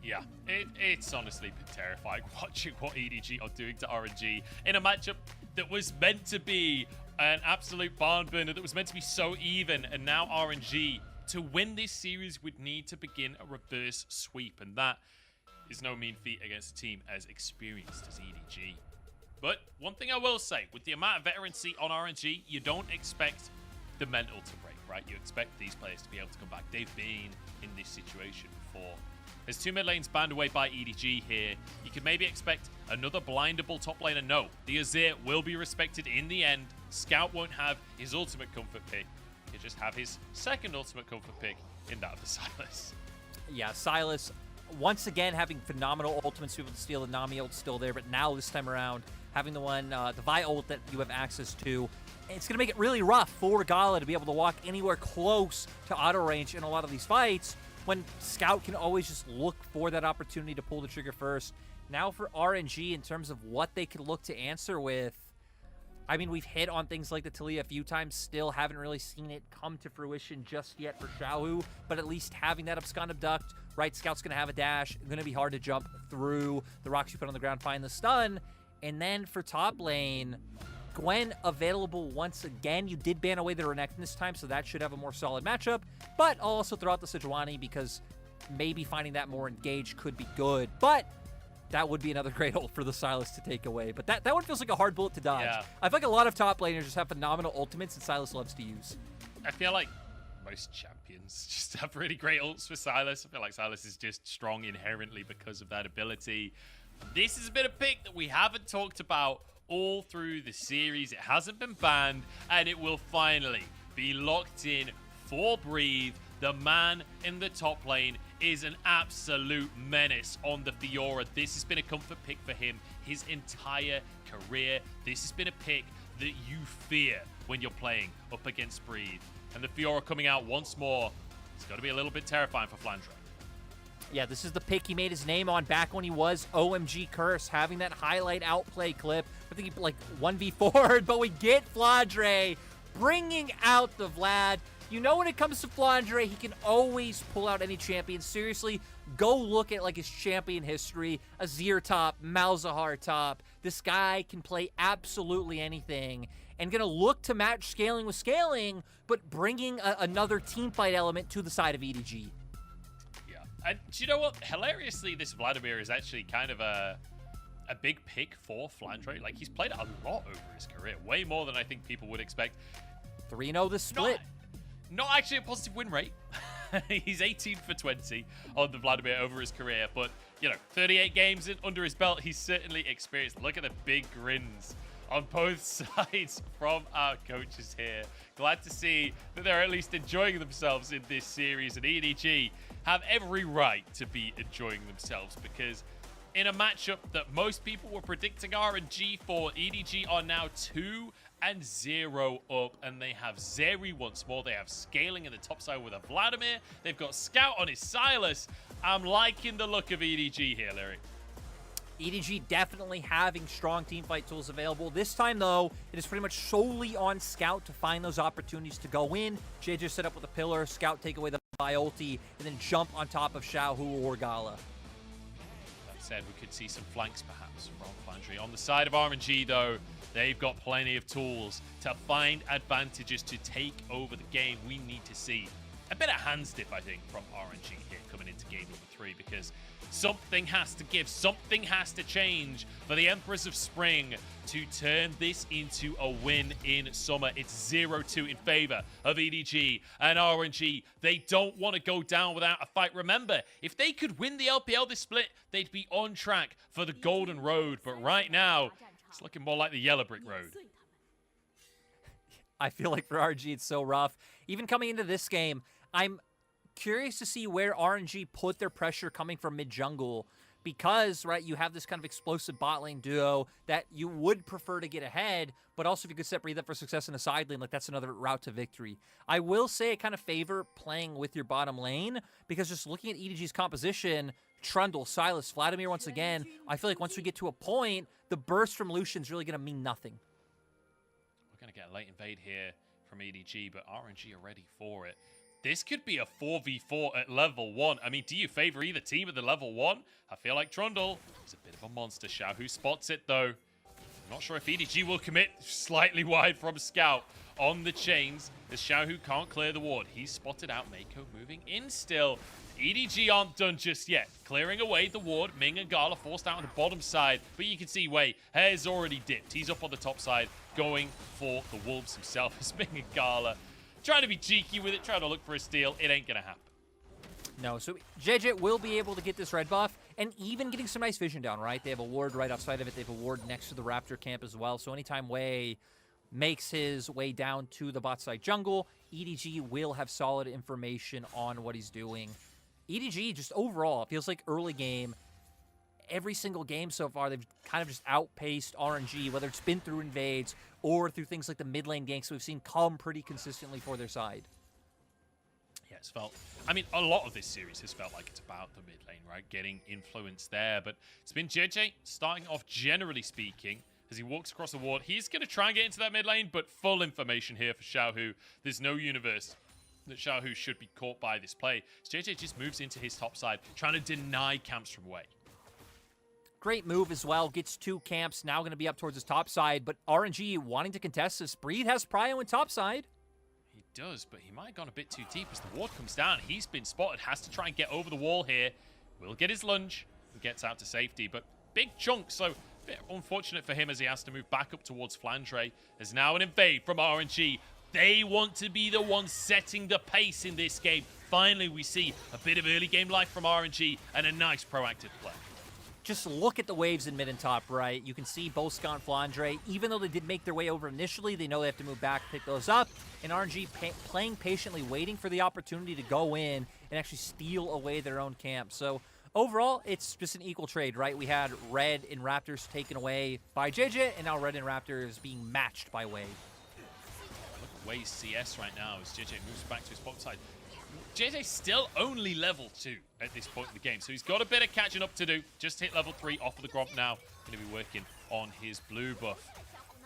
Yeah, it's honestly been terrifying watching what EDG are doing to RNG in a matchup that was meant to be an absolute barn burner, that was meant to be so even, and now RNG, to win this series, would need to begin a reverse sweep, and that is no mean feat against a team as experienced as EDG. But one thing I will say, with the amount of veterancy on RNG, you don't expect the mental to break, right? You expect these players to be able to come back. They've been in this situation before. There's 2 mid lanes banned away by EDG here. You can maybe expect another blindable top laner. No, the Azir will be respected in the end. Scout won't have his ultimate comfort pick. He'll just have his second ultimate comfort pick in that of the Silas. Yeah, Silas, once again, having phenomenal ultimates to be able to steal. The Nami ult still there, but now this time around, having the one, the Vi ult that you have access to, it's going to make it really rough for Gala to be able to walk anywhere close to auto range in a lot of these fights, when Scout can always just look for that opportunity to pull the trigger first. Now for RNG, in terms of what they could look to answer with, I mean, we've hit on things like the Talia a few times, still haven't really seen it come to fruition just yet for Xiaohu, but at least having that Abscond Abduct, right, Scout's going to have a dash, going to be hard to jump through the rocks you put on the ground, find the stun, and then for top lane, Gwen available once again. You did ban away the Renekton this time, so that should have a more solid matchup. But I'll also throw out the Sejuani, because maybe finding that more engaged could be good. But that would be another great ult for the Silas to take away. But that one feels like a hard bullet to dodge. Yeah. I feel like a lot of top laners just have phenomenal ultimates that Silas loves to use. I feel like most champions just have really great ults for Silas. I feel like Silas is just strong inherently because of that ability. This has been a pick that we haven't talked about all through the series. It hasn't been banned, and it will finally be locked in for Breathe. The man in the top lane is an absolute menace on the Fiora. This has been a comfort pick for him his entire career. This has been a pick that you fear when you're playing up against Breathe. And the Fiora coming out once more, it's got to be a little bit terrifying for Flandre. Yeah, this is the pick he made his name on back when he was OMG Curse, having that highlight outplay clip. I think he like 1v4'd, but we get Flandre bringing out the Vlad. You know, when it comes to Flandre, he can always pull out any champion. Seriously, go look at like his champion history. Azir top, Malzahar top. This guy can play absolutely anything. And gonna look to match scaling with scaling, but bringing another team fight element to the side of EDG. And do you know what? Hilariously, this Vladimir is actually kind of a big pick for Flandre. Like, he's played a lot over his career, way more than I think people would expect. 3-0 this split. Not actually a positive win rate. He's 18 for 20 on the Vladimir over his career, but, you know, 38 games under his belt, he's certainly experienced. Look at the big grins on both sides from our coaches here. Glad to see that they're at least enjoying themselves in this series, and EDG have every right to be enjoying themselves, because in a matchup that most people were predicting RNG for, EDG are now 2-0 up, and they have Zeri once more. They have scaling in the top side with a Vladimir. They've got Scout on his Silas. I'm liking the look of EDG here, Larry. EDG definitely having strong teamfight tools available. This time, though, it is pretty much solely on Scout to find those opportunities to go in. JJ set up with a pillar, Scout take away the ulti, and then jump on top of Xiaohu or Gala. That said, we could see some flanks perhaps from Flandre. On the side of RNG, though, they've got plenty of tools to find advantages to take over the game. We need to see a bit of hands dip, I think, from RNG here coming into game number 3, because something has to give, something has to change for the Emperors of Spring to turn this into a win in summer. It's 0-2 in favor of EDG and RNG. They don't want to go down without a fight. Remember, if they could win the LPL this split, they'd be on track for the Golden Road. But right now, it's looking more like the Yellow Brick Road. I feel like for RNG, it's so rough. Even coming into this game, I'm curious to see where RNG put their pressure coming from mid-jungle, because, right, you have this kind of explosive bot lane duo that you would prefer to get ahead, but also if you could set Breathe up for success in a side lane, like that's another route to victory. I will say I kind of favor playing with your bottom lane, because just looking at EDG's composition, Trundle, Silas, Vladimir once again, I feel like once we get to a point, the burst from Lucian's really going to mean nothing. We're going to get a late invade here from EDG, but RNG are ready for it. This could be a 4v4 at level 1. I mean, do you favor either team at the level 1? I feel like Trundle is a bit of a monster. Xiaohu spots it, though. I'm not sure if EDG will commit. Slightly wide from Scout on the chains, as Xiaohu can't clear the ward. He's spotted out. Mako moving in still. EDG aren't done just yet. Clearing away the ward. Ming and Gala forced out on the bottom side, but you can see Wei has already dipped. He's up on the top side, going for the Wolves himself. As Ming and Gala trying to be cheeky with it, trying to look for a steal. It ain't gonna happen. No, so JJ will be able to get this red buff, and even getting some nice vision down, right? They have a ward right outside of it. They have a ward next to the Raptor camp as well. So anytime Wei makes his way down to the bot side jungle, EDG will have solid information on what he's doing. EDG, just overall, feels like early game, every single game so far, they've kind of just outpaced RNG, whether it's been through invades or through things like the mid lane ganks we've seen come pretty consistently for their side. Yeah, it's felt, I mean, a lot of this series has felt like it's about the mid lane, right? Getting influence there, but it's been JJ starting off, generally speaking, as he walks across the ward. He's going to try and get into that mid lane, but full information here for Xiaohu. There's no universe that Xiaohu should be caught by this play. So JJ just moves into his top side, trying to deny camps from Wei. Great move as well. Gets 2 camps, now going to be up towards his top side, but RNG wanting to contest this. Breathe has Prio in top side. He does, but he might have gone a bit too deep as the ward comes down. He's been spotted, has to try and get over the wall here. Will get his lunge and gets out to safety, but big chunk, so a bit unfortunate for him as he has to move back up towards Flandre. There's now an invade from RNG. They want to be the ones setting the pace in this game. Finally, we see a bit of early game life from RNG and a nice proactive play. just look at the waves in mid and top right. You can see both Scott and Flandre, even though they did make their way over initially, they know they have to move back, pick those up. And RNG playing patiently, waiting for the opportunity to go in and actually steal away their own camp. So overall, it's just an equal trade, right? We had Red and Raptors taken away by JJ, and now Red and Raptors being matched by Wave. Look at Wave's CS right now as JJ moves back to his bottom side. JJ's still only level 2 at this point in the game, so he's got a bit of catching up to do. Just hit level 3 off of the Gromp now. Going to be working on his blue buff.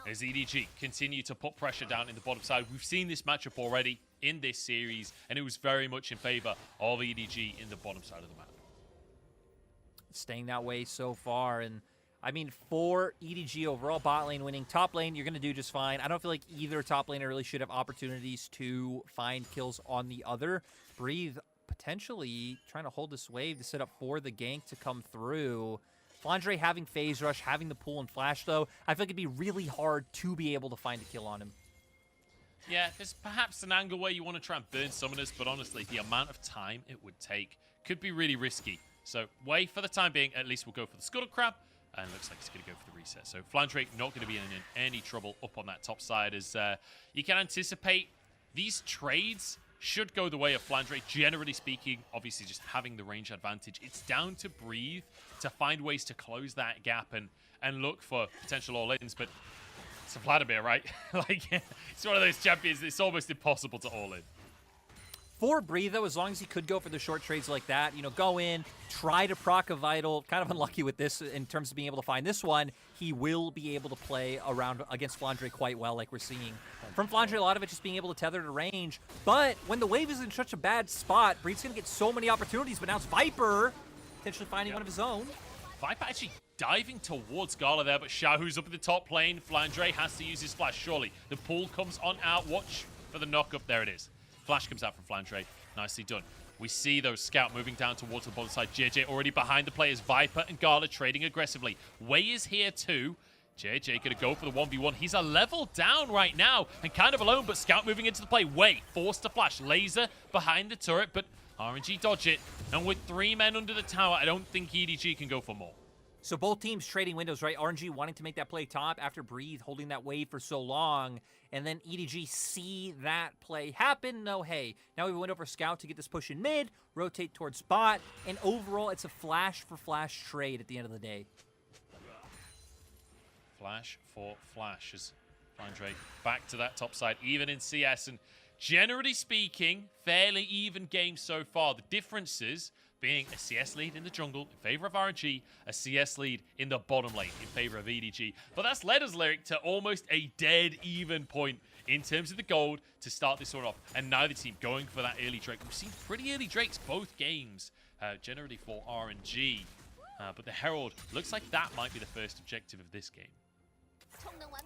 As EDG continue to put pressure down in the bottom side. We've seen this matchup already in this series, and it was very much in favor of EDG in the bottom side of the map. Staying that way so far, and I mean, for EDG overall, bot lane winning. Top lane, you're going to do just fine. I don't feel like either top laner really should have opportunities to find kills on the other. Breathe potentially trying to hold this wave to set up for the gank to come through. Flandre having phase rush, having the pull and flash, though, I feel like it'd be really hard to be able to find a kill on him. Yeah, there's perhaps an angle where you want to try and burn summoners, but honestly, the amount of time it would take could be really risky. So, Wave, for the time being, at least we'll go for the Scuttle Crab. And looks like he's going to go for the reset. So Flandre not going to be in any trouble up on that top side, as you can anticipate these trades should go the way of Flandre, generally speaking. Obviously, just having the range advantage. It's down to Breathe to find ways to close that gap and look for potential all-ins. But it's a Vladimir, right? Like, it's one of those champions it's almost impossible to all-in. For Breathe, though, as long as he could go for the short trades like that, you know, go in, try to proc a Vital. Kind of unlucky with this in terms of being able to find this one. He will be able to play around against Flandre quite well, like we're seeing. From Flandre, a lot of it just being able to tether to range. But when the wave is in such a bad spot, Breathe's going to get so many opportunities. But now it's Viper potentially finding one of his own. Viper actually diving towards Gala there, but Shahu's up in the top lane. Flandre has to use his flash, surely. The pull comes on out. Watch for the knock-up. There it is. Flash comes out from Flandre. Nicely done. We see those Scout moving down towards the bottom side. JJ already behind the players. Viper and Gala trading aggressively. Way is here too. JJ going to go for the 1v1. He's a level down right now and kind of alone, but Scout moving into the play. Way forced to flash. Laser behind the turret, but RNG dodge it. And with 3 men under the tower, I don't think EDG can go for more. So both teams trading windows, right? RNG wanting to make that play top after Breathe holding that wave for so long. And then EDG see that play happen. No, hey, now we went over Scout to get this push in mid, rotate towards bot. And overall, it's a flash for flash trade at the end of the day. Flash for flash as Flandre back to that top side, even in CS. And generally speaking, fairly even game so far. The differences being a CS lead in the jungle in favor of RNG, a CS lead in the bottom lane in favor of EDG. But that's led us, Lyric, to almost a dead even point in terms of the gold to start this one off. And neither team going for that early Drake. We've seen pretty early Drakes both games, generally for RNG. But the Herald looks like that might be the first objective of this game.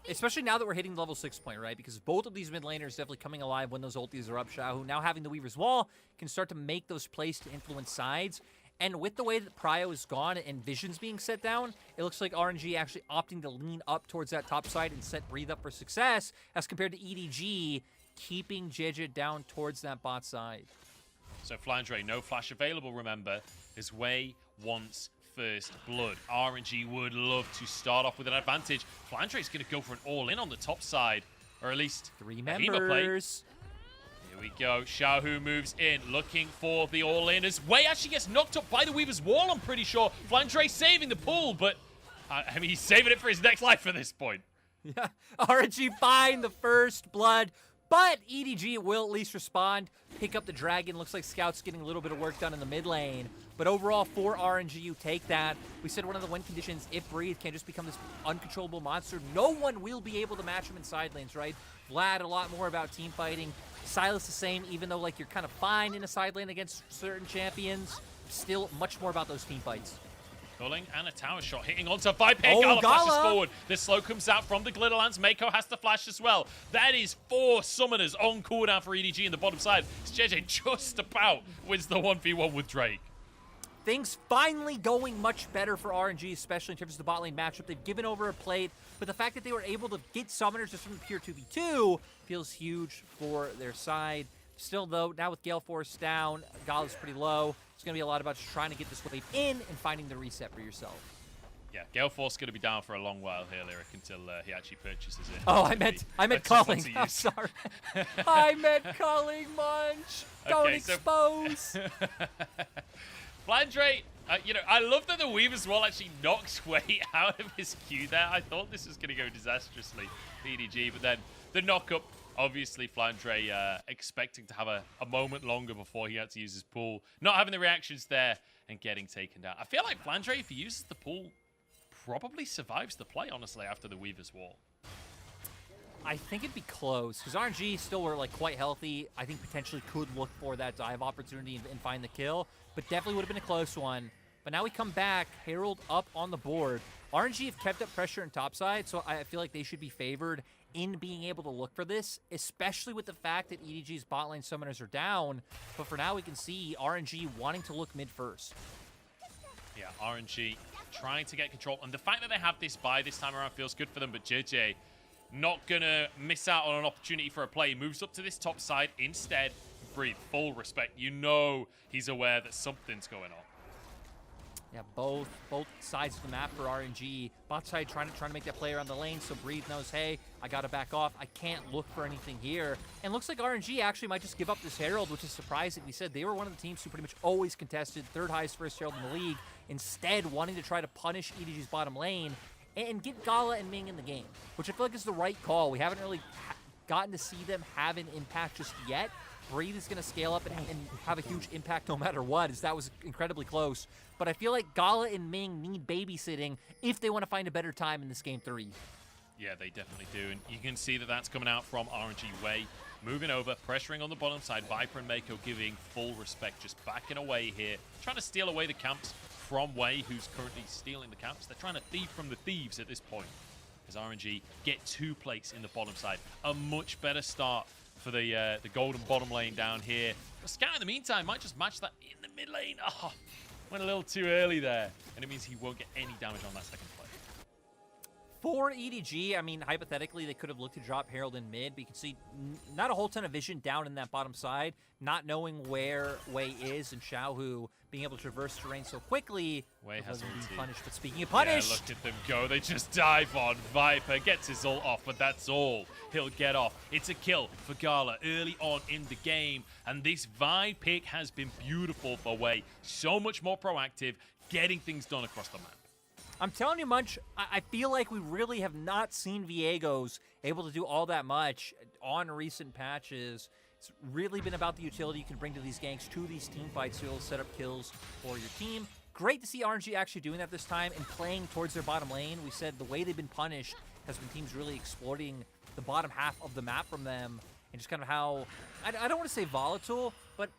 Especially now that we're hitting the level 6 point, right? Because both of these mid laners definitely coming alive when those ultis are up. Shahu now having the Weaver's Wall can start to make those plays to influence sides. And with the way that Prio is gone and Vision's being set down, it looks like RNG actually opting to lean up towards that top side and set Breathe up for success, as compared to EDG keeping JJ down towards that bot side. So Flandre, no flash available, remember. His way wants first blood. RNG would love to start off with an advantage. Flandre is going to go for an all-in on the top side, or at least 3 members. Here we go. Shahu moves in, looking for the all-in. As Way actually gets knocked up by the Weaver's Wall, I'm pretty sure. Flandre saving the pull, but I mean, he's saving it for his next life at this point. Yeah, RNG find the first blood, but EDG will at least respond, pick up the dragon. Looks like Scout's getting a little bit of work done in the mid lane. But overall, for RNG, you take that. We said one of the win conditions, if Breathe can just become this uncontrollable monster, no one will be able to match him in side lanes, right? Vlad, a lot more about team fighting. Silas the same, even though like you're kind of fine in a side lane against certain champions. Still much more about those team fights. Culling and a tower shot hitting onto Viper. Oh, Gala flashes Gala forward. The slow comes out from the Glitter Lance. Mako has to flash as well. That is 4 summoners on cooldown for EDG in the bottom side. JJ just about wins the 1v1 with Drake. Things finally going much better for RNG, especially in terms of the bot lane matchup. They've given over a plate, but the fact that they were able to get summoners just from the pure 2v2 feels huge for their side. Still, though, now with Gale Force down, Gala's pretty low. It's going to be a lot about just trying to get this wave in and finding the reset for yourself. Yeah, Gale Force going to be down for a long while here, Lyric, until he actually purchases it. Oh, I meant culling. I'm sorry. I meant culling, Munch. Don't expose. Flandre, you know, I love that the Weaver's Wall actually knocks Way out of his queue there. I thought this was going to go disastrously for EDG, but then the knock-up, obviously Flandre expecting to have a moment longer before he had to use his pool. Not having the reactions there and getting taken down. I feel like Flandre, if he uses the pool, probably survives the play, honestly, after the Weaver's Wall. I think it'd be close, because RNG still were like quite healthy. I think potentially could look for that dive opportunity and find the kill, but definitely would have been a close one. But now we come back, Herald up on the board. RNG have kept up pressure in topside, so I feel like they should be favored in being able to look for this, especially with the fact that EDG's bot lane summoners are down. But for now, we can see RNG wanting to look mid first. Yeah, RNG trying to get control. And the fact that they have this buy this time around feels good for them, but JJ not going to miss out on an opportunity for a play. He moves up to this top side instead. Breathe, full respect. You know he's aware that something's going on. Yeah, both sides of the map for RNG. Bot side trying to make that play around the lane, so Breathe knows, hey, I gotta back off. I can't look for anything here. And looks like RNG actually might just give up this Herald, which is surprising. We said they were one of the teams who pretty much always contested third highest first Herald in the league, instead wanting to try to punish EDG's bottom lane and get Gala and Ming in the game, which I feel like is the right call. We haven't really gotten to see them have an impact just yet. Breathe is going to scale up and have a huge impact no matter what, as that was incredibly close. But I feel like Gala and Ming need babysitting if they want to find a better time in this game 3. Yeah, they definitely do. And you can see that that's coming out from RNG Way. Moving over, pressuring on the bottom side. Viper and Mako giving full respect, just backing away here. Trying to steal away the camps from Way, who's currently stealing the camps. They're trying to thieve from the thieves at this point, as RNG get 2 plates in the bottom side. A much better start for the golden bottom lane down here. But Scout, in the meantime, might just match that in the mid lane. Oh, went a little too early there. And it means he won't get any damage on that second play. For EDG, I mean, hypothetically, they could have looked to drop Herald in mid, but you can see not a whole ton of vision down in that bottom side, not knowing where Wei is, and Xiaohu being able to traverse terrain so quickly. Wei has been ulti. punished, but speaking of punished... Yeah, look at them go. They just dive on. Viper gets his ult off, but that's all he'll get off. It's a kill for Gala early on in the game, and this Vine pick has been beautiful for Wei. So much more proactive, getting things done across the map. I'm telling you, Munch, I feel like we really have not seen Viegos able to do all that much on recent patches. It's really been about the utility you can bring to these ganks, to these team fights, to be able to set up kills for your team. Great to see RNG actually doing that this time and playing towards their bottom lane. We said the way they've been punished has been teams really exploiting the bottom half of the map from them, and just kind of how, I don't want to say volatile, but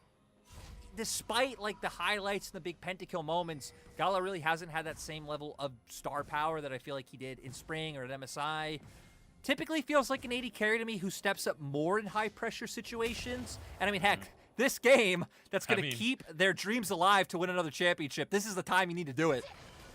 despite like the highlights and the big pentakill moments, Gala really hasn't had that same level of star power that I feel like he did in Spring or at MSI. Typically feels like an AD carry to me who steps up more in high pressure situations. And I mean, heck, this game that's going to keep their dreams alive to win another championship. This is the time you need to do it.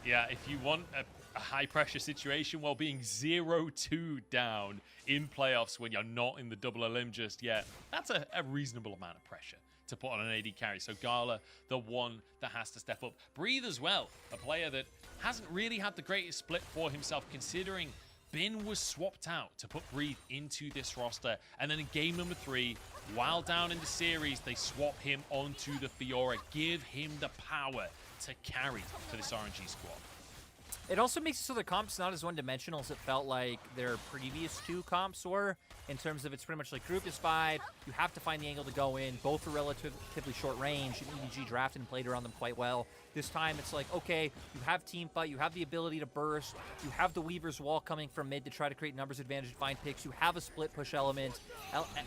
Yeah, if you want a high pressure situation while being 0-2 down in playoffs when you're not in the double elim just yet, that's a reasonable amount of pressure to put on an AD carry. So Gala, the one that has to step up. Breathe as well, a player that hasn't really had the greatest split for himself, considering Bin was swapped out to put Breathe into this roster. And then in game number 3, while down in the series, they swap him onto the Fiora, give him the power to carry for this RNG squad. It also makes it so the comps not as one-dimensional as it felt like their previous 2 comps were, in terms of it's pretty much like group is 5, you have to find the angle to go in, both are relatively short range, and EDG drafted and played around them quite well. This time it's like, okay, you have team fight, you have the ability to burst, you have the Weaver's Wall coming from mid to try to create numbers advantage and find picks, you have a split push element.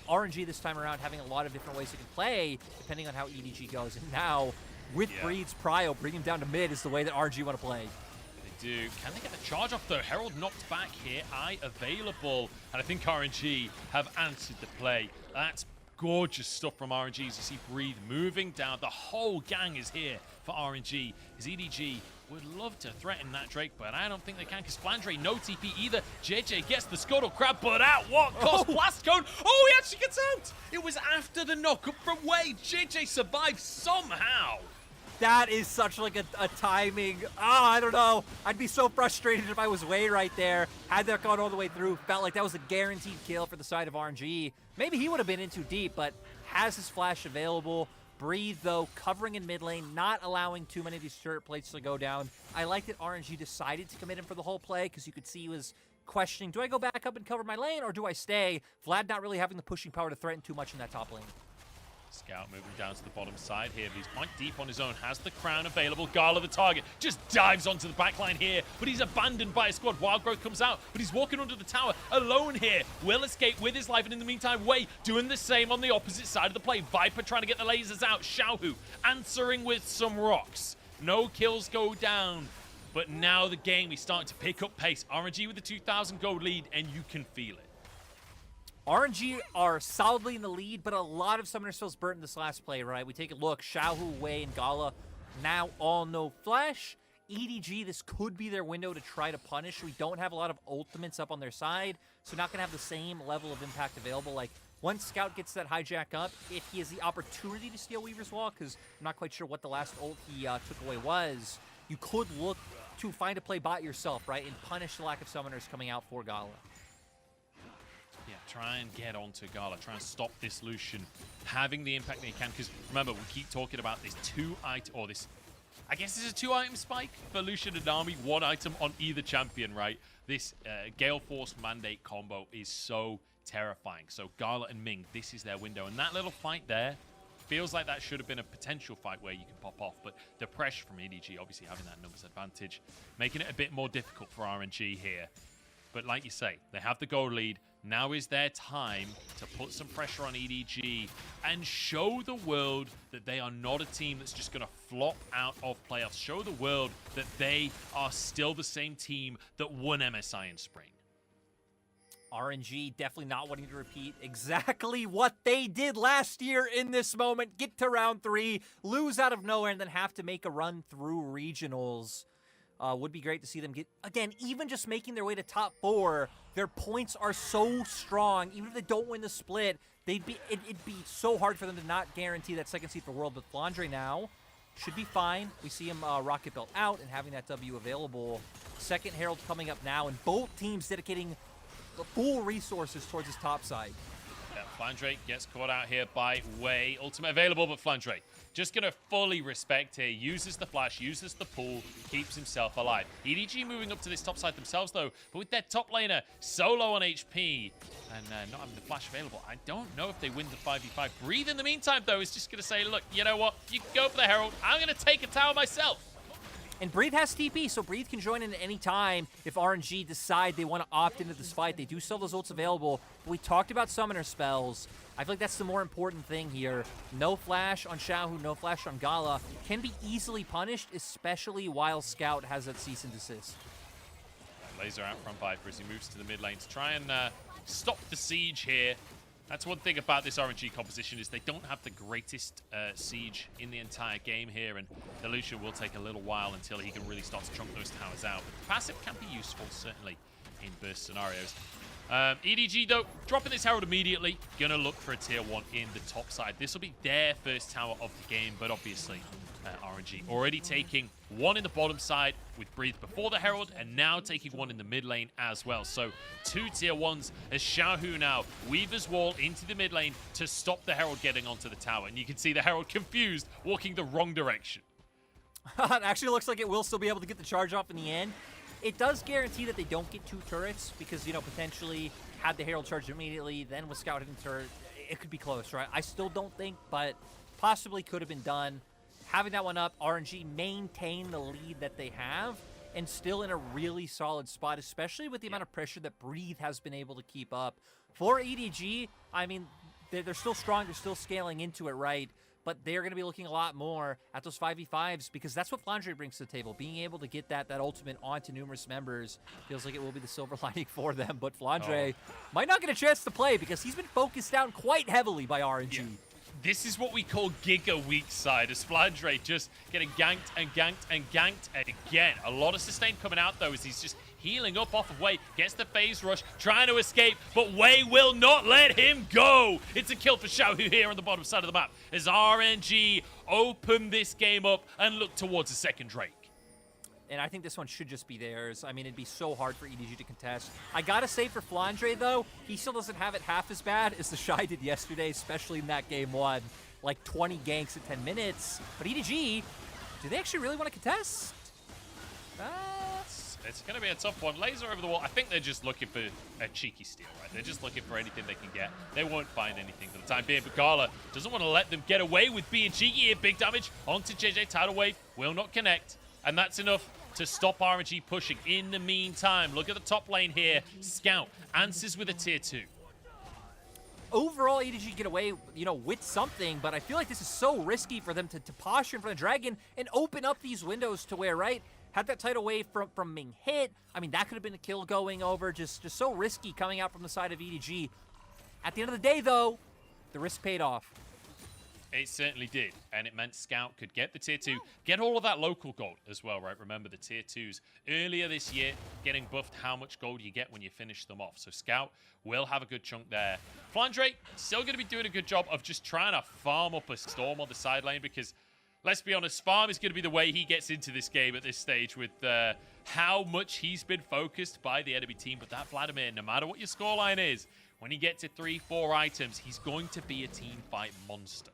RNG this time around having a lot of different ways you can play, depending on how EDG goes, and now, with Breed's Prio, bringing him down to mid is the way that RNG want to play. Do. Can they get the charge off though? Herald knocked back here. Eye available. And I think RNG have answered the play. That's gorgeous stuff from RNG as you see Breathe moving down. The whole gang is here for RNG. As EDG would love to threaten that Drake, but I don't think they can because Flandre no TP either. JJ gets the Scuttle Crab, but at what cost? Blast Cone. Oh, he actually gets out. It was after the knock up from Wade. JJ survived somehow. That is such like a timing. I don't know. I'd be so frustrated if I was way right there. Had that gone all the way through, felt like that was a guaranteed kill for the side of RNG. Maybe he would have been in too deep, but has his flash available. Breathe, though, covering in mid lane, not allowing too many of these turret plates to go down. I like that RNG decided to commit him for the whole play, because you could see he was questioning, do I go back up and cover my lane, or do I stay? Vlad not really having the pushing power to threaten too much in that top lane. Scout moving down to the bottom side here, but he's quite deep on his own. Has the crown available. Gala, the target, just dives onto the backline here, but he's abandoned by a squad. Wild Growth comes out, but he's walking under the tower alone here. Will escape with his life, and in the meantime, Wei doing the same on the opposite side of the play. Viper trying to get the lasers out. Xiaohu answering with some rocks. No kills go down, but now the game is starting to pick up pace. RNG with the 2,000 gold lead, and you can feel it. RNG are solidly in the lead, but a lot of summoner spells burnt in this last play, right? We take a look. Xiaohu, Wei, and Gala now all no flash. EDG, this could be their window to try to punish. We don't have a lot of ultimates up on their side, so not going to have the same level of impact available. Like, once Scout gets that hijack up, if he has the opportunity to steal Weaver's Wall, because I'm not quite sure what the last ult he took away was, you could look to find a play bot yourself, right, and punish the lack of summoners coming out for Gala. Yeah, try and get onto Gala. Try and stop this Lucian having the impact that he can. Because remember, we keep talking about this I guess this is a 2-item spike for Lucian and Army. 1 item on either champion, right? This Gale Force Mandate combo is so terrifying. So Gala and Ming, this is their window. And that little fight there feels like that should have been a potential fight where you can pop off. But the pressure from EDG, obviously having that numbers advantage, making it a bit more difficult for RNG here. But like you say, they have the goal lead. Now is their time to put some pressure on EDG and show the world that they are not a team that's just going to flop out of playoffs. Show the world that they are still the same team that won MSI in spring. RNG definitely not wanting to repeat exactly what they did last year in this moment. Get to round 3, lose out of nowhere, and then have to make a run through regionals. Would be great to see them get, again, even just making their way to top 4. Their points are so strong. Even if they don't win the split, it'd be so hard for them to not guarantee that second seed for World. But Flandre now should be fine. We see him rocket belt out and having that W available. Second Herald coming up now, and both teams dedicating the full resources towards his top side. Yeah, Flandre gets caught out here by Wei. Ultimate available, but Flandre just going to fully respect here. Uses the flash, uses the pull, keeps himself alive. EDG moving up to this top side themselves, though, but with their top laner solo on HP and not having the flash available, I don't know if they win the 5v5. Breathe in the meantime, though, is just going to say, look, you know what? You can go for the Herald. I'm going to take a tower myself. And Breathe has TP, so Breathe can join in at any time if RNG decide they want to opt into this fight. They do still have those ults available. But we talked about summoner spells. I feel like that's the more important thing here. No flash on Xiaohu, no flash on Gala. Can be easily punished, especially while Scout has that cease and desist. Laser out from Viper as he moves to the mid lane to try and stop the siege here. That's one thing about this RNG composition is they don't have the greatest siege in the entire game here, and the Lucian will take a little while until he can really start to chunk those towers out. But the passive can be useful, certainly, in burst scenarios. EDG, though, dropping this Herald immediately. Gonna look for a tier 1 in the top side. This will be their first tower of the game, but obviously RNG already taking 1 in the bottom side with Breathe before the Herald, and now taking 1 in the mid lane as well. So 2 tier 1s as Xiaohu now Weaver's Wall into the mid lane to stop the Herald getting onto the tower. And you can see the Herald confused, walking the wrong direction. It actually looks like it will still be able to get the charge off in the end. It does guarantee that they don't get 2 turrets because, you know, potentially had the Herald charged immediately, then with Scout hitting turret, it could be close, right? I still don't think, but possibly could have been done. Having that one up, RNG maintain the lead that they have and still in a really solid spot, especially with the amount of pressure that Breathe has been able to keep up. For EDG, I mean, they're still strong, they're still scaling into it, right? But they're going to be looking a lot more at those 5v5s because that's what Flandre brings to the table. Being able to get that ultimate onto numerous members feels like it will be the silver lining for them. But Flandre might not get a chance to play because he's been focused down quite heavily by RNG. Yeah. This is what we call Giga weak side, as Flandre just getting ganked and ganked and ganked again. A lot of sustain coming out, though, as he's just healing up off of Wei. Gets the phase rush, trying to escape, but Wei will not let him go. It's a kill for Xiaohu here on the bottom side of the map, as RNG open this game up and look towards the second Drake. And I think this one should just be theirs. I mean, it'd be so hard for EDG to contest. I gotta say for Flandre, though, he still doesn't have it half as bad as the Shy did yesterday, especially in that game 1. Like 20 ganks at 10 minutes. But EDG, do they actually really want to contest? It's going to be a tough one. Laser over the wall. I think they're just looking for a cheeky steal, right? They're just looking for anything they can get. They won't find anything for the time being. But Gala doesn't want to let them get away with being cheeky here. Big damage onto JJ. Tidal Wave will not connect. And that's enough to stop RNG pushing. In the meantime, look at the top lane here. Scout answers with a tier 2. Overall, EDG get away, with something, but I feel like this is so risky for them to posture in front of Dragon and open up these windows to where, right, had that tidal wave from Ming hit. I mean, that could have been a kill going over. Just so risky coming out from the side of EDG. At the end of the day, though, the risk paid off. It certainly did, and it meant Scout could get the tier 2, get all of that local gold as well, right? Remember the tier 2s earlier this year, getting buffed how much gold you get when you finish them off. So Scout will have a good chunk there. Flandre still going to be doing a good job of just trying to farm up a Storm on the side lane, because let's be honest, farm is going to be the way he gets into this game at this stage with how much he's been focused by the enemy team. But that Vladimir, no matter what your scoreline is, when he gets to 3-4 items, he's going to be a team fight monster.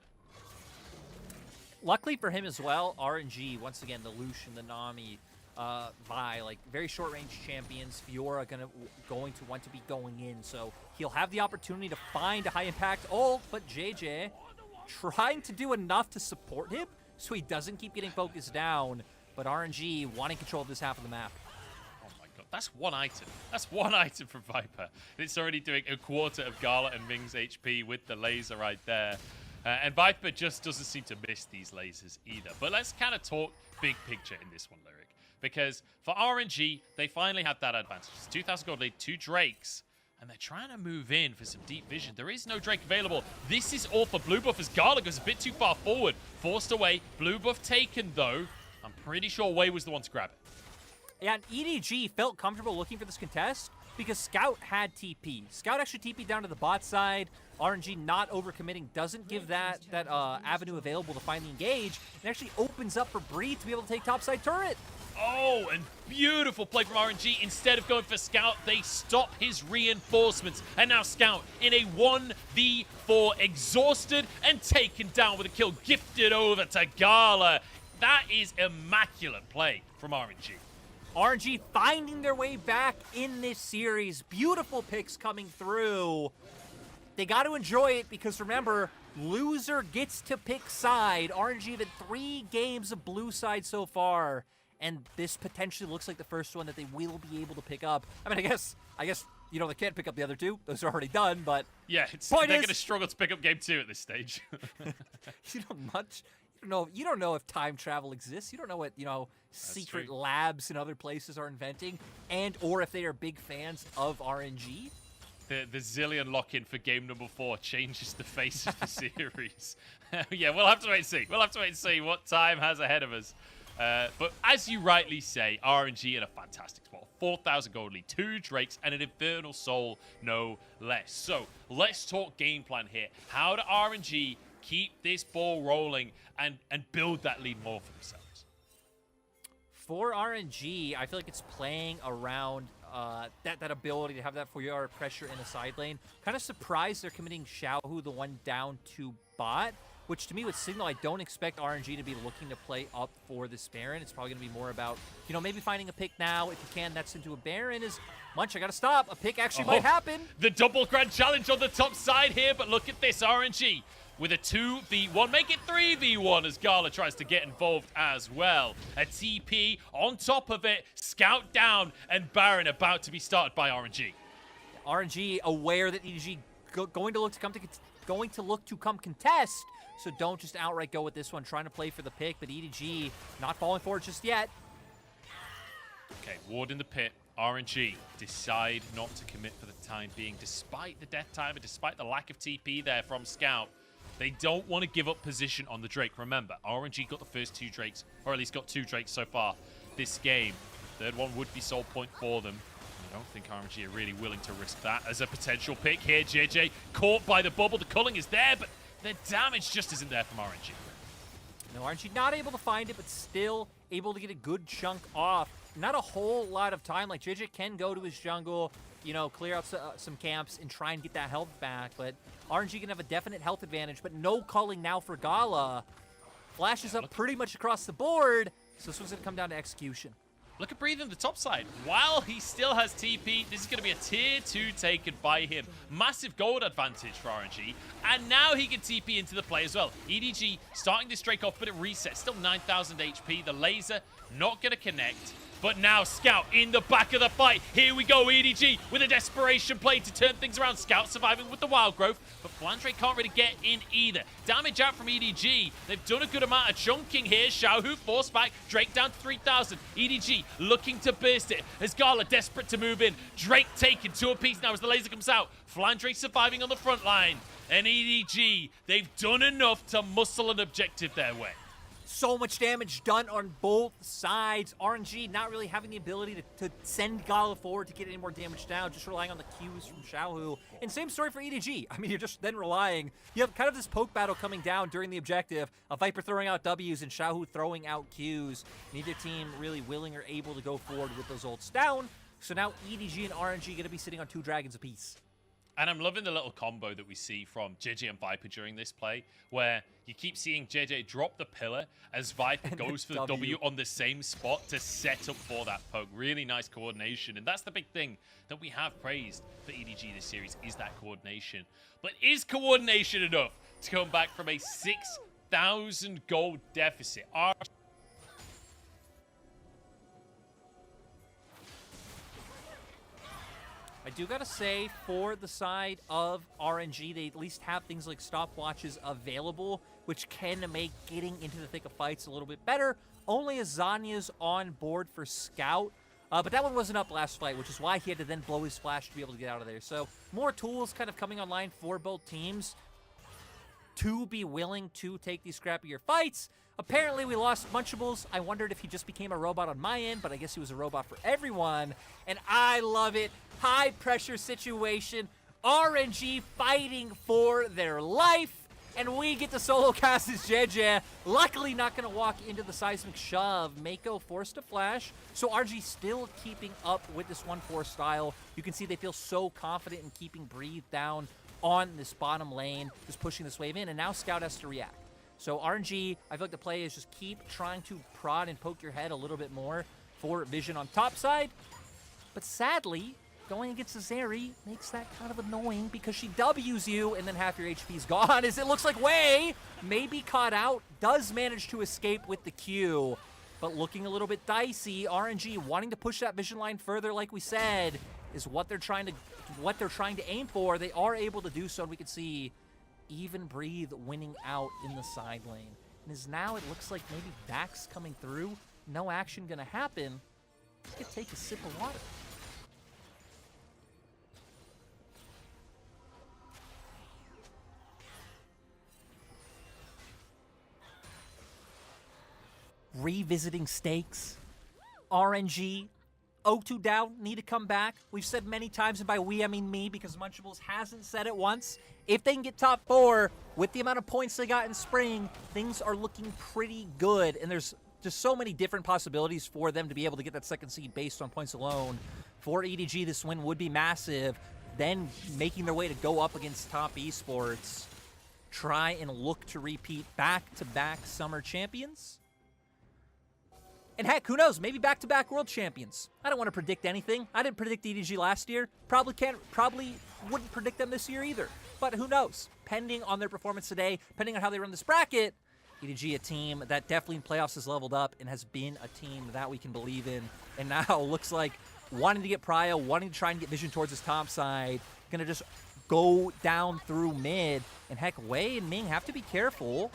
Luckily for him as well, RNG, once again, the Lucian, the Nami, Vi, like very short-range champions. Fiora going to want to be going in, so he'll have the opportunity to find a high-impact ult, but JJ trying to do enough to support him so he doesn't keep getting focused down, but RNG wanting control of this half of the map. Oh my god, that's one item. That's one item from Viper. It's already doing a quarter of Gala and Ming's HP with the laser right there. And Viper just doesn't seem to miss these lasers either. But let's kind of talk big picture in this one, Lyric. Because for RNG, they finally have that advantage. It's 2,000 gold lead, 2 Drakes. And they're trying to move in for some deep vision. There is no Drake available. This is all for blue buff as Gala goes a bit too far forward. Forced away. Blue buff taken, though. I'm pretty sure Wei was the one to grab it. And EDG felt comfortable looking for this contest because Scout had TP. Scout actually TP'd down to the bot side. RNG not overcommitting doesn't give that avenue available to finally engage. It actually opens up for Breed to be able to take topside turret. Oh, and beautiful play from RNG. Instead of going for Scout, they stop his reinforcements. And now Scout in a 1v4, exhausted and taken down with a kill, gifted over to Gala. That is immaculate play from RNG. RNG finding their way back in this series. Beautiful picks coming through. They got to enjoy it because remember, loser gets to pick side. RNG have had 3 games of blue side so far, and this potentially looks like the first one that they will be able to pick up. I mean, I guess they can't pick up the other 2. Those are already done, but yeah, they're going to struggle to pick up game 2 at this stage. You don't know if time travel exists. You don't know what, secret labs in other places are inventing, and or if they are big fans of RNG. The Zillion lock-in for game number 4 changes the face of the series. Yeah, we'll have to wait and see. We'll have to wait and see what time has ahead of us. But as you rightly say, RNG in a fantastic spot. 4,000 gold lead, 2 Drakes, and an Infernal Soul, no less. So let's talk game plan here. How do RNG keep this ball rolling and build that lead more for themselves? For RNG, I feel like it's playing around that ability to have that Fiora pressure in the side lane. Kind of surprised they're committing Xiaohu, the one down to bot, which to me would signal I don't expect RNG to be looking to play up for this Baron. It's probably going to be more about, maybe finding a pick now. If you can, that's into a Baron. Is Munch, I got to stop. A pick actually might happen. The double grand challenge on the top side here, but look at this, RNG. With a 2v1, make it 3v1 as Gala tries to get involved as well. A TP on top of it, Scout down, and Baron about to be started by RNG. RNG aware that EDG going to look to come contest, so don't just outright go with this one, trying to play for the pick, but EDG not falling forward just yet. Okay, ward in the pit. RNG decide not to commit for the time being, despite the death time and despite the lack of TP there from Scout. They don't want to give up position on the Drake. Remember, RNG got the first 2 Drakes, or at least got 2 Drakes so far this game. Third one would be soul point for them. I don't think RNG are really willing to risk that as a potential pick here. JJ caught by the bubble. The culling is there, but the damage just isn't there from RNG. No, RNG not able to find it, but still able to get a good chunk off. Not a whole lot of time. Like, JJ can go to his jungle, you know, clear out some camps and try and get that health back, but RNG can have a definite health advantage, but no culling now for Gala. Flashes up pretty much across the board, so this one's going to come down to execution. Look at Breathe on the top side. While he still has TP, this is going to be a tier 2 taken by him. Massive gold advantage for RNG. And now he can TP into the play as well. EDG starting this Drake off, but it resets. Still 9,000 HP. The laser not going to connect. But now Scout in the back of the fight. Here we go, EDG with a desperation play to turn things around. Scout surviving with the wild growth, but Flandre can't really get in either. Damage out from EDG. They've done a good amount of chunking here. Xiaohu forced back. Drake down to 3,000. EDG looking to burst it. As Gala desperate to move in. Drake taken 2 apiece now as the laser comes out. Flandre surviving on the front line. And EDG, they've done enough to muscle an objective their way. So much damage done on both sides. RNG not really having the ability to send Gala forward to get any more damage down, just relying on the Qs from Xiaohu. And same story for EDG. I mean, you're just then relying. You have kind of this poke battle coming down during the objective, a Viper throwing out Ws and Xiaohu throwing out Qs. Neither team really willing or able to go forward with those ults down. So now EDG and RNG going to be sitting on 2 dragons apiece. And I'm loving the little combo that we see from JJ and Viper during this play, where you keep seeing JJ drop the pillar as Viper goes for the W on the same spot to set up for that poke. Really nice coordination. And that's the big thing that we have praised for EDG this series, is that coordination. But is coordination enough to come back from a 6,000 gold deficit? I do gotta say, for the side of RNG, they at least have things like stopwatches available, which can make getting into the thick of fights a little bit better. Only Azanya's on board for Scout, but that one wasn't up last fight, which is why he had to then blow his flash to be able to get out of there. So more tools kind of coming online for both teams to be willing to take these scrappier fights. Apparently, we lost Munchables. I wondered if he just became a robot on my end, but I guess he was a robot for everyone. And I love it. High-pressure situation. RNG fighting for their life. And we get to solo cast as JJ. Luckily, not going to walk into the seismic shove. Mako forced to flash. So RNG still keeping up with this 1-4 style. You can see they feel so confident in keeping Breathe down on this bottom lane, just pushing this wave in. And now Scout has to react. So RNG, I feel like the play is just keep trying to prod and poke your head a little bit more for vision on top side. But sadly, going against Azeri makes that kind of annoying because she W's you and then half your HP's gone. As it looks like Wei may be caught out, does manage to escape with the Q, but looking a little bit dicey. RNG wanting to push that vision line further, like we said, is what they're trying to aim for. They are able to do so, and we can see even Breathe winning out in the side lane. And as now it looks like maybe Dax coming through. No action gonna happen. He could take a sip of water. Revisiting stakes. RNG. O2 down, need to come back. We've said many times, and by we I mean me, because Munchables hasn't said it once. If they can get top 4, with the amount of points they got in spring, things are looking pretty good. And there's just so many different possibilities for them to be able to get that second seed based on points alone. For EDG, this win would be massive. Then making their way to go up against top esports. Try and look to repeat back-to-back summer champions. And heck, who knows? Maybe back-to-back world champions. I don't want to predict anything. I didn't predict EDG last year. Probably wouldn't predict them this year either. But who knows? Pending on their performance today, pending on how they run this bracket, EDG, a team that definitely in playoffs has leveled up and has been a team that we can believe in. And now looks like wanting to get Prio, wanting to try and get vision towards his top side, gonna just go down through mid. And heck, Wei and Ming have to be careful.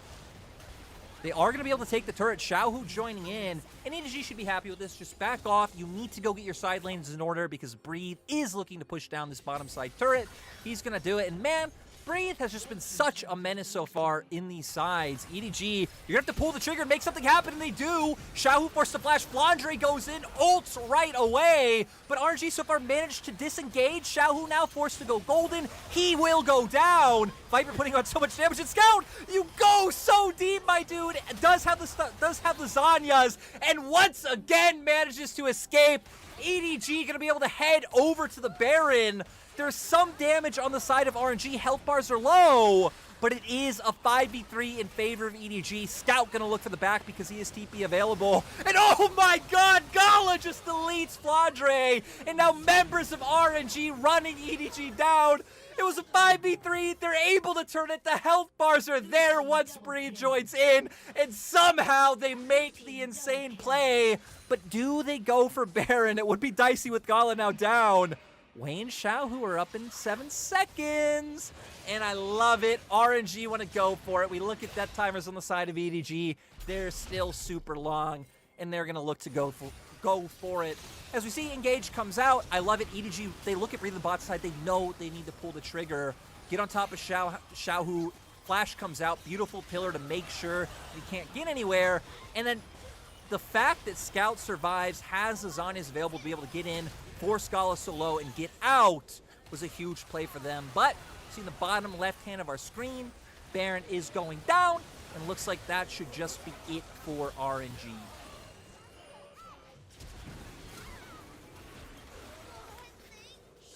They are going to be able to take the turret. Xiaohu joining in. And EDG should be happy with this. Just back off. You need to go get your side lanes in order because Breathe is looking to push down this bottom side turret. He's going to do it. And man, Breathe has just been such a menace so far in these sides. EDG, you're gonna have to pull the trigger and make something happen, and they do. Xiaohu forced to flash, Flandre goes in, ults right away, but RNG so far managed to disengage. Xiaohu now forced to go golden. He will go down. Viper putting on so much damage, and Scout, you go so deep, my dude. Does have the Zanyas, and once again manages to escape. EDG gonna be able to head over to the Baron. There's some damage on the side of RNG. Health bars are low, but it is a 5v3 in favor of EDG. Scout gonna look for the back because he is TP available. And oh my god, Gala just deletes Flandre. And now members of RNG running EDG down. It was a 5v3. They're able to turn it. The health bars are there once Bree joins in. And somehow they make the insane play. But do they go for Baron? It would be dicey with Gala now down. Wayne Xiaohu are up in 7 seconds. And I love it. RNG want to go for it. We look at that timers on the side of EDG. They're still super long. And they're going to look to go for it. As we see Engage comes out, I love it. EDG, they look at Breathe the bot side. They know they need to pull the trigger. Get on top of Xiaohu. Flash comes out. Beautiful pillar to make sure he can't get anywhere. And then the fact that Scout survives, has the Zanyas available to be able to get in, force Gala so low and get out was a huge play for them. But see in the bottom left hand of our screen, Baron is going down, and looks like that should just be it for RNG.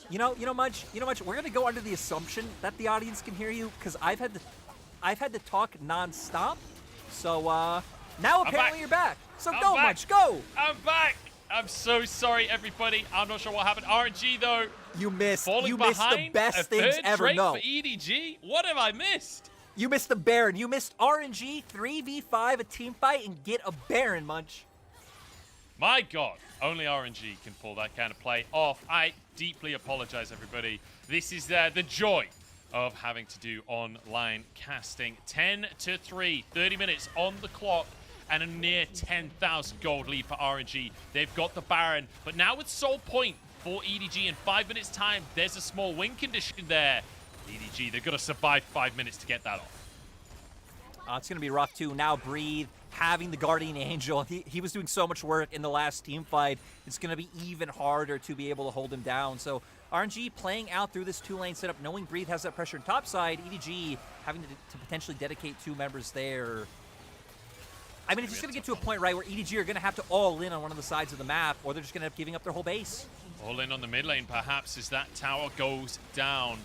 You know, Mudge, we're gonna go under the assumption that the audience can hear you, because I've had to talk non-stop. So now apparently you're back. So go, Mudge, go! I'm back! I'm so sorry, everybody. I'm not sure what happened. RNG, though, you missed the behind best things ever. No. For EDG? What have I missed? You missed the Baron. You missed RNG 3v5, a team fight, and get a Baron, Munch. My God, only RNG can pull that kind of play off. I deeply apologize, everybody. This is the joy of having to do online casting. 10-3, 30 minutes on the clock, and a near 10,000 gold lead for RNG. They've got the Baron, but now with Soul Point for EDG in 5 minutes time, there's a small win condition there. EDG, they've got to survive 5 minutes to get that off. It's going to be rough too. Now Breathe, having the Guardian Angel. He was doing so much work in the last team fight. It's going to be even harder to be able to hold him down. So RNG playing out through this 2-lane setup, knowing Breathe has that pressure on top side. EDG having to potentially dedicate 2 members there. I mean, it's just going to get to a point, right, where EDG are going to have to all in on one of the sides of the map, or they're just going to end up giving up their whole base. All in on the mid lane, perhaps, as that tower goes down.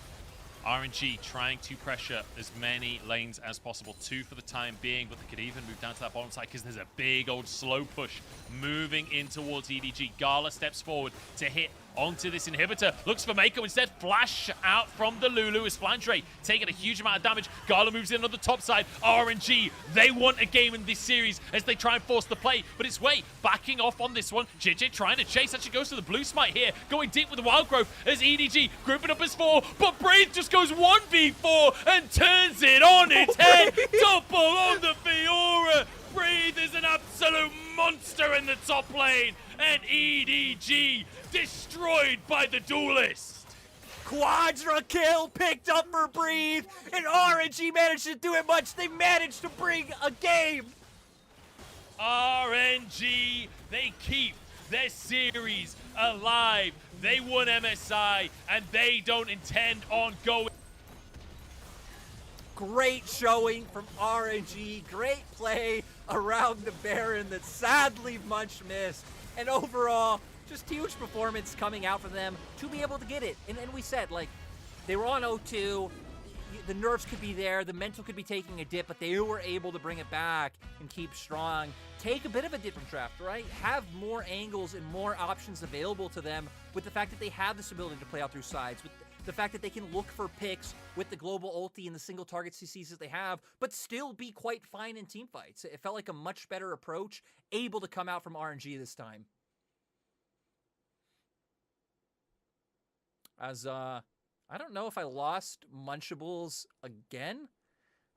RNG trying to pressure as many lanes as possible, 2 for the time being, but they could even move down to that bottom side because there's a big old slow push moving in towards EDG. Gala steps forward to hit onto this inhibitor. Looks for Mako instead. Flash out from the Lulu as Flandre taking a huge amount of damage. Gala moves in on the top side. RNG, they want a game in this series as they try and force the play, but it's Way backing off on this one. JJ trying to chase. Actually goes to the blue smite here, going deep with the Wild Growth as EDG grouping up as 4, but Breathe just goes 1v4 and turns it on its head. Double on the Fiora. Breathe is an absolute monster in the top lane, and EDG destroyed by the Duelist. Quadra kill picked up for Breathe, and RNG managed to do it much. They managed to bring a game. RNG, they keep their series alive. They won MSI, and they don't intend on going. Great showing from RNG. Great play around the Baron that sadly Munch missed. And overall, just huge performance coming out for them to be able to get it. And we said, like, they were on 0-2. The nerves could be there. The mental could be taking a dip, but they were able to bring it back and keep strong. Take a bit of a different draft, right? Have more angles and more options available to them with the fact that they have this ability to play out through sides, with the fact that they can look for picks with the global ulti and the single target CCs that they have, but still be quite fine in team fights. It felt like a much better approach, able to come out from RNG this time. As, I don't know if I lost Munchables again.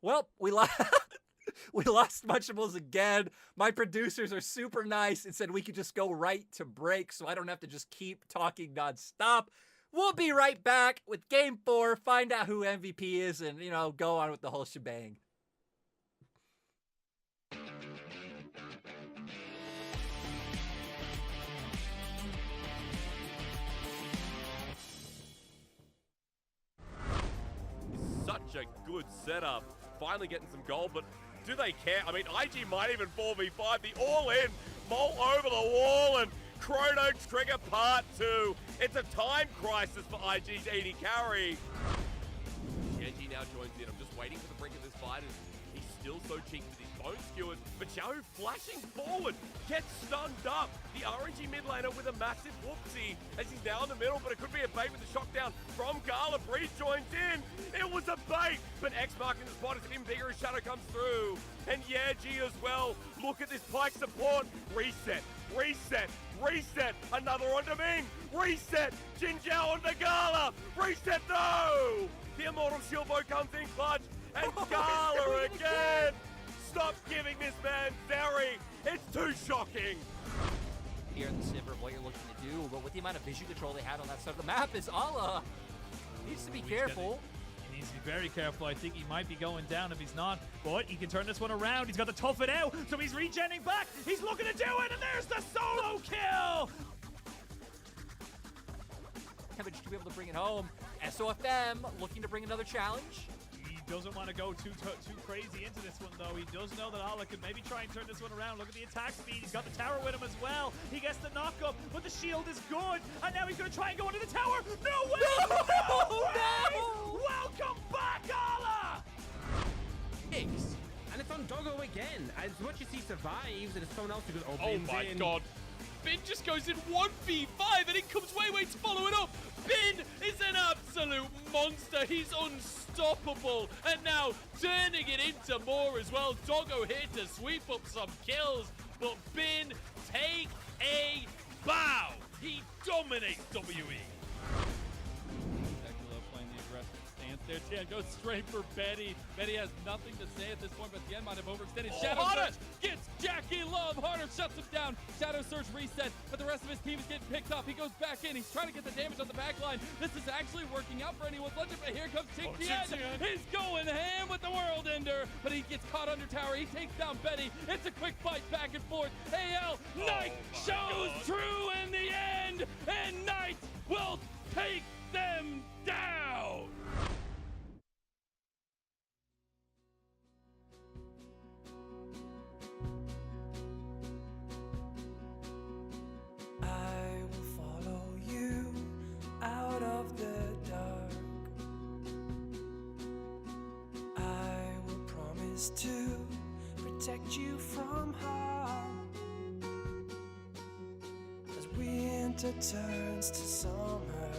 Well, we lost Munchables again. My producers are super nice and said we could just go right to break so I don't have to just keep talking nonstop. We'll be right back with Game 4, find out who MVP is, and, go on with the whole shebang. Such a good setup. Finally getting some gold, but do they care? I mean, IG might even 4v5. The all-in, Mole over the wall, and Chrono Trigger Part 2. It's a time crisis for IG's AD carry. EDG now joins in. I'm just waiting for the brink of this fight, and he's still so cheap with his bone skewers. But Xiao flashing forward, gets stunned up. The RNG mid laner with a massive whoopsie as he's now in the middle, but it could be a bait with the shock down from Gala. Breeze joins in. It was a bait, but X marking the spot as an Invigorous Shadow comes through. And Yeji as well. Look at this Pike support. Reset, reset, reset. Another onto Ming. Reset. Jin Zhao onto Gala. Reset, no! The Immortal Shield Bow comes in clutch. And Gala again. Stop giving this man Zeri. It's too shocking. Here in the sniper of what you're looking to do, but with the amount of vision control they had on that side of the map, is Allah needs to be careful. He needs to be very careful. I think he might be going down if he's not, but he can turn this one around. He's got to tough it out, so he's regenning back. He's looking to do it, and there's the solo kill. Kevich to be able to bring it home. SOFM looking to bring another challenge. He doesn't want to go too crazy into this one, though. He does know that Allah could maybe try and turn this one around. Look at the attack speed. He's got the tower with him as well. He gets the knock-up, but the shield is good. And now he's going to try and go into the tower. No way! No way! Welcome back, Allah! And it's on Doggo again. As much as he survives, and it's someone else who goes, Oh my god. Bin just goes in 1v5 and it comes way to follow it up. Bin is an absolute monster. He's unstoppable. And now turning it into more as well. Doggo here to sweep up some kills. But Bin, take a bow. He dominates WE. Playing the aggressive stance there. Tian goes straight for Betty. Betty has nothing to say at this point, but Tian might have overextended. Shadow Surge gets Jackie Love. Harder shuts him down. Shadow Surge reset, but the rest of his team is getting picked up. He goes back in. He's trying to get the damage on the back line. This is actually working out for anyone's legend, but here comes Tick Tian. He's going ham with the World Ender, but he gets caught under tower. He takes down Betty. It's a quick fight back and forth. AL Knight shows true in the end, and Knight will take them down. I will follow you out of the dark. I will promise to protect you from harm. As winter turns to summer,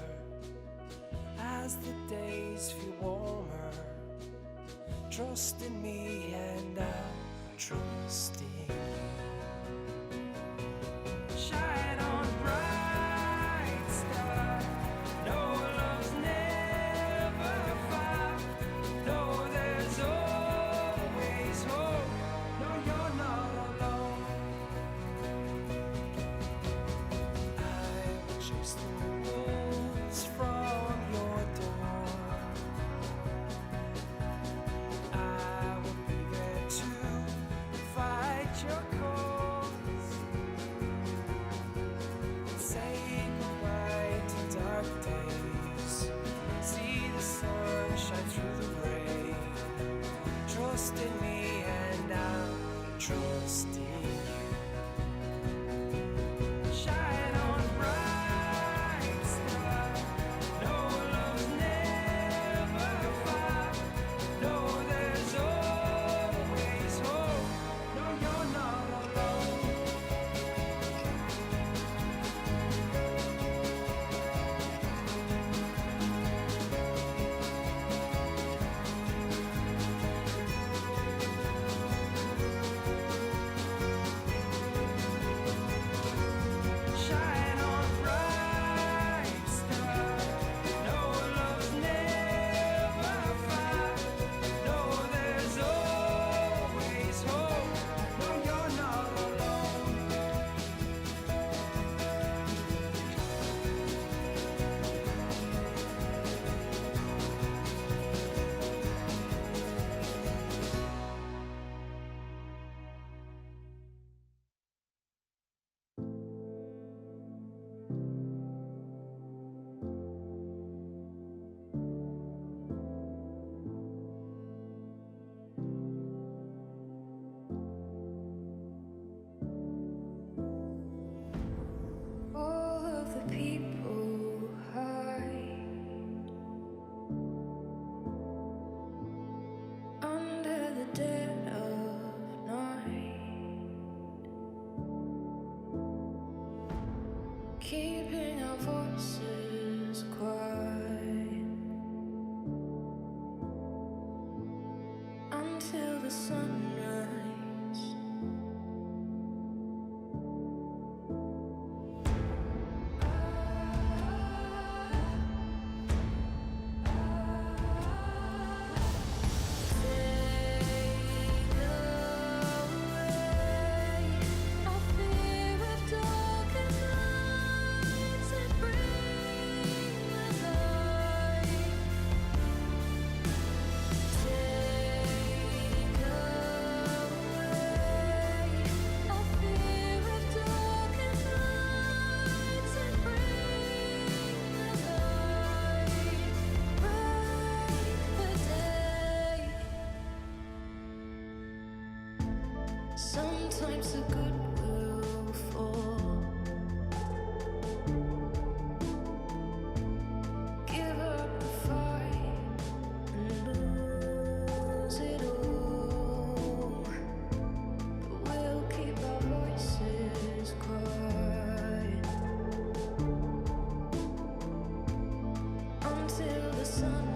as the days feel warmer, trust in me and I'll trust in you. Shine on, bright star. No love's never far. No, there's always hope. No, you're not alone. I will chase the wolves from your door. I will be there to fight your cause. sunrise. Sometimes the good will fall. Give up the fight and lose it all. But we'll keep our voices quiet until the sunrise.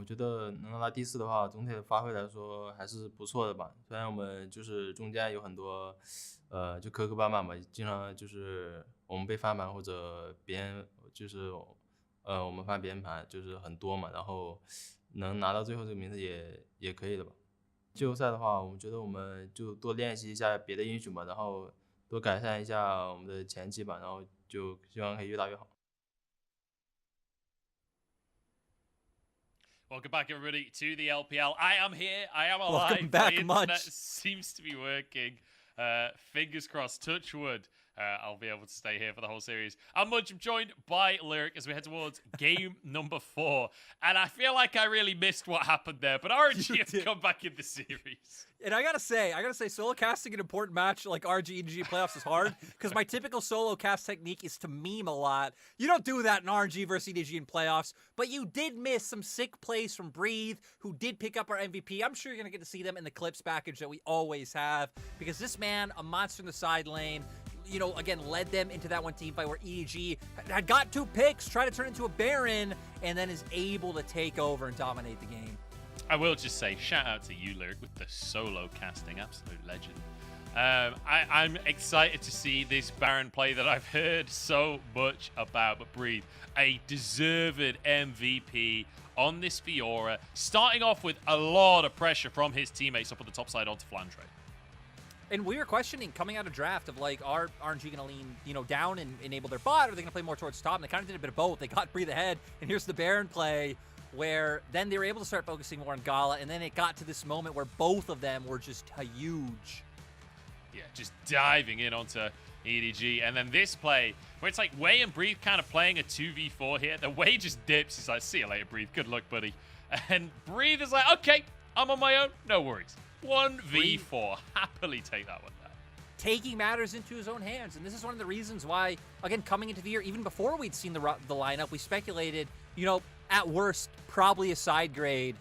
我觉得能拿到第4的话，总体的发挥来说还是不错的吧。虽然我们就是中间有很多，就磕磕绊绊吧，经常就是我们被翻盘或者别人就是我们翻别人盘就是很多嘛，然后能拿到最后这个名字也可以的吧。季后赛的话，我们觉得我们就多练习一下别的英雄吧，然后多改善一下我们的前期吧，然后就希望可以越打越好。Welcome back, everybody, to the LPL. I am here. I am alive. Welcome back, My internet Munch. seems to be working. Fingers crossed. Touch wood. I'll be able to stay here for the whole series. I'm Munch. I'm joined by Lyric as we head towards game number 4. And I feel like I really missed what happened there, but RNG have come back in the series. And I gotta say, solo casting an important match like RNG EDG playoffs is hard because my typical solo cast technique is to meme a lot. You don't do that in RNG versus EDG in playoffs, but you did miss some sick plays from Breathe, who did pick up our MVP. I'm sure you're gonna get to see them in the clips package that we always have because this man, a monster in the side lane, you know, again, led them into that one team fight where EDG had got 2 picks, tried to turn into a Baron, and then is able to take over and dominate the game. I will just say, shout out to you, Lyric, with the solo casting. Absolute legend. I'm excited to see this Baron play that I've heard so much about. But Breathe, a deserved MVP on this Fiora, starting off with a lot of pressure from his teammates up on the top side onto Flandre. And we were questioning coming out of draft of like, are RNG going to lean, you know, down and enable their bot, or are they going to play more towards top? And they kind of did a bit of both. They got Breathe ahead, and here's the Baron play, where then they were able to start focusing more on Gala, and then it got to this moment where both of them were just huge. Yeah, just diving in onto EDG. And then this play, where it's like Wei and Breathe kind of playing a 2v4 here. The Wei just dips. He's like, see you later, Breathe. Good luck, buddy. And Breathe is like, okay, I'm on my own. No worries. 1v4. Happily take that one down. Taking matters into his own hands. And this is one of the reasons why, again, coming into the year, even before we'd seen the lineup, we speculated, you know, at worst, probably a side grade.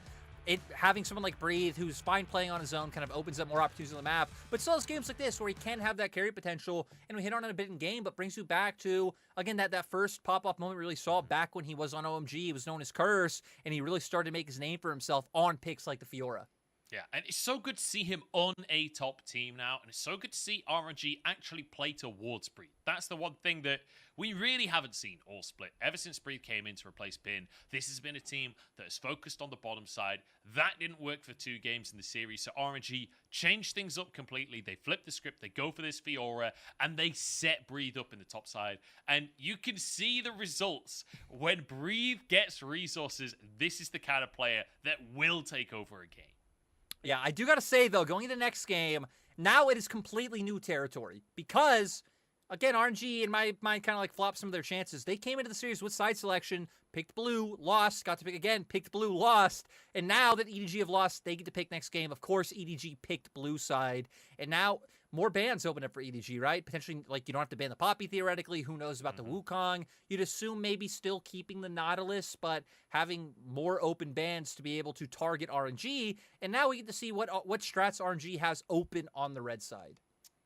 Having someone like Breathe, who's fine playing on his own, kind of opens up more opportunities on the map. But still has games like this where he can have that carry potential, and we hit on it a bit in game, but brings you back to, again, that first pop-off moment we really saw back when he was on OMG. He was known as Curse, and he really started to make his name for himself on picks like the Fiora. Yeah, and it's so good to see him on a top team now, and it's so good to see RNG actually play towards Breathe. That's the one thing that we really haven't seen all split. Ever since Breathe came in to replace Bin, this has been a team that has focused on the bottom side. That didn't work for 2 games in the series, so RNG changed things up completely. They flip the script, they go for this Fiora, and they set Breathe up in the top side. And you can see the results. When Breathe gets resources, this is the kind of player that will take over a game. Yeah, I do got to say, though, going into the next game, now it is completely new territory. Because, again, RNG, in my mind, kind of like flopped some of their chances. They came into the series with side selection, picked blue, lost, got to pick again, picked blue, lost. And now that EDG have lost, they get to pick next game. Of course, EDG picked blue side. And now more bans open up for EDG, right? Potentially, like, you don't have to ban the Poppy, theoretically. Who knows about the Wukong? You'd assume maybe still keeping the Nautilus, but having more open bans to be able to target RNG. And now we get to see what strats RNG has open on the red side.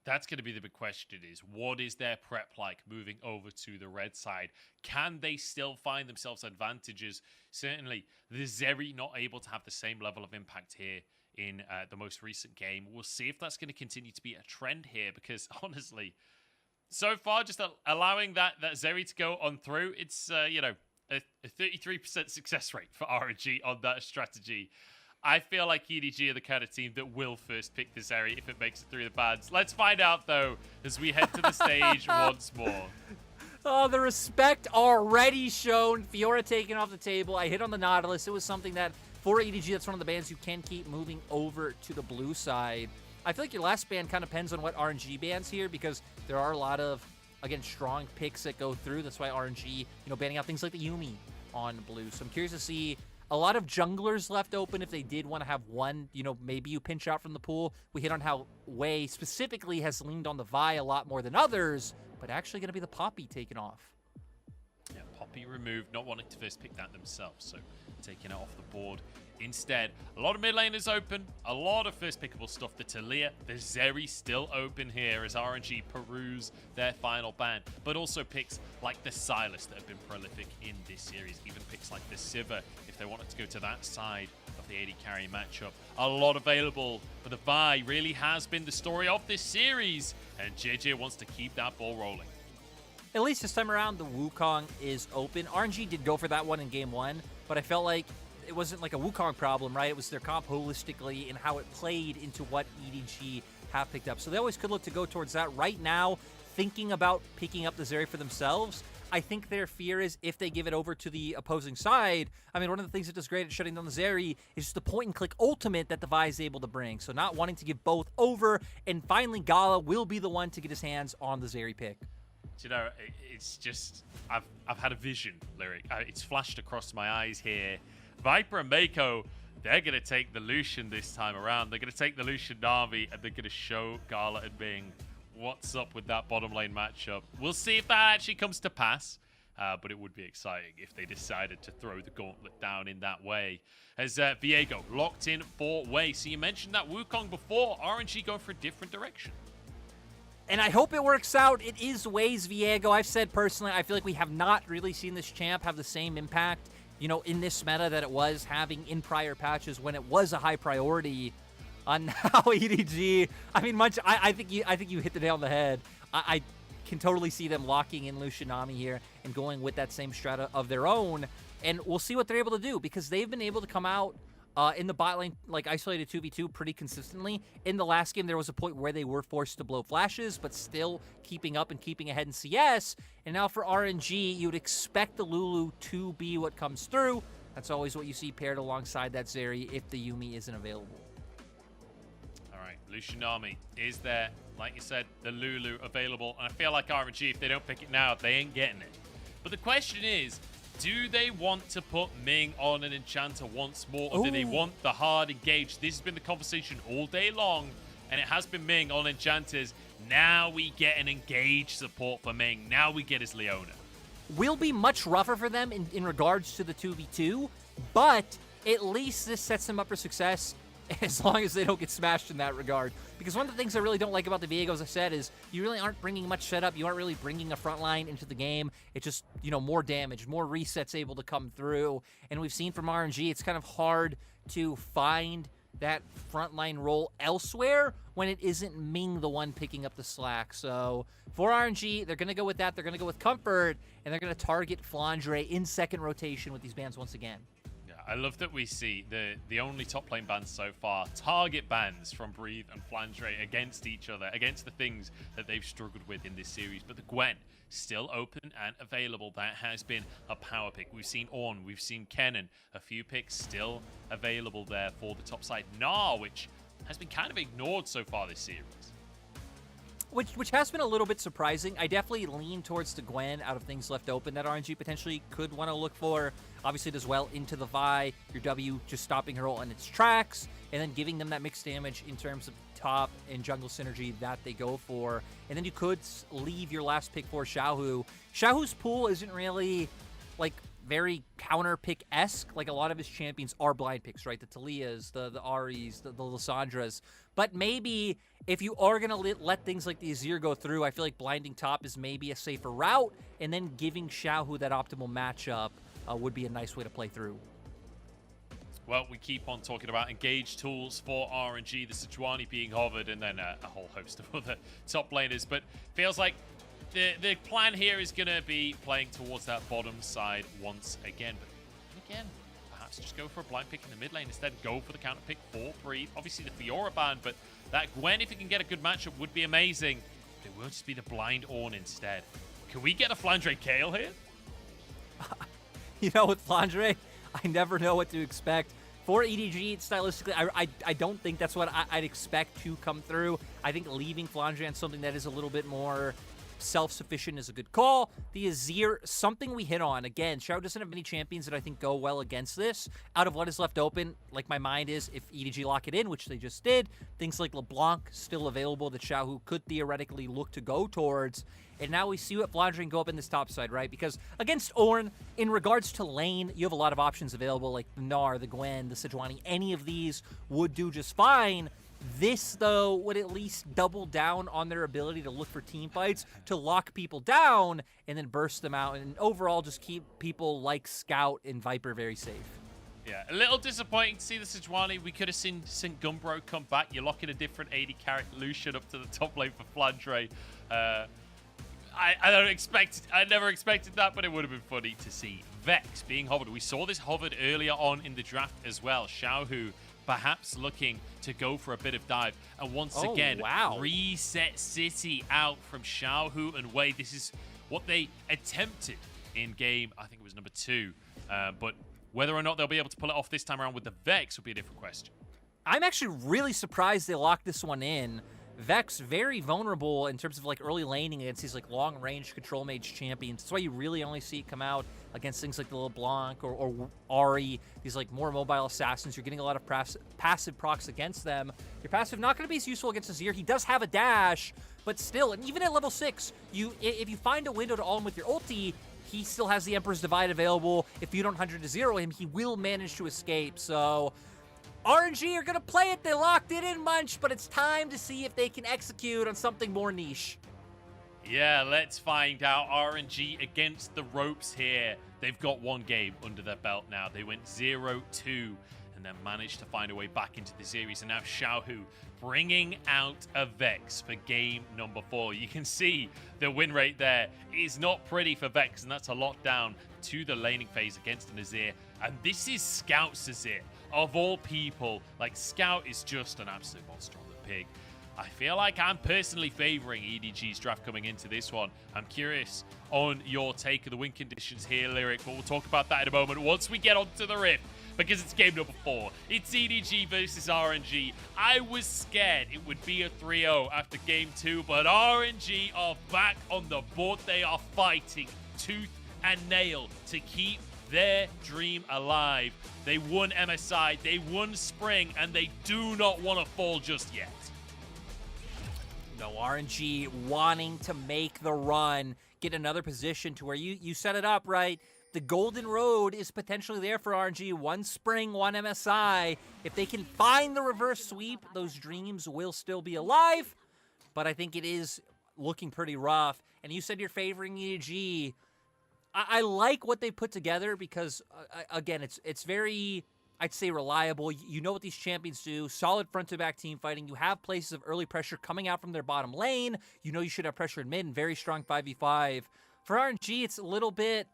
That's going to be the big question, is what is their prep like moving over to the red side? Can they still find themselves advantages? Certainly, the Zeri not able to have the same level of impact here in the most recent game. We'll see if that's going to continue to be a trend here, because honestly, so far, just allowing that Zeri to go on through, it's, you know, a 33% success rate for RNG on that strategy. I feel like EDG are the kind of team that will first pick the Zeri if it makes it through the bans. Let's find out, though, as we head to the stage once more. Oh, the respect already shown. Fiora taken off the table. I hit on the Nautilus. It was something that, for EDG, that's one of the bans you can keep moving over to the blue side. I feel like your last ban kind of depends on what RNG bans here, because there are a lot of, again, strong picks that go through. That's why RNG, you know, banning out things like the Yuumi on blue. So I'm curious to see a lot of junglers left open if they did want to have one, you know, maybe you pinch out from the pool. We hit on how Wei specifically has leaned on the Vi a lot more than others, but actually going to be the Poppy taken off. Yeah, Poppy removed, not wanting to first pick that themselves, so taking it off the board Instead, a lot of mid laners open, a lot of first pickable stuff. The Talia, the Zeri still open here as RNG peruse their final ban, but also picks like the Silas that have been prolific in this series, even picks like the Sivir if they wanted to go to that side of the AD carry matchup. A lot available, but the Vi really has been the story of this series, and JJ wants to keep that ball rolling. At least this time around, the Wukong is open. RNG did go for that one in game 1, but I felt like it wasn't like a Wukong problem, right? It was their comp holistically and how it played into what EDG have picked up. So they always could look to go towards that. Right now, thinking about picking up the Zeri for themselves, I think their fear is if they give it over to the opposing side. I mean, one of the things that does great at shutting down the Zeri is just the point-and-click ultimate that the Vi is able to bring. So not wanting to give both over, and finally Gala will be the one to get his hands on the Zeri pick. Do you know, it's just, I've had a vision, Lyric. It's flashed across my eyes here. Viper and Mako, they're going to take the Lucian this time around. They're going to take the Lucian Na'Vi, and they're going to show Gala and Ming what's up with that bottom lane matchup. We'll see if that actually comes to pass, but it would be exciting if they decided to throw the gauntlet down in that way. As Viego locked in for Wei. So you mentioned that Wukong before. RNG going for a different direction. And I hope it works out. It is Wei's Viego. I've said personally, I feel like we have not really seen this champ have the same impact, you know, in this meta that it was having in prior patches when it was a high priority. Now EDG, I mean, I think you hit the nail on the head. I can totally see them locking in Lucianami here and going with that same strata of their own, and we'll see what they're able to do because they've been able to come out in the bot lane, like isolated 2v2 pretty consistently. In the last game, there was a point where they were forced to blow flashes, but still keeping up and keeping ahead in CS. And now for RNG, you would expect the Lulu to be what comes through. That's always what you see paired alongside that Zeri if the Yuumi isn't available. All right, Lucianami is there. Like you said, the Lulu available. And I feel like RNG, if they don't pick it now, they ain't getting it. But the question is, do they want to put Ming on an Enchanter once more, or do they want the hard engage? This has been the conversation all day long, and it has been Ming on Enchanters. Now we get an engage support for Ming. Now we get his Leona. Will be much rougher for them in regards to the 2v2, but at least this sets them up for success as long as they don't get smashed in that regard. Because one of the things I really don't like about the Viego, as I said, is you really aren't bringing much setup. You aren't really bringing a front line into the game. It's just, you know, more damage, more resets able to come through. And we've seen from RNG, it's kind of hard to find that frontline role elsewhere when it isn't Ming the one picking up the slack. So for RNG, they're going to go with that. They're going to go with Comfort, and they're going to target Flandre in second rotation with these bans once again. I love that we see the only top lane bans so far, target bans from Breathe and Flandre against each other, against the things that they've struggled with in this series. But the Gwen, still open and available. That has been a power pick. We've seen Ornn, we've seen Kennen, a few picks still available there for the top side. Gnar, which has been kind of ignored so far this series. Which has been a little bit surprising. I definitely lean towards the Gwen out of things left open that RNG potentially could want to look for. Obviously, does well into the Vi. Your W just stopping her ult in its tracks, and then giving them that mixed damage in terms of top and jungle synergy that they go for. And then you could leave your last pick for Xiaohu. Xiaohu's pool isn't really, like, very counter pick-esque. Like, a lot of his champions are blind picks, right? The Talias, the Aries, the Lissandras. But maybe if you are going to let things like the Azir go through, I feel like blinding top is maybe a safer route, and then giving Xiaohu that optimal matchup would be a nice way to play through. Well, we keep on talking about engage tools for RNG, the Sejuani being hovered, and then a whole host of other top laners. But feels like the plan here is going to be playing towards that bottom side once again. But again, perhaps just go for a blind pick in the mid lane instead. Go for the counter pick for Breathe. Obviously the Fiora ban, but that Gwen, if it can get a good matchup, would be amazing. It will just be the blind Ornn instead. Can we get a Flandre Kale here? You know, with Flandre, I never know what to expect. For EDG, stylistically, I don't think that's what I'd expect to come through. I think leaving Flandre on something that is a little bit more self-sufficient is a good call. The Azir, something we hit on. Again, Xiao doesn't have many champions that I think go well against this. Out of what is left open, like my mind is, if EDG lock it in, which they just did, things like LeBlanc still available that Xiao could theoretically look to go towards. And now we see what Flandrin go up in this top side, right? Because against Ornn, in regards to lane, you have a lot of options available, like the Gnar, the Gwen, the Sejuani. Any of these would do just fine. This, though, would at least double down on their ability to look for team fights, to lock people down, and then burst them out, and overall just keep people like Scout and Viper very safe. Yeah, a little disappointing to see the Sejuani. We could have seen Gumbro come back. You're locking a different AD character, Lucian, up to the top lane for Flandre. I never expected that, but it would have been funny to see Vex being hovered. We saw this hovered earlier on in the draft as well. Xiaohu perhaps looking to go for a bit of dive. And once again, reset City out from Xiaohu and Wei. This is what they attempted in game, I think it was number 2. But whether or not they'll be able to pull it off this time around with the Vex will be a different question. I'm actually really surprised they locked this one in. Vex very vulnerable in terms of like early laning against these like long range control mage champions. That's why you really only see it come out against things like the LeBlanc or Ahri, these like more mobile assassins. You're getting a lot of passive procs against them. Your passive not going to be as useful against Azir. He does have a dash, but still, and even at level 6, if you find a window to ult him with your ulti, he still has the Emperor's Divide available. If you don't 100 to 0 him, he will manage to escape. So RNG are going to play it. They locked it in, Munch, but it's time to see if they can execute on something more niche. Yeah, let's find out. RNG against the ropes here. They've got one game under their belt now. They went 0-2 and then managed to find a way back into the series. And now Xiaohu bringing out a Vex for game number 4. You can see the win rate there is not pretty for Vex, and that's a lockdown to the laning phase against an Azir. And this is Scout's Azir. Of all people, like, Scout is just an absolute monster on the pig. I feel like I'm personally favoring EDG's draft coming into this one. I'm curious on your take of the win conditions here, Lyric, but we'll talk about that in a moment once we get onto the Rift, because it's game number 4. It's EDG versus RNG. I was scared it would be a 3-0 after game 2, but RNG are back on the board. They are fighting tooth and nail to keep their dream alive. They won MSI, they won Spring, and they do not want to fall just yet. No, RNG wanting to make the run, get another position to where you set it up, right? The golden road is potentially there for RNG. 1 Spring, 1 MSI. If they can find the reverse sweep, those dreams will still be alive. But I think it is looking pretty rough. And you said you're favoring EDG. I like what they put together because, again, it's very, I'd say, reliable. You know what these champions do. Solid front-to-back team fighting. You have places of early pressure coming out from their bottom lane. You know you should have pressure in mid and very strong 5v5. For RNG, it's a little bit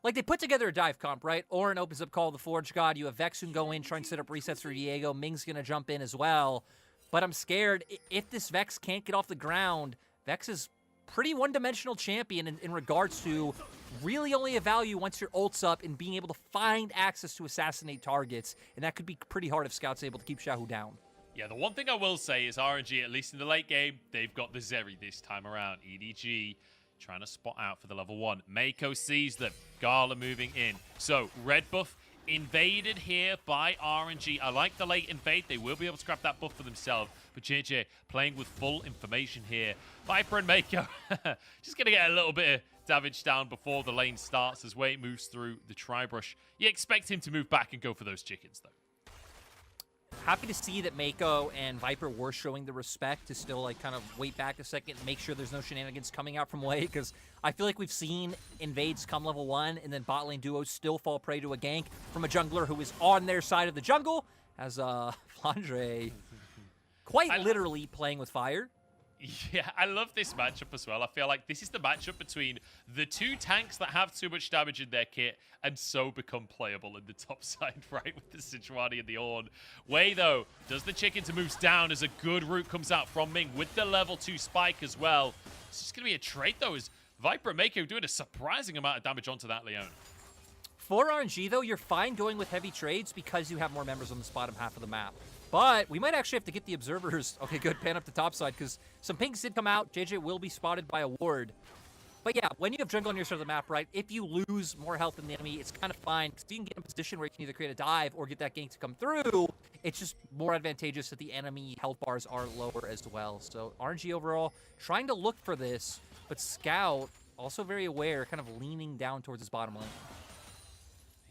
like they put together a dive comp, right? Ornn opens up Call of the Forge God. You have Vex who can go in, try and set up resets for Diego. Ming's going to jump in as well. But I'm scared if this Vex can't get off the ground, Vex is pretty one-dimensional champion in regards to really only a value once your ult's up and being able to find access to assassinate targets. And that could be pretty hard if Scout's able to keep Xiaohu down. Yeah, the one thing I will say is RNG, at least in the late game, they've got the Zeri this time around. EDG trying to spot out for the level 1. Mako sees them. Gala moving in. So, red buff invaded here by RNG. I like the late invade. They will be able to grab that buff for themselves. But JJ playing with full information here. Viper and Mako just going to get a little bit of damage down before the lane starts as Wei moves through the tri-brush. You expect him to move back and go for those chickens, though. Happy to see that Mako and Viper were showing the respect to still like kind of wait back a second, make sure there's no shenanigans coming out from Wei, because I feel like we've seen invades come level 1 and then bot lane duos still fall prey to a gank from a jungler who is on their side of the jungle, as Flandre quite literally playing with fire. Yeah, I love this matchup as well. I feel like this is the matchup between the 2 tanks that have too much damage in their kit and so become playable in the top side, right, with the Sejuani and the Ornn. Wei, though, does the chicken to moves down as a good route comes out from Ming with the level 2 spike as well. It's just going to be a trade, though, as Viper and Mako doing a surprising amount of damage onto that Leona. For RNG, though, you're fine going with heavy trades because you have more members on the bottom half of the map. But we might actually have to get the observers. Okay, good. Pan up the top side because some pinks did come out. JJ will be spotted by a ward. But yeah, when you have jungle on your side of the map, right, if you lose more health than the enemy, it's kind of fine because you can get in a position where you can either create a dive or get that gank to come through. It's just more advantageous that the enemy health bars are lower as well. So RNG overall trying to look for this, but Scout also very aware, kind of leaning down towards his bottom lane.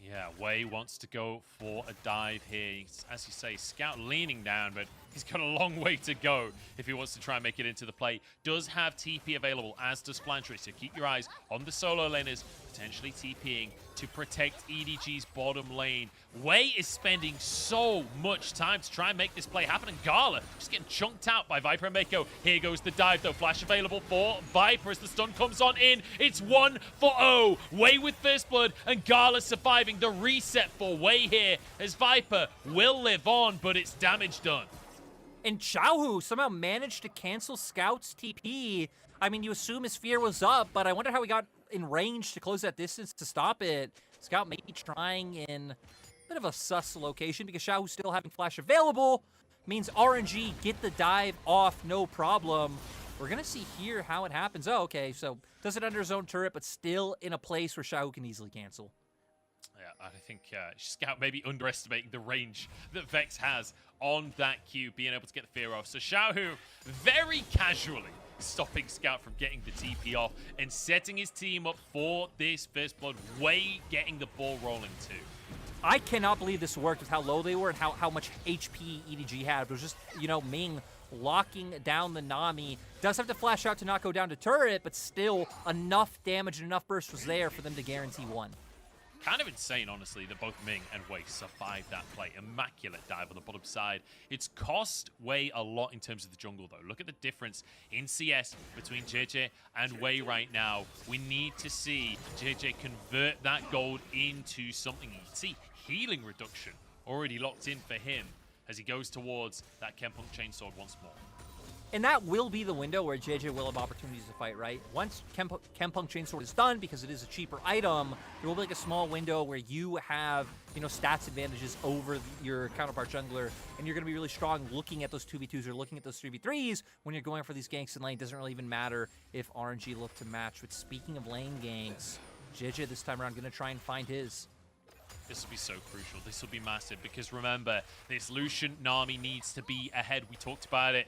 Yeah, Wei wants to go for a dive here. He's, as you say, Scout leaning down, but he's got a long way to go if he wants to try and make it into the play. Does have TP available, as does Flandre, so keep your eyes on the solo laners, potentially TPing to protect EDG's bottom lane. Wei is spending so much time to try and make this play happen, and Gala just getting chunked out by Viper and Mako. Here goes the dive, though. Flash available for Viper as the stun comes on in. It's 1-0. Wei with first blood, and Gala surviving. The reset for Wei here, as Viper will live on, but it's damage done. And Xiaohu somehow managed to cancel Scout's TP. I mean, you assume his fear was up, but I wonder how he got in range to close that distance to stop it. Scout may be trying in a bit of a sus location because Xiaohu still having flash available means RNG get the dive off, no problem. We're going to see here how it happens. Oh, okay, so does it under his own turret, but still in a place where Xiaohu can easily cancel. Yeah, I think Scout may be underestimating the range that Vex has on that Q, being able to get the fear off. So Xiaohu very casually stopping Scout from getting the TP off and setting his team up for this first blood. Wei getting the ball rolling too. I cannot believe this worked with how low they were and how much HP EDG had. It was just, you know, Ming locking down the Nami. Does have to flash out to not go down to turret, but still enough damage and enough burst was there for them to guarantee one. Kind of insane, honestly, that both Ming and Wei survived that play. Immaculate dive on the bottom side. It's cost Wei a lot in terms of the jungle, though. Look at the difference in CS between JJ and Wei right now. We need to see JJ convert that gold into something. You can see healing reduction already locked in for him as he goes towards that Kempunk Chainsword once more. And that will be the window where JJ will have opportunities to fight, right? Once Kempunk Chainsword is done, because it is a cheaper item, there will be like a small window where you have, you know, stats advantages over your counterpart jungler, and you're going to be really strong looking at those 2v2s or looking at those 3v3s when you're going for these ganks in lane. It doesn't really even matter if RNG look to match. But speaking of lane ganks, JJ this time around going to try and find his. This will be so crucial. This will be massive because remember, this Lucian Nami needs to be ahead. We talked about it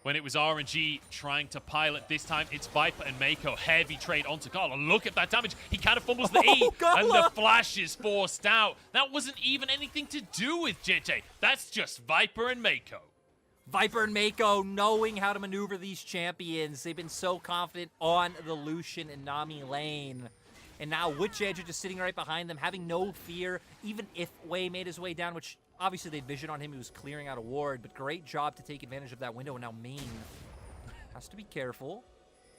when it was RNG trying to pilot. This time it's Viper and Mako. Heavy trade onto Gala. Look at that damage. He kind of fumbles the E and the flash is forced out. That wasn't even anything to do with JJ. That's just Viper and Mako. Viper and Mako knowing how to maneuver these champions. They've been so confident on the Lucian and Nami lane. And now with JJ just sitting right behind them, having no fear, even if Wei made his way down, which obviously they'd vision on him, he was clearing out a ward, but great job to take advantage of that window, and now Ming has to be careful.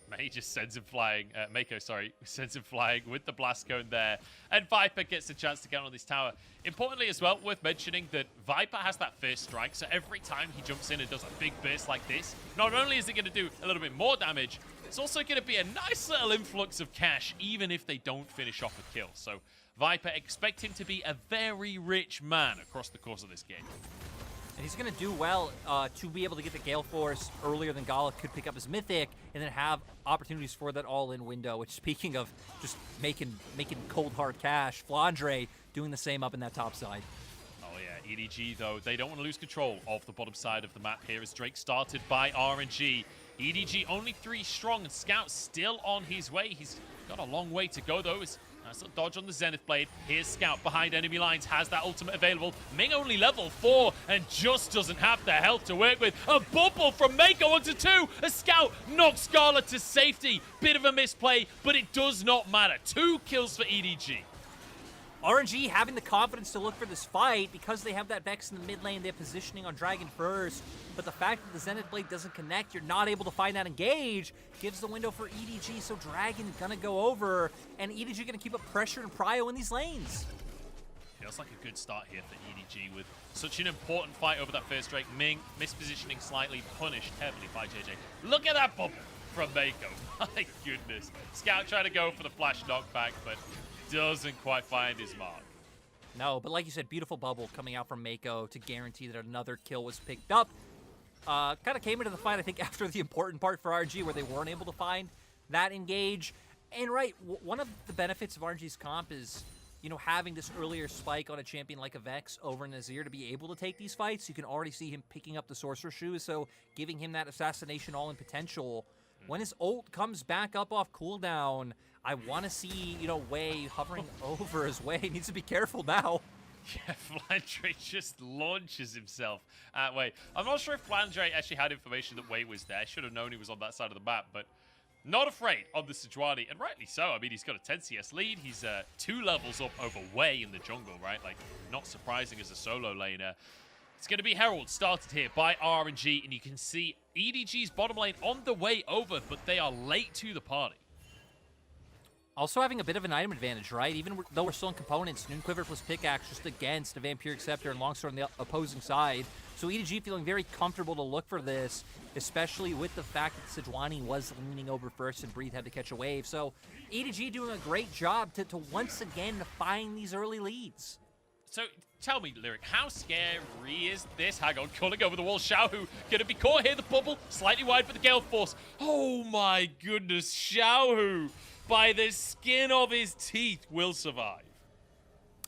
May just sends him flying, Mako, sorry, sends him flying with the blast cone there, and Viper gets a chance to get on this tower. Importantly as well, worth mentioning that Viper has that first strike, so every time he jumps in and does a big burst like this, not only is it going to do a little bit more damage, it's also going to be a nice little influx of cash, even if they don't finish off a kill. So Viper, expect him to be a very rich man across the course of this game. And he's going to do well to be able to get the Gale Force earlier than Gala could pick up his Mythic and then have opportunities for that all-in window, which, speaking of just making cold hard cash, Flandre doing the same up in that top side. Oh yeah, EDG though, they don't want to lose control of the bottom side of the map here as Drake started by RNG. EDG only 3 strong and Scout still on his way. He's got a long way to go though. Nice little dodge on the Zenith Blade. Here's Scout behind enemy lines, has that ultimate available. Ming only level 4 and just doesn't have the health to work with. A bubble from Mako onto 2. A Scout knocks Scarlet to safety. Bit of a misplay, but it does not matter. 2 kills for EDG. RNG having the confidence to look for this fight because they have that Vex in the mid lane. They're positioning on Dragon first. But the fact that the Zenith Blade doesn't connect, you're not able to find that engage, gives the window for EDG. So Dragon gonna go over, and EDG gonna keep up pressure and prio in these lanes. Feels like a good start here for EDG with such an important fight over that first Drake. Ming mispositioning slightly, punished heavily by JJ. Look at that bubble from Mako. My goodness. Scout trying to go for the flash knockback, but doesn't quite find his mark. No, but like you said, beautiful bubble coming out from Mako to guarantee that another kill was picked up. Kind of came into the fight, I think, after the important part for RNG where they weren't able to find that engage. And right, one of the benefits of RNG's comp is, you know, having this earlier spike on a champion like a Vex over Nazir to be able to take these fights. You can already see him picking up the Sorcerer Shoes, so giving him that assassination all in potential. When his ult comes back up off cooldown, I want to see, you know, Wei hovering over his Wei. He needs to be careful now. Yeah, Flandre just launches himself at Wei. I'm not sure if Flandre actually had information that Wei was there. Should have known he was on that side of the map, but not afraid of the Sejuani, and rightly so. I mean, he's got a 10 CS lead. He's 2 levels up over Wei in the jungle, right? Like, not surprising as a solo laner. It's going to be Herald started here by RNG, and you can see EDG's bottom lane on the way over, but they are late to the party. Also having a bit of an item advantage, right? Even though we're still in components, Noon Quiver plus Pickaxe just against a Vampiric Scepter and Longsword on the opposing side. So EDG feeling very comfortable to look for this, especially with the fact that Sejuani was leaning over first and Breathe had to catch a wave. So EDG doing a great job to once again find these early leads. So tell me, Lyric, how scary is this? Hang on, calling over the wall. Xiaohu gonna be caught here. The bubble slightly wide for the Gale Force. Oh my goodness, Xiaohu, by the skin of his teeth, will survive.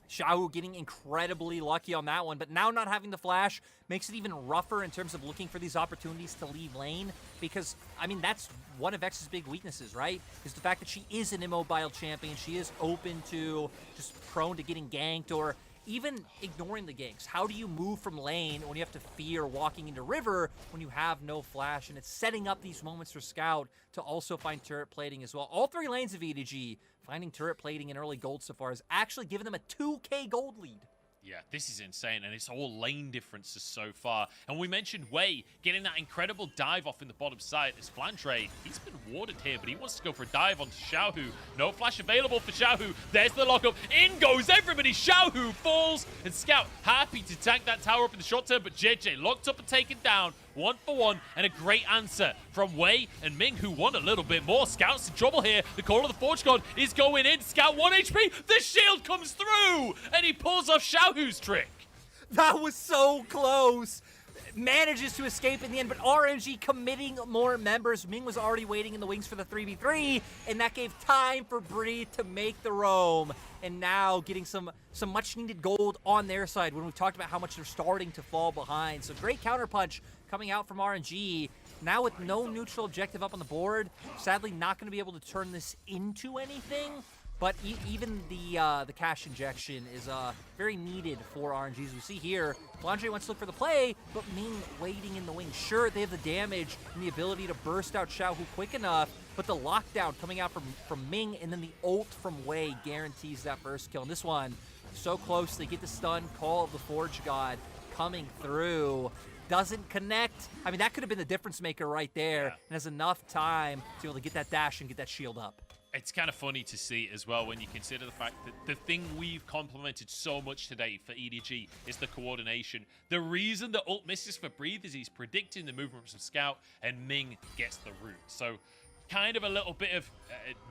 Xiaohu getting incredibly lucky on that one, but now not having the flash makes it even rougher in terms of looking for these opportunities to leave lane, because, I mean, that's one of X's big weaknesses, right? Is the fact that she is an immobile champion. She is open to just prone to getting ganked or even ignoring the ganks. How do you move from lane when you have to fear walking into river when you have no flash? And it's setting up these moments for Scout to also find turret plating as well. All 3 lanes of EDG finding turret plating in early gold so far has actually given them a 2k gold lead. Yeah, this is insane, and it's all lane differences so far. And we mentioned Wei getting that incredible dive off in the bottom side. As Flandre, he's been warded here, but he wants to go for a dive onto Xiaohu. No flash available for Xiaohu. There's the lockup. In goes everybody. Xiaohu falls, and Scout happy to tank that tower up in the short term, but JJ locked up and taken down. 1 for 1, and a great answer from Wei and Ming, who won a little bit more. Scout's in trouble here. The Call of the Forge God is going in. Scout 1 HP. The shield comes through, and he pulls off Xiaohu's trick. That was so close. Manages to escape in the end, but RNG committing more members. Ming was already waiting in the wings for the 3v3, and that gave time for Breathe to make the roam. And now getting some much needed gold on their side when we talked about how much they're starting to fall behind. So great counterpunch coming out from RNG. Now with no neutral objective up on the board, sadly not going to be able to turn this into anything. But even the cash injection is very needed for RNG. As we see here, Flandre wants to look for the play, but Ming waiting in the wing. Sure, they have the damage and the ability to burst out Xiaohu quick enough, but the lockdown coming out from Ming and then the ult from Wei guarantees that first kill. And this one, so close, they get the stun, Call of the Forge God coming through. Doesn't connect. I mean, that could have been the difference maker right there, and has enough time to be able to get that dash and get that shield up. It's kind of funny to see as well when you consider the fact that the thing we've complimented so much today for EDG is the coordination. The reason the ult misses for Breathe is he's predicting the movements of Scout, and Ming gets the root. So kind of a little bit of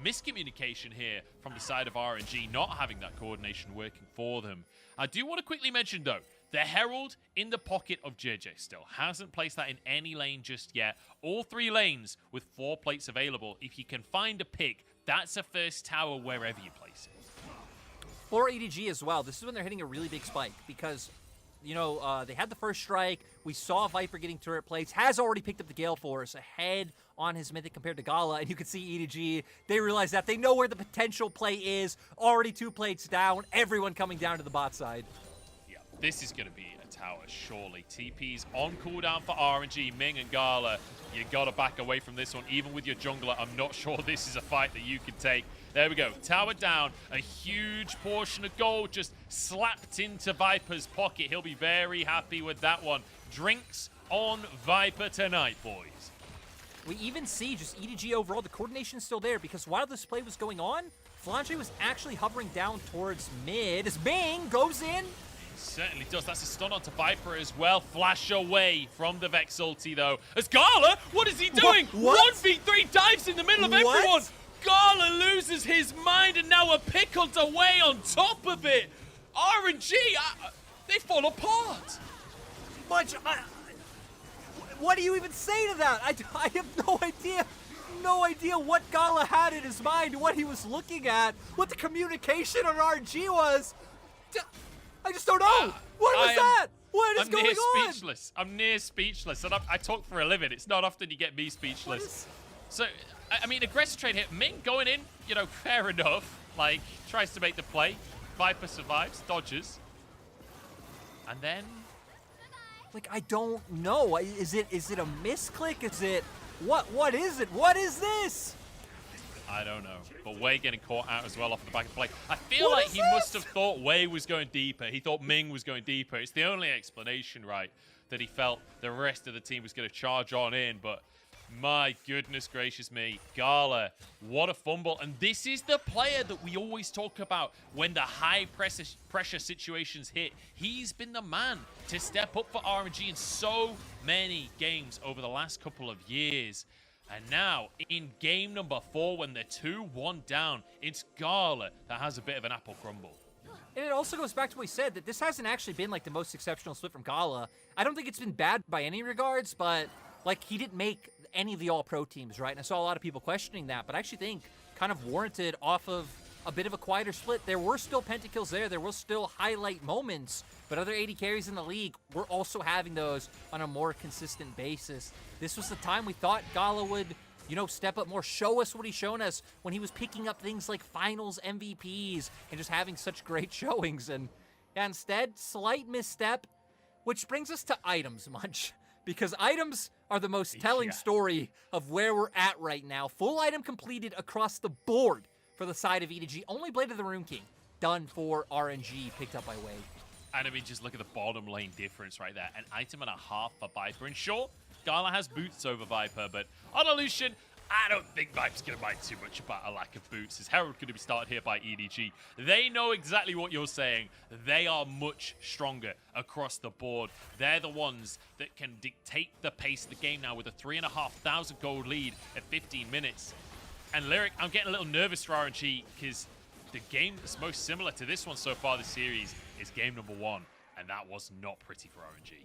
miscommunication here from the side of RNG, not having that coordination working for them. I do want to quickly mention, though, the Herald in the pocket of JJ still. Hasn't placed that in any lane just yet. All 3 lanes with 4 plates available. If you can find a pick, that's a first tower wherever you place it. For EDG as well, this is when they're hitting a really big spike because, you know, they had the first strike. We saw Viper getting turret plates. Has already picked up the Gale Force ahead on his mythic compared to Gala. And you can see EDG, they realize that. They know where the potential play is. Already 2 plates down. Everyone coming down to the bot side. This is going to be a tower, surely. TP's on cooldown for RNG. Ming and Gala, you got to back away from this one. Even with your jungler, I'm not sure this is a fight that you can take. There we go. Tower down. A huge portion of gold just slapped into Viper's pocket. He'll be very happy with that one. Drinks on Viper tonight, boys. We even see just EDG overall, the coordination's still there because while this play was going on, Flandre was actually hovering down towards mid as Ming goes in. Certainly does. That's a stun onto Viper as well. Flash away from the Vex ulti, though. As Gala, what is he doing? What? 1v3 dives in the middle of everyone. Gala loses his mind, and now a pickled away on top of it. RNG, they fall apart. Munch, what do you even say to that? I have no idea. No idea what Gala had in his mind, what he was looking at, what the communication on RNG was. I just don't know. What was that? What is going on? Speechless. I'm near speechless. And I talk for a living. It's not often you get me speechless. So, I mean, aggressive trade hit. Ming going in, you know, fair enough. Like, tries to make the play. Viper survives, dodges. And then... Like, I don't know. Is it a misclick? Is it... What is it? What is this? I don't know. But Wei getting caught out as well off the back of play. I feel like he must have thought Wei was going deeper. He thought Ming was going deeper. It's the only explanation, right? That he felt the rest of the team was going to charge on in. But my goodness gracious me. Gala, what a fumble. And this is the player that we always talk about when the high pressure situations hit. He's been the man to step up for RNG in so many games over the last couple of years. And now, in game number 4, when they're 2-1 down, it's Gala that has a bit of an apple crumble. And it also goes back to what we said, that this hasn't actually been like the most exceptional split from Gala. I don't think it's been bad by any regards, but like he didn't make any of the all-pro teams, right? And I saw a lot of people questioning that, but I actually think kind of warranted off of a bit of a quieter split. There were still pentakills there were still highlight moments, but other AD carries in the league were also having those on a more consistent basis. This was the time we thought Gala would, you know, step up more, show us what he's shown us when he was picking up things like finals MVPs and just having such great showings. And yeah, instead, slight misstep, which brings us to items, Munch, because items are the most telling story of where we're at right now. Full item completed across the board for the side of EDG. Only Blade of the Rune King done for RNG, picked up by Wei. And I mean, just look at the bottom lane difference right there. An item and a half for Viper. And sure, Gala has boots over Viper, but on Illusion, I don't think Viper's going to mind too much about a lack of boots. His Herald going to be started here by EDG. They know exactly what you're saying. They are much stronger across the board. They're the ones that can dictate the pace of the game now with a 3,500 gold lead at 15 minutes. And Lyric, I'm getting a little nervous for RNG because the game that's most similar to this one so far this series is game number 1, and that was not pretty for RNG.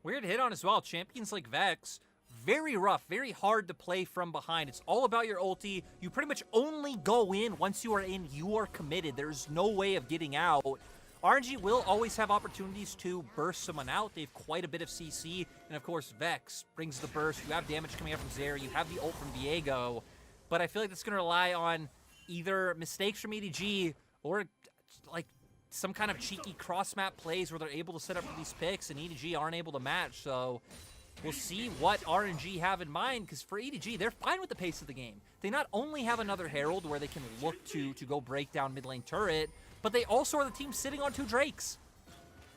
Weird hit on as well. Champions like Vex, very rough, very hard to play from behind. It's all about your ulti. You pretty much only go in. Once you are in, you are committed. There's no way of getting out. RNG will always have opportunities to burst someone out. They have quite a bit of CC, and of course, Vex brings the burst. You have damage coming up from Zeri. You have the ult from Viego, but I feel like that's going to rely on either mistakes from EDG or like some kind of cheeky cross-map plays where they're able to set up for these picks and EDG aren't able to match. So we'll see what RNG have in mind, because for EDG, they're fine with the pace of the game. They not only have another Herald where they can look to go break down mid lane turret, but they also are the team sitting on 2 Drakes.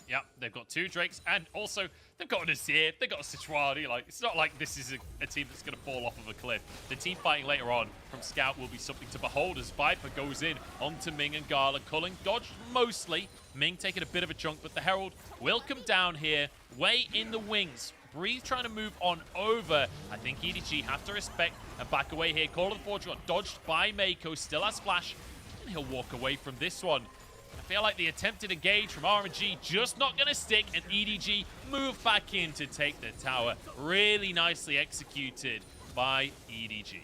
Yep, they've got 2 Drakes, and also they've got an Azir, they've got a Situati. Like, it's not like this is a team that's going to fall off of a cliff. The team fighting later on from Scout will be something to behold as Viper goes in onto Ming and Gala. Culling dodged mostly. Ming taking a bit of a chunk, but the Herald will come down here. Wei in the wings. Breeze trying to move on over. I think EDG have to respect and back away here. Call of the Forge got dodged by Mako. Still has Flash, and he'll walk away from this one. I feel like the attempted engage from RNG just not going to stick, and EDG move back in to take the tower. Really nicely executed by EDG.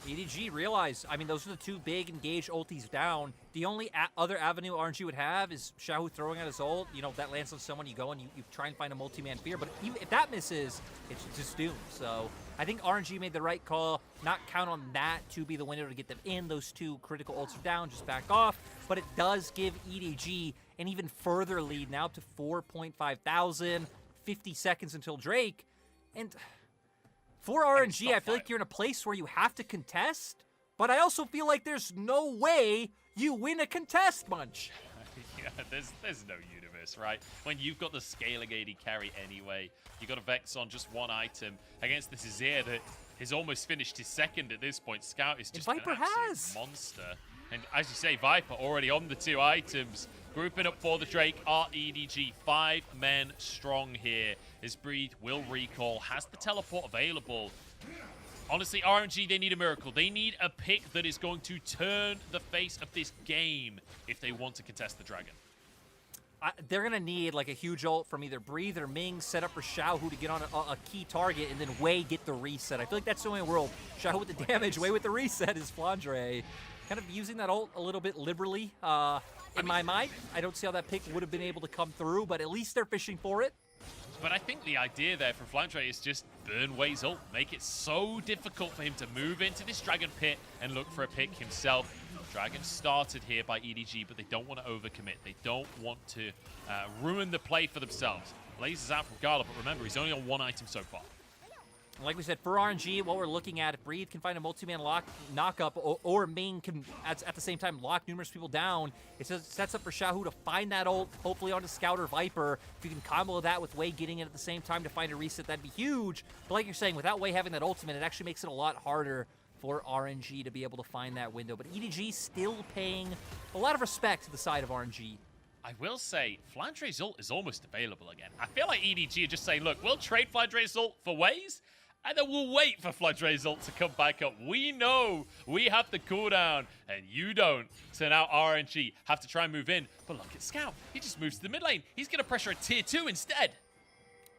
EDG realized, I mean, those are the 2 big engaged ultis down. The only other avenue RNG would have is Shahu throwing out his ult. You know, if that lands on someone, you go and you try and find a multi-man fear. But even if that misses, it's just doomed. So I think RNG made the right call. Not count on that to be the window to get them in. Those 2 critical ults are down, just back off. But it does give EDG an even further lead, now up to 4,500, 50 seconds until Drake. And for RNG, I feel like you're in a place where you have to contest, but I also feel like there's no way you win a contest, Munch. Yeah, there's no universe, right? When you've got the scaling AD carry anyway, you got a Vex on just 1 item against this Azir that has almost finished his second at this point. Scout is just an absolute monster. And as you say, Viper already on the 2 items. Grouping up for the Drake are EDG. 5 men strong here. As Breathe will recall, has the teleport available. Honestly, RNG, they need a miracle. They need a pick that is going to turn the face of this game if they want to contest the dragon. They're going to need like a huge ult from either Breathe or Ming, set up for Xiaohu to get on a key target, and then Wei get the reset. I feel like that's the only world. Xiaohu with the damage, Wei with the reset is Flandre. Kind of using that ult a little bit liberally. In my mind, I don't see how that pick would have been able to come through, but at least they're fishing for it. But I think the idea there from Flandre is just burn Wei's ult. Make it so difficult for him to move into this Dragon Pit and look for a pick himself. Dragon started here by EDG, but they don't want to overcommit. They don't want to ruin the play for themselves. Blaze is out from Gala, but remember, he's only on one item so far. Like we said, for RNG, what we're looking at, if Breathe can find a multi-man knock-up, or Ming can, at the same time, lock numerous people down, it sets up for Xiaohu to find that ult, hopefully onto Scout or Viper. If you can combo that with Wei getting it at the same time to find a reset, that'd be huge. But like you're saying, without Wei having that ultimate, it actually makes it a lot harder for RNG to be able to find that window. But EDG still paying a lot of respect to the side of RNG. I will say, Flandre's ult is almost available again. I feel like EDG are just saying, look, we'll trade Flandre's ult for Wei's, and then we'll wait for Flandre's ult to come back up. We know we have the cooldown, and you don't. So now RNG have to try and move in. But look at Scout. He just moves to the mid lane. He's going to pressure a tier 2 instead.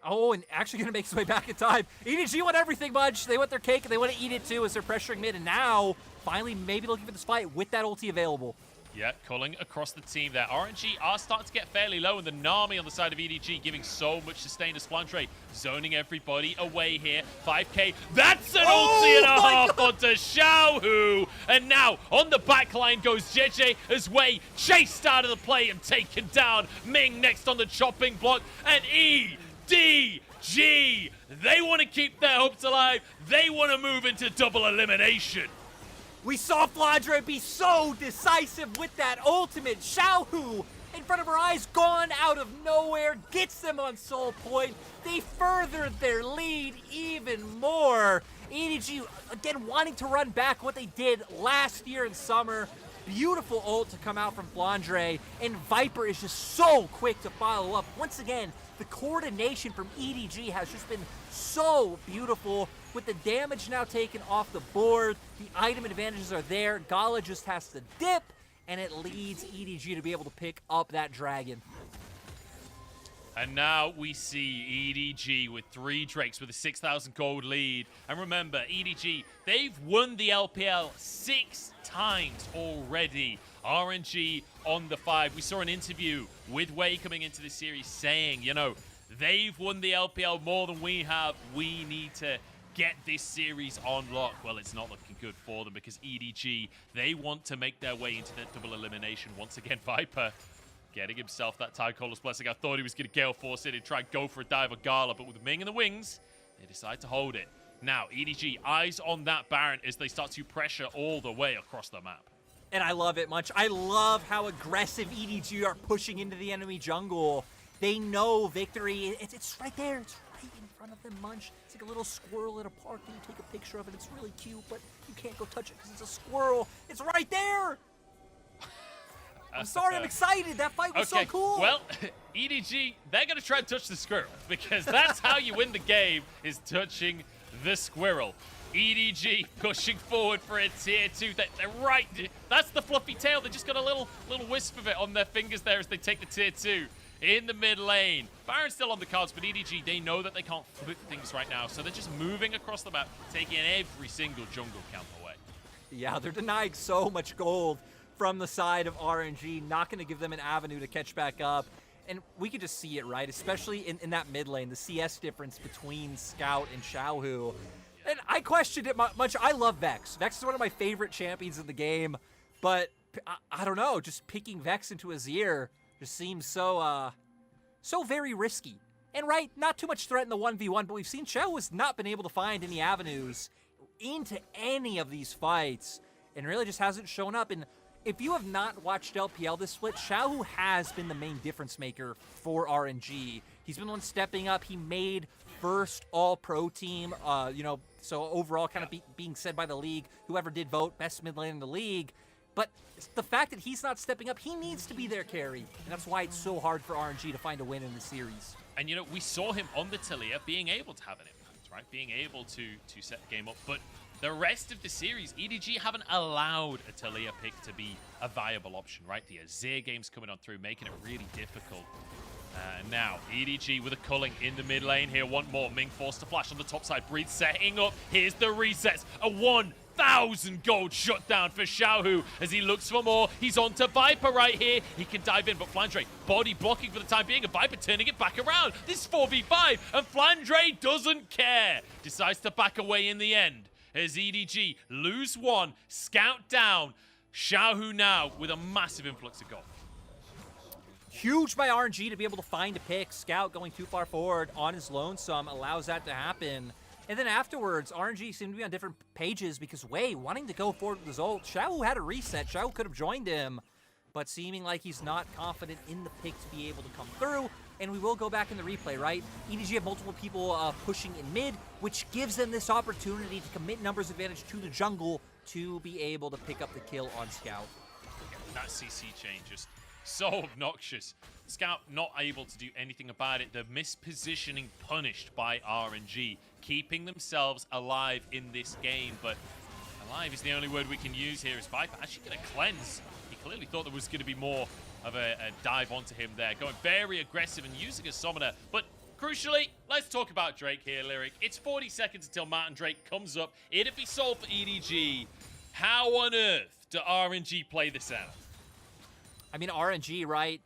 Oh, and actually going to make his way back in time. EDG want everything, Budge. They want their cake, and they want to eat it too as they're pressuring mid. And now, finally, maybe looking for this fight with that ulti available. Yeah, culling across the team there. RNG are starting to get fairly low, and the Nami on the side of EDG giving so much sustain as Flandre zoning everybody away here. 5k, that's an ulti and a half onto Xiaohu! And now, on the back line goes JJ as Wei chased out of the play and taken down. Ming next on the chopping block, and EDG, they want to keep their hopes alive. They want to move into double elimination. We saw Flandre be so decisive with that ultimate. Xiaohu, in front of our eyes, gone out of nowhere, gets them on soul point. They furthered their lead even more. EDG, again, wanting to run back what they did last year in summer. Beautiful ult to come out from Flandre, and Viper is just so quick to follow up. Once again, the coordination from EDG has just been so beautiful. With the damage now taken off the board, the item advantages are there. Gala just has to dip, and it leads EDG to be able to pick up that dragon. And now we see EDG with 3 Drakes with a 6,000 gold lead. And remember, EDG, they've won the LPL 6 times already. RNG on the 5. We saw an interview with Wei coming into this series saying, you know, they've won the LPL more than we have. We need to get this series on lock. Well, it's not looking good for them because EDG, they want to make their way into that double elimination. Once again, Viper getting himself that Tycolos Blessing. I thought he was going to Gale Force in and try and go for a dive of Gala, but with Ming in the wings, they decide to hold it. Now, EDG, eyes on that Baron as they start to pressure all the way across the map. And I love it much. I love how aggressive EDG are pushing into the enemy jungle. They know victory. It's right there. It's right in front of them, Munch. It's like a little squirrel at a park and you take a picture of it. It's really cute, but you can't go touch it because it's a squirrel. It's right there. I'm sorry, I'm excited. That fight was so cool. Well, EDG, they're going to try and touch the squirrel because that's how you win the game, is touching the squirrel. EDG pushing forward for a tier 2. They're right. That's the fluffy tail. They just got a little wisp of it on their fingers there as they take the tier 2 in the mid lane. Baron's still on the cards, but EDG, they know that they can't flip things right now, so they're just moving across the map, taking every single jungle camp away. Yeah, they're denying so much gold from the side of RNG, not going to give them an avenue to catch back up. And we could just see it, right? Especially in that mid lane, the CS difference between Scout and Xiaohu. And I questioned it much. I love Vex. Vex is one of my favorite champions in the game, but I don't know, just picking Vex into Azir just seems so very risky. And right, not too much threat in the 1v1, but we've seen Xiaohu has not been able to find any avenues into any of these fights, and really just hasn't shown up. And if you have not watched LPL this split, Xiaohu has been the main difference maker for RNG. He's been the one stepping up. He made first all-pro team, so overall kind of being said by the league, whoever did vote, best mid lane in the league. But the fact that he's not stepping up, he needs to be their carry. And that's why it's so hard for RNG to find a win in the series. And, you know, we saw him on the Talia being able to have an impact, right? Being able to set the game up. But the rest of the series, EDG haven't allowed a Talia pick to be a viable option, right? The Azir game's coming on through, making it really difficult. Now, EDG with a culling in the mid lane here. One more. Ming forced to flash on the top side. Breathe setting up. Here's the resets. A 1,000 gold shutdown for Xiaohu as he looks for more. He's on to Viper right here. He can dive in, but Flandre body blocking for the time being. And Viper turning it back around. This is 4v5, and Flandre doesn't care. Decides to back away in the end as EDG lose one. Scout down. Xiaohu now with a massive influx of gold. Huge by RNG to be able to find a pick. Scout going too far forward on his lonesome allows that to happen. And then afterwards, RNG seemed to be on different pages because Wei wanting to go forward with his ult. Xiao had a reset. Xiao could have joined him, but seeming like he's not confident in the pick to be able to come through. And we will go back in the replay, right? EDG have multiple people pushing in mid, which gives them this opportunity to commit numbers advantage to the jungle to be able to pick up the kill on Scout. That CC chain just so obnoxious. Scout not able to do anything about it. The mispositioning punished by RNG, keeping themselves alive in this game. But alive is the only word we can use here. Is Viper actually going to cleanse? He clearly thought there was going to be more of a dive onto him there. Going very aggressive and using a summoner. But crucially, let's talk about Drake here, Lyric. It's 40 seconds until Martin Drake comes up. It'd be sold for EDG. How on earth do RNG play this out? I mean, RNG, right?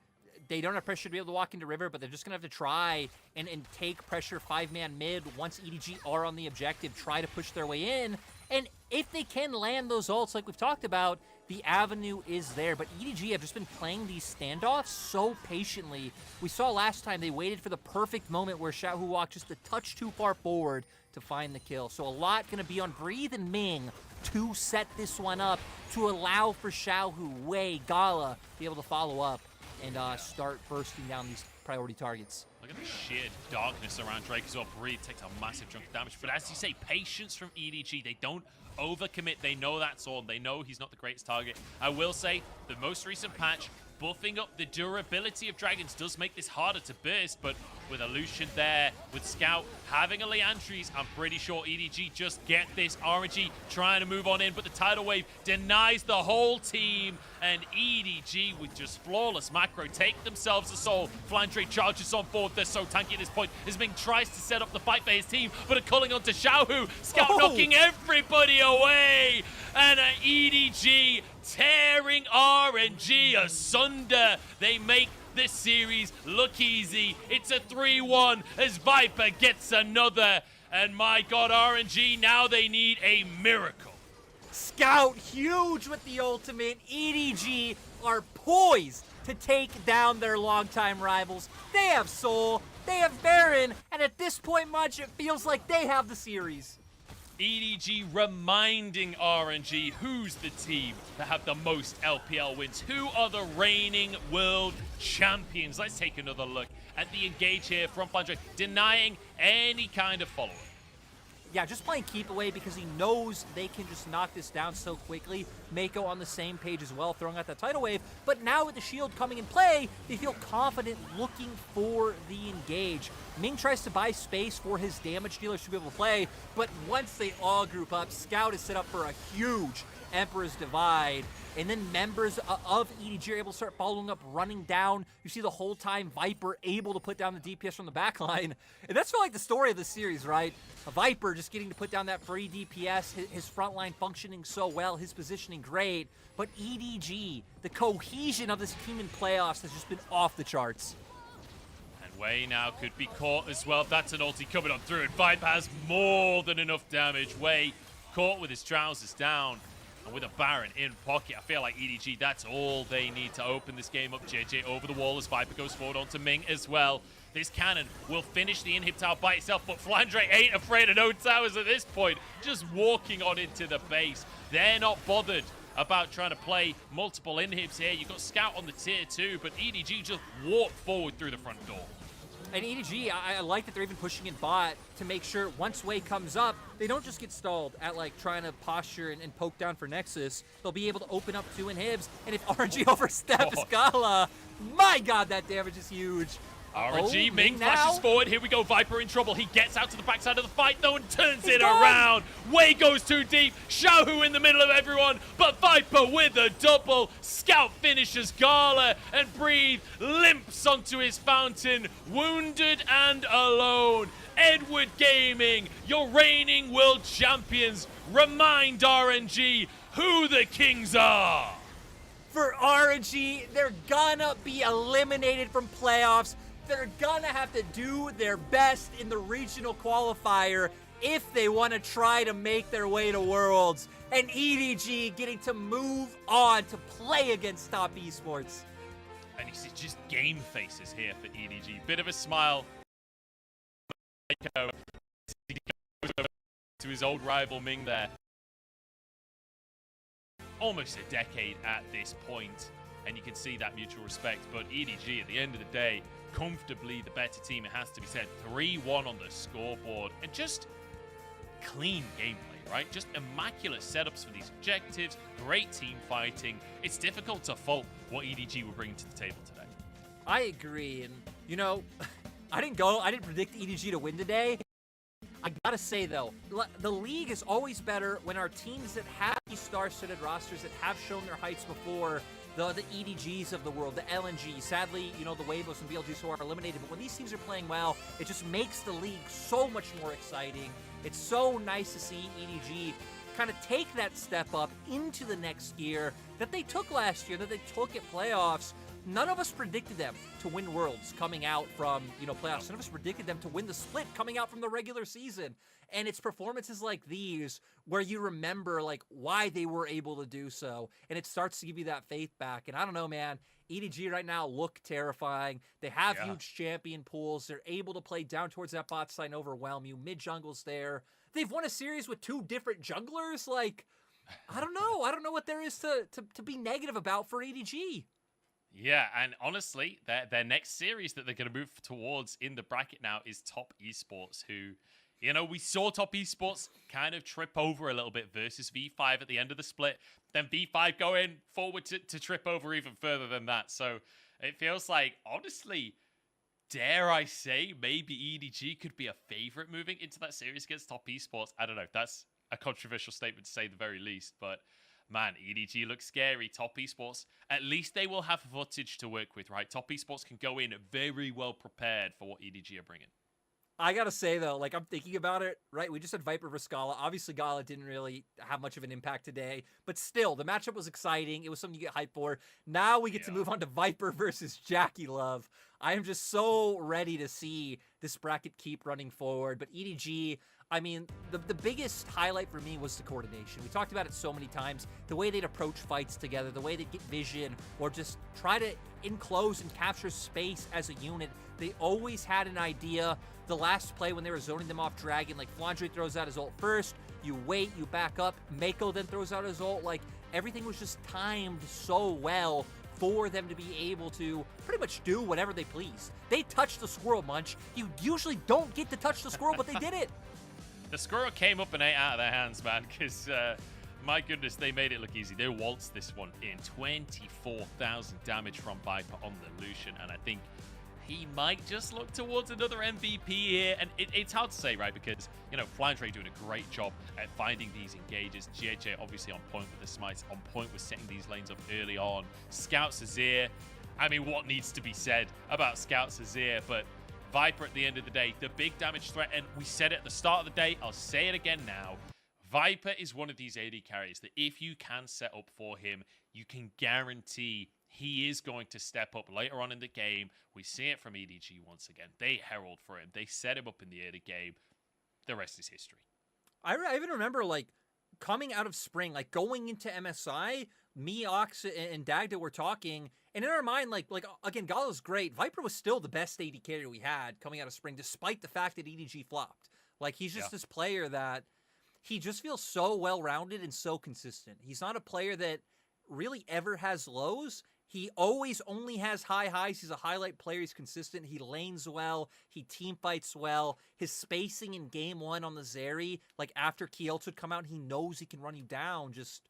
They don't have pressure to be able to walk into River, but they're just going to have to try and take pressure 5-man mid once EDG are on the objective, try to push their way in. And if they can land those ults like we've talked about, the avenue is there. But EDG have just been playing these standoffs so patiently. We saw last time they waited for the perfect moment where Xiaohu walked just a touch too far forward to find the kill. So a lot going to be on Breathe and Ming to set this one up, to allow for Xiaohu, Wei, Gala be able to follow up and start bursting down these priority targets. Look at the sheer darkness around Drake as well. Breathe takes a massive chunk of damage. But as you say, patience from EDG. They don't overcommit. They know that's all. They know he's not the greatest target. I will say, the most recent patch, buffing up the durability of dragons does make this harder to burst, but with a Lucian there, with Scout having a Leandries, I'm pretty sure EDG just get this. RNG trying to move on in, but the tidal wave denies the whole team, and EDG with just flawless macro take themselves a soul. Flandre charges on forward. They're so tanky at this point. Ming tries to set up the fight for his team, but are calling onto Xiaohu. Scout knocking everybody away, and EDG tearing RNG asunder. They make this series look easy. It's a 3-1 as Viper gets another. And my God, RNG, now they need a miracle. Scout huge with the ultimate. EDG are poised to take down their longtime rivals. They have Soul, they have Baron, and at this point much, it feels like they have the series. EDG reminding RNG who's the team that have the most LPL wins. Who are the reigning world champions? Let's take another look at the engage here from Flandre, denying any kind of follow-up. Yeah, just playing keep away because he knows they can just knock this down so quickly. Mako on the same page as well, throwing out that tidal wave. But now with the shield coming in play, they feel confident looking for the engage. Ming tries to buy space for his damage dealers to be able to play, but once they all group up, Scout is set up for a huge Emperor's Divide, and then members of EDG are able to start following up, running down. You see the whole time Viper able to put down the DPS from the backline, and that's like the story of the series, right? A Viper just getting to put down that free DPS, his front line functioning so well, his positioning great, but EDG, the cohesion of this team in playoffs has just been off the charts. And Wei now could be caught as well. That's an ulti coming on through, and Viper has more than enough damage. Wei caught with his trousers down. And with a Baron in pocket, I feel like EDG, that's all they need to open this game up. JJ over the wall as Viper goes forward onto Ming as well. This cannon will finish the inhib tower by itself, but Flandre ain't afraid of no towers at this point. Just walking on into the base. They're not bothered about trying to play multiple inhibs here. You've got Scout on the tier 2, but EDG just walk forward through the front door. And EDG, I like that they're even pushing in bot to make sure once Wei comes up, they don't just get stalled at like trying to posture and poke down for Nexus. They'll be able to open up 2 inhibs, and if RNG oversteps Gala, my God, that damage is huge. RNG, Oh, Ming Ming flashes now. forward. Here we go. Viper in trouble. He gets out to the backside of the fight, though, and turns He's it done. around. Wei goes too deep. Xiaohu in the middle of everyone, but Viper with a double. Scout finishes Gala, and Breathe limps onto his fountain, wounded and alone. Edward Gaming, your reigning world champions, remind RNG who the kings are. For RNG, they're gonna be eliminated from playoffs. They're gonna have to do their best in the regional qualifier if they want to try to make their way to Worlds. And EDG getting to move on to play against Top Esports. And you see just game faces here for EDG. Bit of a smile. To his old rival Ming there. Almost a decade at this point, and you can see that mutual respect. But EDG, at the end of the day, comfortably the better team, it has to be said. 3-1 on the scoreboard, and just clean gameplay, right? Just immaculate setups for these objectives, great team fighting. It's difficult to fault what EDG were bringing to the table today. I agree, and you know, I didn't predict EDG to win today. I gotta say though, the league is always better when our teams that have these star-studded rosters that have shown their heights before, the EDGs of the world, the LNG, sadly, you know, the Wavos and BLGs who are eliminated, but when these teams are playing well, it just makes the league so much more exciting. It's so nice to see EDG kind of take that step up into the next year that they took last year, that they took at playoffs. None of us predicted them to win Worlds coming out from, you know, playoffs. None of us predicted them to win the split coming out from the regular season. And it's performances like these where you remember, like, why they were able to do so. And it starts to give you that faith back. And I don't know, man. EDG right now look terrifying. They have huge champion pools. They're able to play down towards that bot side and overwhelm you. Mid-jungle's there. They've won a series with 2 different junglers. Like, I don't know. I don't know what there is to be negative about for EDG. Yeah, and honestly, their next series that they're going to move towards in the bracket now is Top Esports, who, you know, we saw Top Esports kind of trip over a little bit versus V5 at the end of the split. Then V5 going forward to trip over even further than that. So it feels like, honestly, dare I say, maybe EDG could be a favorite moving into that series against Top Esports. I don't know. That's a controversial statement to say the very least, but man, EDG looks scary. Top Esports, at least they will have footage to work with, right? Top Esports can go in very well prepared for what EDG are bringing. I gotta say, though, like, I'm thinking about it, right? We just had Viper versus Gala. Obviously, Gala didn't really have much of an impact today, but still, the matchup was exciting. It was something you get hyped for. Now we get to move on to Viper versus Jackie Love. I am just so ready to see this bracket keep running forward, but EDG, I mean, the biggest highlight for me was the coordination. We talked about it so many times. The way they'd approach fights together, the way they'd get vision, or just try to enclose and capture space as a unit. They always had an idea. The last play when they were zoning them off Dragon, like Flandre throws out his ult first, you wait, you back up, Mako then throws out his ult. Like, everything was just timed so well for them to be able to pretty much do whatever they please. They touched the squirrel, Munch. You usually don't get to touch the squirrel, but they did it. The squirrel came up and ate out of their hands, man, because, my goodness, they made it look easy. They waltzed this one in. 24,000 damage from Viper on the Lucian, and I think he might just look towards another MVP here. And it's hard to say, right, because, you know, Flandre doing a great job at finding these engages. GHA obviously on point with the smites, on point with setting these lanes up early on. Scout Azir, I mean, what needs to be said about Scout Azir, but Viper at the end of the day, the big damage threat, and we said it at the start of the day, I'll say it again now. Viper is one of these AD carries that if you can set up for him, you can guarantee he is going to step up later on in the game. We see it from EDG once again. They herald for him. They set him up in the early game. The rest is history. I even remember, like, coming out of spring, like, going into MSI, me, Ox, and Dagda were talking, and in our mind, like again, Gala's great. Viper was still the best AD carry we had coming out of spring, despite the fact that EDG flopped. Like, he's just this player that he just feels so well-rounded and so consistent. He's not a player that really ever has lows. He always only has high highs. He's a highlight player. He's consistent. He lanes well. He team fights well. His spacing in game 1 on the Zeri, like after Kielts would come out, he knows he can run you down. Just,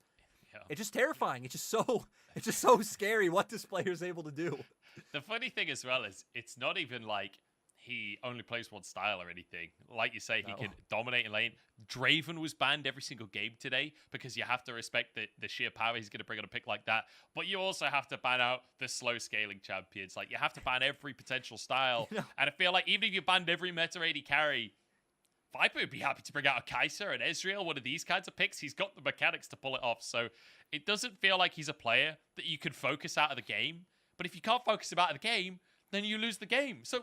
It's just terrifying. It's just so scary what this player is able to do. The funny thing as well is it's not even like he only plays one style or anything. Like you say, he can dominate in lane. Draven was banned every single game today because you have to respect the sheer power he's going to bring on a pick like that. But you also have to ban out the slow scaling champions. Like, you have to ban every potential style. And I feel like even if you banned every meta AD carry, Viper would be happy to bring out a Kaiser and Ezreal, one of these kinds of picks. He's got the mechanics to pull it off. So it doesn't feel like he's a player that you can focus out of the game. But if you can't focus him out of the game, then you lose the game. So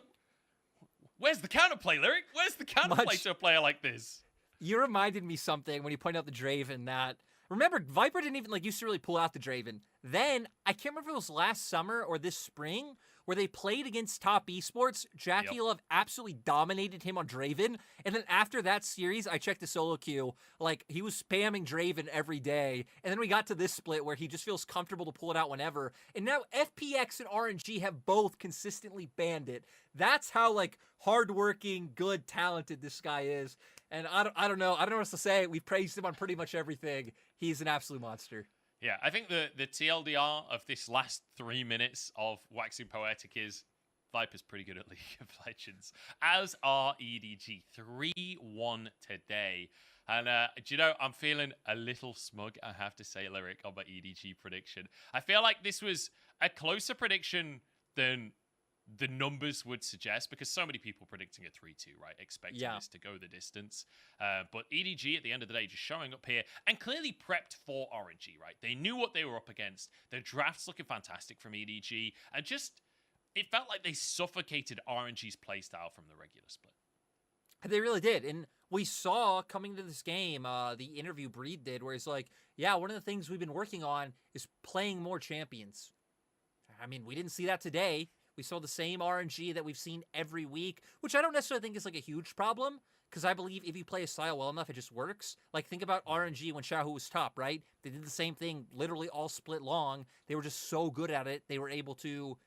where's the counterplay, Lyric? Where's the counterplay to a player like this? You reminded me something when you pointed out the Draven that, remember, Viper didn't even used to really pull out the Draven. Then, I can't remember if it was last summer or this spring, where they played against top esports. Jackie Love absolutely dominated him on Draven. And then after that series, I checked the solo queue. Like, he was spamming Draven every day. And then we got to this split where he just feels comfortable to pull it out whenever. And now FPX and RNG have both consistently banned it. That's how, hardworking, good, talented this guy is. And I don't know. I don't know what else to say. We've praised him on pretty much everything. He's an absolute monster. Yeah, I think the TLDR of this last 3 minutes of Waxing Poetic is Viper's pretty good at League of Legends, as are EDG. 3-1 today. And do you know, I'm feeling a little smug, I have to say, Lyric, on my EDG prediction. I feel like this was a closer prediction than the numbers would suggest, because so many people predicting a 3-2, right? Expecting this to go the distance. But EDG, at the end of the day, just showing up here and clearly prepped for RNG, right? They knew what they were up against. The draft's looking fantastic from EDG. And just, it felt like they suffocated RNG's playstyle from the regular split. They really did. And we saw coming to this game, the interview Breed did, where he's like, yeah, one of the things we've been working on is playing more champions. I mean, we didn't see that today. We saw the same RNG that we've seen every week, which I don't necessarily think is a huge problem, because I believe if you play a style well enough, it just works. Like, think about RNG when Xiaohu was top, right? They did the same thing literally all split long. They were just so good at it, they were able to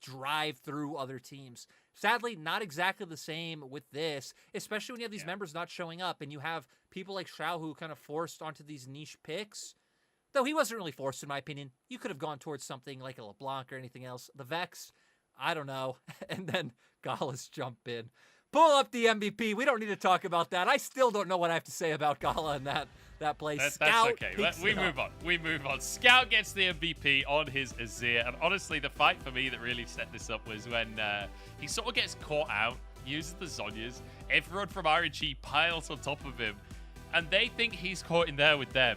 drive through other teams. Sadly, not exactly the same with this, especially when you have these members not showing up, and you have people like Xiaohu kind of forced onto these niche picks. Though he wasn't really forced, in my opinion. You could have gone towards something like a LeBlanc or anything else. The Vex, I don't know. And then Gala's jump in. Pull up the MVP. We don't need to talk about that. I still don't know what I have to say about Gala in that play. That's okay. We move on. We move on. Scout gets the MVP on his Azir. And honestly, the fight for me that really set this up was when he sort of gets caught out, uses the Zonyas. Everyone from RNG piles on top of him. And they think he's caught in there with them.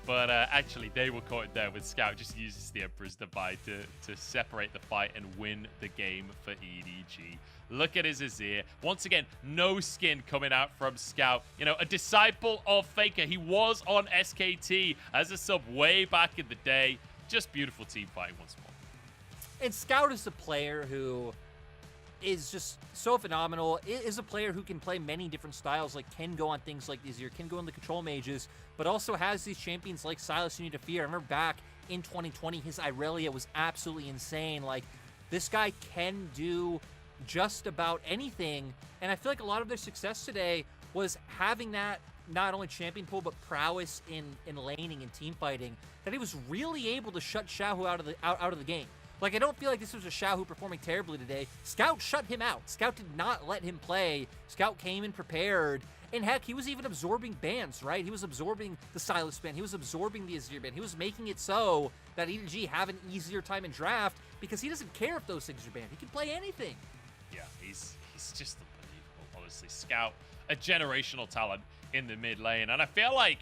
But actually, they were caught in there with Scout. Just uses the Emperor's Divide to separate the fight and win the game for EDG. Look at his Azir. Once again, no skin coming out from Scout. You know, a disciple of Faker. He was on SKT as a sub way back in the day. Just beautiful team fighting once more. And Scout is a player who is just so phenomenal. It is a player who can play many different styles, like can go on things like Azir, can go on the control mages, but also has these champions like Sylas you need to fear. I remember back in 2020, his Irelia was absolutely insane. Like, this guy can do just about anything, and I feel like a lot of their success today was having that not only champion pool, but prowess in laning and team fighting, that he was really able to shut Xiaohu out of the game. Like, I don't feel like this was a Xiaohu performing terribly today. Scout shut him out. Scout did not let him play. Scout came in prepared. And heck, he was even absorbing bans, right? He was absorbing the Sylas ban. He was absorbing the Azir ban. He was making it so that EDG have an easier time in draft because he doesn't care if those things are banned. He can play anything. Yeah, he's just unbelievable, honestly. Scout, a generational talent in the mid lane. And I feel like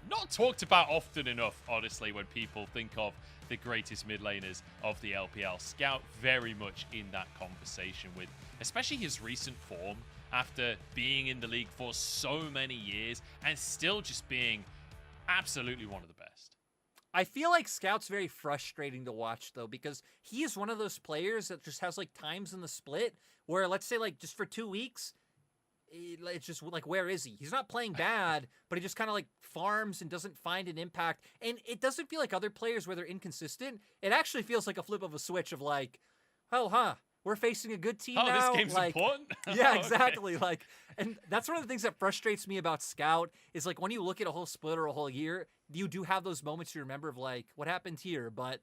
not talked about often enough, honestly, when people think of the greatest mid laners of the LPL. Scout very much in that conversation with, especially his recent form after being in the league for so many years and still just being absolutely one of the best. I feel like Scout's very frustrating to watch, though, because he is one of those players that just has, like, times in the split where, let's say, like, just for 2 weeks, it's just like, where is he? He's not playing bad, but he just kind of like farms and doesn't find an impact. And it doesn't feel like other players where they're inconsistent. It actually feels like a flip of a switch of like, oh, we're facing a good team now. This game's like, important? Yeah, Okay. exactly. Like, and that's one of the things that frustrates me about Scout is like when you look at a whole split or a whole year, you do have those moments you remember of like, what happened here? But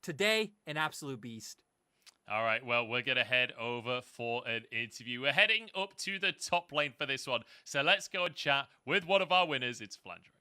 today, an absolute beast. All right, well, we're going to head over for an interview. We're heading up to the top lane for this one. So let's go and chat with one of our winners. It's Flandre.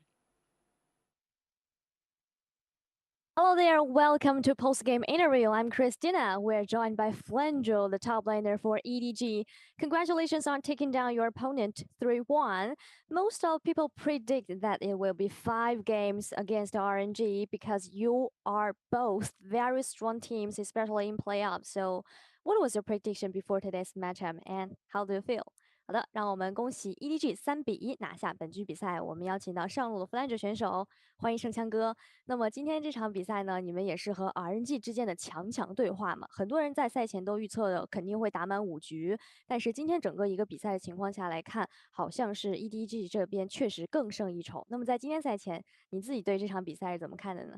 Hello there, welcome to Post-Game Interview. I'm Christina. We're joined by Flangel, the top laner for EDG. Congratulations on taking down your opponent 3-1. Most of people predict that it will be 5 games against RNG because you are both very strong teams, especially in playoffs. So what was your prediction before today's matchup and how do you feel? 好的，让我们恭喜 EDG 3-1拿下本局比赛。我们邀请到上路的弗兰哲选手，欢迎圣枪哥。那么今天这场比赛呢，你们也是和 RNG 之间的强强对话嘛？很多人在赛前都预测的肯定会打满5局，但是今天整个一个比赛的情况下来看，好像是 EDG 这边确实更胜一筹。那么在今天赛前，你自己对这场比赛是怎么看的呢？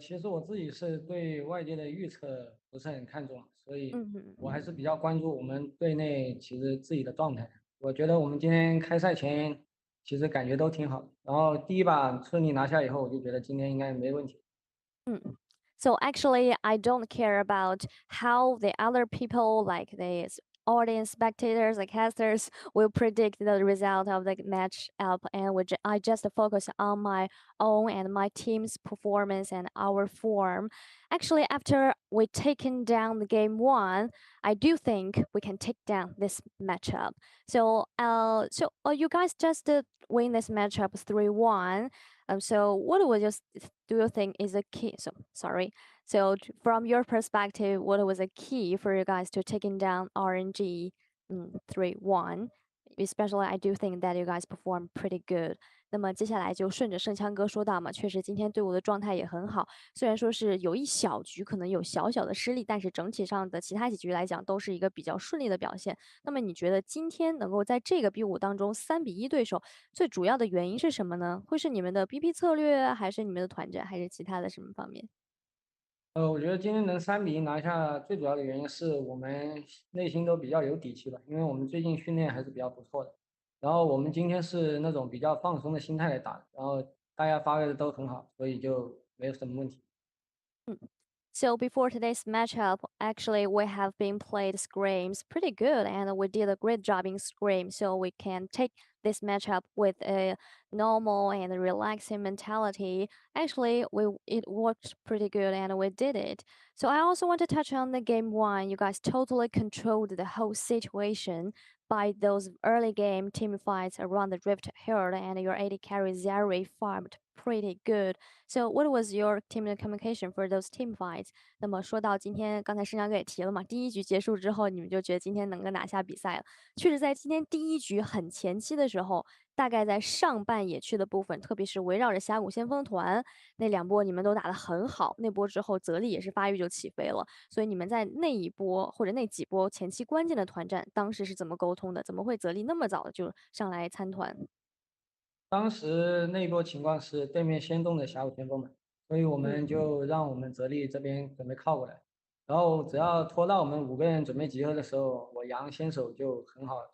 其实我自己是对外界的预测不是很看重，所以我还是比较关注我们队内其实自己的状态。我觉得我们今天开赛前其实感觉都挺好，然后第一把顺利拿下以后，我就觉得今天应该没问题。So actually, I don't care about how the other people, like the audience, spectators, the casters, will predict the result of the match up, and I just focus on my own and my team's performance and our form. Actually, after we taken down the game 1, I do think we can take down this matchup. So, you guys just win this matchup 3-1. So what do you think is a key? So sorry. So from your perspective, what was a key for you guys to taking down RNG 3-1? Especially, I do think that you guys performed pretty good. 那么接下来就顺着圣枪哥说到嘛，确实今天队伍的状态也很好，虽然说是有一小局可能有小小的失利，但是整体上的其他几局来讲都是一个比较顺利的表现。那么你觉得今天能够在这个 B5当中3-1对手，最主要的原因是什么呢？会是你们的 BP 策略，还是你们的团战，还是其他的什么方面？我觉得今天能3-1拿下，最主要的原因是我们内心都比较有底气吧，因为我们最近训练还是比较不错的。然后我们今天是那种比较放松的心态来打，然后大家发挥的都很好，所以就没有什么问题。So before today's matchup, actually we have been played scrims pretty good, and we did a great job in scrim, so we can take this matchup with a normal and relaxing mentality. Actually, it worked pretty good, and we did it. So I also want to touch on the game 1. You guys totally controlled the whole situation by those early game team fights around the Rift Herald, and your AD carry Zeri farmed pretty good. So what was your team communication for those team fights? 那么说到今天，刚才盛强哥也提了嘛，第一局结束之后，你们就觉得今天能够拿下比赛了。确实，在今天第一局很前期的时候，大概在上半野区的部分，特别是围绕着峡谷先锋团那2波，你们都打得很好。那波之后，泽力也是发育就起飞了。所以你们在那一波或者那几波前期关键的团战，当时是怎么沟通的？怎么会泽力那么早就上来参团？当时那波情况是对面先动的峡谷先锋嘛，所以我们就让我们泽力这边准备靠过来，然后只要拖到我们5个人准备集合的时候，我杨先手就很好。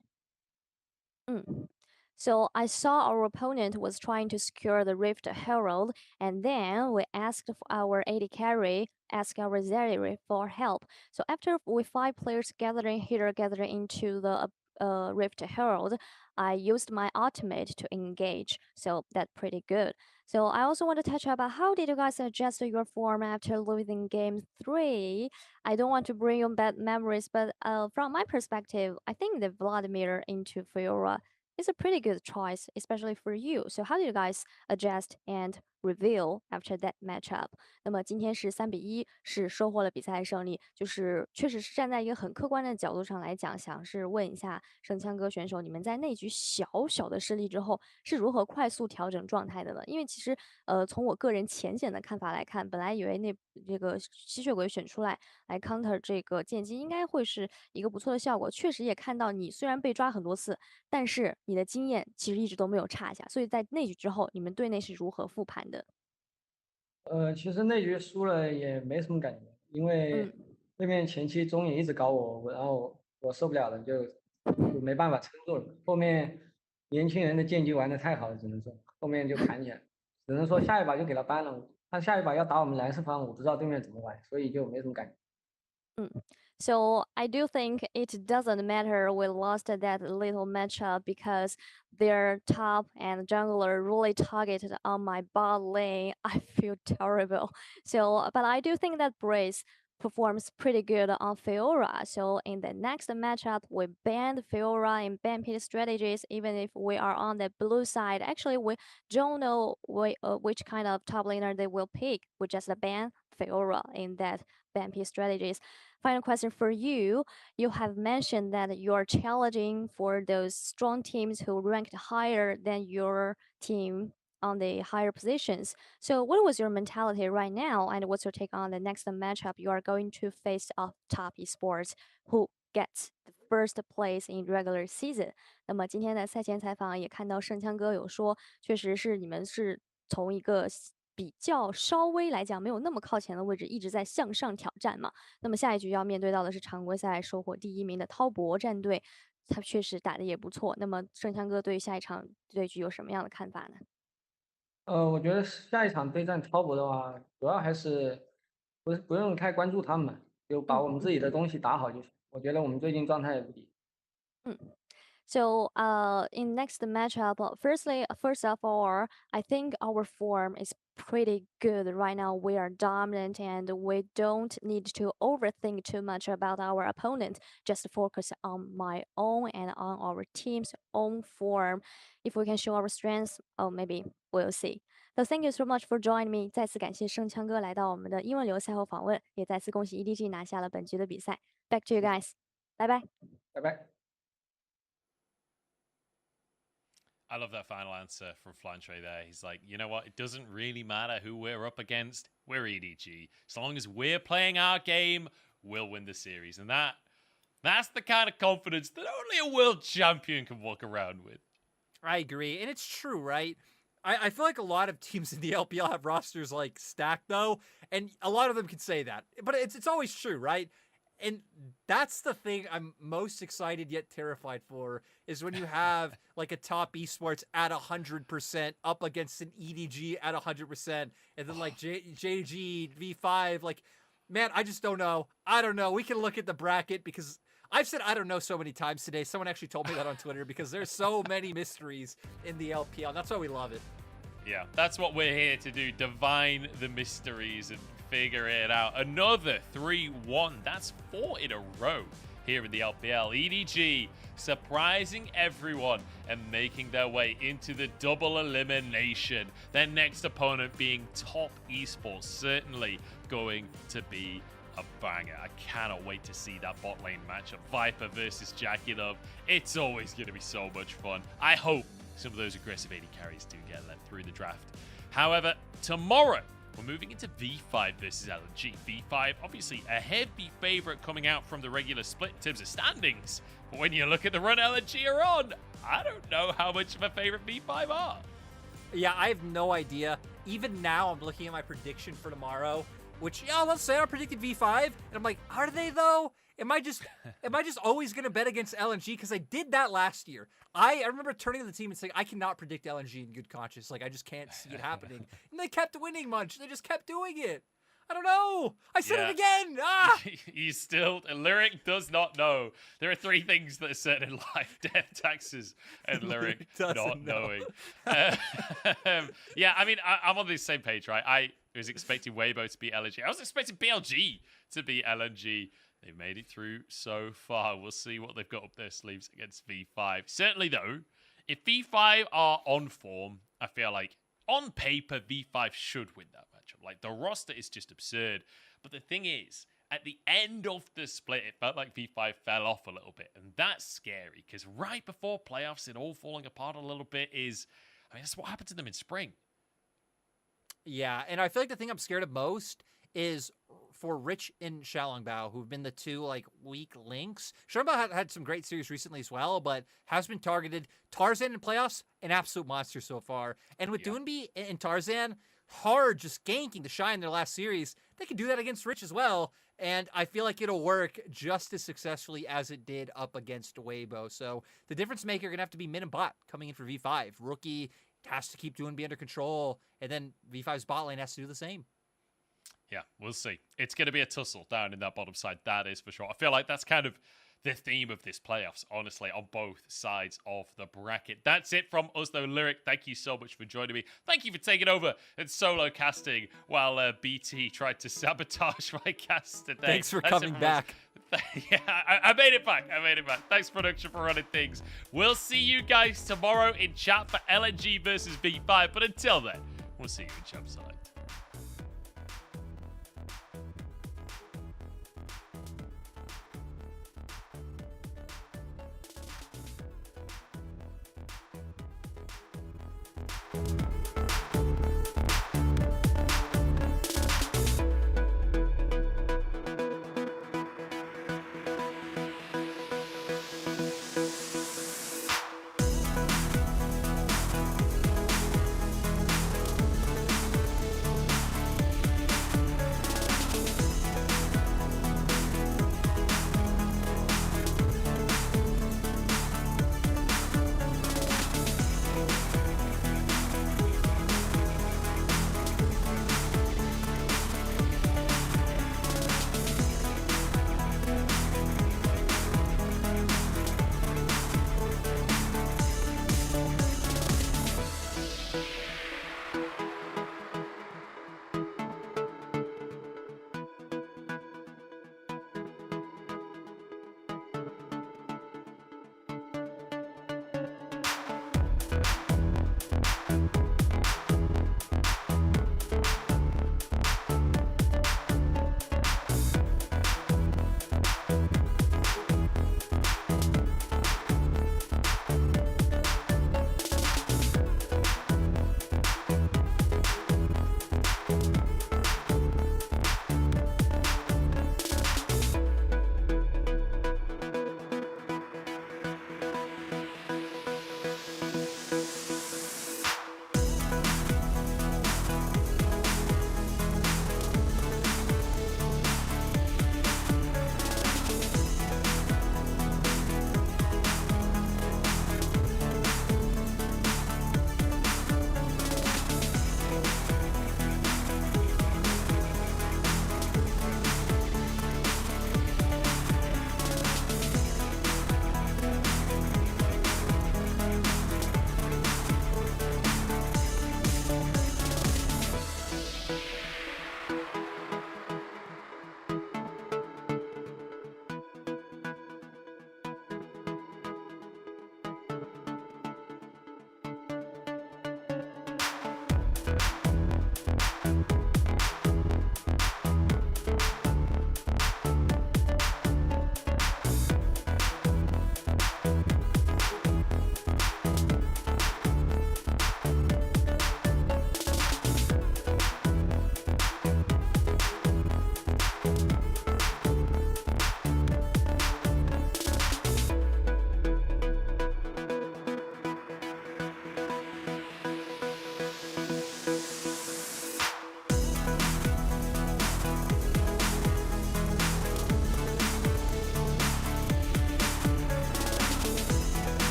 So I saw our opponent was trying to secure the Rift Herald, and then we asked our AD carry, ask our Zeri for help. So after we 5 players gathering here, gathering into the Rift Herald, I used my ultimate to engage, so that's pretty good. So I also want to touch about how did you guys adjust your form after losing game 3? I don't want to bring you bad memories, but from my perspective, I think the Vladimir into Fiora is a pretty good choice, especially for you. So how did you guys adjust and reveal after that matchup? 那么今天是3-1，是收获了比赛的胜利，就是确实是站在一个很客观的角度上来讲，想是问一下圣枪哥选手，你们在那局小小的失利之后是如何快速调整状态的呢？因为其实从我个人浅显的看法来看，本来以为这个吸血鬼选出来 counter 这个剑姬应该会是一个不错的效果，确实也看到你虽然被抓很多次，但是你的经验其实一直都没有差下，所以在那局之后，你们队内是如何复盘的？其实那局输了也没什么感觉，因为对面前期中野一直搞我，然后我受不了了，就没办法撑住了。后面年轻人的剑姬玩的太好了，只能说后面就砍起来。只能说下一把就给他搬了。他下一把要打我们蓝色方，我不知道对面怎么玩，所以就没什么感觉。So I do think it doesn't matter we lost that little matchup because their top and jungler really targeted on my bot lane. I feel terrible. So, but I do think that Brace performs pretty good on Fiora. So in the next matchup, we banned Fiora and ban pit strategies, even if we are on the blue side. Actually, we don't know which kind of top laner they will pick. We just ban Fiora in that ban pit strategies. Final question for you. You have mentioned that you're challenging for those strong teams who ranked higher than your team on the higher positions. So what was your mentality right now, and what's your take on the next matchup you are going to face a top esports who gets the first place in regular season? 那么今天的赛前采访也看到盛枪哥有说，确实是你们是从一个比较稍微来讲没有那么靠前的位置一直在向上挑战嘛。那么下一局要面对到的是常规赛收获第1名的滔博战队，他确实打的也不错。那么盛强哥对下一场对局有什么样的看法呢？我觉得下一场对战滔博的话，主要还是不用太关注他们，就把我们自己的东西打好就行。我觉得我们最近状态也不低。So, in next matchup, first of all, I think our form is pretty good right now. We are dominant and we don't need to overthink too much about our opponent. Just focus on my own and on our team's own form. If we can show our strengths, oh, maybe we'll see. So thank you so much for joining me. 再次感谢盛枪哥来到我们的英文流赛后访问，也再次恭喜 EDG 拿下了本局的比赛。Back to you guys. 拜拜。拜拜。I love that final answer from Flantre there. He's like, you know what? It doesn't really matter who we're up against. We're EDG. As long as we're playing our game, we'll win the series. And that's the kind of confidence that only a world champion can walk around with. I agree. And it's true, right? I feel like a lot of teams in the LPL have rosters like stacked though, and a lot of them can say that. But it's always true, right? And that's the thing I'm most excited yet terrified for, is when you have like a top esports at 100% up against an EDG at 100%, and then like JG V5, like, man, I just don't know. I don't know. We can look at the bracket because I've said I don't know so many times today. Someone actually told me that on Twitter because there's so many mysteries in the LPL. That's why we love it. Yeah, that's what we're here to do. Divine the mysteries and figure it out. Another 3-1. That's 4 in a row here in the LPL. EDG surprising everyone and making their way into the double elimination. Their next opponent being Top Esports. Certainly going to be a banger. I cannot wait to see that bot lane matchup. Viper versus Jackie Love. It's always going to be so much fun. I hope some of those aggressive AD carries do get let through the draft. However, tomorrow, we're moving into V5 versus LNG. V5, obviously a heavy favorite coming out from the regular split in terms of standings. But when you look at the run LNG are on, I don't know how much of a favorite V5 are. Yeah, I have no idea. Even now, I'm looking at my prediction for tomorrow, which, yeah, let's say I predicted V5, and I'm like, are they though? Am I just always gonna bet against LNG? Because I did that last year. I remember turning to the team and saying, I cannot predict LNG in good conscience. Like, I just can't see it happening. And they kept winning much. They just kept doing it. I don't know. I said it again. Ah! He's still, Lyric does not know. There are 3 things that are certain in life: death, taxes, and Lyric not knowing. Yeah, I mean, I'm on the same page, right? I was expecting Weibo to be LNG. I was expecting BLG to be LNG. They've made it through so far. We'll see what they've got up their sleeves against V5. Certainly, though, if V5 are on form, I feel like on paper, V5 should win that matchup. Like, the roster is just absurd. But the thing is, at the end of the split, it felt like V5 fell off a little bit. And that's scary, because right before playoffs, it all falling apart a little bit is, I mean, that's what happened to them in spring. Yeah, and I feel like the thing I'm scared of most is for Rich and Xiaolongbao, who've been the 2 like weak links. Xiaolongbao had some great series recently as well, but has been targeted. Tarzan in playoffs, an absolute monster so far. And with Doonby and Tarzan, hard just ganking the Shy in their last series, they can do that against Rich as well. And I feel like it'll work just as successfully as it did up against Weibo. So the difference maker going to have to be Min and Bot coming in for V5. Rookie has to keep doing be under control, and then V5's bot lane has to do the same. Yeah, we'll see. It's going to be a tussle down in that bottom side, that is for sure. I feel like that's kind of the theme of this playoffs, honestly, on both sides of the bracket. That's it from us, though. Lyric, thank you so much for joining me. Thank you for taking over and solo casting while BT tried to sabotage my cast today. Thanks for coming back. Yeah, I made it back. Thanks, production, for running things. We'll see you guys tomorrow in chat for LNG versus V5. But until then, we'll see you in Champ Select.